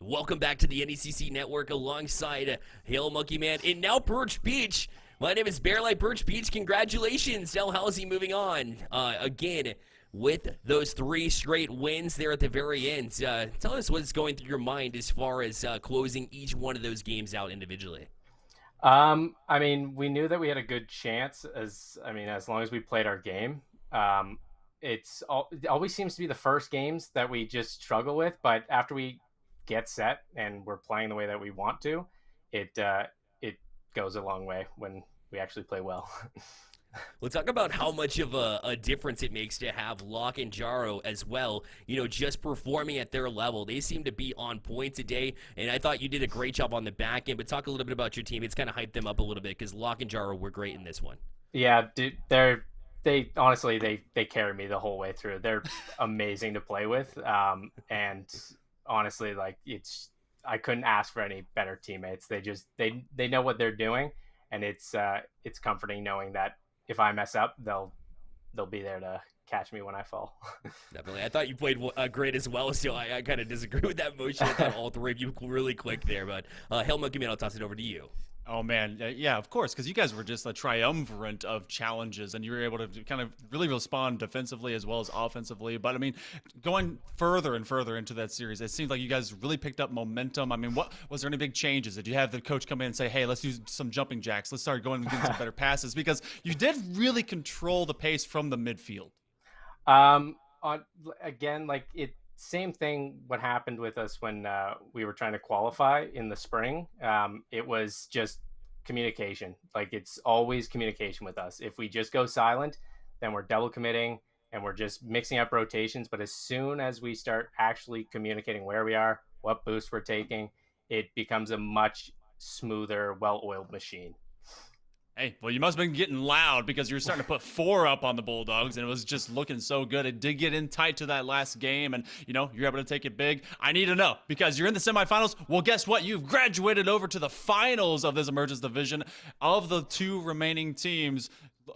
Welcome back to the NECC Network alongside Hail Monkey Man and now Birch Beach. My name is Bearlight Birch Beach. Congratulations, Dalhousie moving on again with those 3 straight wins there at the very end. Tell us what's going through your mind as far as closing each one of those games out individually. I mean, we knew that we had a good chance as long as we played our game. It always seems to be the first games that we just struggle with, but after we get set and we're playing the way that we want to, it goes a long way when we actually play well. We'll talk about how much of a difference it makes to have Locke and Jaro as well, just performing at their level. They seem to be on point today, and I thought you did a great job on the back end, but talk a little bit about your team. It's kind of hyped them up a little bit because Locke and Jaro were great in this one. Yeah, dude, they honestly they carry me the whole way through. They're amazing to play with, and honestly, like I couldn't ask for any better teammates. They know what they're doing, and it's comforting knowing that if I mess up, they'll be there to catch me when I fall. Definitely. I thought you played great as well, so I kind of disagree with that motion. I thought all 3 of you really clicked there, but Hail Monkey Man, I'll toss it over to you. Oh, man. Yeah, of course, because you guys were just a triumvirate of challenges, and you were able to kind of really respond defensively as well as offensively. But, I mean, going further and further into that series, it seems like you guys really picked up momentum. I mean, what was there any big changes? Did you have the coach come in and say, hey, let's do some jumping jacks. Let's start going and getting some better passes? Because you did really control the pace from the midfield. Again, same thing what happened with us when we were trying to qualify in the spring. It was just communication. It's always communication with us. If we just go silent, then we're double committing and we're just mixing up rotations. But as soon as we start actually communicating where we are, what boost we're taking, it becomes a much smoother, well-oiled machine. Hey, well, you must have been getting loud because you were starting to put 4 up on the Bulldogs, and it was just looking so good. It did get in tight to that last game, and, you're able to take it big. I need to know, because you're in the semifinals. Well, guess what? You've graduated over to the finals of this Emergence Division. Of the 2 remaining teams,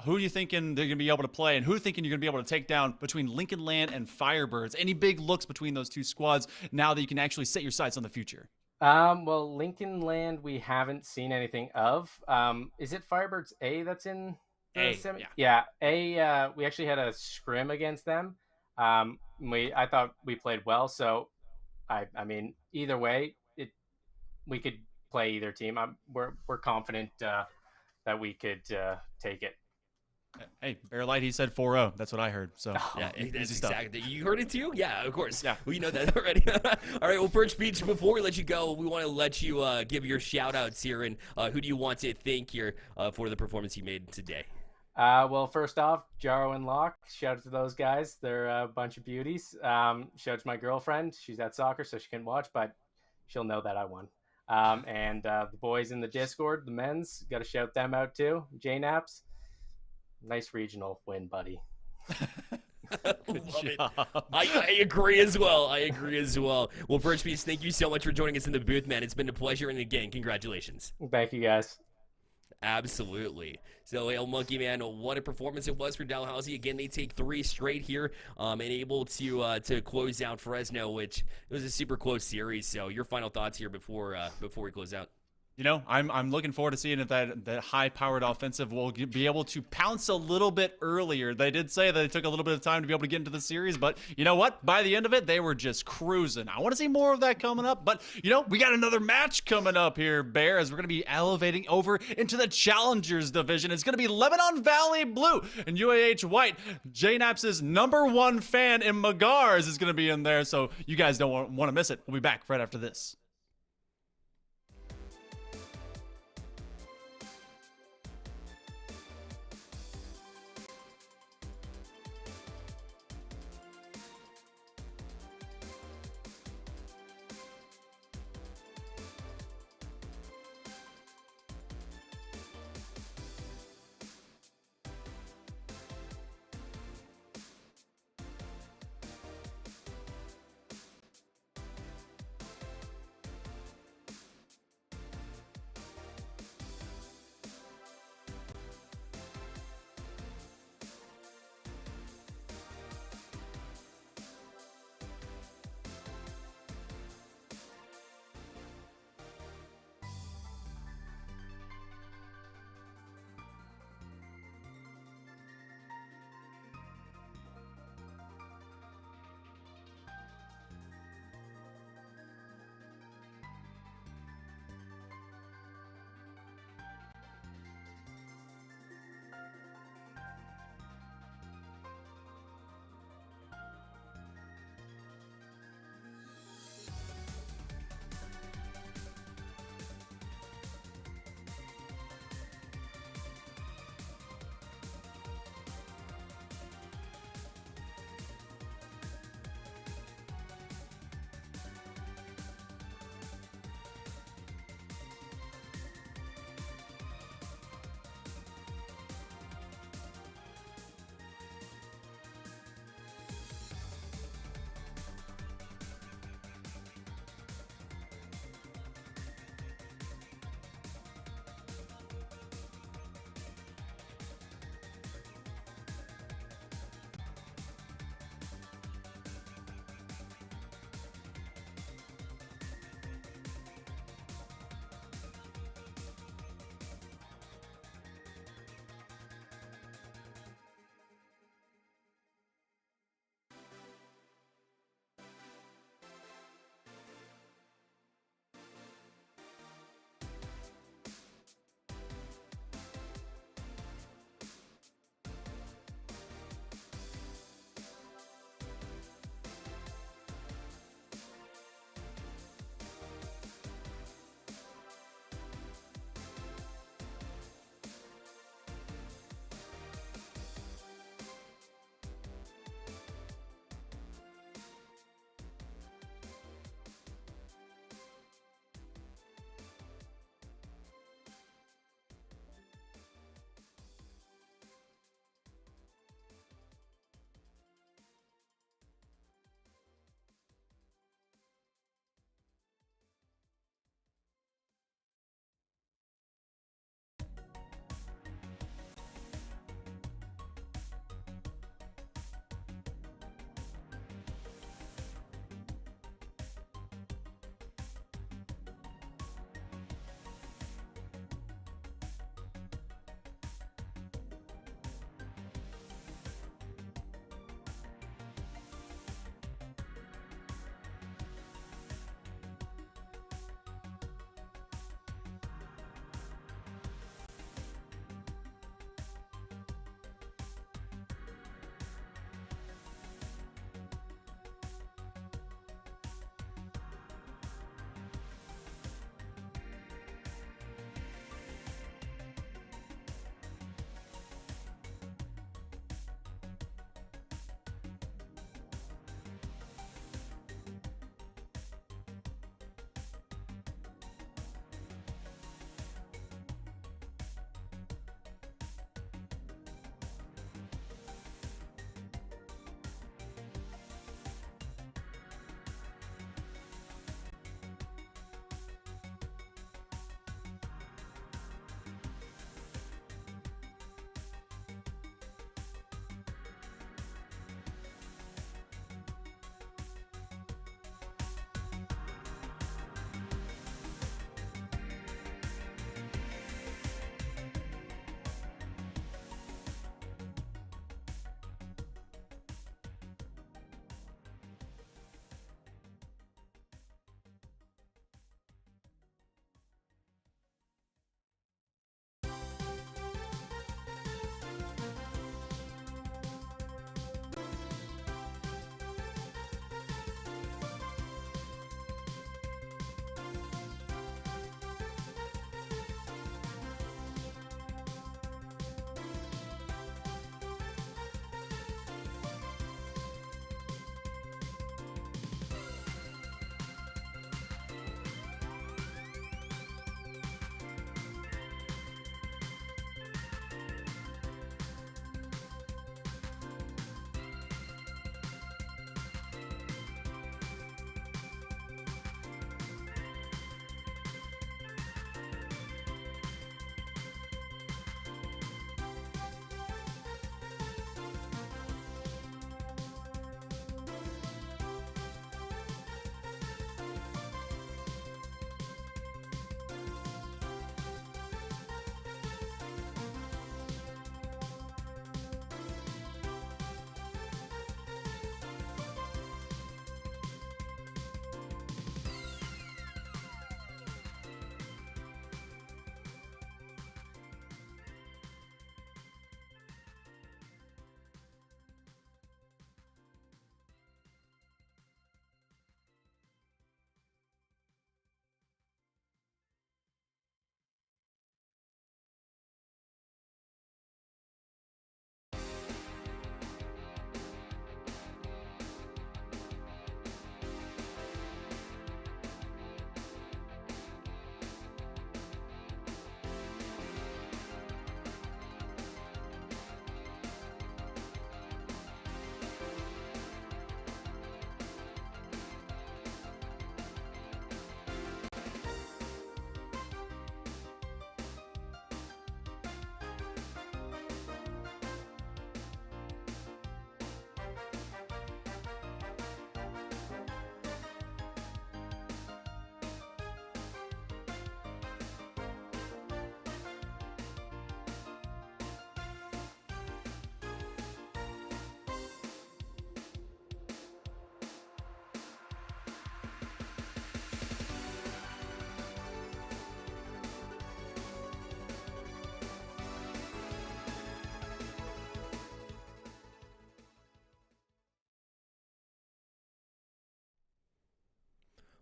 who are you thinking they're going to be able to play, and who are you thinking you're going to be able to take down between Lincoln Land and Firebirds? Any big looks between those 2 squads now that you can actually set your sights on the future? Well, Lincoln Land, we haven't seen anything of. Is it Firebirds A that's in the semi? Yeah, A. We actually had a scrim against them. I thought we played well, so I mean, either way, we could play either team. We're confident that we could take it. Hey, Bearlight, he said 4-0. That's what I heard. So yeah, easy that's stuff. exactly. You heard it too? Yeah, of course. Yeah, we know that already. All right, well, Birch Beach, before we let you go, we want to let you give your shout outs here, and who do you want to thank here for the performance you made today? Well, first off, Jaro and Locke, shout out to those guys. They're a bunch of beauties. Shout out to my girlfriend. She's at soccer, so she couldn't watch, but she'll know that I won. And the boys in the Discord, the men's, got to shout them out too. J-Naps. Nice regional win, buddy. Love it. I agree as well. Well, Birch Beach, thank you so much for joining us in the booth, man. It's been a pleasure, and again, congratulations. Thank you, guys. Absolutely. So, Hail Monkey Man, what a performance it was for Dalhousie. Again, they take 3 straight here, and able to close out Fresno, which it was a super close series. So, your final thoughts here before we close out. I'm looking forward to seeing if that high-powered offensive will be able to pounce a little bit earlier. They did say that it took a little bit of time to be able to get into the series, but you know what? By the end of it, they were just cruising. I want to see more of that coming up, but we got another match coming up here, Bear, as we're going to be elevating over into the Challengers Division. It's going to be Lebanon Valley Blue and UAH White. J-Naps' #1 fan in Magars is going to be in there, so you guys don't want to miss it. We'll be back right after this.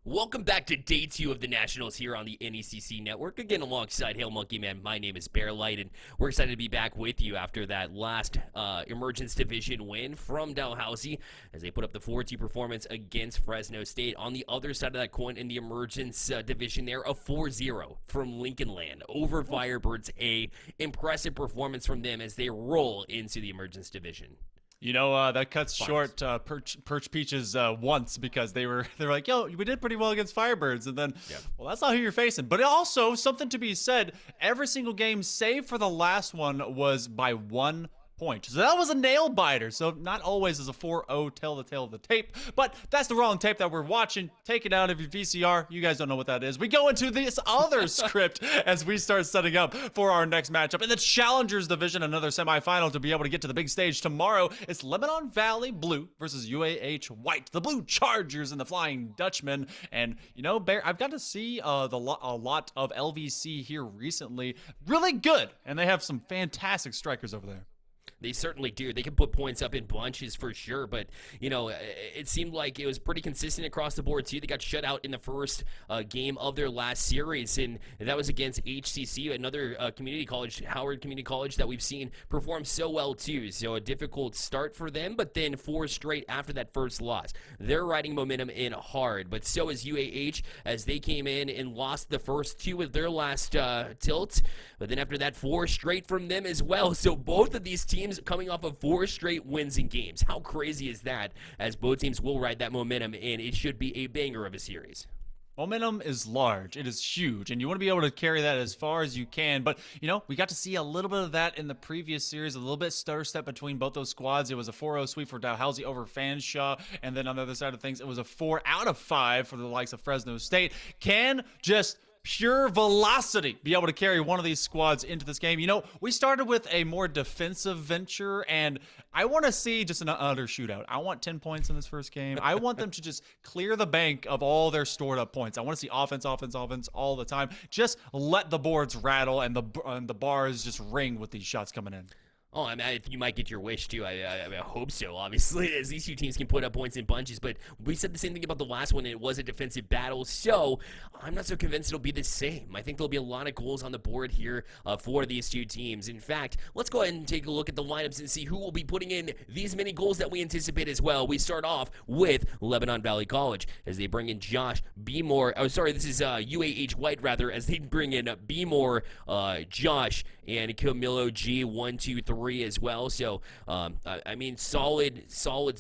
Welcome back to day 2 of the Nationals here on the NECC network. Again, alongside Hail Monkey Man, my name is Bear Light, and we're excited to be back with you after that last Emergence Division win from Dalhousie as they put up the 4-2 performance against Fresno State. On the other side of that coin in the Emergence Division there, a 4-0 from Lincoln Land over Firebirds. A impressive performance from them as they roll into the Emergence Division. You know, that cuts short Perch Peaches once because they were like, yo, we did pretty well against Firebirds. And then, well, that's not who you're facing. But also, something to be said, every single game, save for the last one, was by 1 point. So that was a nail biter. So not always is a 4-0 tell the tale of the tape, but that's the wrong tape that we're watching. Take it out of your VCR. You guys don't know what that is. We go into this other script as we start setting up for our next matchup in the Challengers Division, another semifinal to be able to get to the big stage tomorrow. It's Lebanon Valley Blue versus UAH White, the Blue Chargers and the Flying Dutchman. And you know, Bear, I've got to see a lot of LVC here recently. Really good, and they have some fantastic strikers over there. They certainly do. They can put points up in bunches for sure, but, you know, it seemed like it was pretty consistent across the board, too. They got shut out in the first game of their last series, and that was against HCC, another community college, Howard Community College, that we've seen perform so well, too. So a difficult start for them, but then 4 straight after that first loss. They're riding momentum in hard, but so is UAH as they came in and lost the first 2 of their last tilt, but then after that, 4 straight from them as well. So both of these teams coming off of 4 straight wins in games. How crazy is that? As both teams will ride that momentum, and it should be a banger of a series. Momentum is large. It is huge, and you want to be able to carry that as far as you can. But, you know, we got to see a little bit of that in the previous series, a little bit stutter step between both those squads. It was a 4-0 sweep for Dalhousie over Fanshawe, and then on the other side of things, it was a 4 out of 5 for the likes of Fresno State. Can just pure velocity be able to carry one of these squads into this game. You know, we started with a more defensive venture, and I want to see just an utter shootout. I want 10 points in this first game. I want them to just clear the bank of all their stored up points. I want to see offense all the time. Just let the boards rattle and the bars just ring with these shots coming in. Oh, I mean, you might get your wish, too. I hope so, obviously, as these 2 teams can put up points in bunches. But we said the same thing about the last one, and it was a defensive battle. So I'm not so convinced it'll be the same. I think there'll be a lot of goals on the board here for these 2 teams. In fact, let's go ahead and take a look at the lineups and see who will be putting in these many goals that we anticipate as well. We start off with Lebanon Valley College as they bring in Josh Beemore. Oh, sorry, this is UAH White, rather, as they bring in Beemore, Josh, and Camilo G, 1, 2, 3 as well. So, I mean, solid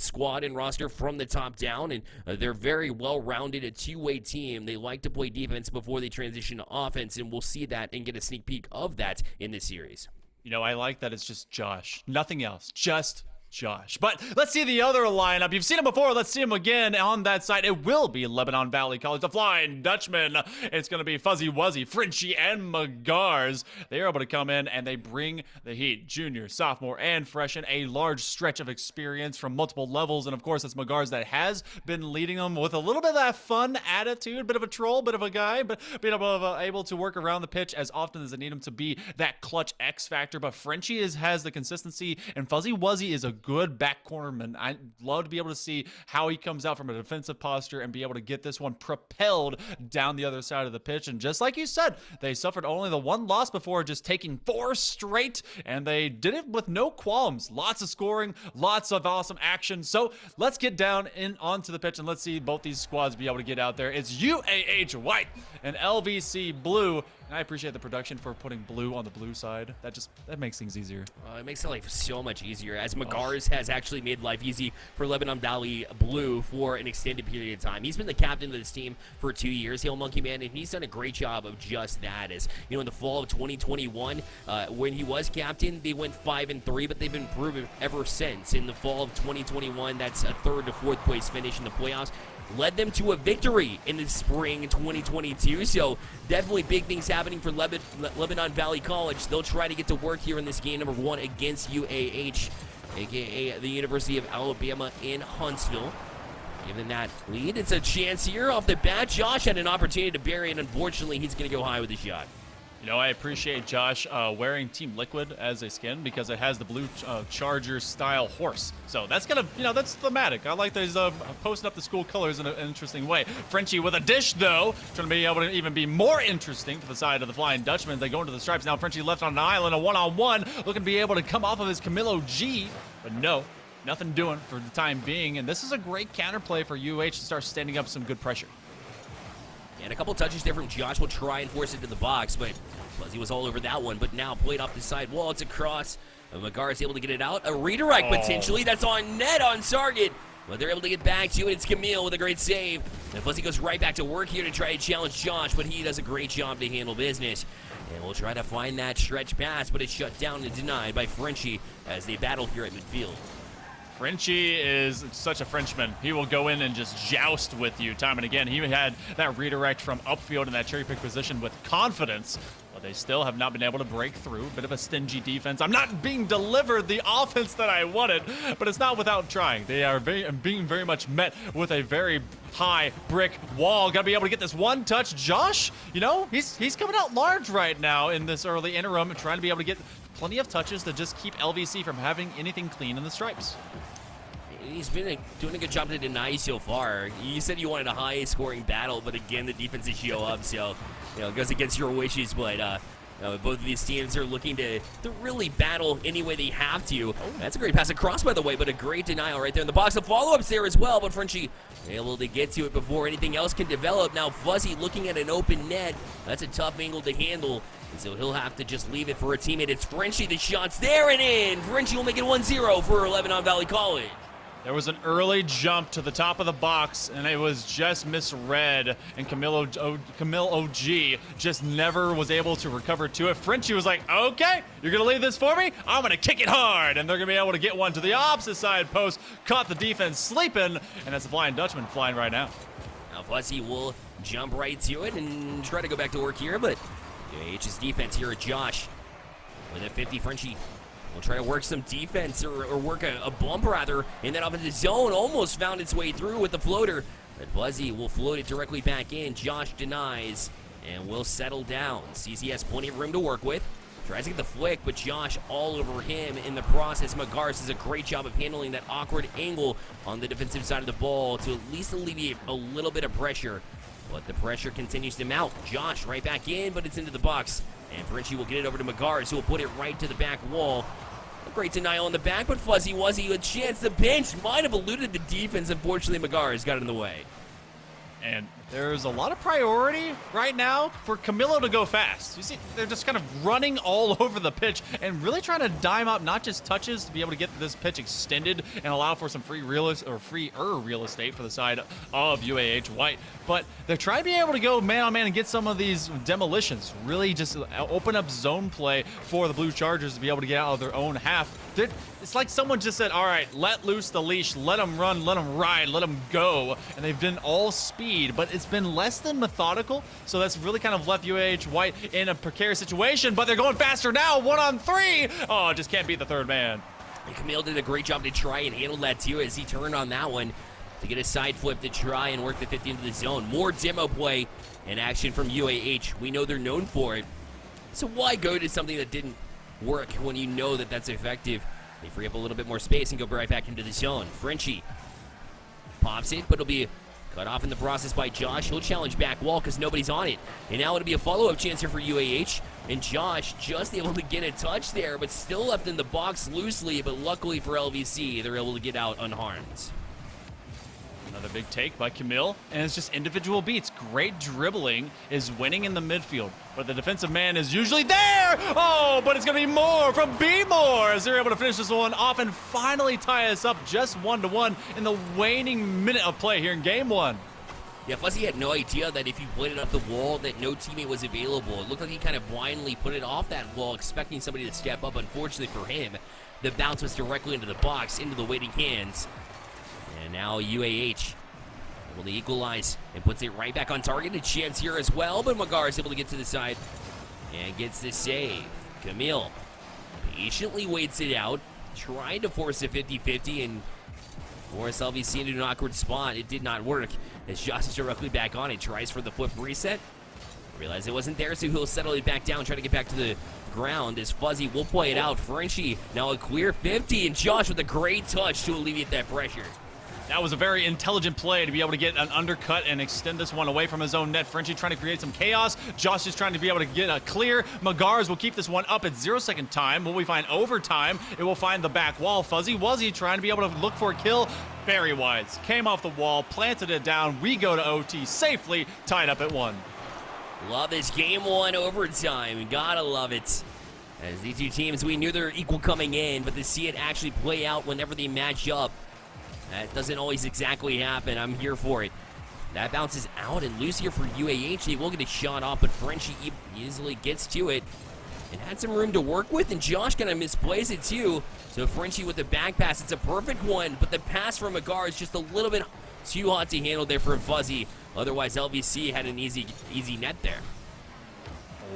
squad and roster from the top down, and they're very well-rounded, a 2-way team. They like to play defense before they transition to offense, and we'll see that and get a sneak peek of that in this series. You know, I like that it's just Josh. Nothing else. Just Josh. But let's see the other lineup. You've seen him before. Let's see him again on that side. It will be Lebanon Valley College, the Flying Dutchman. It's going to be Fuzzy Wuzzy, Frenchie, and Magars. They are able to come in and they bring the heat. Junior, sophomore, and freshen. A large stretch of experience from multiple levels. And of course, it's Magars that has been leading them with a little bit of that fun attitude, bit of a troll, bit of a guy, but being able to work around the pitch as often as they need him to be that clutch X factor. But Frenchie has the consistency, and Fuzzy Wuzzy is a good back cornerman. I'd love to be able to see how he comes out from a defensive posture and be able to get this one propelled down the other side of the pitch. And just like you said, they suffered only the 1 loss before just taking 4 straight, and they did it with no qualms. Lots of scoring, lots of awesome action. So let's get down onto the pitch and let's see both these squads be able to get out there. It's UAH White and LVC Blue. And I appreciate the production for putting blue on the blue side. That makes things easier. It makes life so much easier, as Magars has actually made life easy for Lebanon Valley Blue for an extended period of time. He's been the captain of this team for 2 years, Hail Monkey Man, and he's done a great job of just that. As you know, in the fall of 2021, when he was captain, they went 5-3, but they've been improving ever since. In the fall of 2021, that's a 3rd to 4th place finish in the playoffs. Led them to a victory in the spring 2022, so definitely big things happening for Lebanon Valley College. They'll try to get to work here in this game number 1 against UAH, aka the University of Alabama in Huntsville. Given that lead, it's a chance here off the bat. Josh had an opportunity to bury it. Unfortunately, he's going to go high with the shot. You know, I appreciate Josh wearing Team Liquid as a skin because it has the blue Charger style horse. So that's gonna, you know, that's thematic. I like that he's posting up the school colors in an interesting way. Frenchie with a dish though, trying to be able to even be more interesting for the side of the Flying Dutchman. They go into the stripes now. Frenchie left on an island, a one-on-one, looking to be able to come off of his Camilo G, but no, nothing doing for the time being. And this is a great counterplay for UH to start standing up some good pressure. And a couple touches there from Josh will try and force it to the box, but Fuzzy was all over that one. But now played off the side wall. It's across. Magar is able to get it out. A redirect potentially. That's on net on target. But they're able to get back to it. It's Camille with a great save. And Fuzzy goes right back to work here to try to challenge Josh, but he does a great job to handle business. And we'll try to find that stretch pass, but it's shut down and denied by Frenchie as they battle here at midfield. Frenchie is such a Frenchman. He will go in and just joust with you time and again. He had that redirect from upfield in that cherry pick position with confidence, but they still have not been able to break through. Bit of a stingy defense. I'm not being delivered the offense that I wanted, but it's not without trying. They are being very much met with a very high brick wall. Got to be able to get this one touch. Josh, you know, he's coming out large right now in this early interim, trying to be able to get plenty of touches to just keep LVC from having anything clean in the stripes. He's been doing a good job to deny so far. You said you wanted a high-scoring battle, but again, the defense is show up, so you know it goes against your wishes. But both of these teams are looking to really battle any way they have to. That's a great pass across, by the way, but a great denial right there in the box. The follow-ups there as well, but Frenchie able to get to it before anything else can develop. Now Fuzzy looking at an open net. That's a tough angle to handle. And so he'll have to just leave it for a teammate. It's Frenchie. The shot's there and in. Frenchie will make it 1-0 for Lebanon Valley College. There was an early jump to the top of the box, and it was just misread, and Camille OG just never was able to recover to it. Frenchie was like, okay, you're going to leave this for me? I'm going to kick it hard, and they're going to be able to get one to the opposite side post, caught the defense sleeping, and that's the Flying Dutchman flying right now. Now Fuzzy will jump right to it and try to go back to work here, but UAH's defense here at Josh with a 50. Frenchie will try to work some defense or work a bump rather in that offensive zone. Almost found its way through with the floater, but Fuzzy will float it directly back in. Josh denies and will settle down. CC has plenty of room to work with. Tries to get the flick, but Josh all over him in the process. Magars does a great job of handling that awkward angle on the defensive side of the ball to at least alleviate a little bit of pressure. But the pressure continues to mount. Josh right back in, but it's into the box. And Frenchie will get it over to Magars, who will put it right to the back wall. A great denial on the back, but Fuzzy Wuzzy a chance. The bench might have eluded the defense. Unfortunately, Magars got in the way. And there's a lot of priority right now for Camilo to go fast. You see, they're just kind of running all over the pitch and really trying to dime up not just touches to be able to get this pitch extended and allow for some freer real estate for the side of UAH White, but they're trying to be able to go man-on-man and get some of these demolitions, really just open up zone play for the Blue Chargers to be able to get out of their own half. It's like someone just said, all right, let loose the leash, let them run, let them ride, let them go. And they've been all speed, but it's been less than methodical. So that's really kind of left UAH White in a precarious situation, but they're going faster now, 1-on-3. Oh, just can't beat the third man. And Camille did a great job to try and handle that too as he turned on that one to get a side flip to try and work the 50 into the zone. More demo play and action from UAH. We know they're known for it. So why go to something that didn't work when you know that that's effective? They free up a little bit more space and go right back into the zone. Frenchie pops it, but it'll be cut off in the process by Josh. He'll challenge back wall because nobody's on it. And now it'll be a follow-up chance here for UAH. And Josh just able to get a touch there, but still left in the box loosely. But luckily for LVC, they're able to get out unharmed. Another big take by Camille, and it's just individual beats. Great dribbling is winning in the midfield, but the defensive man is usually there. Oh, but it's going to be more from B-More as they're able to finish this one off and finally tie us up just 1-1 in the waning minute of play here in game one. Yeah, Fuzzy had no idea that if he put it up the wall that no teammate was available. It looked like he kind of blindly put it off that wall, expecting somebody to step up. Unfortunately for him, the bounce was directly into the box, into the waiting hands. And now UAH able to equalize and puts it right back on target. A chance here as well, but Magar is able to get to the side and gets the save. Camille patiently waits it out, trying to force a 50-50 and force LVC into an awkward spot. It did not work as Josh is directly back on it. Tries for the flip reset. Realize it wasn't there, so he'll settle it back down, try to get back to the ground as Fuzzy will play it out. Frenchie now a clear 50, and Josh with a great touch to alleviate that pressure. That was a very intelligent play to be able to get an undercut and extend this one away from his own net. Frenchie trying to create some chaos. Josh is trying to be able to get a clear. Magars will keep this one up at 0-second time. Will we find overtime? It will find the back wall. Fuzzy Wuzzy trying to be able to look for a kill. Very wise. Came off the wall, planted it down. We go to OT safely, tied up at 1. Love this game 1 overtime. Gotta love it. As these two teams, we knew they were equal coming in, but to see it actually play out whenever they match up, that doesn't always exactly happen. I'm here for it. That bounces out and loose here for UAH. They will get a shot off, but Frenchie easily gets to it and had some room to work with, and Josh kind of misplays it too. So Frenchie with the back pass, it's a perfect one, but the pass from Agar is just a little bit too hot to handle there for Fuzzy. Otherwise, LVC had an easy net there.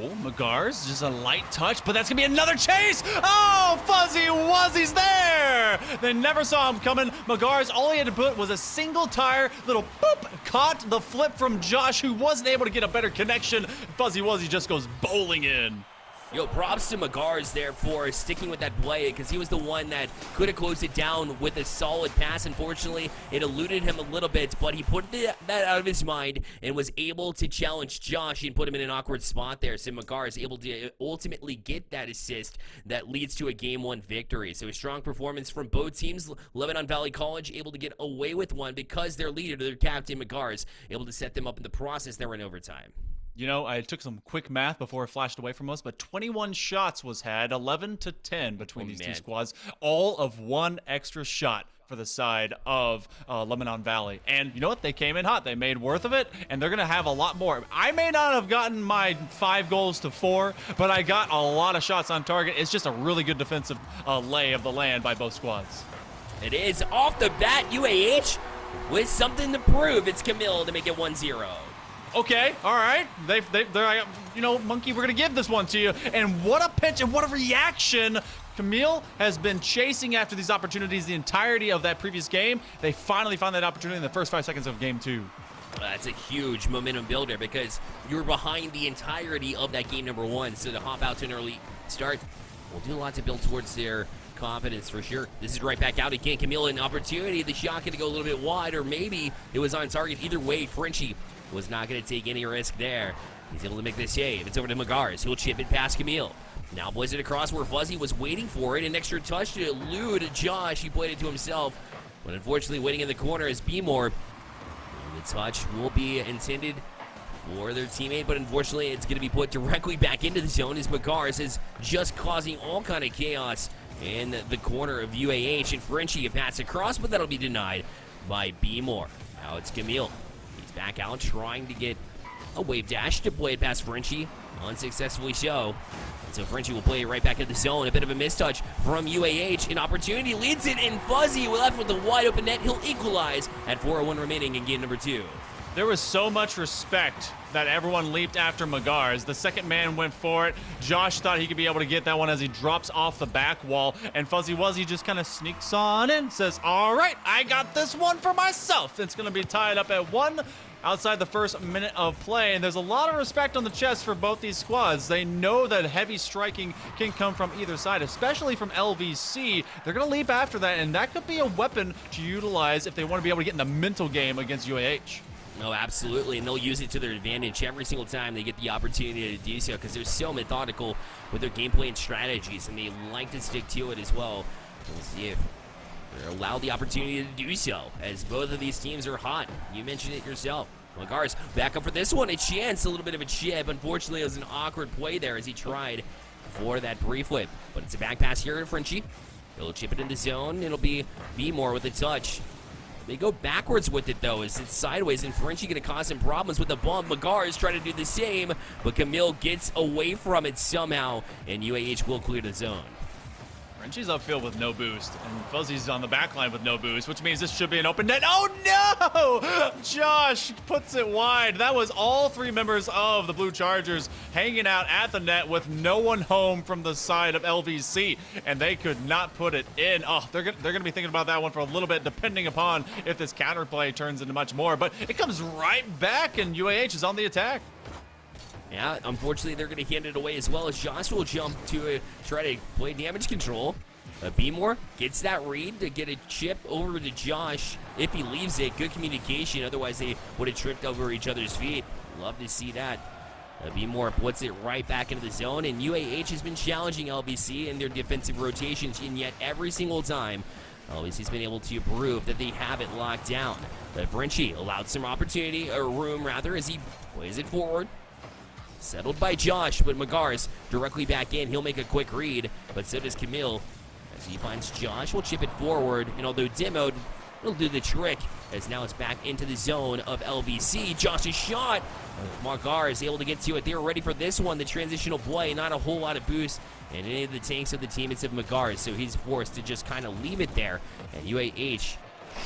Oh, Magars, just a light touch, but that's gonna be another chase! Oh, Fuzzy Wuzzy's there! They never saw him coming. Magars, all he had to put was a single tire, little boop, caught the flip from Josh, who wasn't able to get a better connection. Fuzzy Wuzzy just goes bowling in. Yo, props to Magars there for sticking with that play, because he was the one that could have closed it down with a solid pass. Unfortunately, it eluded him a little bit, but he put that out of his mind and was able to challenge Josh and put him in an awkward spot there. So Magars able to ultimately get that assist that leads to a Game 1 victory. So a strong performance from both teams. Lebanon Valley College able to get away with one because their leader, their captain Magars, able to set them up in the process. They were in overtime. You know, I took some quick math before it flashed away from us, but 21 shots was had, 11-10 between these two squads, all of one extra shot for the side of Lebanon Valley. And you know what? They came in hot. They made worth of it, and they're going to have a lot more. I may not have gotten my 5 goals to 4, but I got a lot of shots on target. It's just a really good defensive lay of the land by both squads. It is off the bat, UAH with something to prove. It's Camille to make it 1-0. Okay, all right. They're, you know, Monkey, we're going to give this one to you. And what a pitch and what a reaction. Camille has been chasing after these opportunities the entirety of that previous game. They finally found that opportunity in the first 5 seconds of game 2. That's a huge momentum builder because you were behind the entirety of that game number 1. So to hop out to an early start will do a lot to build towards their confidence for sure. This is right back out again. Camille an opportunity. The shot going to go a little bit wide, or maybe it was on target. Either way, Frenchie was not going to take any risk there. He's able to make the save. It's over to Magars. He'll chip it past Camille. Now plays it across where Fuzzy was waiting for it. An extra touch to elude Josh. He played it to himself. But unfortunately, waiting in the corner is B-More. The touch will be intended for their teammate, but unfortunately, it's going to be put directly back into the zone as Magars is just causing all kind of chaos in the corner of UAH. And Frenchie a pass across, but that'll be denied by B-More. Now it's Camille. Back out trying to get a wave dash to play it past Frenchie. Unsuccessfully so. And so Frenchie will play it right back in the zone. A bit of a mistouch from UAH. An opportunity leads it, and Fuzzy left with a wide open net. He'll equalize at 4:01 remaining in game number 2. There was so much respect that everyone leaped after Magars. The second man went for it. Josh thought he could be able to get that one as he drops off the back wall, and Fuzzy Wuzzy just kind of sneaks on in, says, all right, I got this one for myself. It's going to be tied up at 1 outside the first minute of play, and there's a lot of respect on the chest for both these squads. They know that heavy striking can come from either side, especially from LVC. They're going to leap after that, and that could be a weapon to utilize if they want to be able to get in the mental game against UAH. No, absolutely, and they'll use it to their advantage every single time they get the opportunity to do so because they're so methodical with their gameplay and strategies, and they like to stick to it as well. We'll see if they're allowed the opportunity to do so, as both of these teams are hot. You mentioned it yourself. Magars back up for this one. A chance, a little bit of a chip. Unfortunately, it was an awkward play there as he tried for that brief whip, but it's a back pass here to Frenchie. He'll chip it in the zone. It'll be B-More with a touch. They go backwards with it, though, as it's sideways, and Frenchie going to cause some problems with the bump. Magars trying to do the same, but Camille gets away from it somehow, and UAH will clear the zone. Frenchie's upfield with no boost, and Fuzzy's on the back line with no boost, which means this should be an open net. Oh, no! Josh puts it wide. That was all 3 members of the Blue Chargers hanging out at the net with no one home from the side of LVC, and they could not put it in. Oh, they're gonna be thinking about that one for a little bit, depending upon if this counterplay turns into much more, but it comes right back, and UAH is on the attack. Yeah, unfortunately, they're going to hand it away as well as Josh will jump to try to play damage control. Beemore gets that read to get a chip over to Josh. If he leaves it, good communication. Otherwise, they would have tripped over each other's feet. Love to see that. Beemore puts it right back into the zone, and UAH has been challenging LBC in their defensive rotations, and yet every single time, LBC's been able to prove that they have it locked down. Frenchie allowed some opportunity, or room rather, as he plays it forward. Settled by Josh, but Magars directly back in. He'll make a quick read, but so does Camille. As he finds Josh, will chip it forward, and although demoed, it'll do the trick, as now it's back into the zone of LBC. Josh's shot. Magars is able to get to it. They were ready for this one, the transitional play. Not a whole lot of boost in any of the tanks of the team. It's of Magars, so he's forced to just kind of leave it there. And UAH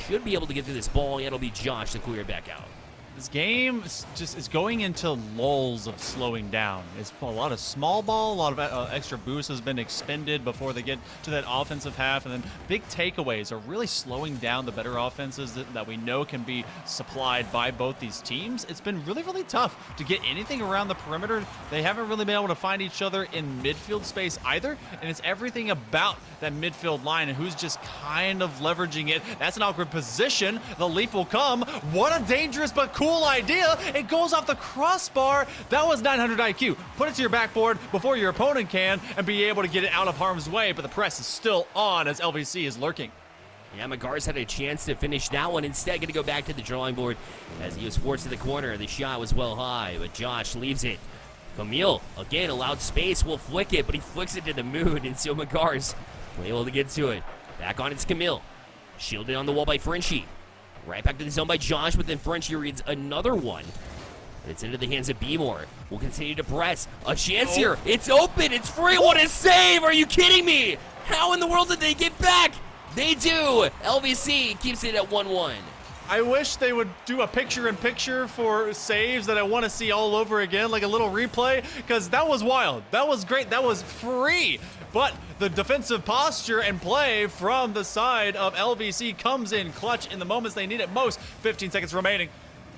should be able to get to this ball, and it'll be Josh to clear it back out. This game is going into lulls of slowing down. It's a lot of small ball, a lot of extra boost has been expended before they get to that offensive half, and then big takeaways are really slowing down the better offenses that we know can be supplied by both these teams. It's been really, really tough to get anything around the perimeter. They haven't really been able to find each other in midfield space either, and it's everything about that midfield line and who's just kind of leveraging it. That's an awkward position. The leap will come. What a dangerous but cool idea. It goes off the crossbar. That was 900 IQ. Put it to your backboard before your opponent can and be able to get it out of harm's way, but the press is still on as LVC is lurking. Yeah, Magars had a chance to finish that one. Instead, going to go back to the drawing board as he was forced to the corner. The shot was well high, but Josh leaves it. Camille, again, allowed space, will flick it, but he flicks it to the moon, and so Magars will able to get to it. Back on it's Camille. Shielded on the wall by Frenchie. Right back to the zone by Josh, but then Frenchie reads another one. It's into the hands of Beemore. We'll continue to press. A chance here. It's open. It's free. What a save. Are you kidding me? How in the world did they get back? They do. LVC keeps it at 1-1. I wish they would do a picture-in-picture for saves that I want to see all over again, like a little replay, because that was wild. That was great. That was free. But the defensive posture and play from the side of LVC comes in clutch in the moments they need it most. 15 seconds remaining.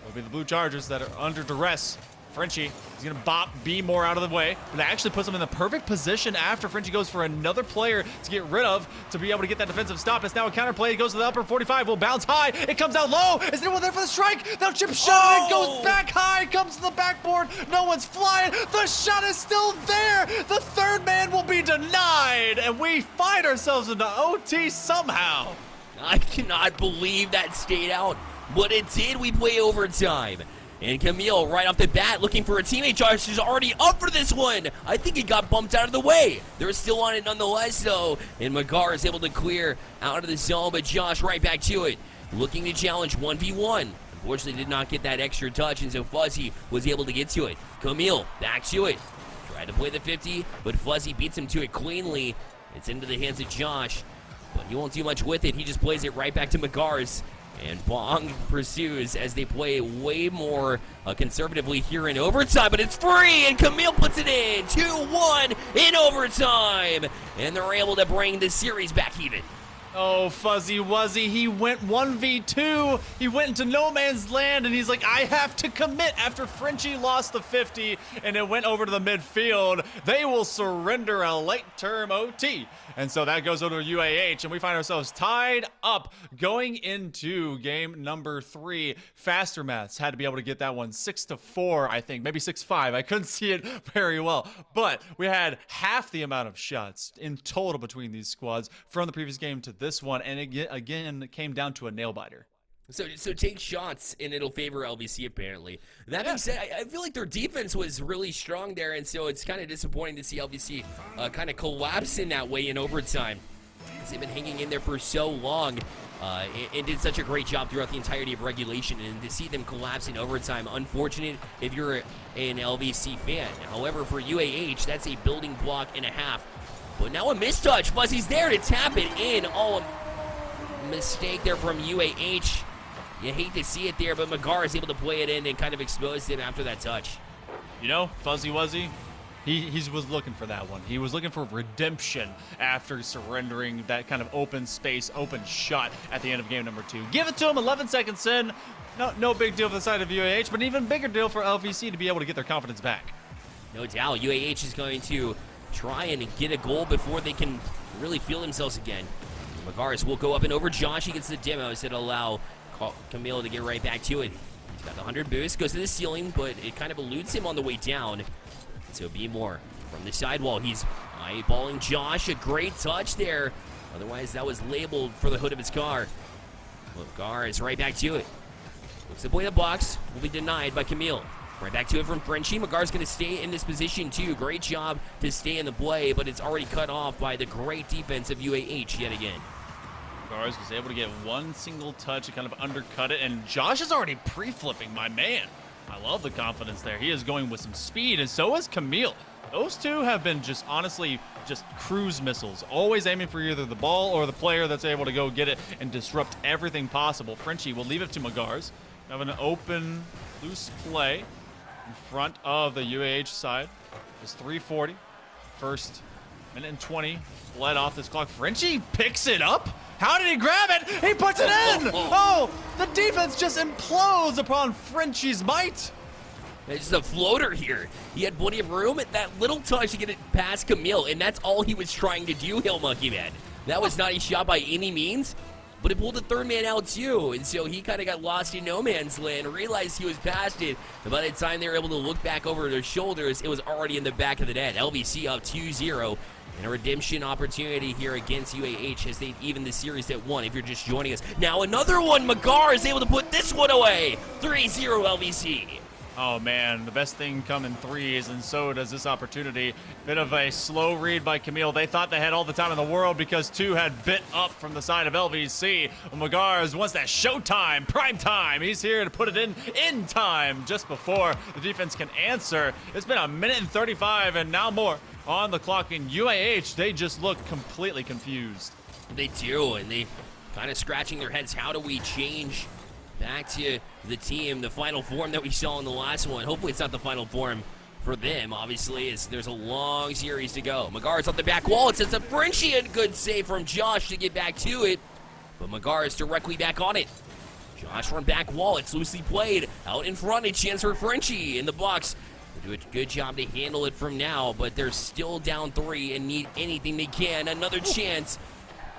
It'll be the Blue Chargers that are under duress. Frenchie is going to bop Beemore out of the way, but that actually puts him in the perfect position after Frenchie goes for another player to get rid of to be able to get that defensive stop. It's now a counterplay. It goes to the upper 45. Will bounce high. It comes out low. Is anyone there for the strike? Now chip shot. It goes back high. Comes to the backboard. No one's flying. The shot is still there. The third man will be denied, and we find ourselves into OT somehow. I cannot believe that stayed out, but it did. We play overtime. And Camille, right off the bat, looking for a teammate. Josh is already up for this one. I think he got bumped out of the way. They're still on it nonetheless, though. And Magar is able to clear out of the zone, but Josh right back to it. Looking to challenge 1v1. Unfortunately, did not get that extra touch, and so Fuzzy was able to get to it. Camille, back to it. Tried to play the 50, but Fuzzy beats him to it cleanly. It's into the hands of Josh, but he won't do much with it. He just plays it right back to Magars. And Bong pursues as they play way more conservatively here in overtime, but it's free, and Camille puts it in. 2-1 in overtime, and they're able to bring the series back even. Oh, Fuzzy Wuzzy, he went 1v2. He went into no man's land, and he's like, I have to commit after Frenchie lost the 50, and it went over to the midfield. They will surrender a late-term OT. And so that goes over to UAH, and we find ourselves tied up going into game number 3. Faster Maths had to be able to get that one 6-4, I think, maybe 6-5. I couldn't see it very well, but we had half the amount of shots in total between these squads from the previous game to this one, and again, it came down to a nail-biter. So take shots, and it'll favor LVC, apparently. That being said, I feel like their defense was really strong there, and so it's kind of disappointing to see LVC kind of collapse in that way in overtime. Because they've been hanging in there for so long and did such a great job throughout the entirety of regulation, and to see them collapse in overtime, unfortunate if you're an LVC fan. However, for UAH, that's a building block and a half. But now a mistouch. Fuzzy's there to tap it in. Oh, a mistake there from UAH. You hate to see it there, but Magar is able to play it in and kind of expose him after that touch. You know, Fuzzy Wuzzy, he was looking for that one. He was looking for redemption after surrendering that kind of open space, open shot at the end of game number 2. Give it to him 11 seconds in. No big deal for the side of UAH, but an even bigger deal for LVC to be able to get their confidence back. No doubt, UAH is going to try and get a goal before they can really feel themselves again. Magaris will go up and over Josh. He gets the demos that allow Camille to get right back to it. He's got the 100 boost, goes to the ceiling, but it kind of eludes him on the way down. So be more from the sidewall. He's eyeballing Josh. A great touch there. Otherwise, that was labeled for the hood of his car. Magaris right back to it. Looks to play the box. Will be denied by Camille. Right back to it from Frenchie. Magar's going to stay in this position, too. Great job to stay in the play, but it's already cut off by the great defense of UAH yet again. Magars was able to get one single touch to kind of undercut it, and Josh is already pre-flipping, my man. I love the confidence there. He is going with some speed, and so is Camille. Those two have been just honestly just cruise missiles, always aiming for either the ball or the player that's able to go get it and disrupt everything possible. Frenchie will leave it to Magars. Have an open, loose play in front of the UAH side. It's 3:40. First minute and 20 bled off this clock. Frenchie picks it up. How did he grab it? He puts it in! Oh, the defense just implodes upon Frenchie's might. It's just a floater here. He had plenty of room at that little touch to get it past Camille, and that's all he was trying to do, Hill Monkey Man. That was not a shot by any means, but it pulled the third man out too, and so he kind of got lost in no man's land, realized he was past it, and by the time they were able to look back over their shoulders, it was already in the back of the net. LVC up 2-0, and a redemption opportunity here against UAH as they even the series at 1 if you're just joining us. Now another one, Magar is able to put this one away. 3-0 LVC. Oh man, the best thing come in threes, and so does this opportunity. Bit of a slow read by Camille. They thought they had all the time in the world because 2 had bit up from the side of LVC. Magars wants that showtime, prime time. He's here to put it in time just before the defense can answer. It's been a minute and 35 and now more on the clock in UAH. They just look completely confused. They do, and they kind of scratching their heads. How do we change back to the team, the final form that we saw in the last one? Hopefully it's not the final form for them, obviously, as there's a long series to go. Magar's on the back wall. It's a Frenchie, and good save from Josh to get back to it, but Magar is directly back on it. Josh from back wall. It's loosely played. Out in front, a chance for Frenchie in the box. They do a good job to handle it from now, but they're still down 3 and need anything they can. Another chance,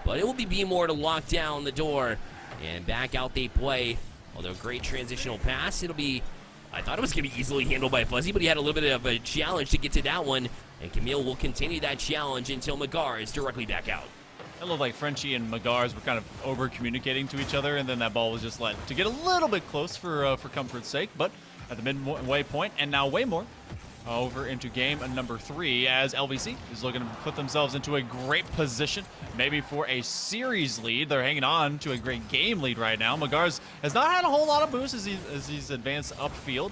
but it will be more to lock down the door. And back out they play. Although great transitional pass, I thought it was going to be easily handled by Fuzzy, but he had a little bit of a challenge to get to that one. And Camille will continue that challenge until Magar is directly back out. It looked like Frenchie and Magars were kind of over-communicating to each other, and then that ball was just let to get a little bit close for comfort's sake, but at the midway point, and now way more. Over into game number 3 as LVC is looking to put themselves into a great position, maybe for a series lead. They're hanging on to a great game lead right now. Magars has not had a whole lot of boosts as he's advanced upfield,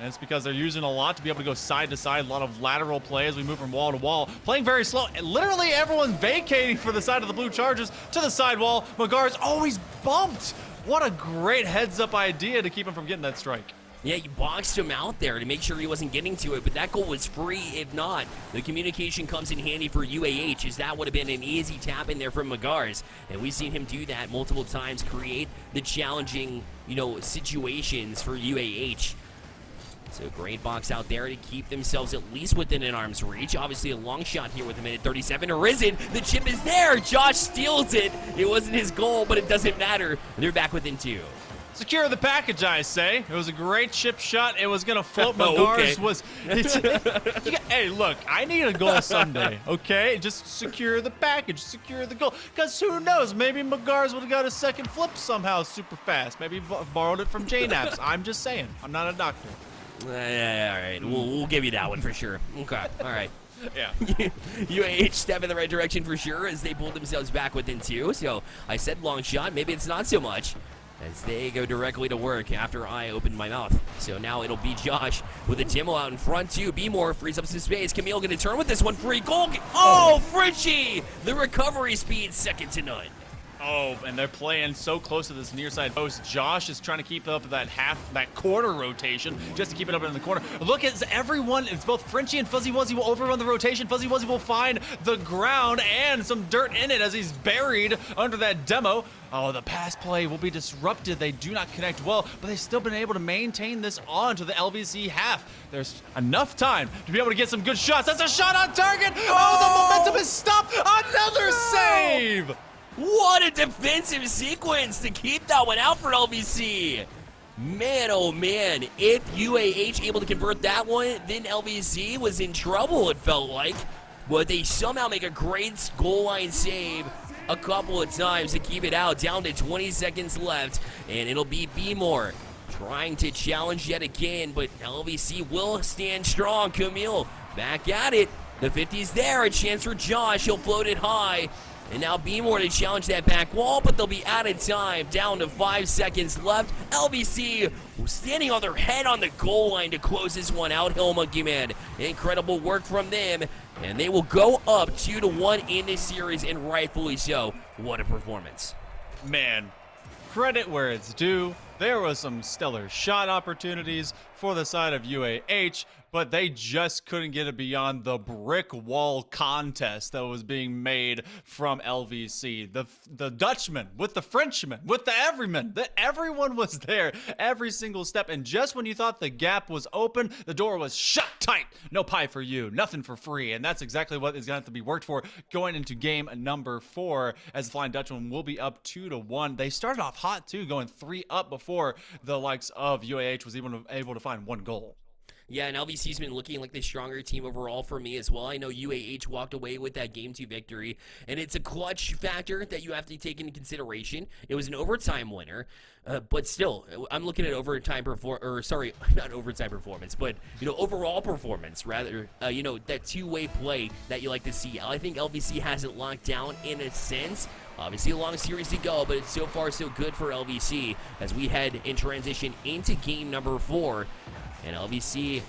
and it's because they're using a lot to be able to go side to side, a lot of lateral play as we move from wall to wall, playing very slow. And literally everyone vacating for the side of the Blue Chargers to the sidewall. Magars always bumped. What a great heads-up idea to keep him from getting that strike. Yeah, you boxed him out there to make sure he wasn't getting to it, but that goal was free. If not, the communication comes in handy for UAH, as that would have been an easy tap in there from Magars. And we've seen him do that multiple times, create the challenging, situations for UAH. So great box out there to keep themselves at least within an arm's reach. Obviously a long shot here with a minute 37 arisen. The chip is there. Josh steals it. It wasn't his goal, but it doesn't matter. They're back within 2. Secure the package, I say. It was a great chip shot. It was going to float. Oh, Magars okay. was... hey, look, I need a goal someday, okay? Just secure the package, secure the goal. Because who knows? Maybe Magars would have got a second flip somehow super fast. Maybe borrowed it from J-Naps. I'm just saying. I'm not a doctor. All right, we'll give you that one for sure. Okay, all right. Yeah. UAH step in the right direction for sure as they pulled themselves back within 2. So I said long shot. Maybe it's not so much, as they go directly to work after I opened my mouth. So now it'll be Josh with a demo out in front too. Be more frees up some space. Camille going to turn with this one. Free goal. Oh, Frenchie! The recovery speed second to none. Oh, and they're playing so close to this near side post. Josh is trying to keep up that quarter rotation just to keep it up in the corner. Look at everyone. It's both Frenchie and Fuzzy Wuzzy will overrun the rotation. Fuzzy Wuzzy will find the ground and some dirt in it as he's buried under that demo. Oh, the pass play will be disrupted. They do not connect well, but they've still been able to maintain this on to the LVC half. There's enough time to be able to get some good shots. That's a shot on target. Oh, the momentum is stopped. Another save. What a defensive sequence to keep that one out for LVC. Man, oh man, if UAH able to convert that one, then LVC was in trouble, it felt like. But they somehow make a great goal line save a couple of times to keep it out, down to 20 seconds left, and it'll be B-More trying to challenge yet again, but LVC will stand strong. Camille back at it. The 50's there, a chance for Josh, he'll float it high. And now B-More to challenge that back wall, but they'll be out of time. Down to 5 seconds left. LVC standing on their head on the goal line to close this one out. Hill Monkey Man, incredible work from them. And they will go up 2-1 in this series, and rightfully so. What a performance. Man, credit where it's due. There was some stellar shot opportunities for the side of UAH, but they just couldn't get it beyond the brick wall contest that was being made from LVC. The Dutchman with the Frenchman with the everyman, everyone was there every single step, and just when you thought the gap was open, the door was shut tight. No pie for you, nothing for free, and that's exactly what is going to have to be worked for going into game number 4, as the Flying Dutchman will be up 2-1. They started off hot too, going 3 up before the likes of UAH was even able to find 1 goal. Yeah, and LVC's been looking like the stronger team overall for me as well. I know UAH walked away with that Game 2 victory, and it's a clutch factor that you have to take into consideration. It was an overtime winner, but still, I'm looking at not overtime performance, but, overall performance, rather, that two-way play that you like to see. I think LVC has it locked down in a sense. Obviously a long series to go, but it's so far so good for LVC as we head in transition into game number 4. And LVC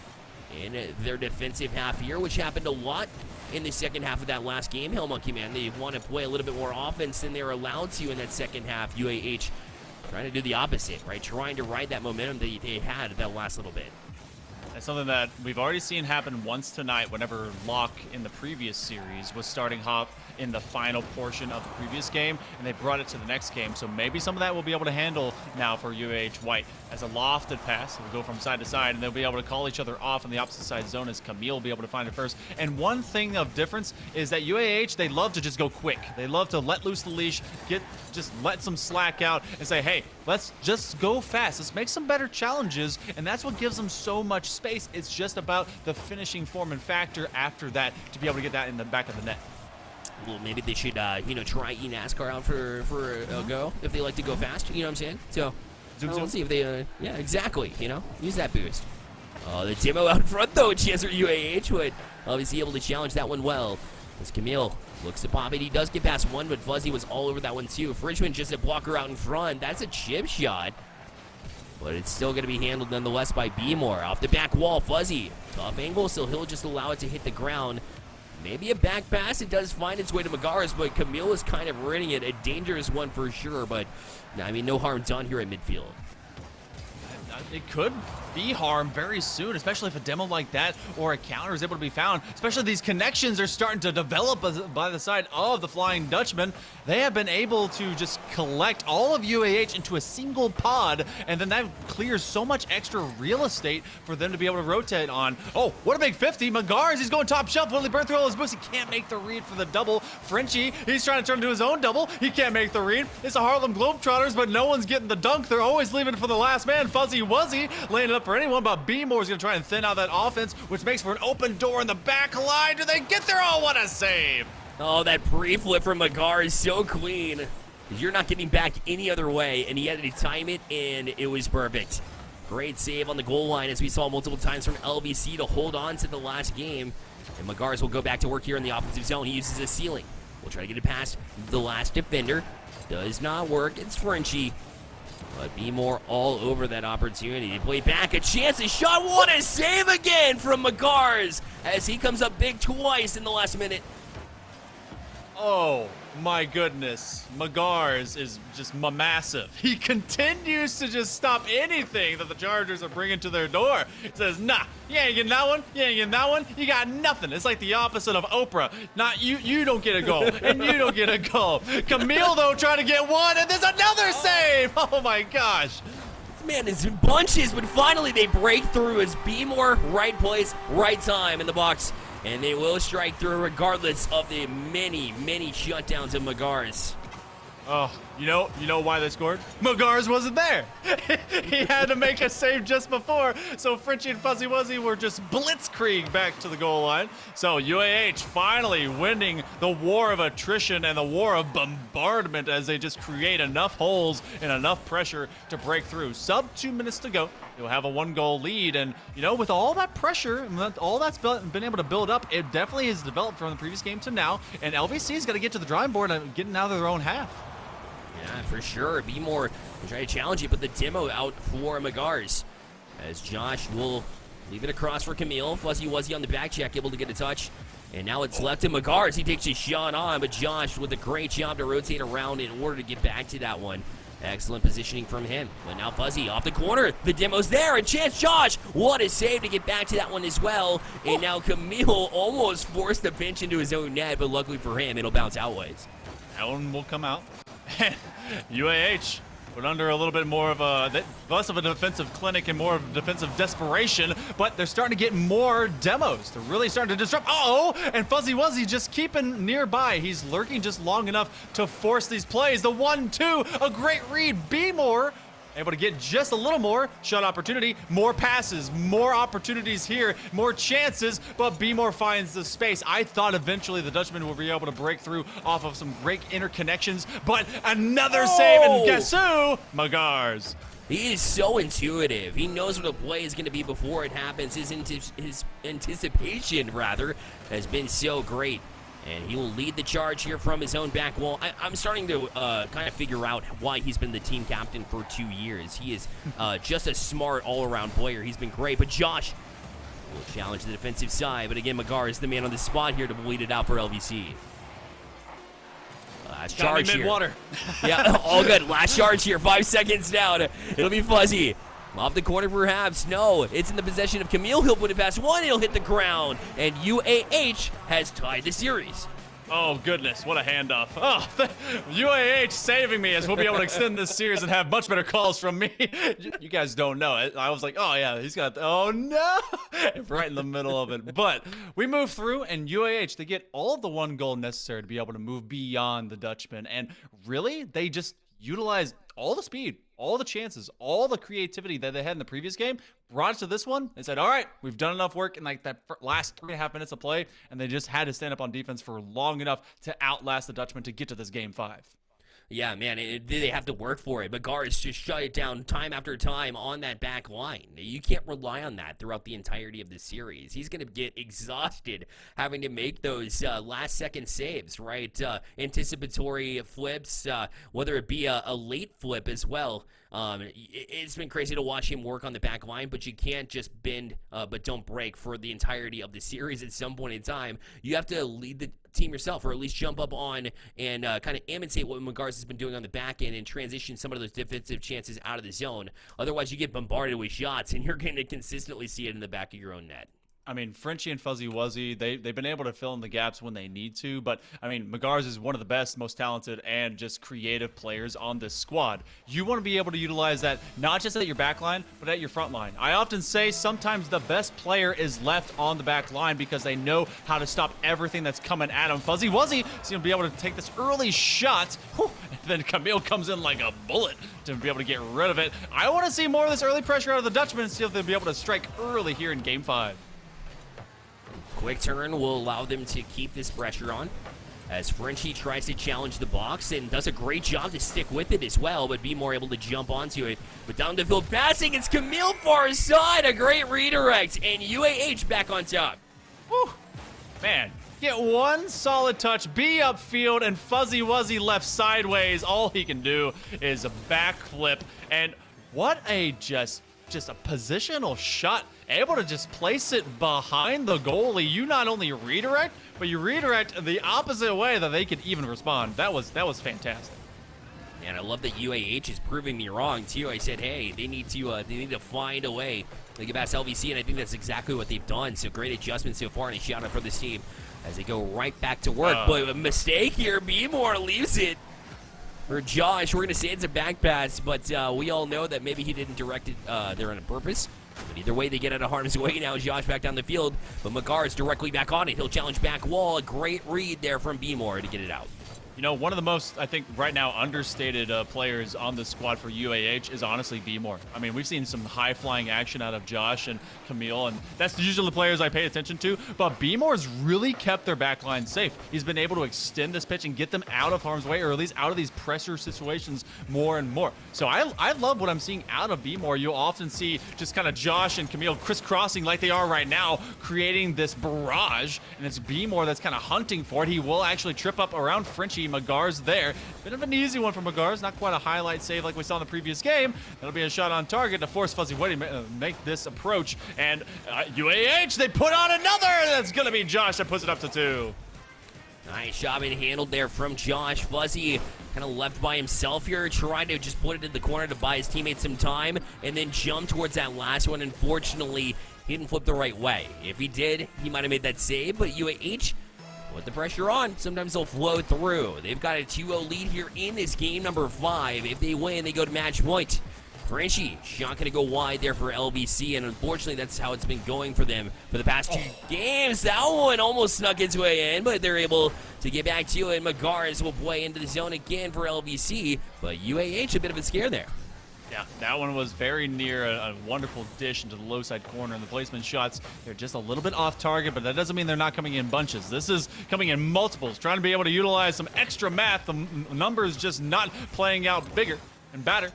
in their defensive half here, which happened a lot in the second half of that last game. Hill Monkey Man, they want to play a little bit more offense than they're allowed to in that second half. UAH trying to do the opposite, right? Trying to ride that momentum that they had that last little bit. That's something that we've already seen happen once tonight whenever Locke in the previous series was starting hop in the final portion of the previous game, and they brought it to the next game. So maybe some of that we'll be able to handle now for UAH White. As a lofted pass, it'll go from side to side, and they'll be able to call each other off in the opposite side zone as Camille will be able to find it first. And one thing of difference is that UAH, they love to just go quick. They love to let loose the leash, just let some slack out and say, hey, let's just go fast. Let's make some better challenges, and that's what gives them so much space. It's just about the finishing form and factor after that to be able to get that in the back of the net. Well, maybe they should, try eNASCAR out for a go if they like to go fast. You know what I'm saying? So, we'll see if they, yeah, exactly. Use that boost. The demo out front though, a chance for UAH would obviously able to challenge that one well. As Camille looks to pop it, he does get past one, but Fuzzy was all over that one too. Frenchman just a blocker out in front. That's a chip shot, but it's still going to be handled nonetheless by B-More. Off the back wall, Fuzzy, tough angle, so he'll just allow it to hit the ground. Maybe a back pass. It does find its way to Magaris, but Camille is kind of running it. A dangerous one for sure, but no harm done here at midfield. It could be harm very soon, especially if a demo like that or a counter is able to be found. Especially these connections are starting to develop by the side of the Flying Dutchman. They have been able to just collect all of UAH into a single pod, and then that clears so much extra real estate for them to be able to rotate on. Oh, what a big 50. Magars, he's going top shelf. Will he burn through all his boosts? He can't make the read for the double. Frenchie, he's trying to turn into his own double. He can't make the read. It's the Harlem Globetrotters, but no one's getting the dunk. They're always leaving it for the last man. Fuzzy Wuzzy laying it up for anyone, but B-More is going to try and thin out that offense, which makes for an open door in the back line. Do they get there? Oh, what a save! Oh, that pre-flip from Magar is so clean. You're not getting back any other way, and he had to time it, and it was perfect. Great save on the goal line, as we saw multiple times from LVC to hold on to the last game. And Magars will go back to work here in the offensive zone. He uses a ceiling. We'll try to get it past the last defender. Does not work. It's Frenchie. But B-More all over that opportunity. They play back, a chance, a shot. What a save again from Magars as he comes up big twice in the last minute. Oh my goodness, Magars is just massive. He continues to just stop anything that the Chargers are bringing to their door. He says, nah, you ain't getting that one, you ain't getting that one, you got nothing. It's like the opposite of Oprah. Not you don't get a goal, and you don't get a goal. Camille, though, trying to get one, and there's another save! Oh my gosh. Man, it's in bunches, but finally they break through as Beemore, right place, right time in the box. And they will strike through regardless of the many, many shutdowns of Magars. Oh, you know why they scored? Magars wasn't there. He had to make a save just before, so Frenchie and Fuzzy Wuzzy were just blitzkrieg back to the goal line. So UAH finally winning the war of attrition and the war of bombardment as they just create enough holes and enough pressure to break through. Sub 2 minutes to go. You'll have a 1-goal lead, and with all that pressure and all that's been able to build up, it definitely has developed from the previous game to now, and LVC's got to get to the drawing board and getting out of their own half. Yeah, for sure. Beemore trying to challenge it, but the demo out for Magars. As Josh will leave it across for Camille. Fuzzy Wuzzy on the back check, able to get a touch. And now it's left to Magars. He takes a shot on, but Josh with a great job to rotate around in order to get back to that one. Excellent positioning from him. But now Fuzzy off the corner. The demo's there, and chance Josh. What a save to get back to that one as well. And now Camille almost forced the pinch into his own net, but luckily for him, it'll bounce outways. That one will come out. UAH put under a little bit more of less of a defensive clinic and more of a defensive desperation, but they're starting to get more demos. They're really starting to disrupt. And Fuzzy Wuzzy just keeping nearby. He's lurking just long enough to force these plays. The 1-2, a great read. Beemore able to get just a little more shot opportunity, more passes, more opportunities here, more chances, but Beemore finds the space. I thought eventually the Dutchman would be able to break through off of some great interconnections, but another save, and guess who? Magars. He is so intuitive. He knows what a play is going to be before it happens. His anticipation, rather, has been so great. And he will lead the charge here from his own back wall. I'm starting to kind of figure out why he's been the team captain for 2 years. He is just a smart all-around player. He's been great. But Josh will challenge the defensive side. But again, Magar is the man on the spot here to bleed it out for LVC. Last charge here. Mid-water. Yeah, all good. Last charge here. 5 seconds down. It'll be Fuzzy. Off the corner perhaps. No, it's in the possession of Camille. He'll put it past one. It'll hit the ground. And UAH has tied the series. Oh, goodness. What a handoff. Oh, UAH saving me as we'll be able to extend this series and have much better calls from me. You guys don't know it. I was like, oh, yeah, he's got, oh, no. Right in the middle of it. But we move through, and UAH, they get all of the 1 goal necessary to be able to move beyond the Dutchman. And really, they just utilized all the speed, all the chances, all the creativity that they had in the previous game, brought it to this one, and said, all right, we've done enough work in like that last 3.5 minutes of play, and they just had to stand up on defense for long enough to outlast the Dutchman to get to this game 5. Yeah, man, they have to work for it. Magars just shut it down time after time on that back line. You can't rely on that throughout the entirety of the series. He's going to get exhausted having to make those last-second saves, right? Anticipatory flips, whether it be a late flip as well. It's been crazy to watch him work on the back line, but you can't just bend but don't break for the entirety of the series at some point in time. You have to lead the team yourself, or at least jump up on and kind of imitate what Magars has been doing on the back end and transition some of those defensive chances out of the zone. Otherwise, you get bombarded with shots, and you're going to consistently see it in the back of your own net. I mean, Frenchie and Fuzzy Wuzzy, they've been able to fill in the gaps when they need to, but, I mean, Magars is one of the best, most talented, and just creative players on this squad. You want to be able to utilize that not just at your back line, but at your front line. I often say sometimes the best player is left on the back line because they know how to stop everything that's coming at them. Fuzzy Wuzzy is going to be able to take this early shot, and then Camille comes in like a bullet to be able to get rid of it. I want to see more of this early pressure out of the Dutchman and see if they'll be able to strike early here in Game 5. Quick turn will allow them to keep this pressure on as Frenchie tries to challenge the box and does a great job to stick with it as well, but Beemore able to jump onto it. But down the field passing, it's Camille far side, a great redirect, and UAH back on top. Woo! Man, get one solid touch, B upfield, and Fuzzy Wuzzy left sideways. All he can do is a backflip, and what a just just a positional shot, able to just place it behind the goalie. You not only redirect, but you redirect the opposite way that they could even respond. That was fantastic. And I love that UAH is proving me wrong too. I said, hey, they need to find a way to get past LVC, and I think that's exactly what they've done. So great adjustment so far, and a shout out for this team as they go right back to work. But a mistake here, B-More leaves it for Josh. We're gonna say it's a back pass, but we all know that maybe he didn't direct it there on purpose. But either way, they get out of harm's way now. Josh back down the field, but McGar is directly back on it. He'll challenge back wall. A great read there from B-More to get it out. You know, one of the most, I think, right now understated players on the squad for UAH is honestly B-More. I mean, we've seen some high-flying action out of Josh and Camille, and that's usually the players I pay attention to, but B-More's really kept their backline safe. He's been able to extend this pitch and get them out of harm's way, or at least out of these pressure situations more and more. So I love what I'm seeing out of B-More. You'll often see just kind of Josh and Camille crisscrossing like they are right now, creating this barrage, and it's B-More that's kind of hunting for it. He will actually trip up around Frenchie. McGar's there. Bit of an easy one for McGar's. Not quite a highlight save like we saw in the previous game. That'll be a shot on target to force Fuzzy Woody to make this approach. And UAH, they put on another. That's going to be Josh that puts it up to 2. Nice job and handled there from Josh. Fuzzy kind of left by himself here, tried to just put it in the corner to buy his teammates some time, and then jump towards that last one. Unfortunately, he didn't flip the right way. If he did, he might have made that save, but UAH, with the pressure on, sometimes they'll flow through. They've got a 2-0 lead here in this game number 5. If they win, they go to match point. Frenchie, shot going to go wide there for LVC, and unfortunately, that's how it's been going for them for the past 2 games. That one almost snuck its way in, but they're able to get back to it. McGarz will play into the zone again for LVC, but UAH, a bit of a scare there. Yeah, that one was very near a wonderful dish into the low side corner, and the placement shots, they're just a little bit off target, but that doesn't mean they're not coming in bunches. This is coming in multiples, trying to be able to utilize some extra math. The numbers just not playing out bigger and better.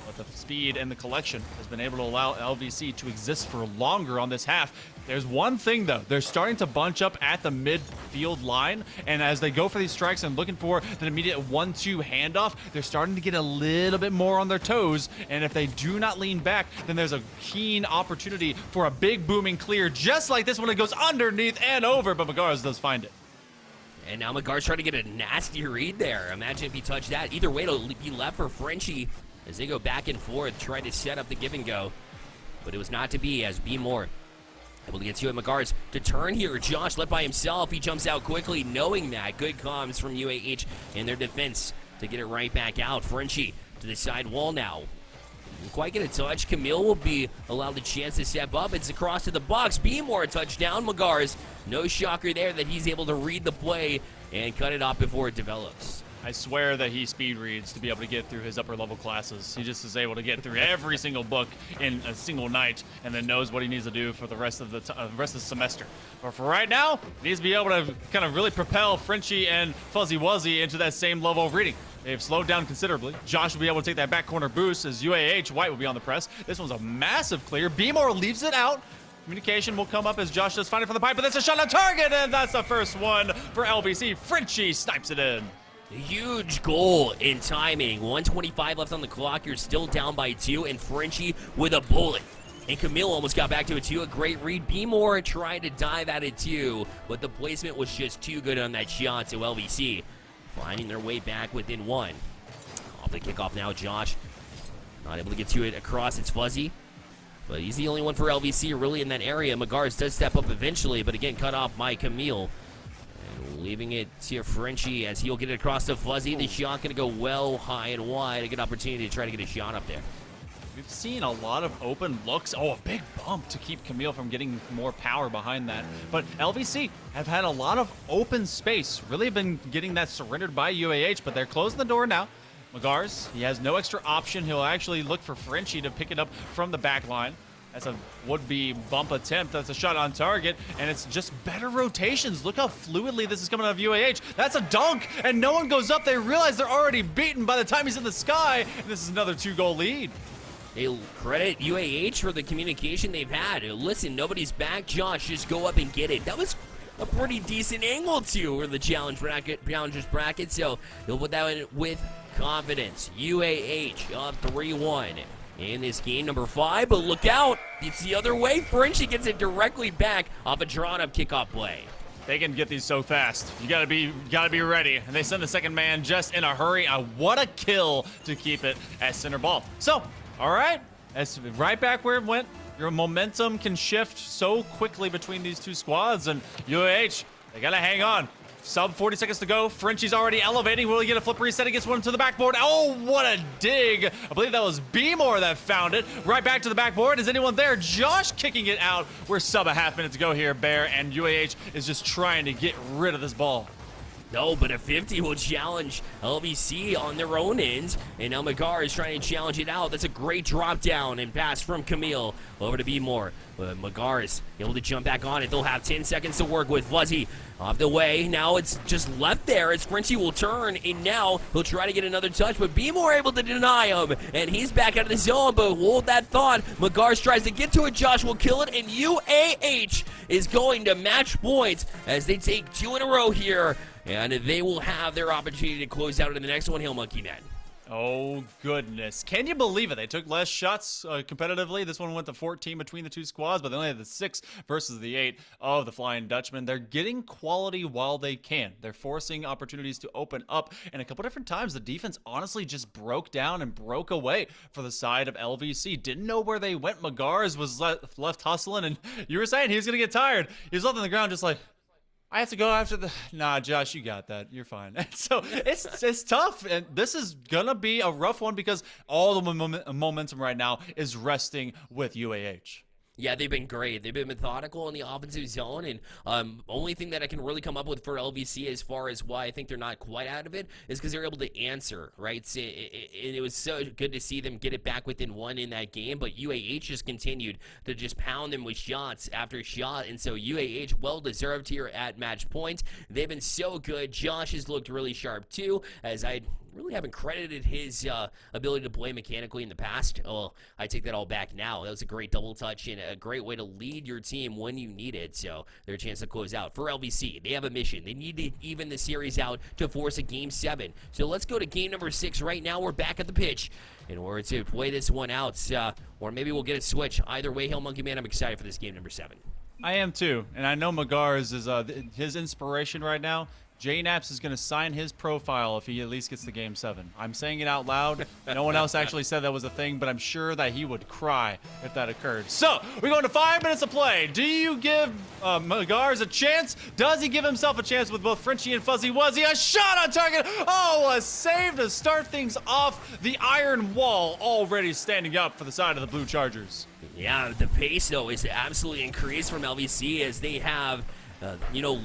But the speed and the collection has been able to allow LVC to exist for longer on this half. There's one thing, though. They're starting to bunch up at the midfield line, and as they go for these strikes and looking for an immediate 1-2 handoff, they're starting to get a little bit more on their toes, and if they do not lean back, then there's a keen opportunity for a big booming clear, just like this one. It goes underneath and over, but McGarz does find it. And now McGar's trying to get a nasty read there. Imagine if he touched that. Either way, it'll be left for Frenchie as they go back and forth, trying to set up the give and go. But it was not to be, as B-More able to get to it. McGar's to turn here. Josh left by himself. He jumps out quickly, knowing that. Good comms from UAH in their defense to get it right back out. Frenchie to the side wall now. Didn't quite get a touch. Camille will be allowed the chance to step up. It's across to the box. B-More a touchdown. McGar's, no shocker there that he's able to read the play and cut it off before it develops. I swear that he speed reads to be able to get through his upper level classes. He just is able to get through every single book in a single night, and then knows what he needs to do for the rest of the semester. But for right now, he needs to be able to kind of really propel Frenchie and Fuzzy Wuzzy into that same level of reading. They've slowed down considerably. Josh will be able to take that back corner boost as UAH White will be on the press. This one's a massive clear. B-More leaves it out. Communication will come up as Josh does find it from the pipe, but that's a shot on target, and that's the first one for LVC. Frenchie snipes it in. Huge goal in timing. 1:25 left on the clock. You're still down by 2, and Frenchie with a bullet. And Camille almost got back to it too. A great read. B-More trying to dive at it too, but the placement was just too good on that shot. So LVC finding their way back within 1. Off the kickoff now, Josh. Not able to get to it across. It's Fuzzy, but he's the only one for LVC really in that area. McGarz does step up eventually, but again cut off by Camille. Leaving it to Frenchie as he'll get it across to Fuzzy. The shot going to go well high and wide. A good opportunity to try to get a shot up there. We've seen a lot of open looks. Oh, a big bump to keep Camille from getting more power behind that. But LVC have had a lot of open space. Really been getting that surrendered by UAH, but they're closing the door now. McGarz, he has no extra option. He'll actually look for Frenchie to pick it up from the back line. That's a would-be bump attempt. That's a shot on target, and it's just better rotations. Look how fluidly this is coming out of UAH. That's a dunk, and no one goes up. They realize they're already beaten by the time he's in the sky, and this is another 2-goal lead. They credit UAH for the communication they've had. Listen, nobody's back. Josh, just go up and get it. That was a pretty decent angle, too, for the challengers bracket, so he'll put that in with confidence. UAH up 3-1. in this game number 5, but look out. It's the other way. Frenchie gets it directly back off a drawn-up kickoff play. They can get these so fast. You gotta be ready. And they send the second man just in a hurry. What a kill to keep it at center ball. So, all right, that's right back where it went. Your momentum can shift so quickly between these two squads, and UAH, they gotta hang on. Sub 40 seconds to go. Frenchie's already elevating. Will he get a flip reset? He gets one to the backboard. Oh, what a dig. I believe that was B-More that found it. Right back to the backboard. Is anyone there? Josh kicking it out. We're sub a half minute to go here, Bear, and UAH is just trying to get rid of this ball. No, but a 50 will challenge LVC on their own ends, and now Magar is trying to challenge it out. That's a great drop down and pass from Camille over to B-More. But Magar is able to jump back on it. They'll have 10 seconds to work with. Fuzzy off the way. Now it's just left there as Frenchie will turn, and now he'll try to get another touch, but B-More able to deny him, and he's back out of the zone, but hold that thought. Magar tries to get to it. Josh will kill it, and UAH is going to match points as they take 2 in a row here. And they will have their opportunity to close out in the next one, Hill Monkey Man. Oh, goodness. Can you believe it? They took less shots competitively. This one went to 14 between the two squads, but they only had the 6 versus the 8 of the Flying Dutchman. They're getting quality while they can. They're forcing opportunities to open up, and a couple different times the defense honestly just broke down and broke away for the side of LVC. Didn't know where they went. Magars was left hustling, and you were saying he was going to get tired. He was left on the ground just like, I have to go after the... Nah, Josh, you got that. You're fine. So it's tough, and this is going to be a rough one because all the momentum right now is resting with UAH. Yeah, they've been great. They've been methodical in the offensive zone, and only thing that I can really come up with for LVC as far as why I think they're not quite out of it is because they're able to answer, right? It was so good to see them get it back within 1 in that game, but UAH just continued to just pound them with shots after shot, and so UAH well-deserved here at match point. They've been so good. Josh has looked really sharp, too, as I really haven't credited his ability to play mechanically in the past. Oh, I take that all back now. That was a great double touch and a great way to lead your team when you need it. So their chance to close out. For LVC, they have a mission. They need to even the series out to force a game 7. So let's go to game number 6 right now. We're back at the pitch in order to play this one out. Or maybe we'll get a switch. Either way, Hill Monkey Man, I'm excited for this game number 7. I am too, and I know Magars is his inspiration right now. JNaps is going to sign his profile if he at least gets to Game 7. I'm saying it out loud. No one else actually said that was a thing, but I'm sure that he would cry if that occurred. So, we're going to 5 minutes of play. Do you give Magars a chance? Does he give himself a chance with both Frenchie and Fuzzy Wuzzy? A shot on target! Oh, a save to start things off. The iron wall already standing up for the side of the Blue Chargers. Yeah, the pace, though, is absolutely increased from LVC as they have...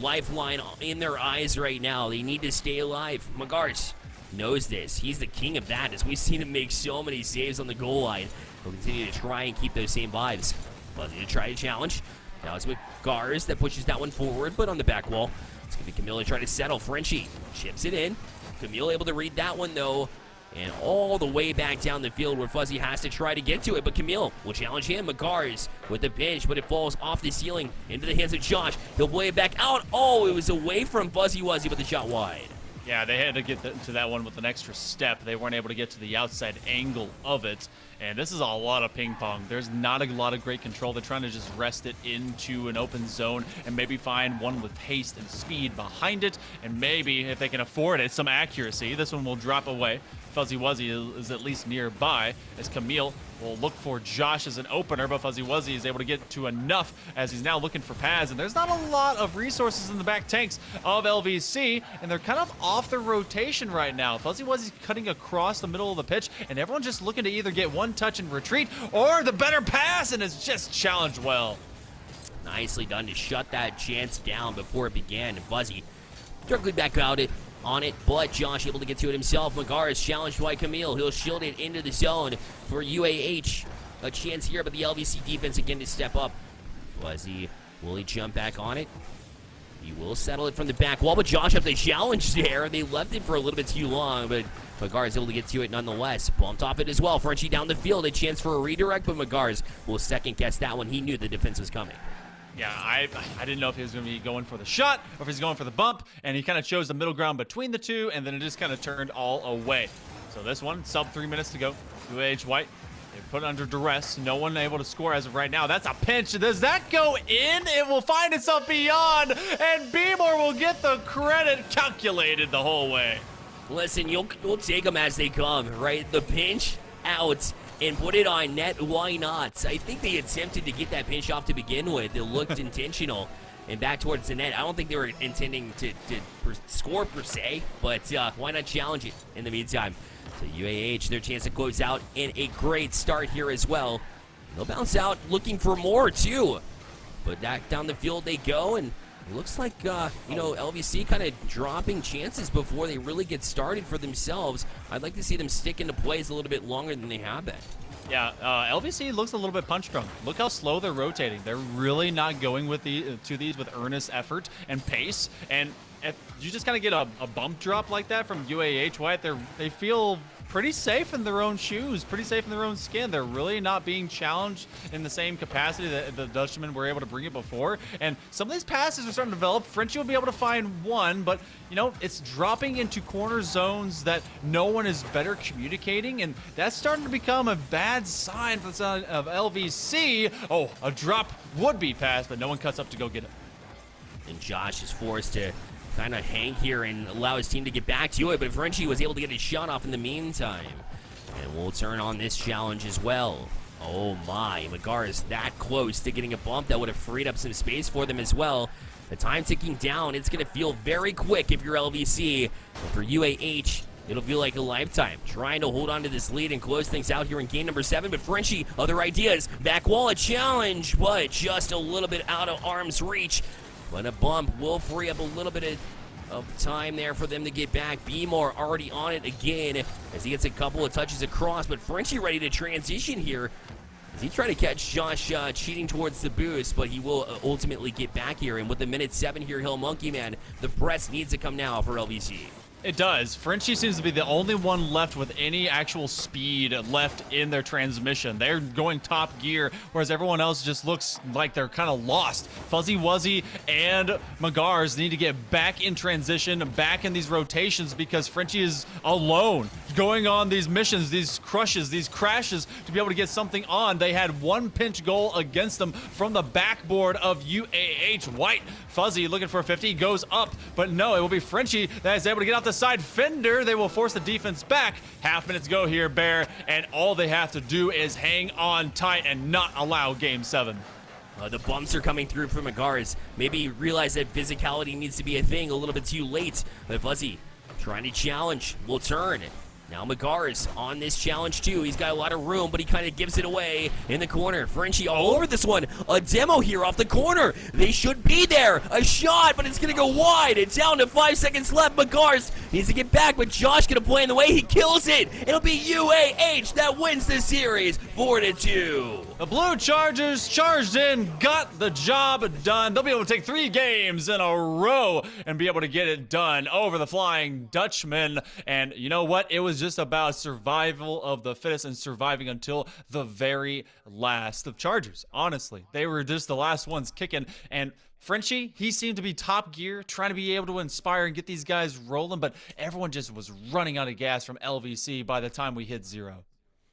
lifeline in their eyes right now. They need to stay alive. Magars knows this. He's the king of that as we've seen him make so many saves on the goal line. He'll continue to try and keep those same vibes. Fuzzy to try to challenge. Now it's Magars that pushes that one forward, but on the back wall. It's going to be Camille to try to settle. Frenchie chips it in. Camille able to read that one, though. And all the way back down the field where Fuzzy has to try to get to it. But Camille will challenge him. Magars with the pinch, but it falls off the ceiling into the hands of Josh. He'll play it back out. Oh, it was away from Fuzzy Wuzzy, but the shot wide. Yeah, they had to get to that one with an extra step. They weren't able to get to the outside angle of it. And this is a lot of ping pong. There's not a lot of great control. They're trying to just rest it into an open zone and maybe find one with haste and speed behind it. And maybe, if they can afford it, some accuracy. This one will drop away. Fuzzy Wuzzy is at least nearby as Camille will look for Josh as an opener, but Fuzzy Wuzzy is able to get to enough as he's now looking for Paz, and there's not a lot of resources in the back tanks of LVC, and they're kind of off their rotation right now. Fuzzy Wuzzy's cutting across the middle of the pitch, and everyone's just looking to either get one touch and retreat, or the better pass, and it's just challenged well. Nicely done to shut that chance down before it began. And Fuzzy directly back out it. On it, but Josh able to get to it himself. Magar is challenged by Camille. He'll shield it into the zone for UAH. A chance here, but the LVC defense again to step up. Fuzzy, will he jump back on it? He will settle it from the back wall, but Josh up the challenge there. They left it for a little bit too long, but Magar is able to get to it nonetheless. Bumped off it as well. Frenchie down the field, a chance for a redirect, but Magars will second guess that one. He knew the defense was coming. Yeah, I didn't know if he was going to be going for the shot or if he's going for the bump, and he kind of chose the middle ground between the two, and then it just kind of turned all away. So this one, sub 3 minutes to go. UAH White They put under duress. No one able to score as of right now. That's a pinch. Does that go in? It will find itself beyond, and B-more will get the credit. Calculated the whole way. Listen, we'll take them as they come, right? The pinch out and put it on net. Why not? I think they attempted to get that pinch off to begin with. It looked intentional. And back towards the net. I don't think they were intending to score per se, but why not challenge it in the meantime? So UAH, their chance to close out, and a great start here as well. They'll bounce out looking for more too. But back down the field they go, and it looks like, LVC kind of dropping chances before they really get started for themselves. I'd like to see them stick into plays a little bit longer than they have been. Yeah, LVC looks a little bit punch drunk. Look how slow they're rotating. They're really not going with these with earnest effort and pace. And if you just kind of get a bump drop like that from UAH White, they feel pretty safe in their own shoes, pretty safe in their own skin. They're really not being challenged in the same capacity that the Dutchmen were able to bring it before. And some of these passes are starting to develop. Frenchie will be able to find one, but it's dropping into corner zones that no one is better communicating, and that's starting to become a bad sign for the side of LVC. Oh, a drop would be passed, but no one cuts up to go get it. And Josh is forced to kind of hang here and allow his team to get back to it, but Frenchie was able to get his shot off in the meantime. And we'll turn on this challenge as well. Oh my, Magar is that close to getting a bump that would have freed up some space for them as well. The time ticking down, it's going to feel very quick if you're LVC. But for UAH, it'll feel like a lifetime. Trying to hold on to this lead and close things out here in game number 7. But Frenchie, other ideas. Back wall, a challenge, but just a little bit out of arm's reach. But a bump will free up a little bit of time there for them to get back. B-more already on it again as he gets a couple of touches across. But Frenchie ready to transition here as he tried to catch Josh cheating towards the boost, but he will ultimately get back here. And with the minute 7 here, Hill Monkey Man, the press needs to come now for LVC. It does. Frenchie seems to be the only one left with any actual speed left in their transmission. They're going top gear, whereas everyone else just looks like they're kind of lost. Fuzzy Wuzzy and Magars need to get back in transition, back in these rotations, because Frenchie is alone going on these missions, these crushes, these crashes to be able to get something on. They had one pinch goal against them from the backboard of UAH White. Fuzzy looking for a 50, goes up, but no, it will be Frenchie that is able to get out the side fender. They will force the defense back. Half minutes go here, Bear, and all they have to do is hang on tight and not allow game 7. The bumps are coming through from Magars. Maybe realize that physicality needs to be a thing a little bit too late. But Fuzzy trying to challenge, will turn. Now Magars on this challenge too. He's got a lot of room, but he kind of gives it away in the corner. Frenchie all over this one. A demo here off the corner. They should be there. A shot, but it's going to go wide. It's down to 5 seconds left. Magars needs to get back, but Josh going to play in the way. He kills it. It'll be UAH that wins this series 4-2. The Blue Chargers charged in, got the job done. They'll be able to take 3 games in a row and be able to get it done over the Flying Dutchman. And you know what? It was just about survival of the fittest and surviving until the very last. The Chargers, honestly, they were just the last ones kicking. And Frenchie, he seemed to be top gear, trying to be able to inspire and get these guys rolling, but everyone just was running out of gas from LVC by the time we hit 0.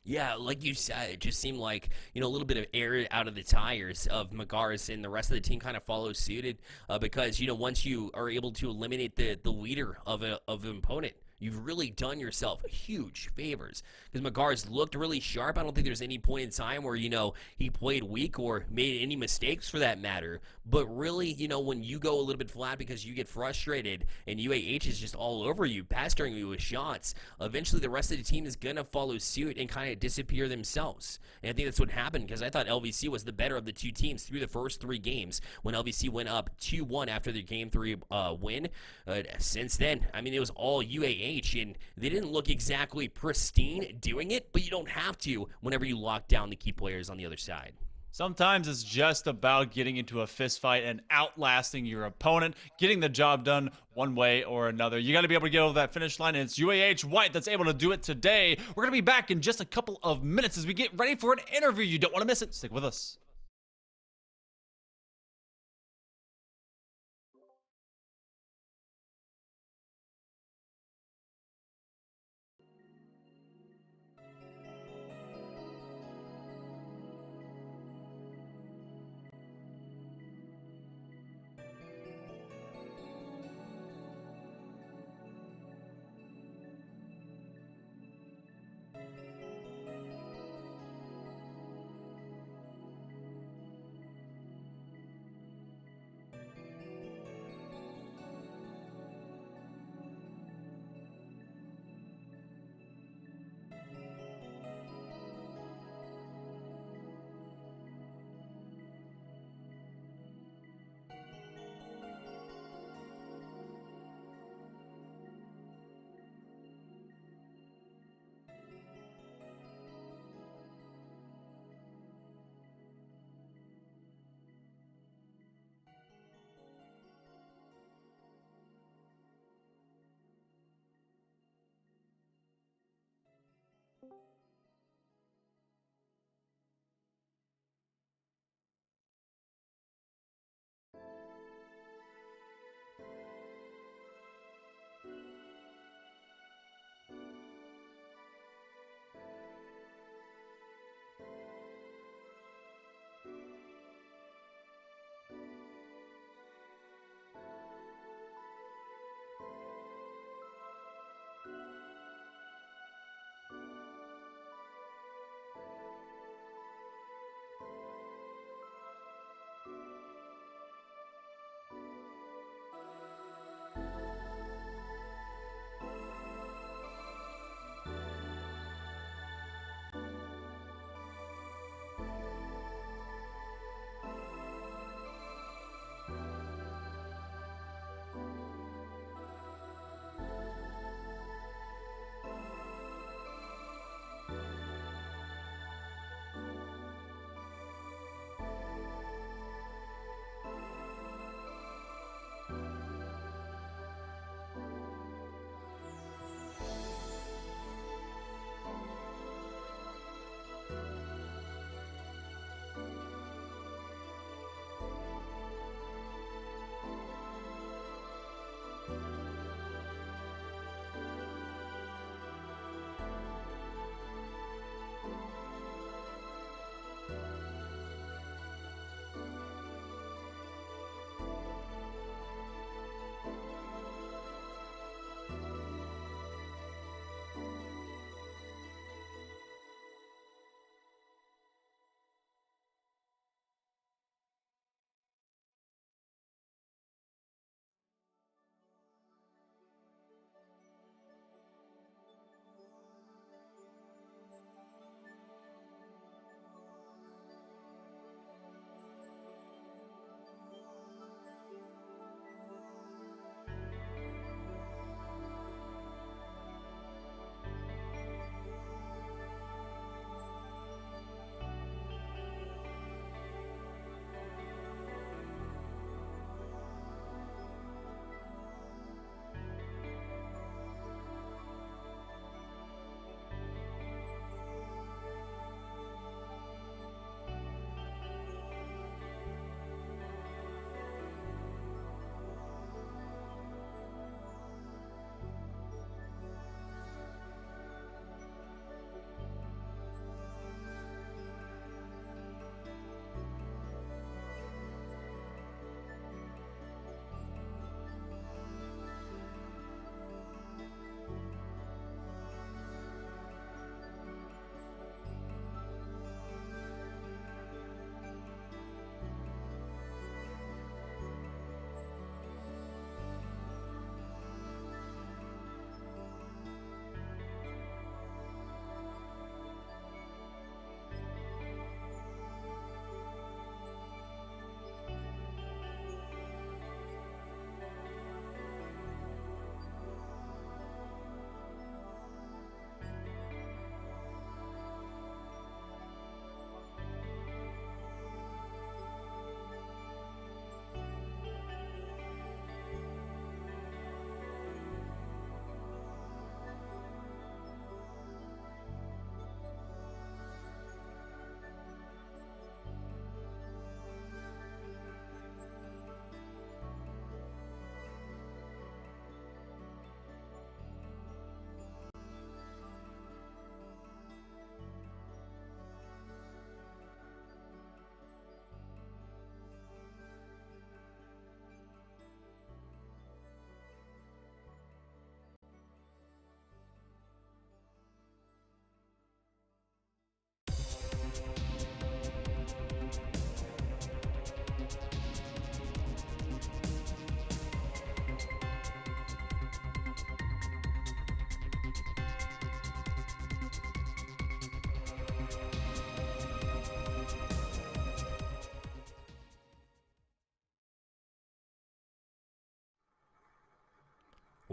Yeah, like you said, it just seemed like, a little bit of air out of the tires of Magars, and the rest of the team kind of follows suited because, once you are able to eliminate the leader of an opponent, you've really done yourself huge favors because Magars looked really sharp. I don't think there's any point in time where, he played weak or made any mistakes for that matter. But really, when you go a little bit flat because you get frustrated and UAH is just all over you, pestering you with shots, eventually the rest of the team is going to follow suit and kind of disappear themselves. And I think that's what happened because I thought LVC was the better of the two teams through the first 3 games when LVC went up 2-1 after their game 3 win. Since then, it was all UAH, and they didn't look exactly pristine doing it, but you don't have to whenever you lock down the key players on the other side. Sometimes it's just about getting into a fist fight and outlasting your opponent, getting the job done one way or another. You got to be able to get over that finish line, and it's UAH White that's able to do it today. We're going to be back in just a couple of minutes as we get ready for an interview. You don't want to miss it. Stick with us.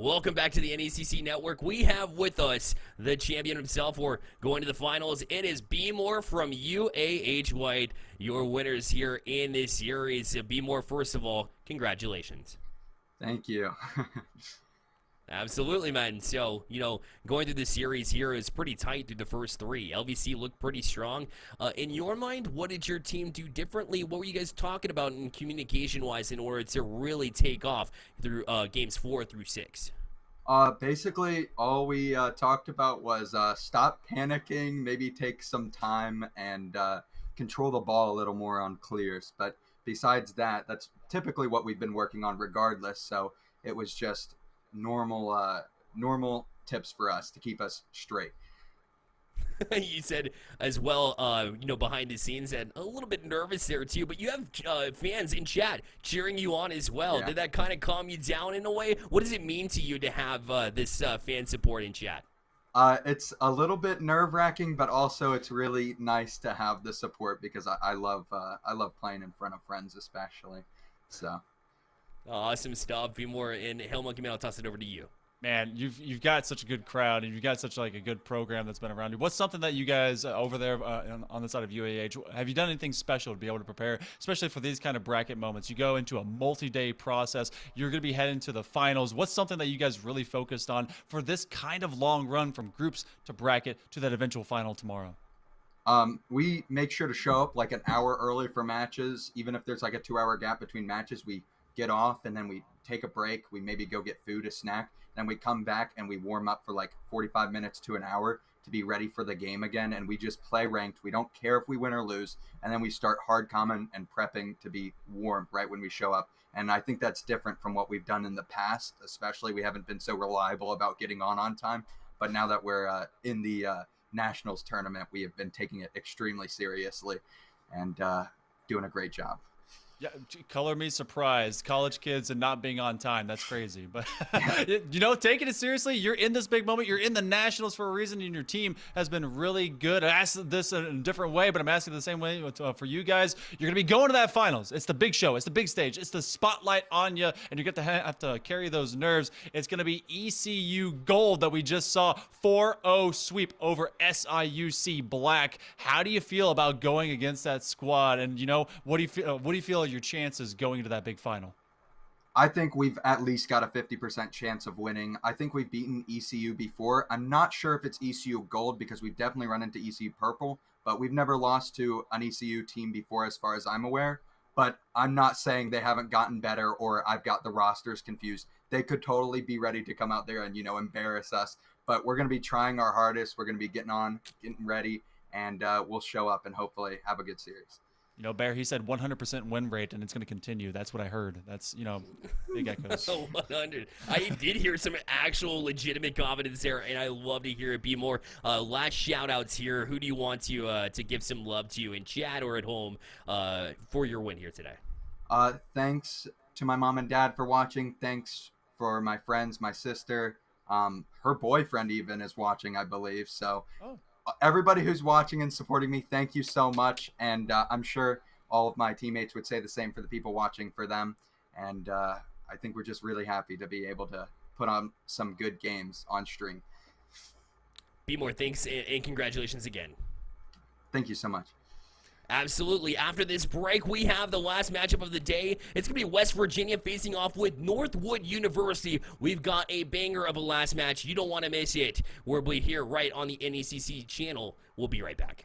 Welcome back to the NECC Network. We have with us the champion himself, or going to the finals. It is B-More from UAH White, your winners here in this series. B-More, first of all, congratulations. Thank you. Absolutely, man. So, going through the series here is pretty tight through the first three. LVC looked pretty strong. In your mind, what did your team do differently? What were you guys talking about in communication-wise in order to really take off through games 4 through 6? Basically, all we talked about was stop panicking, maybe take some time, and control the ball a little more on clears. But besides that, that's typically what we've been working on regardless. So it was just normal tips for us to keep us straight. You said as well, behind the scenes, and a little bit nervous there too, but you have fans in chat cheering you on as well. Yeah. Did that kind of calm you down in a way? What does it mean to you to have this fan support in chat? It's a little bit nerve-wracking, but also it's really nice to have the support because I love playing in front of friends, especially. So. Awesome stuff. Be more in Hail Monkey Man. I'll toss it over to you. Man, you've got such a good crowd, and you've got such like a good program that's been around you. What's something that you guys over there on the side of UAH, have you done anything special to be able to prepare, especially for these kind of bracket moments? You go into a multi-day process. You're going to be heading to the finals. What's something that you guys really focused on for this kind of long run from groups to bracket to that eventual final tomorrow? We make sure to show up like an hour early for matches. Even if there's like a 2-hour gap between matches, we get off and then we take a break. We maybe go get food, a snack. Then we come back and we warm up for like 45 minutes to an hour to be ready for the game again. And we just play ranked. We don't care if we win or lose. And then we start hard common and prepping to be warm right when we show up. And I think that's different from what we've done in the past. Especially we haven't been so reliable about getting on time. But now that we're in the Nationals tournament, we have been taking it extremely seriously and doing a great job. Yeah, color me surprised. College kids and not being on time. That's crazy. But, taking it seriously, you're in this big moment. You're in the Nationals for a reason, and your team has been really good. I asked this in a different way, but I'm asking the same way for you guys. You're going to be going to that finals. It's the big show. It's the big stage. It's the spotlight on you, and you're going to have to carry those nerves. It's going to be ECU gold that we just saw 4-0 sweep over SIUC black. How do you feel about going against that squad? And, what do you feel your chances going into that big final? I think we've at least got a 50% chance of winning. I think we've beaten ECU before. I'm not sure if it's ECU gold because we've definitely run into ECU purple, but we've never lost to an ECU team before as far as I'm aware. But I'm not saying they haven't gotten better or I've got the rosters confused. They could totally be ready to come out there and, embarrass us. But we're going to be trying our hardest. We're going to be getting ready, and we'll show up and hopefully have a good series. Bear, he said 100% win rate, and it's going to continue. That's what I heard. That's, big echoes. 100. I did hear some actual legitimate confidence there, and I love to hear it. Be more. Last shout-outs here. Who do you want to give some love to in chat or at home for your win here today? Thanks to my mom and dad for watching. Thanks for my friends, my sister. Her boyfriend even is watching, I believe. So. Oh. Everybody who's watching and supporting me, thank you so much. And I'm sure all of my teammates would say the same for the people watching for them. And I think we're just really happy to be able to put on some good games on stream. Be more. Thanks and congratulations again. Thank you so much. Absolutely. After this break, we have the last matchup of the day. It's going to be West Virginia facing off with Northwood University. We've got a banger of a last match. You don't want to miss it. We'll be here right on the NECC channel. We'll be right back.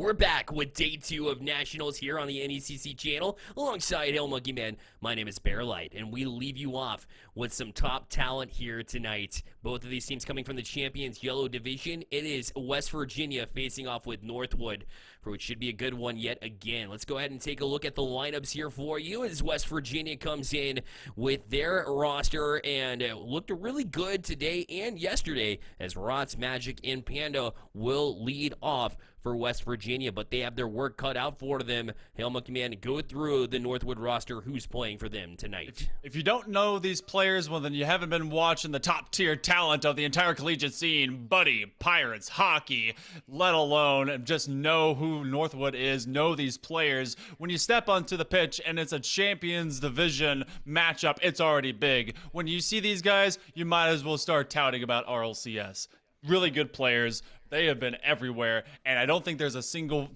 We're back with day 2 of Nationals here on the NECC channel alongside Hail Monkey Man. My name is Bearlight, and we leave you off with some top talent here tonight. Both of these teams coming from the Champions Yellow Division. It is West Virginia facing off with Northwood, for which should be a good one yet again. Let's go ahead and take a look at the lineups here for you as West Virginia comes in with their roster, and it looked really good today and yesterday as Rots, Magic, and Panda will lead off for West Virginia, but they have their work cut out for them. Hail Monkey Man, go through the Northwood roster. Who's playing for them tonight? If you don't know these players, well, then you haven't been watching the top-tier talent of the entire collegiate scene. Buddy, Pirates, hockey, let alone just know who Northwood is, know these players. When you step onto the pitch and it's a Champions Division matchup, it's already big. When you see these guys, you might as well start touting about RLCS. Really good players. They have been everywhere, and I don't think there's a single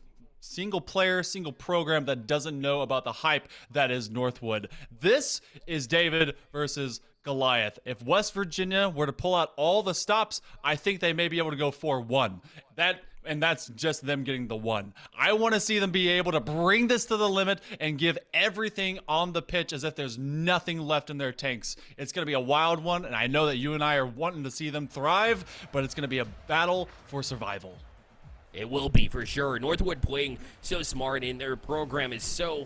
player, single program that doesn't know about the hype that is Northwood. This is David versus Goliath. If West Virginia were to pull out all the stops, I think they may be able to go 4-1. And that's just them getting the one. I want to see them be able to bring this to the limit and give everything on the pitch as if there's nothing left in their tanks. It's going to be a wild one, and I know that you and I are wanting to see them thrive, but it's going to be a battle for survival. It will be for sure. Northwood playing so smart, and their program is so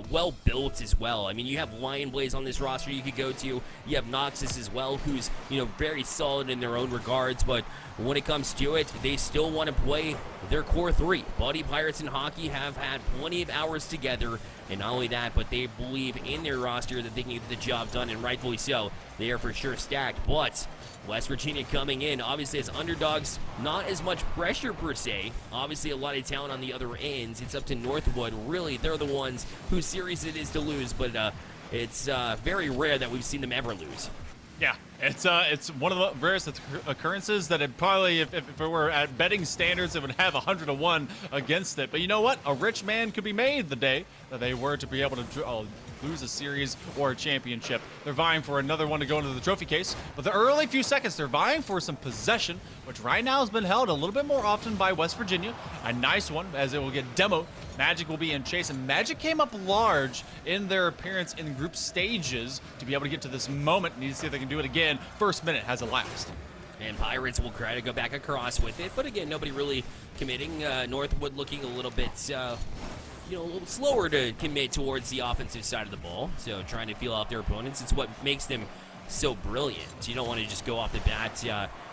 well built as well. I mean, you have Lion Blaze on this roster you could go to. You have Noxus as well, who's very solid in their own regards. But when it comes to it, they still want to play their core 3. Buddy, Pirates, and Hockey have had plenty of hours together, and not only that, but they believe in their roster that they can get the job done, and rightfully so. They are for sure stacked, but West Virginia coming in, obviously as underdogs, not as much pressure per se. Obviously a lot of talent on the other ends. It's up to Northwood. Really, they're the ones whose series it is to lose, but it's very rare that we've seen them ever lose. Yeah, it's one of the rarest occurrences that it probably, if it were at betting standards, it would have 100 to 1 against it. But you know what? A rich man could be made the day that they were to be able to lose a series or a championship. They're vying for another one to go into the trophy case, but the early few seconds, they're vying for some possession, which right now has been held a little bit more often by West Virginia. A nice one, as it will get demoed. Magic will be in chase, and Magic came up large in their appearance in group stages to be able to get to this moment. Need to see if they can do it again. First minute has elapsed. And Pirates will try to go back across with it, but again, nobody really committing. Northwood looking a little bit a little slower to commit towards the offensive side of the ball. So trying to feel out their opponents. It's what makes them so brilliant. You don't want to just go off the bat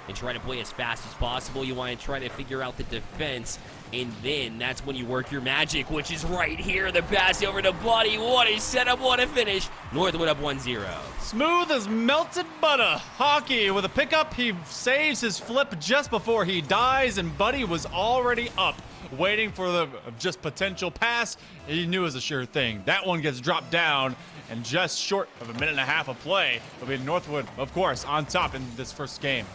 and try to play as fast as possible. You want to try to figure out the defense, and then that's when you work your magic, which is right here. The pass over to Buddy. What a setup, what a finish. Northwood up 1-0. Smooth as melted butter. Hockey with a pickup. He saves his flip just before he dies, and Buddy was already up, waiting for the just potential pass. He knew it was a sure thing. That one gets dropped down, and just short of a minute and a half of play, will be Northwood, of course, on top in this first game.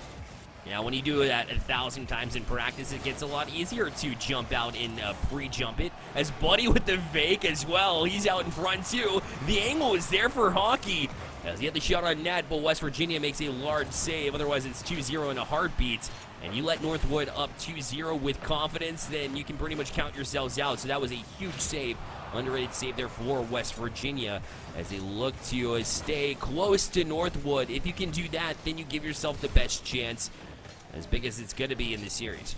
Yeah, when you do that 1,000 times in practice, it gets a lot easier to jump out and pre-jump it. As Buddy with the fake as well. He's out in front too. The angle is there for Hockey, as he had the shot on net, but West Virginia makes a large save. Otherwise, it's 2-0 in a heartbeat. And you let Northwood up 2-0 with confidence, then you can pretty much count yourselves out. So that was a huge save. Underrated save there for West Virginia as they look to stay close to Northwood. If you can do that, then you give yourself the best chance, as big as it's going to be in this series.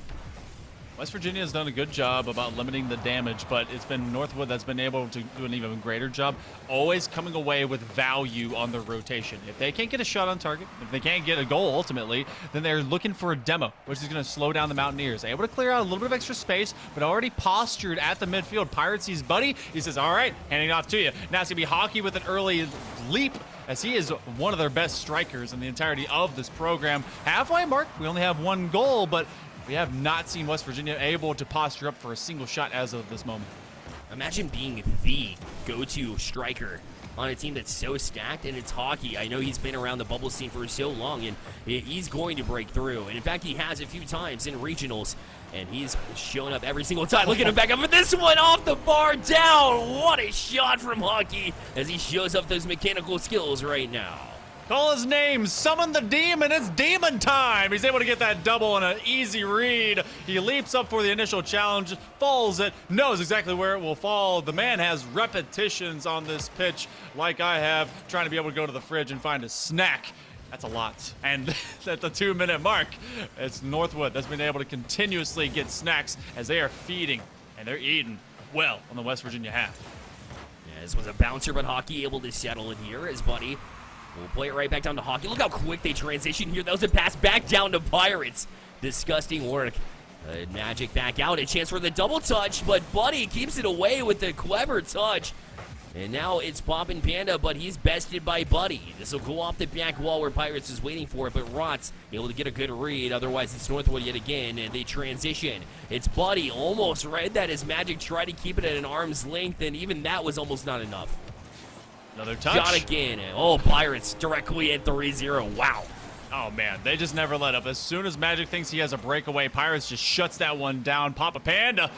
West Virginia has done a good job about limiting the damage, but it's been Northwood that's been able to do an even greater job, always coming away with value on their rotation. If they can't get a shot on target, if they can't get a goal ultimately, then they're looking for a demo, which is going to slow down the Mountaineers. Able to clear out a little bit of extra space, but already postured at the midfield. Pirates sees Buddy. He says, all right, handing it off to you. Now it's going to be Hockey with an early leap, as he is one of their best strikers in the entirety of this program. Halfway mark, we only have one goal, but we have not seen West Virginia able to posture up for a single shot as of this moment. Imagine being the go-to striker on a team that's so stacked, and it's Hockey. I know he's been around the bubble scene for so long, and he's going to break through. And in fact, he has a few times in regionals, and he's shown up every single time. Look at him back up, but this one off the bar down. What a shot from Hockey as he shows up those mechanical skills right now. Call his name, summon the demon, it's demon time! He's able to get that double on an easy read. He leaps up for the initial challenge, falls it, knows exactly where it will fall. The man has repetitions on this pitch like I have, trying to be able to go to the fridge and find a snack. That's a lot. And at the 2-minute mark, it's Northwood that's been able to continuously get snacks as they are feeding and they're eating well on the West Virginia half. Yeah, this was a bouncer, but Hockey able to settle in here. His buddy will play it right back down to Hockey. Look how quick they transition here. That was a pass back down to Pirates. Disgusting work. Magic back out. A chance for the double touch, but Buddy keeps it away with the clever touch. And now it's Poppin' Panda, but he's bested by Buddy. This will go off the back wall where Pirates is waiting for it, but Rot's able to get a good read. Otherwise, it's Northwood yet again, and they transition. It's Buddy, almost read that as Magic tried to keep it at an arm's length, and even that was almost not enough. Another touch. Shot again. Oh, Pirates directly at 3-0. Wow. Oh, man, they just never let up. As soon as Magic thinks he has a breakaway, Pirates just shuts that one down. Poppin' Panda,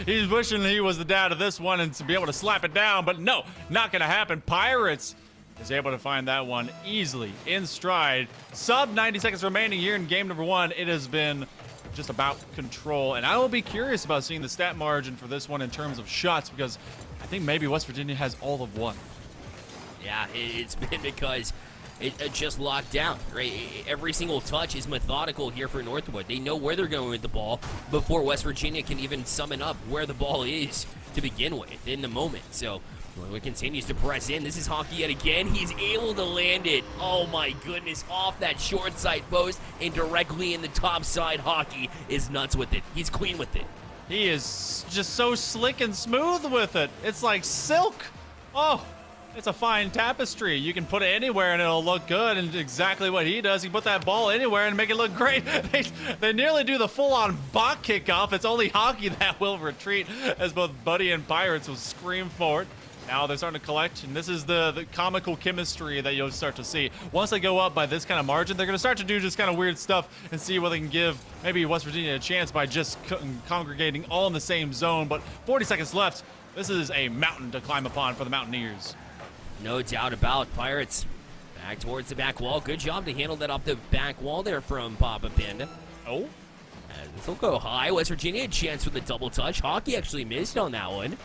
he's wishing he was the dad of this one and to be able to slap it down, but no, not going to happen. Pirates is able to find that one easily in stride. Sub 90 seconds remaining here in game number 1. It has been just about control, and I will be curious about seeing the stat margin for this one in terms of shots, because I think maybe West Virginia has all of one. Yeah, it's been because it just locked down, right? Every single touch is methodical here for Northwood. They know where they're going with the ball before West Virginia can even summon up where the ball is to begin with in the moment. So Northwood continues to press in. This is Hockey yet again. He's able to land it. Oh my goodness, off that short side post and directly in the top side. Hockey is nuts with it. He's clean with it. He is just so slick and smooth with it. It's like silk. Oh, it's a fine tapestry. You can put it anywhere and it'll look good, and exactly what he does. He put that ball anywhere and make it look great. They nearly do the full-on bot kickoff. It's only Hockey that will retreat, as both Buddy and Pirates will scream for it. Now they're starting to collect, and this is the comical chemistry that you'll start to see. Once they go up by this kind of margin, they're going to start to do just kind of weird stuff and see whether they can give maybe West Virginia a chance by just congregating all in the same zone. But 40 seconds left. This is a mountain to climb upon for the Mountaineers. No doubt about Pirates. Back towards the back wall. Good job to handle that off the back wall there from Papa Panda. Oh. This will go high. West Virginia had a chance for the double touch. Hockey actually missed on that one,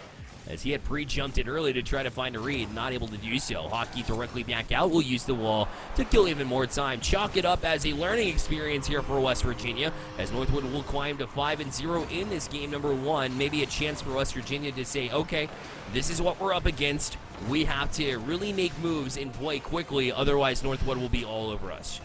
as he had pre-jumped it early to try to find a read. Not able to do so. Hockey directly back out. Will use the wall to kill even more time. Chalk it up as a learning experience here for West Virginia, as Northwood will climb to 5-0 in this game number 1. Maybe a chance for West Virginia to say, okay, this is what we're up against. We have to really make moves and play quickly, otherwise Northwood will be all over us.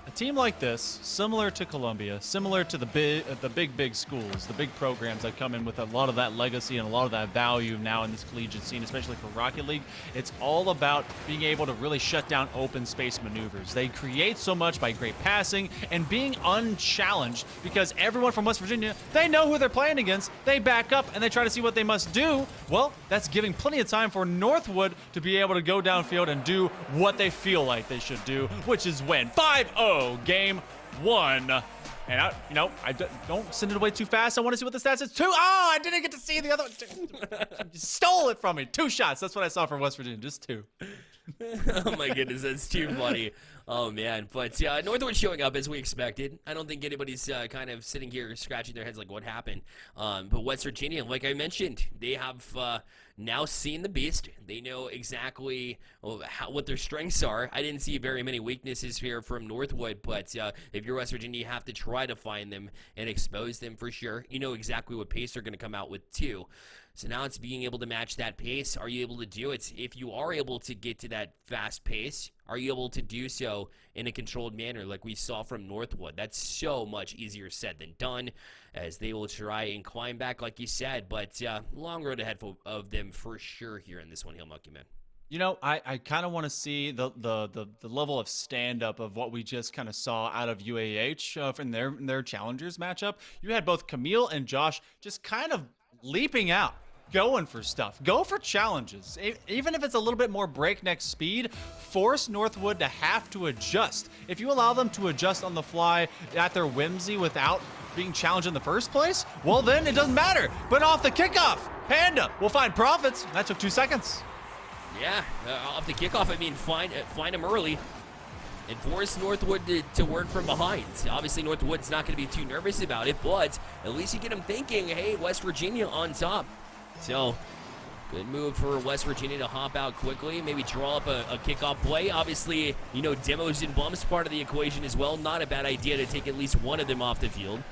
A team like this, similar to Columbia, similar to the big schools, the big programs that come in with a lot of that legacy and a lot of that value now in this collegiate scene, especially for Rocket League, it's all about being able to really shut down open space maneuvers. They create so much by great passing and being unchallenged, because everyone from West Virginia, they know who they're playing against. They back up and they try to see what they must do. Well, that's giving plenty of time for Northwood to be able to go downfield and do what they feel like they should do, which is win 5-0 game 1. And I don't send it away too fast. I want to see what the stats is. 2. Oh, I didn't get to see the other. You stole it from me. 2 shots. That's what I saw from West Virginia. Just 2. Oh my goodness, that's too funny. Oh man, but Northwood showing up as we expected. I don't think anybody's kind of sitting here scratching their heads like what happened. But West Virginia, like I mentioned, they have now seen the beast. They know exactly what their strengths are. I didn't see very many weaknesses here from Northwood, but if you're West Virginia, you have to try to find them and expose them for sure. You know exactly what pace they're going to come out with too. So now it's being able to match that pace. Are you able to do it? If you are able to get to that fast pace, are you able to do so in a controlled manner like we saw from Northwood? That's so much easier said than done, as they will try and climb back like you said, but long road ahead of them for sure here in this one, Heel Monkey Man. You know, I kind of want to see the level of stand-up of what we just kind of saw out of UAH in their challengers matchup. You had both Camille and Josh just kind of leaping out, going for stuff. Go for challenges. Even if it's a little bit more breakneck speed, force Northwood to have to adjust. If you allow them to adjust on the fly at their whimsy without being challenged in the first place, well then it doesn't matter. But off the kickoff, Panda will find profits. That took 2 seconds. Yeah, off the kickoff, I mean, find him early and force Northwood to work from behind. Obviously, Northwood's not going to be too nervous about it, but at least you get him thinking, hey, West Virginia on top. So, good move for West Virginia to hop out quickly, maybe draw up a kickoff play. Obviously, you know, demos and bumps part of the equation as well. Not a bad idea to take at least one of them off the field.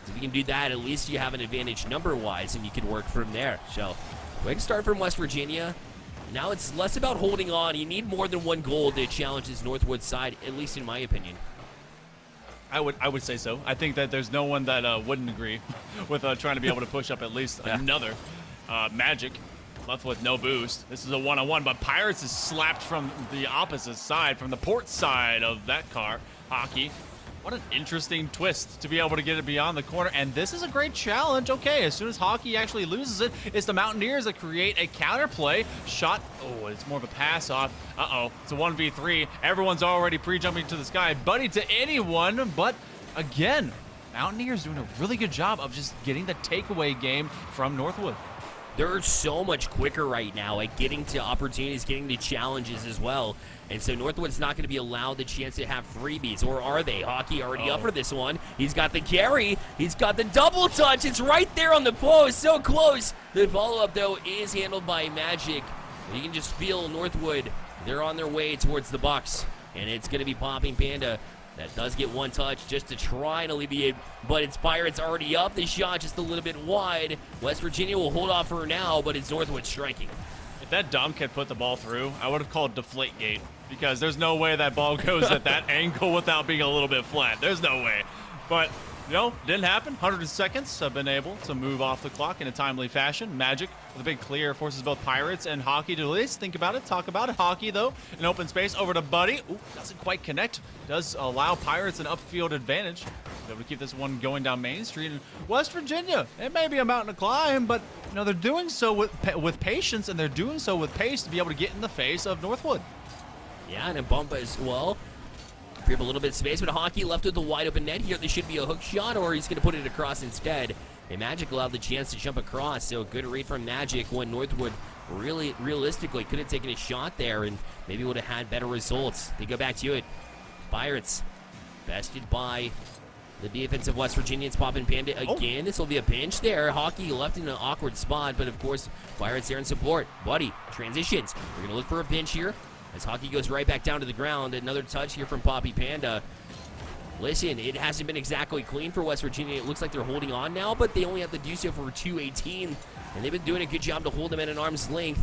If you can do that, at least you have an advantage number-wise, and you can work from there. So, quick start from West Virginia. Now it's less about holding on. You need more than one goal to challenge this Northwood side, at least in my opinion. I would say so. I think that there's no one that wouldn't agree with trying to be able to push up at least another. Magic left with no boost. This is a one-on-one, but Pirates is slapped from the opposite side, from the port side of that car. Hockey. What an interesting twist to be able to get it beyond the corner. And this is a great challenge. Okay, as soon as Hockey actually loses it, it's the Mountaineers that create a counterplay. Shot. Oh, it's more of a pass off. Uh-oh. It's a 1v3. Everyone's already pre-jumping to the sky. Buddy to anyone. But again, Mountaineers doing a really good job of just getting the takeaway game from Northwood. They're so much quicker right now at getting to opportunities, getting to challenges as well. And so Northwood's not going to be allowed the chance to have freebies, or are they? Hockey already up for this one. He's got the carry. He's got the double touch. It's right there on the post. So close. The follow-up, though, is handled by Magic. You can just feel Northwood. They're on their way towards the Bucks. And it's going to be Popping Panda. That does get one touch just to try and alleviate, but it's Pirates already up. The shot just a little bit wide. West Virginia will hold off for now, but it's Northwood striking. If that dunk had put the ball through, I would have called Deflategate, because there's no way that ball goes at that angle without being a little bit flat. There's no way. But, you know, didn't happen. 100 seconds have been able to move off the clock in a timely fashion. Magic with a big clear forces both Pirates and Hockey to at least think about it, talk about it. Hockey, though, in open space over to Buddy. Ooh, doesn't quite connect. Does allow Pirates an upfield advantage. Able to keep this one going down Main Street. And West Virginia, it may be a mountain to climb, but, you know, they're doing so with patience, and they're doing so with pace to be able to get in the face of Northwood. Yeah, and a bump as well. Free up a little bit of space, but Hockey left with the wide open net here. This should be a hook shot, or he's going to put it across instead. And Magic allowed the chance to jump across, so good read from Magic when Northwood really realistically could have taken a shot there and maybe would have had better results. They go back to it. Pirates bested by the defense of West Virginia. It's Poppin' Panda again. This will be a pinch there. Hockey left in an awkward spot, but of course, Pirates there in support. Buddy transitions. We're going to look for a pinch here as Hockey goes right back down to the ground. Another touch here from Poppy Panda. Listen, it hasn't been exactly clean for West Virginia. It looks like they're holding on now, but they only have to do so for 2:18, and they've been doing a good job to hold them at an arm's length.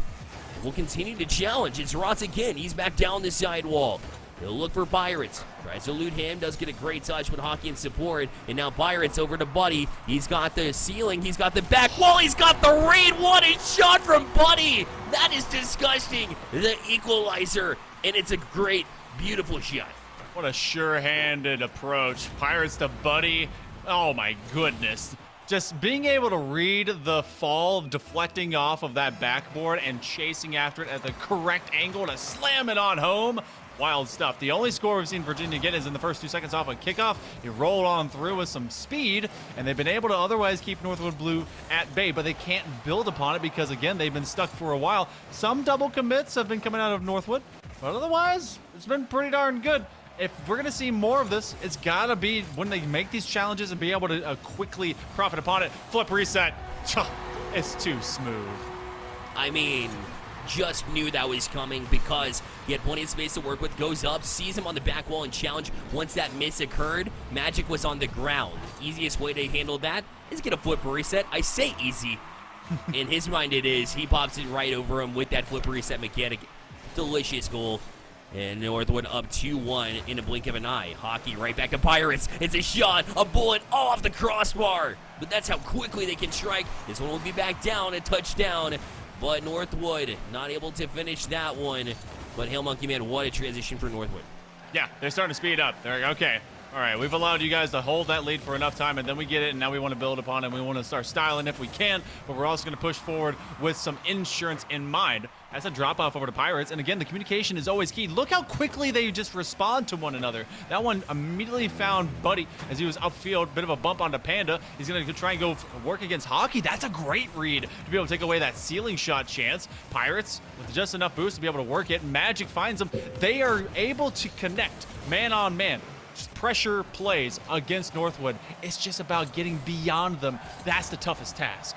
We'll continue to challenge. It's Rotz again. He's back down the sidewall. They'll look for Pirates. Tries to elude him. Does get a great touch with Hockey in support. And now Pirates over to Buddy. He's got the ceiling. He's got the back wall. He's got the read. What a shot from Buddy. That is disgusting. The equalizer. And it's a great, beautiful shot. What a sure-handed approach. Pirates to Buddy. Oh, my goodness. Just being able to read the fall, deflecting off of that backboard and chasing after it at the correct angle to slam it on home. Wild stuff. The only score we've seen Virginia get is in the first 2 seconds off a kickoff. He rolled on through with some speed, and they've been able to otherwise keep Northwood Blue at bay, but they can't build upon it because, again, they've been stuck for a while. Some double commits have been coming out of Northwood, but otherwise, it's been pretty darn good. If we're going to see more of this, it's got to be when they make these challenges and be able to quickly profit upon it. Flip reset. It's too smooth. I mean, just knew that was coming because he had plenty of space to work with. Goes up, sees him on the back wall and challenge. Once that miss occurred, Magic was on the ground. Easiest way to handle that is get a flip reset. I say easy. In his mind it is. He pops it right over him with that flip reset mechanic. Delicious goal. And Northwood up 2-1 in a blink of an eye. Hockey right back to Pirates. It's a shot, a bullet off the crossbar. But that's how quickly they can strike. This one will be back down, a touchdown. But Northwood not able to finish that one. But Hail Monkey Man, what a transition for Northwood. Yeah, they're starting to speed up. They're like, okay, All right, we've allowed you guys to hold that lead for enough time, and then we get it, and now we want to build upon it. We want to start styling if we can, but we're also going to push forward with some insurance in mind. That's a drop-off over to Pirates, and again, the communication is always key. Look how quickly they just respond to one another. That one immediately found Buddy as he was upfield, bit of a bump onto Panda. He's going to try and go work against Hockey. That's a great read to be able to take away that ceiling shot chance. Pirates, with just enough boost to be able to work it. Magic finds them. They are able to connect man-on-man. Pressure plays against Northwood. It's just about getting beyond them. That's the toughest task.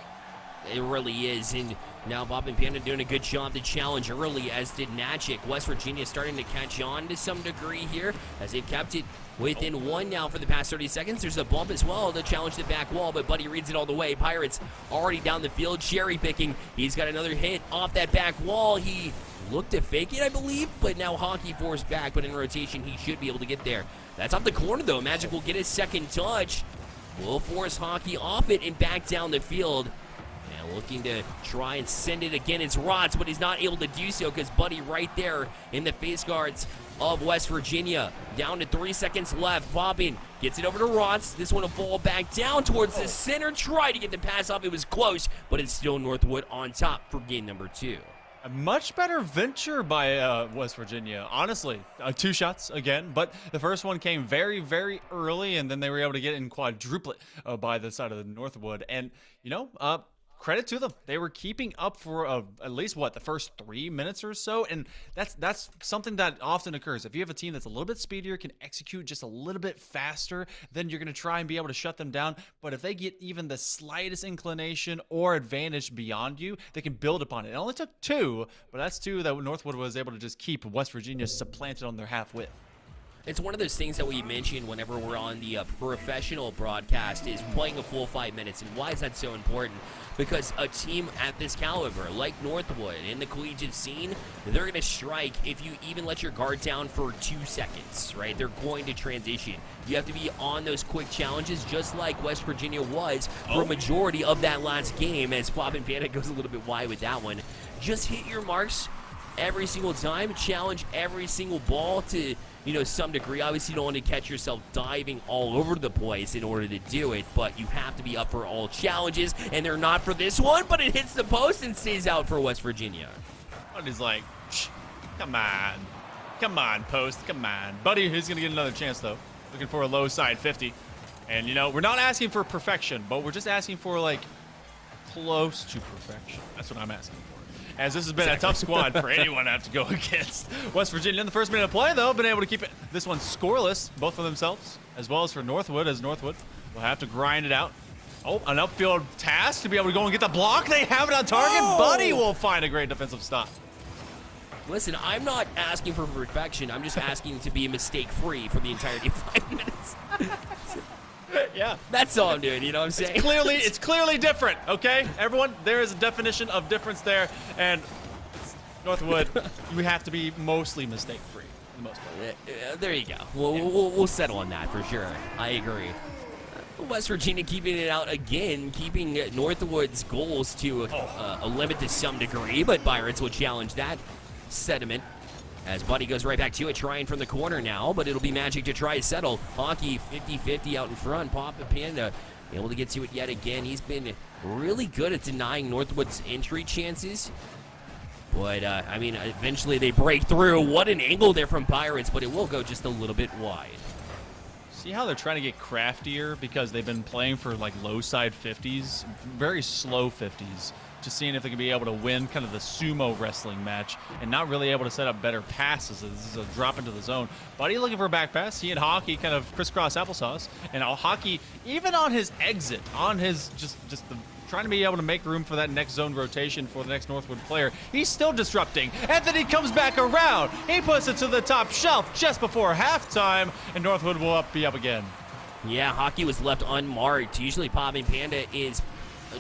It really is, and now Bob and Panda doing a good job to challenge early, as did NECC. West Virginia starting to catch on to some degree here, as they've kept it within one now for the past 30 seconds. There's a bump as well to challenge the back wall, but Buddy reads it all the way. Pirates already down the field, cherry picking. He's got another hit off that back wall. He looked to fake it, I believe, but now Hockey forced back, but in rotation, he should be able to get there. That's off the corner, though. Magic will get his second touch. Will force Hockey off it and back down the field. And looking to try and send it again. It's Rots, but he's not able to do so because Buddy right there in the face guards of West Virginia. Down to 3 seconds left. Bobbin gets it over to Rots. This one will fall back down towards the center. Tried to get the pass off. It was close, but it's still Northwood on top for game number 2. A much better venture by West Virginia, honestly. 2 shots again, but the first one came very, very early, and then they were able to get in quadruplet by the side of the Northwood. And, you know, credit to them. They were keeping up for at least, the first 3 minutes or so, and that's something that often occurs. If you have a team that's a little bit speedier, can execute just a little bit faster, then you're going to try and be able to shut them down. But if they get even the slightest inclination or advantage beyond you, they can build upon it. It only took 2, but that's 2 that Northwood was able to just keep West Virginia supplanted on their half width. It's one of those things that we mention whenever we're on the professional broadcast is playing a full 5 minutes. And why is that so important? Because a team at this caliber, like Northwood in the collegiate scene, they're going to strike if you even let your guard down for 2 seconds, right? They're going to transition. You have to be on those quick challenges, just like West Virginia was for a majority of that last game, as Bob and Panda goes a little bit wide with that one. Just hit your marks every single time, challenge every single ball to, some degree. Obviously, you don't want to catch yourself diving all over the place in order to do it, but you have to be up for all challenges, and they're not for this one, but it hits the post and stays out for West Virginia. Buddy's like, come on, post, come on. Buddy is going to get another chance, though. Looking for a low side 50. And, we're not asking for perfection, but we're just asking for, close to perfection. That's what I'm asking for. As this has been a tough squad for anyone to have to go against. West Virginia in the first minute of play, though, been able to keep this one scoreless, both for themselves, as well as for Northwood, as Northwood will have to grind it out. Oh, an upfield task to be able to go and get the block. They have it on target. Oh! Buddy will find a great defensive stop. Listen, I'm not asking for perfection. I'm just asking to be mistake-free for the entirety of 5 minutes. Yeah. That's all I'm doing, you know what I'm saying? It's clearly different, okay? Everyone, there is a definition of difference there, and Northwood, we have to be mostly mistake-free for the most part. There you go. We'll settle on that for sure. I agree. West Virginia keeping it out again, keeping Northwood's goals to a limit to some degree, but Pirates will challenge that sentiment. As Buddy goes right back to it, trying from the corner now, but it'll be Magic to try to settle. Hockey 50-50 out in front. Pop and Panda able to get to it yet again. He's been really good at denying Northwood's entry chances. But, eventually they break through. What an angle there from Pirates, but it will go just a little bit wide. See how they're trying to get craftier because they've been playing for, low side 50s, very slow 50s. Just seeing if they can be able to win kind of the sumo wrestling match and not really able to set up better passes. This is a drop into the zone. Buddy looking for a back pass. He and Hockey kind of crisscross applesauce. And Hockey, even on his exit, on his trying to be able to make room for that next zone rotation for the next Northwood player, he's still disrupting. And then he comes back around. He puts it to the top shelf just before halftime, and Northwood will be up again. Yeah, Hockey was left unmarked. Usually Popping Panda is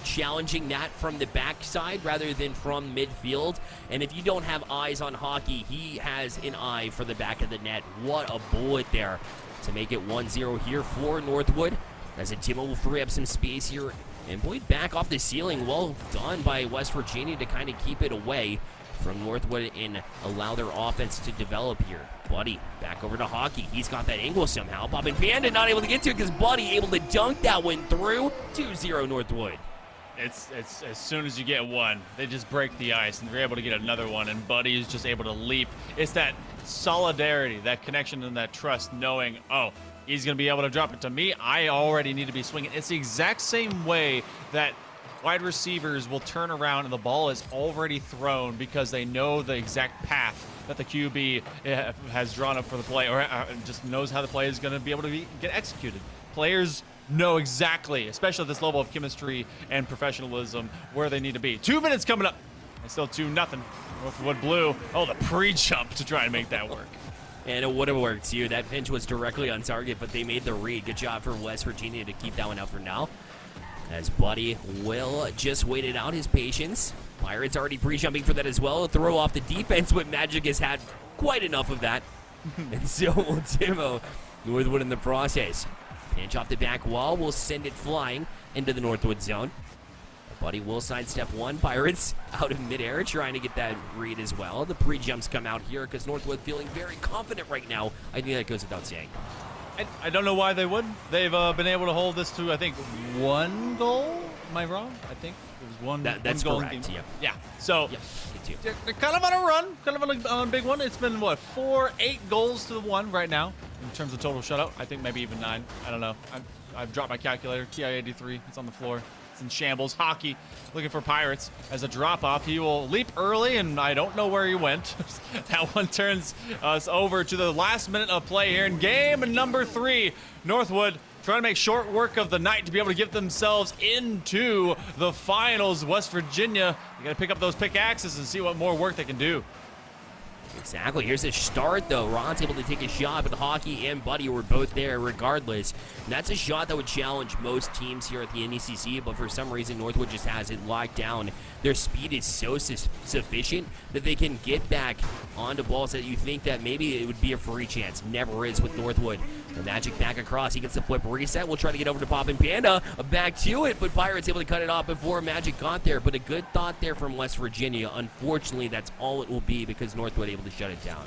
challenging that from the backside rather than from midfield. And if you don't have eyes on Hockey, he has an eye for the back of the net. What a bullet there to make it 1-0 here for Northwood. As Timo will free up some space here. And boy, back off the ceiling. Well done by West Virginia to kind of keep it away from Northwood and allow their offense to develop here. Buddy, back over to Hockey. He's got that angle somehow. Poppin' Panda not able to get to it because Buddy able to dunk that one through. 2-0 Northwood. It's as soon as you get one, they just break the ice, and they're able to get another one, and Buddy is just able to leap. It's that solidarity, that connection, and that trust, knowing, oh, he's going to be able to drop it to me. I already need to be swinging. It's the exact same way that wide receivers will turn around and the ball is already thrown because they know the exact path that the QB has drawn up for the play, or just knows how the play is going to be able to get executed. Players know exactly, especially at this level of chemistry and professionalism, where they need to be. 2 minutes coming up, and still 2-0. Northwood Blue. Oh, the pre-jump to try and make that work. And it would have worked too. That pinch was directly on target, but they made the read. Good job for West Virginia to keep that one out for now. As Buddy will just wait it out, his patience. Pirates already pre-jumping for that as well. Throw off the defense, but Magic has had quite enough of that. And so will Timo. Northwood in the process. Pinch off the back wall will send it flying into the Northwood zone. Buddy will sidestep one. Pirates out of midair trying to get that read as well. The pre-jumps come out here because Northwood feeling very confident right now. I think that goes without saying. I don't know why they would. They've been able to hold this to, I think, 1 goal. Am I wrong? I think it was one. That's one goal correct. in game. Yeah. Yeah. So they're kind of on a run, kind of on a big one. It's been what, 8 goals to 1 right now in terms of total shutout. I think maybe even 9. I don't know. I've dropped my calculator. TI-83. It's on the floor. It's in shambles. Hockey looking for Pirates as a drop-off. He will leap early, and I don't know where he went. That one turns us over to the last minute of play here in game number 3. Northwood trying to make short work of the night to be able to get themselves into the finals. West Virginia, you got to pick up those pickaxes and see what more work they can do. Exactly. Here's a start, though. Ron's able to take a shot, but Hockey and Buddy were both there regardless. And that's a shot that would challenge most teams here at the NECC, but for some reason, Northwood just has it locked down. Their speed is so sufficient that they can get back onto balls that you think that maybe it would be a free chance. Never is with Northwood. The Magic back across. He gets the flip reset. We'll try to get over to Poppin' Panda. Back to it, but Pirates able to cut it off before Magic got there. But a good thought there from West Virginia. Unfortunately, that's all it will be because Northwood able to shut it down.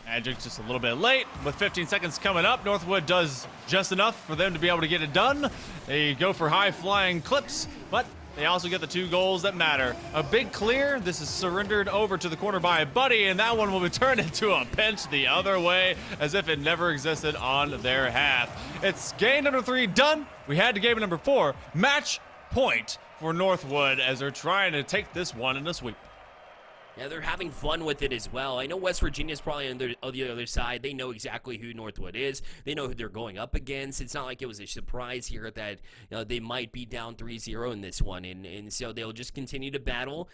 Magic just a little bit late. With 15 seconds coming up, Northwood does just enough for them to be able to get it done. They go for high-flying clips, but they also get the 2 goals that matter. A big clear. This is surrendered over to the corner by Buddy, and that one will be turned into a pinch the other way as if it never existed on their half. It's game number 3 done. We had to game number 4. Match point for Northwood as they're trying to take this one in a sweep. Yeah, they're having fun with it as well. I know West Virginia's probably on the other side. They know exactly who Northwood is. They know who they're going up against. It's not like it was a surprise here that they might be down 3-0 in this one. And so they'll just continue to battle.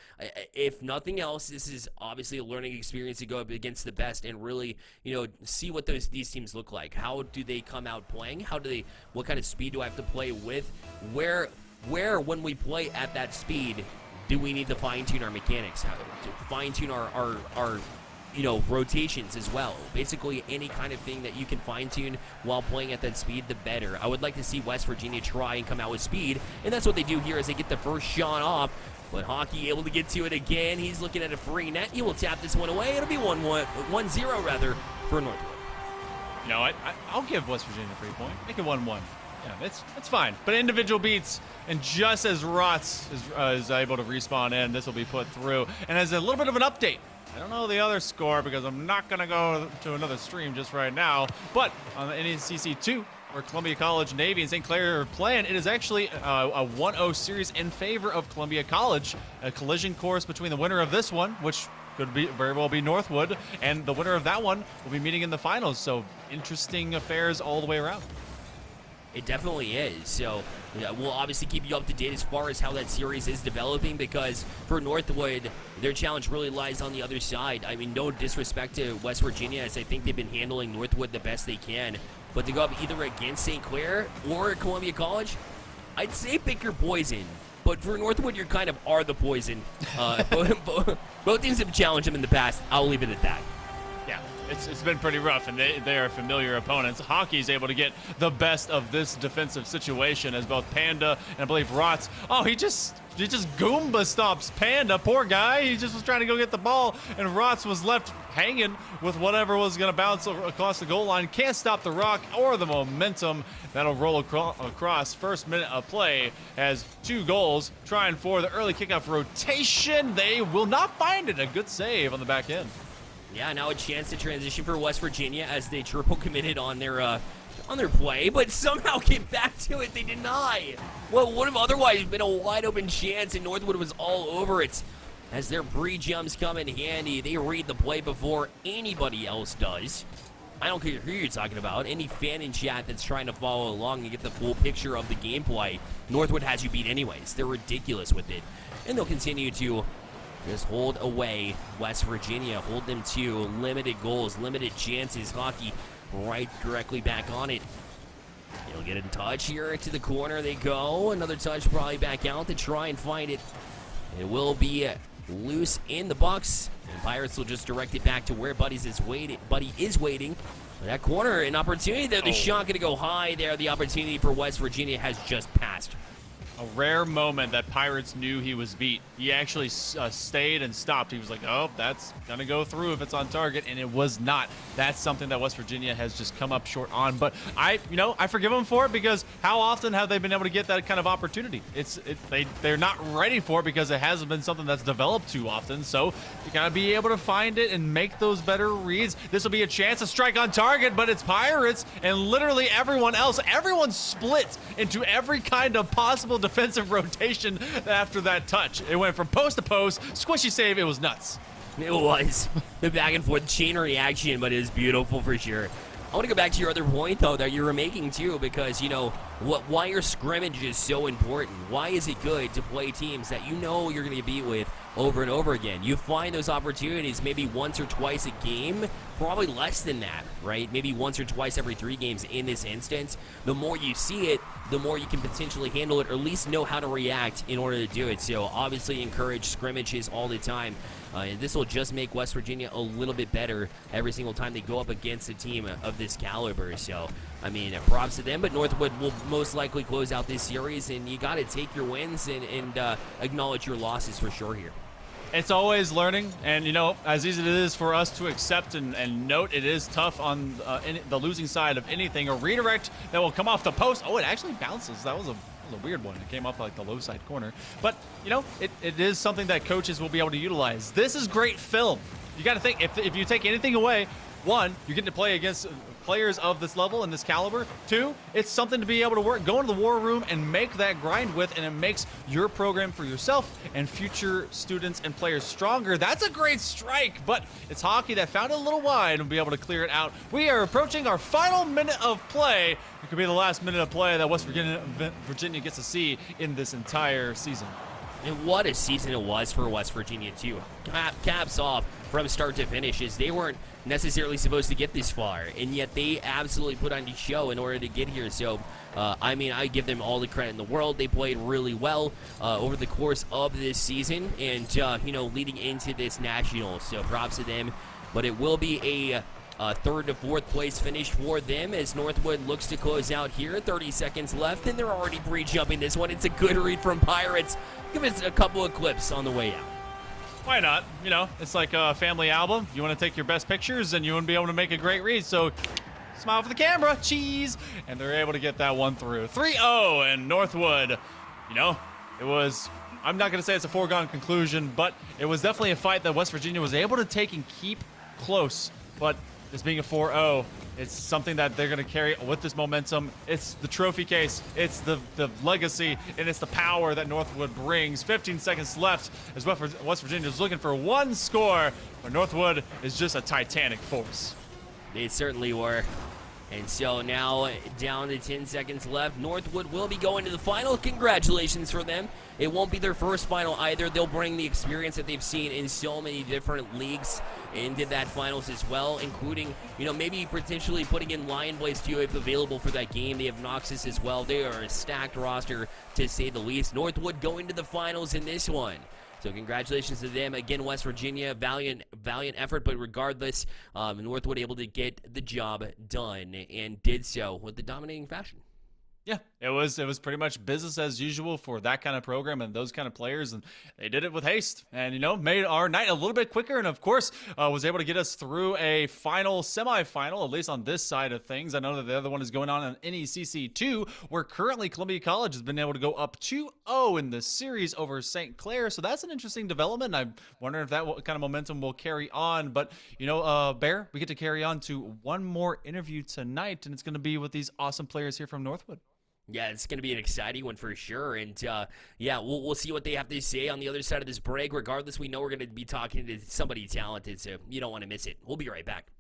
If nothing else, this is obviously a learning experience to go up against the best and really, see what these teams look like. How do they come out playing? What kind of speed do I have to play with? Where when we play at that speed, do we need to fine-tune our mechanics? How to fine-tune our rotations as well? Basically, any kind of thing that you can fine-tune while playing at that speed, the better. I would like to see West Virginia try and come out with speed, and that's what they do here as they get the first shot off. But Hockey able to get to it again. He's looking at a free net. He will tap this one away. It'll be 1-0 rather for Northwood. I'll give West Virginia a free point. Make it 1-1. Yeah, it's fine. But individual beats, and just as Rotz is able to respawn in, this will be put through. And as a little bit of an update, I don't know the other score because I'm not going to go to another stream just right now, but on the NECC 2, where Columbia College, Navy, and St. Clair are playing, it is actually a 1-0 series in favor of Columbia College. A collision course between the winner of this one, which could very well be Northwood, and the winner of that one will be meeting in the finals. So interesting affairs all the way around. It definitely is. So we'll obviously keep you up to date as far as how that series is developing, because for Northwood, their challenge really lies on the other side. I mean, no disrespect to West Virginia, as I think they've been handling Northwood the best they can. But to go up either against St. Clair or Columbia College, I'd say pick your poison. But for Northwood, you kind of are the poison. Both teams have challenged them in the past. I'll leave it at that. Yeah, It's been pretty rough, and they are familiar opponents. Hockey's able to get the best of this defensive situation as both Panda and I believe Rots. Oh, he just Goomba stops Panda. Poor guy. He just was trying to go get the ball, and Rots was left hanging with whatever was going to bounce across the goal line. Can't stop the rock or the momentum. That'll roll across. First minute of play has 2 goals. Trying for the early kickoff rotation. They will not find it. A good save on the back end. Yeah, now a chance to transition for West Virginia as they triple committed on their play, but somehow get back to it. They deny what would have otherwise been a wide open chance, and Northwood was all over it. As their pre-jumps come in handy, they read the play before anybody else does. I don't care who you're talking about. Any fan in chat that's trying to follow along and get the full picture of the gameplay, Northwood has you beat anyways. They're ridiculous with it, and they'll continue to just hold away West Virginia, hold them to limited goals, limited chances. Hockey right directly back on it. They'll get in touch here to the corner. They go. Another touch probably back out to try and find it. It will be loose in the box, and Pirates will just direct it back to where Buddy is waiting. That corner, an opportunity there. The shot going to go high there. The opportunity for West Virginia has just passed. A rare moment that Pirates knew he was beat. He actually stayed and stopped. He was like, oh, that's going to go through if it's on target, and it was not. That's something that West Virginia has just come up short on. But I forgive them for it, because how often have they been able to get that kind of opportunity? They're not ready for it because it hasn't been something that's developed too often. So you got to be able to find it and make those better reads. This will be a chance to strike on target, but it's Pirates and literally everyone else. Everyone split into every kind of possible defensive rotation after that touch. It went from post to post, squishy save. It was nuts. It was the back and forth chain reaction, but it was beautiful for sure. I want to go back to your other point, though, that you were making, too, because, why your scrimmage is so important. Why is it good to play teams that you know you're going to beat with over and over again? You find those opportunities maybe once or twice a game, probably less than that, right? Maybe once or twice every 3 games in this instance. The more you see it, the more you can potentially handle it, or at least know how to react in order to do it. So obviously encourage scrimmages all the time. And this will just make West Virginia a little bit better every single time they go up against a team of this caliber. So, I mean, props to them, but Northwood will most likely close out this series, and you got to take your wins and acknowledge your losses for sure here. It's always learning, and as easy as it is for us to accept and note, it is tough on the losing side of anything. A redirect that will come off the post. Oh, it actually bounces. That was a weird one. It came off like the low side corner, but it is something that coaches will be able to utilize. This is great film. You got to think, if you take anything away, 1, you're getting to play against players of this level and this caliber. 2, it's something to be able to go into the war room and make that grind with, and it makes your program for yourself and future students and players stronger. That's a great strike, but it's hockey that found it a little wide and will be able to clear it out. We are approaching our final minute of play. It could be the last minute of play that West Virginia gets to see in this entire season. And what a season it was for West Virginia, too. Caps off from start to finish, as they weren't necessarily supposed to get this far, and yet they absolutely put on a show in order to get here. So, I give them all the credit in the world. They played really well over the course of this season and, leading into this national. So props to them. But it will be a 3rd to 4th place finish for them as Northwood looks to close out here. 30 seconds left, and they're already pre-jumping this one. It's a good read from Pirates. Give us a couple of clips on the way out. Why not? It's like a family album. You want to take your best pictures, and you want to be able to make a great read. So smile for the camera, cheese. And they're able to get that one through. 3-0, and Northwood, it was, I'm not going to say it's a foregone conclusion, but it was definitely a fight that West Virginia was able to take and keep close. But this being a 4-0, it's something that they're going to carry with this momentum. It's the trophy case, it's the legacy, and it's the power that Northwood brings. 15 seconds left as West Virginia is looking for 1 score, but Northwood is just a titanic force. They certainly were. And so now down to 10 seconds left. Northwood will be going to the final. Congratulations for them. It won't be their first final either. They'll bring the experience that they've seen in so many different leagues into that finals as well, including, maybe potentially putting in Lion Blaze too if available for that game. They have Noxus as well. They are a stacked roster to say the least. Northwood going to the finals in this one. So congratulations to them again, West Virginia. Valiant effort, but regardless, Northwood able to get the job done and did so with the dominating fashion. Yeah, it was pretty much business as usual for that kind of program and those kind of players, and they did it with haste, and made our night a little bit quicker, and of course was able to get us through a semifinal, at least on this side of things. I know that the other one is going on NECC 2, where currently Columbia College has been able to go up 2-0 in the series over St. Clair, so that's an interesting development. I'm wondering if that kind of momentum will carry on. But Bear, we get to carry on to one more interview tonight, and it's going to be with these awesome players here from Northwood. Yeah, it's going to be an exciting one for sure. And, we'll see what they have to say on the other side of this break. Regardless, we know we're going to be talking to somebody talented, so you don't want to miss it. We'll be right back.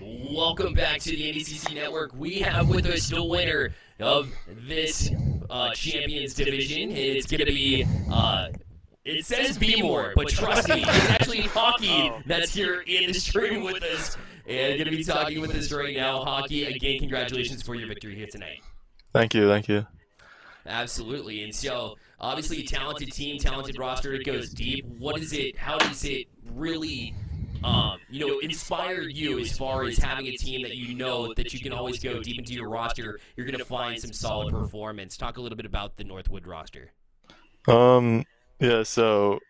Welcome back to the NECC Network. We have with us the winner of this Champions Division, and it's going to be, it says Be More, but trust me, it's actually Hockey that's here in the stream with us, and going to be talking with us right now. Hockey, again, congratulations for your victory here tonight. Thank you, thank you. Absolutely, and so, obviously, a talented team, talented roster, it goes deep. What is it, how does it really... inspire you as far as having a team that you know that you can always go deep into your roster, you're going to find some solid performance. Talk a little bit about the Northwood roster. Yeah, so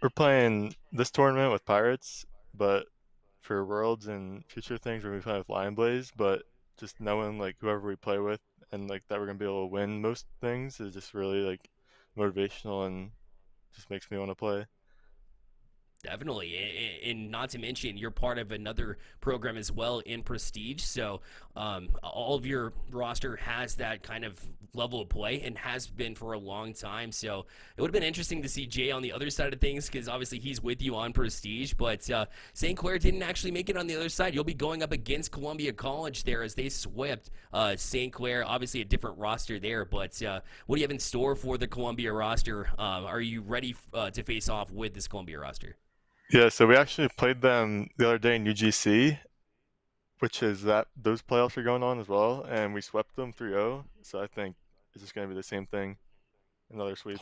we're playing this tournament with Pirates, but for Worlds and future things, we're going to be playing with Lion Blaze, but just knowing, like, whoever we play with and, like, that we're going to be able to win most things is just really, like, motivational and just makes me want to play. Definitely, and not to mention, you're part of another program as well in Prestige, so all of your roster has that kind of level of play and has been for a long time, so it would have been interesting to see Jay on the other side of things because obviously he's with you on Prestige, but St. Clair didn't actually make it on the other side. You'll be going up against Columbia College there as they swept St. Clair, obviously a different roster there, but what do you have in store for the Columbia roster? Are you ready to face off with this Columbia roster? Yeah, so we actually played them the other day in UGC, which is that those playoffs are going on as well, and we swept them 3-0. So I think it's just going to be the same thing, another sweep.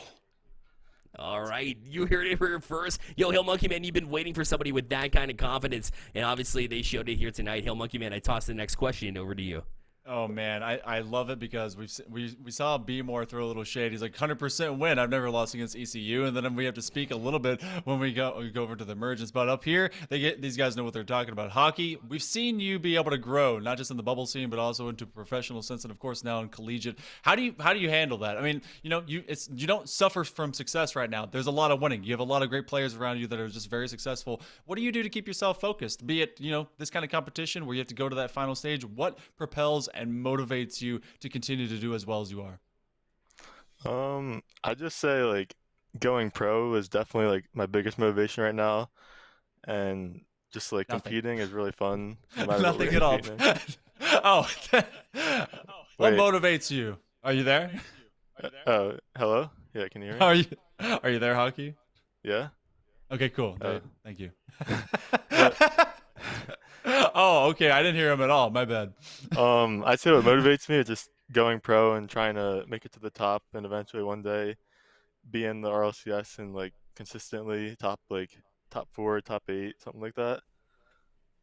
All right, you heard it here first. Yo, Hill Monkey Man, you've been waiting for somebody with that kind of confidence, and obviously they showed it here tonight. Hill Monkey Man, I toss the next question over to you. Oh man, I love it because we saw B More throw a little shade. He's like 100% win. I've never lost against ECU, and then we have to speak a little bit when we go over to the emergence. But up here, these guys know what they're talking about. Hockey, we've seen you be able to grow not just in the bubble scene, but also into professional sense, and of course now in collegiate. How do you handle that? I mean, you don't suffer from success right now. There's a lot of winning. You have a lot of great players around you that are just very successful. What do you do to keep yourself focused? Be it this kind of competition where you have to go to that final stage. What propels and motivates you to continue to do as well as you are? I just say, like, going pro is definitely, like, my biggest motivation right now, and just, like, competing is really fun. No matter what Nothing we're at all. competing in. What Wait. motivates you? Are you there? Oh, hello? Yeah, can you hear me? Are you there, Hockey? Yeah? Okay, cool. Oh. Thank you. Oh, okay. I didn't hear him at all. My bad. I'd say what motivates me is just going pro and trying to make it to the top and eventually one day be in the RLCS and, like, consistently top 4, top 8, something like that.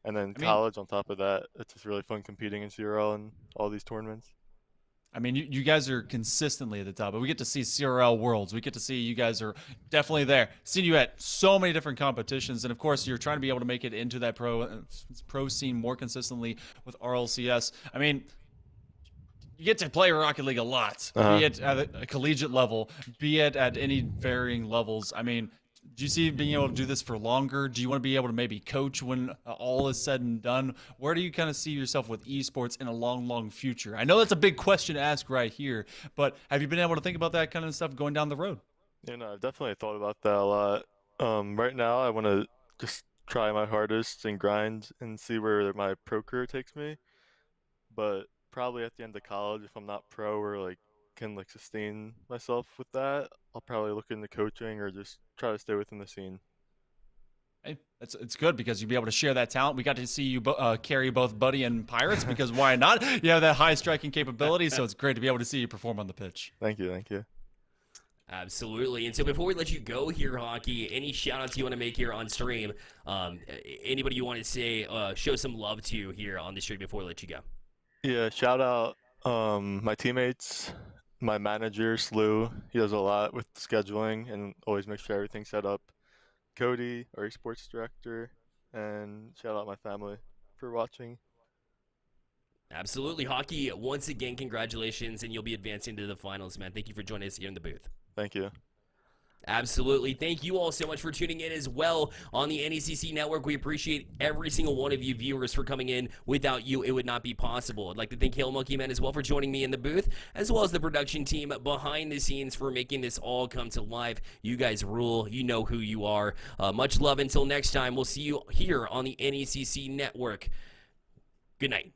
And then college on top of that. It's just really fun competing in CRL and all these tournaments. I mean, you guys are consistently at the top, but we get to see CRL Worlds. We get to see you guys are definitely there. Seen you at so many different competitions, and of course, you're trying to be able to make it into that pro scene more consistently with RLCS. I mean, you get to play Rocket League a lot, be it at a collegiate level, be it at any varying levels. I mean, do you see being able to do this for longer? Do you want to be able to maybe coach when all is said and done? Where do you kind of see yourself with esports in a long, long future? I know that's a big question to ask right here, but have you been able to think about that kind of stuff going down the road? Yeah, no, I've definitely thought about that a lot. Right now, I want to just try my hardest and grind and see where my pro career takes me. But probably at the end of college, if I'm not pro or, like, can, like, sustain myself with that, I'll probably look into coaching or just try to stay within the scene. Hey, it's good because you'll be able to share that talent. We got to see you carry both Buddy and Pirates because why not? You have that high striking capability, so it's great to be able to see you perform on the pitch. Thank you, thank you. Absolutely. And so before we let you go here, Hockey, any shout-outs you want to make here on stream? Anybody you want to say, show some love to here on the stream before we let you go? Yeah, shout out my teammates, my manager, Slew. He does a lot with scheduling and always makes sure everything's set up. Cody, our esports director, and shout out my family for watching. Absolutely. Hockey, once again, congratulations, and you'll be advancing to the finals, man. Thank you for joining us here in the booth. Thank you. Absolutely. Thank you all so much for tuning in as well on the NECC Network. We appreciate every single one of you viewers for coming in. Without you, it would not be possible. I'd like to thank Hail Monkey Man as well for joining me in the booth, as well as the production team behind the scenes for making this all come to life. You guys rule. You know who you are. Much love until next time. We'll see you here on the NECC Network. Good night.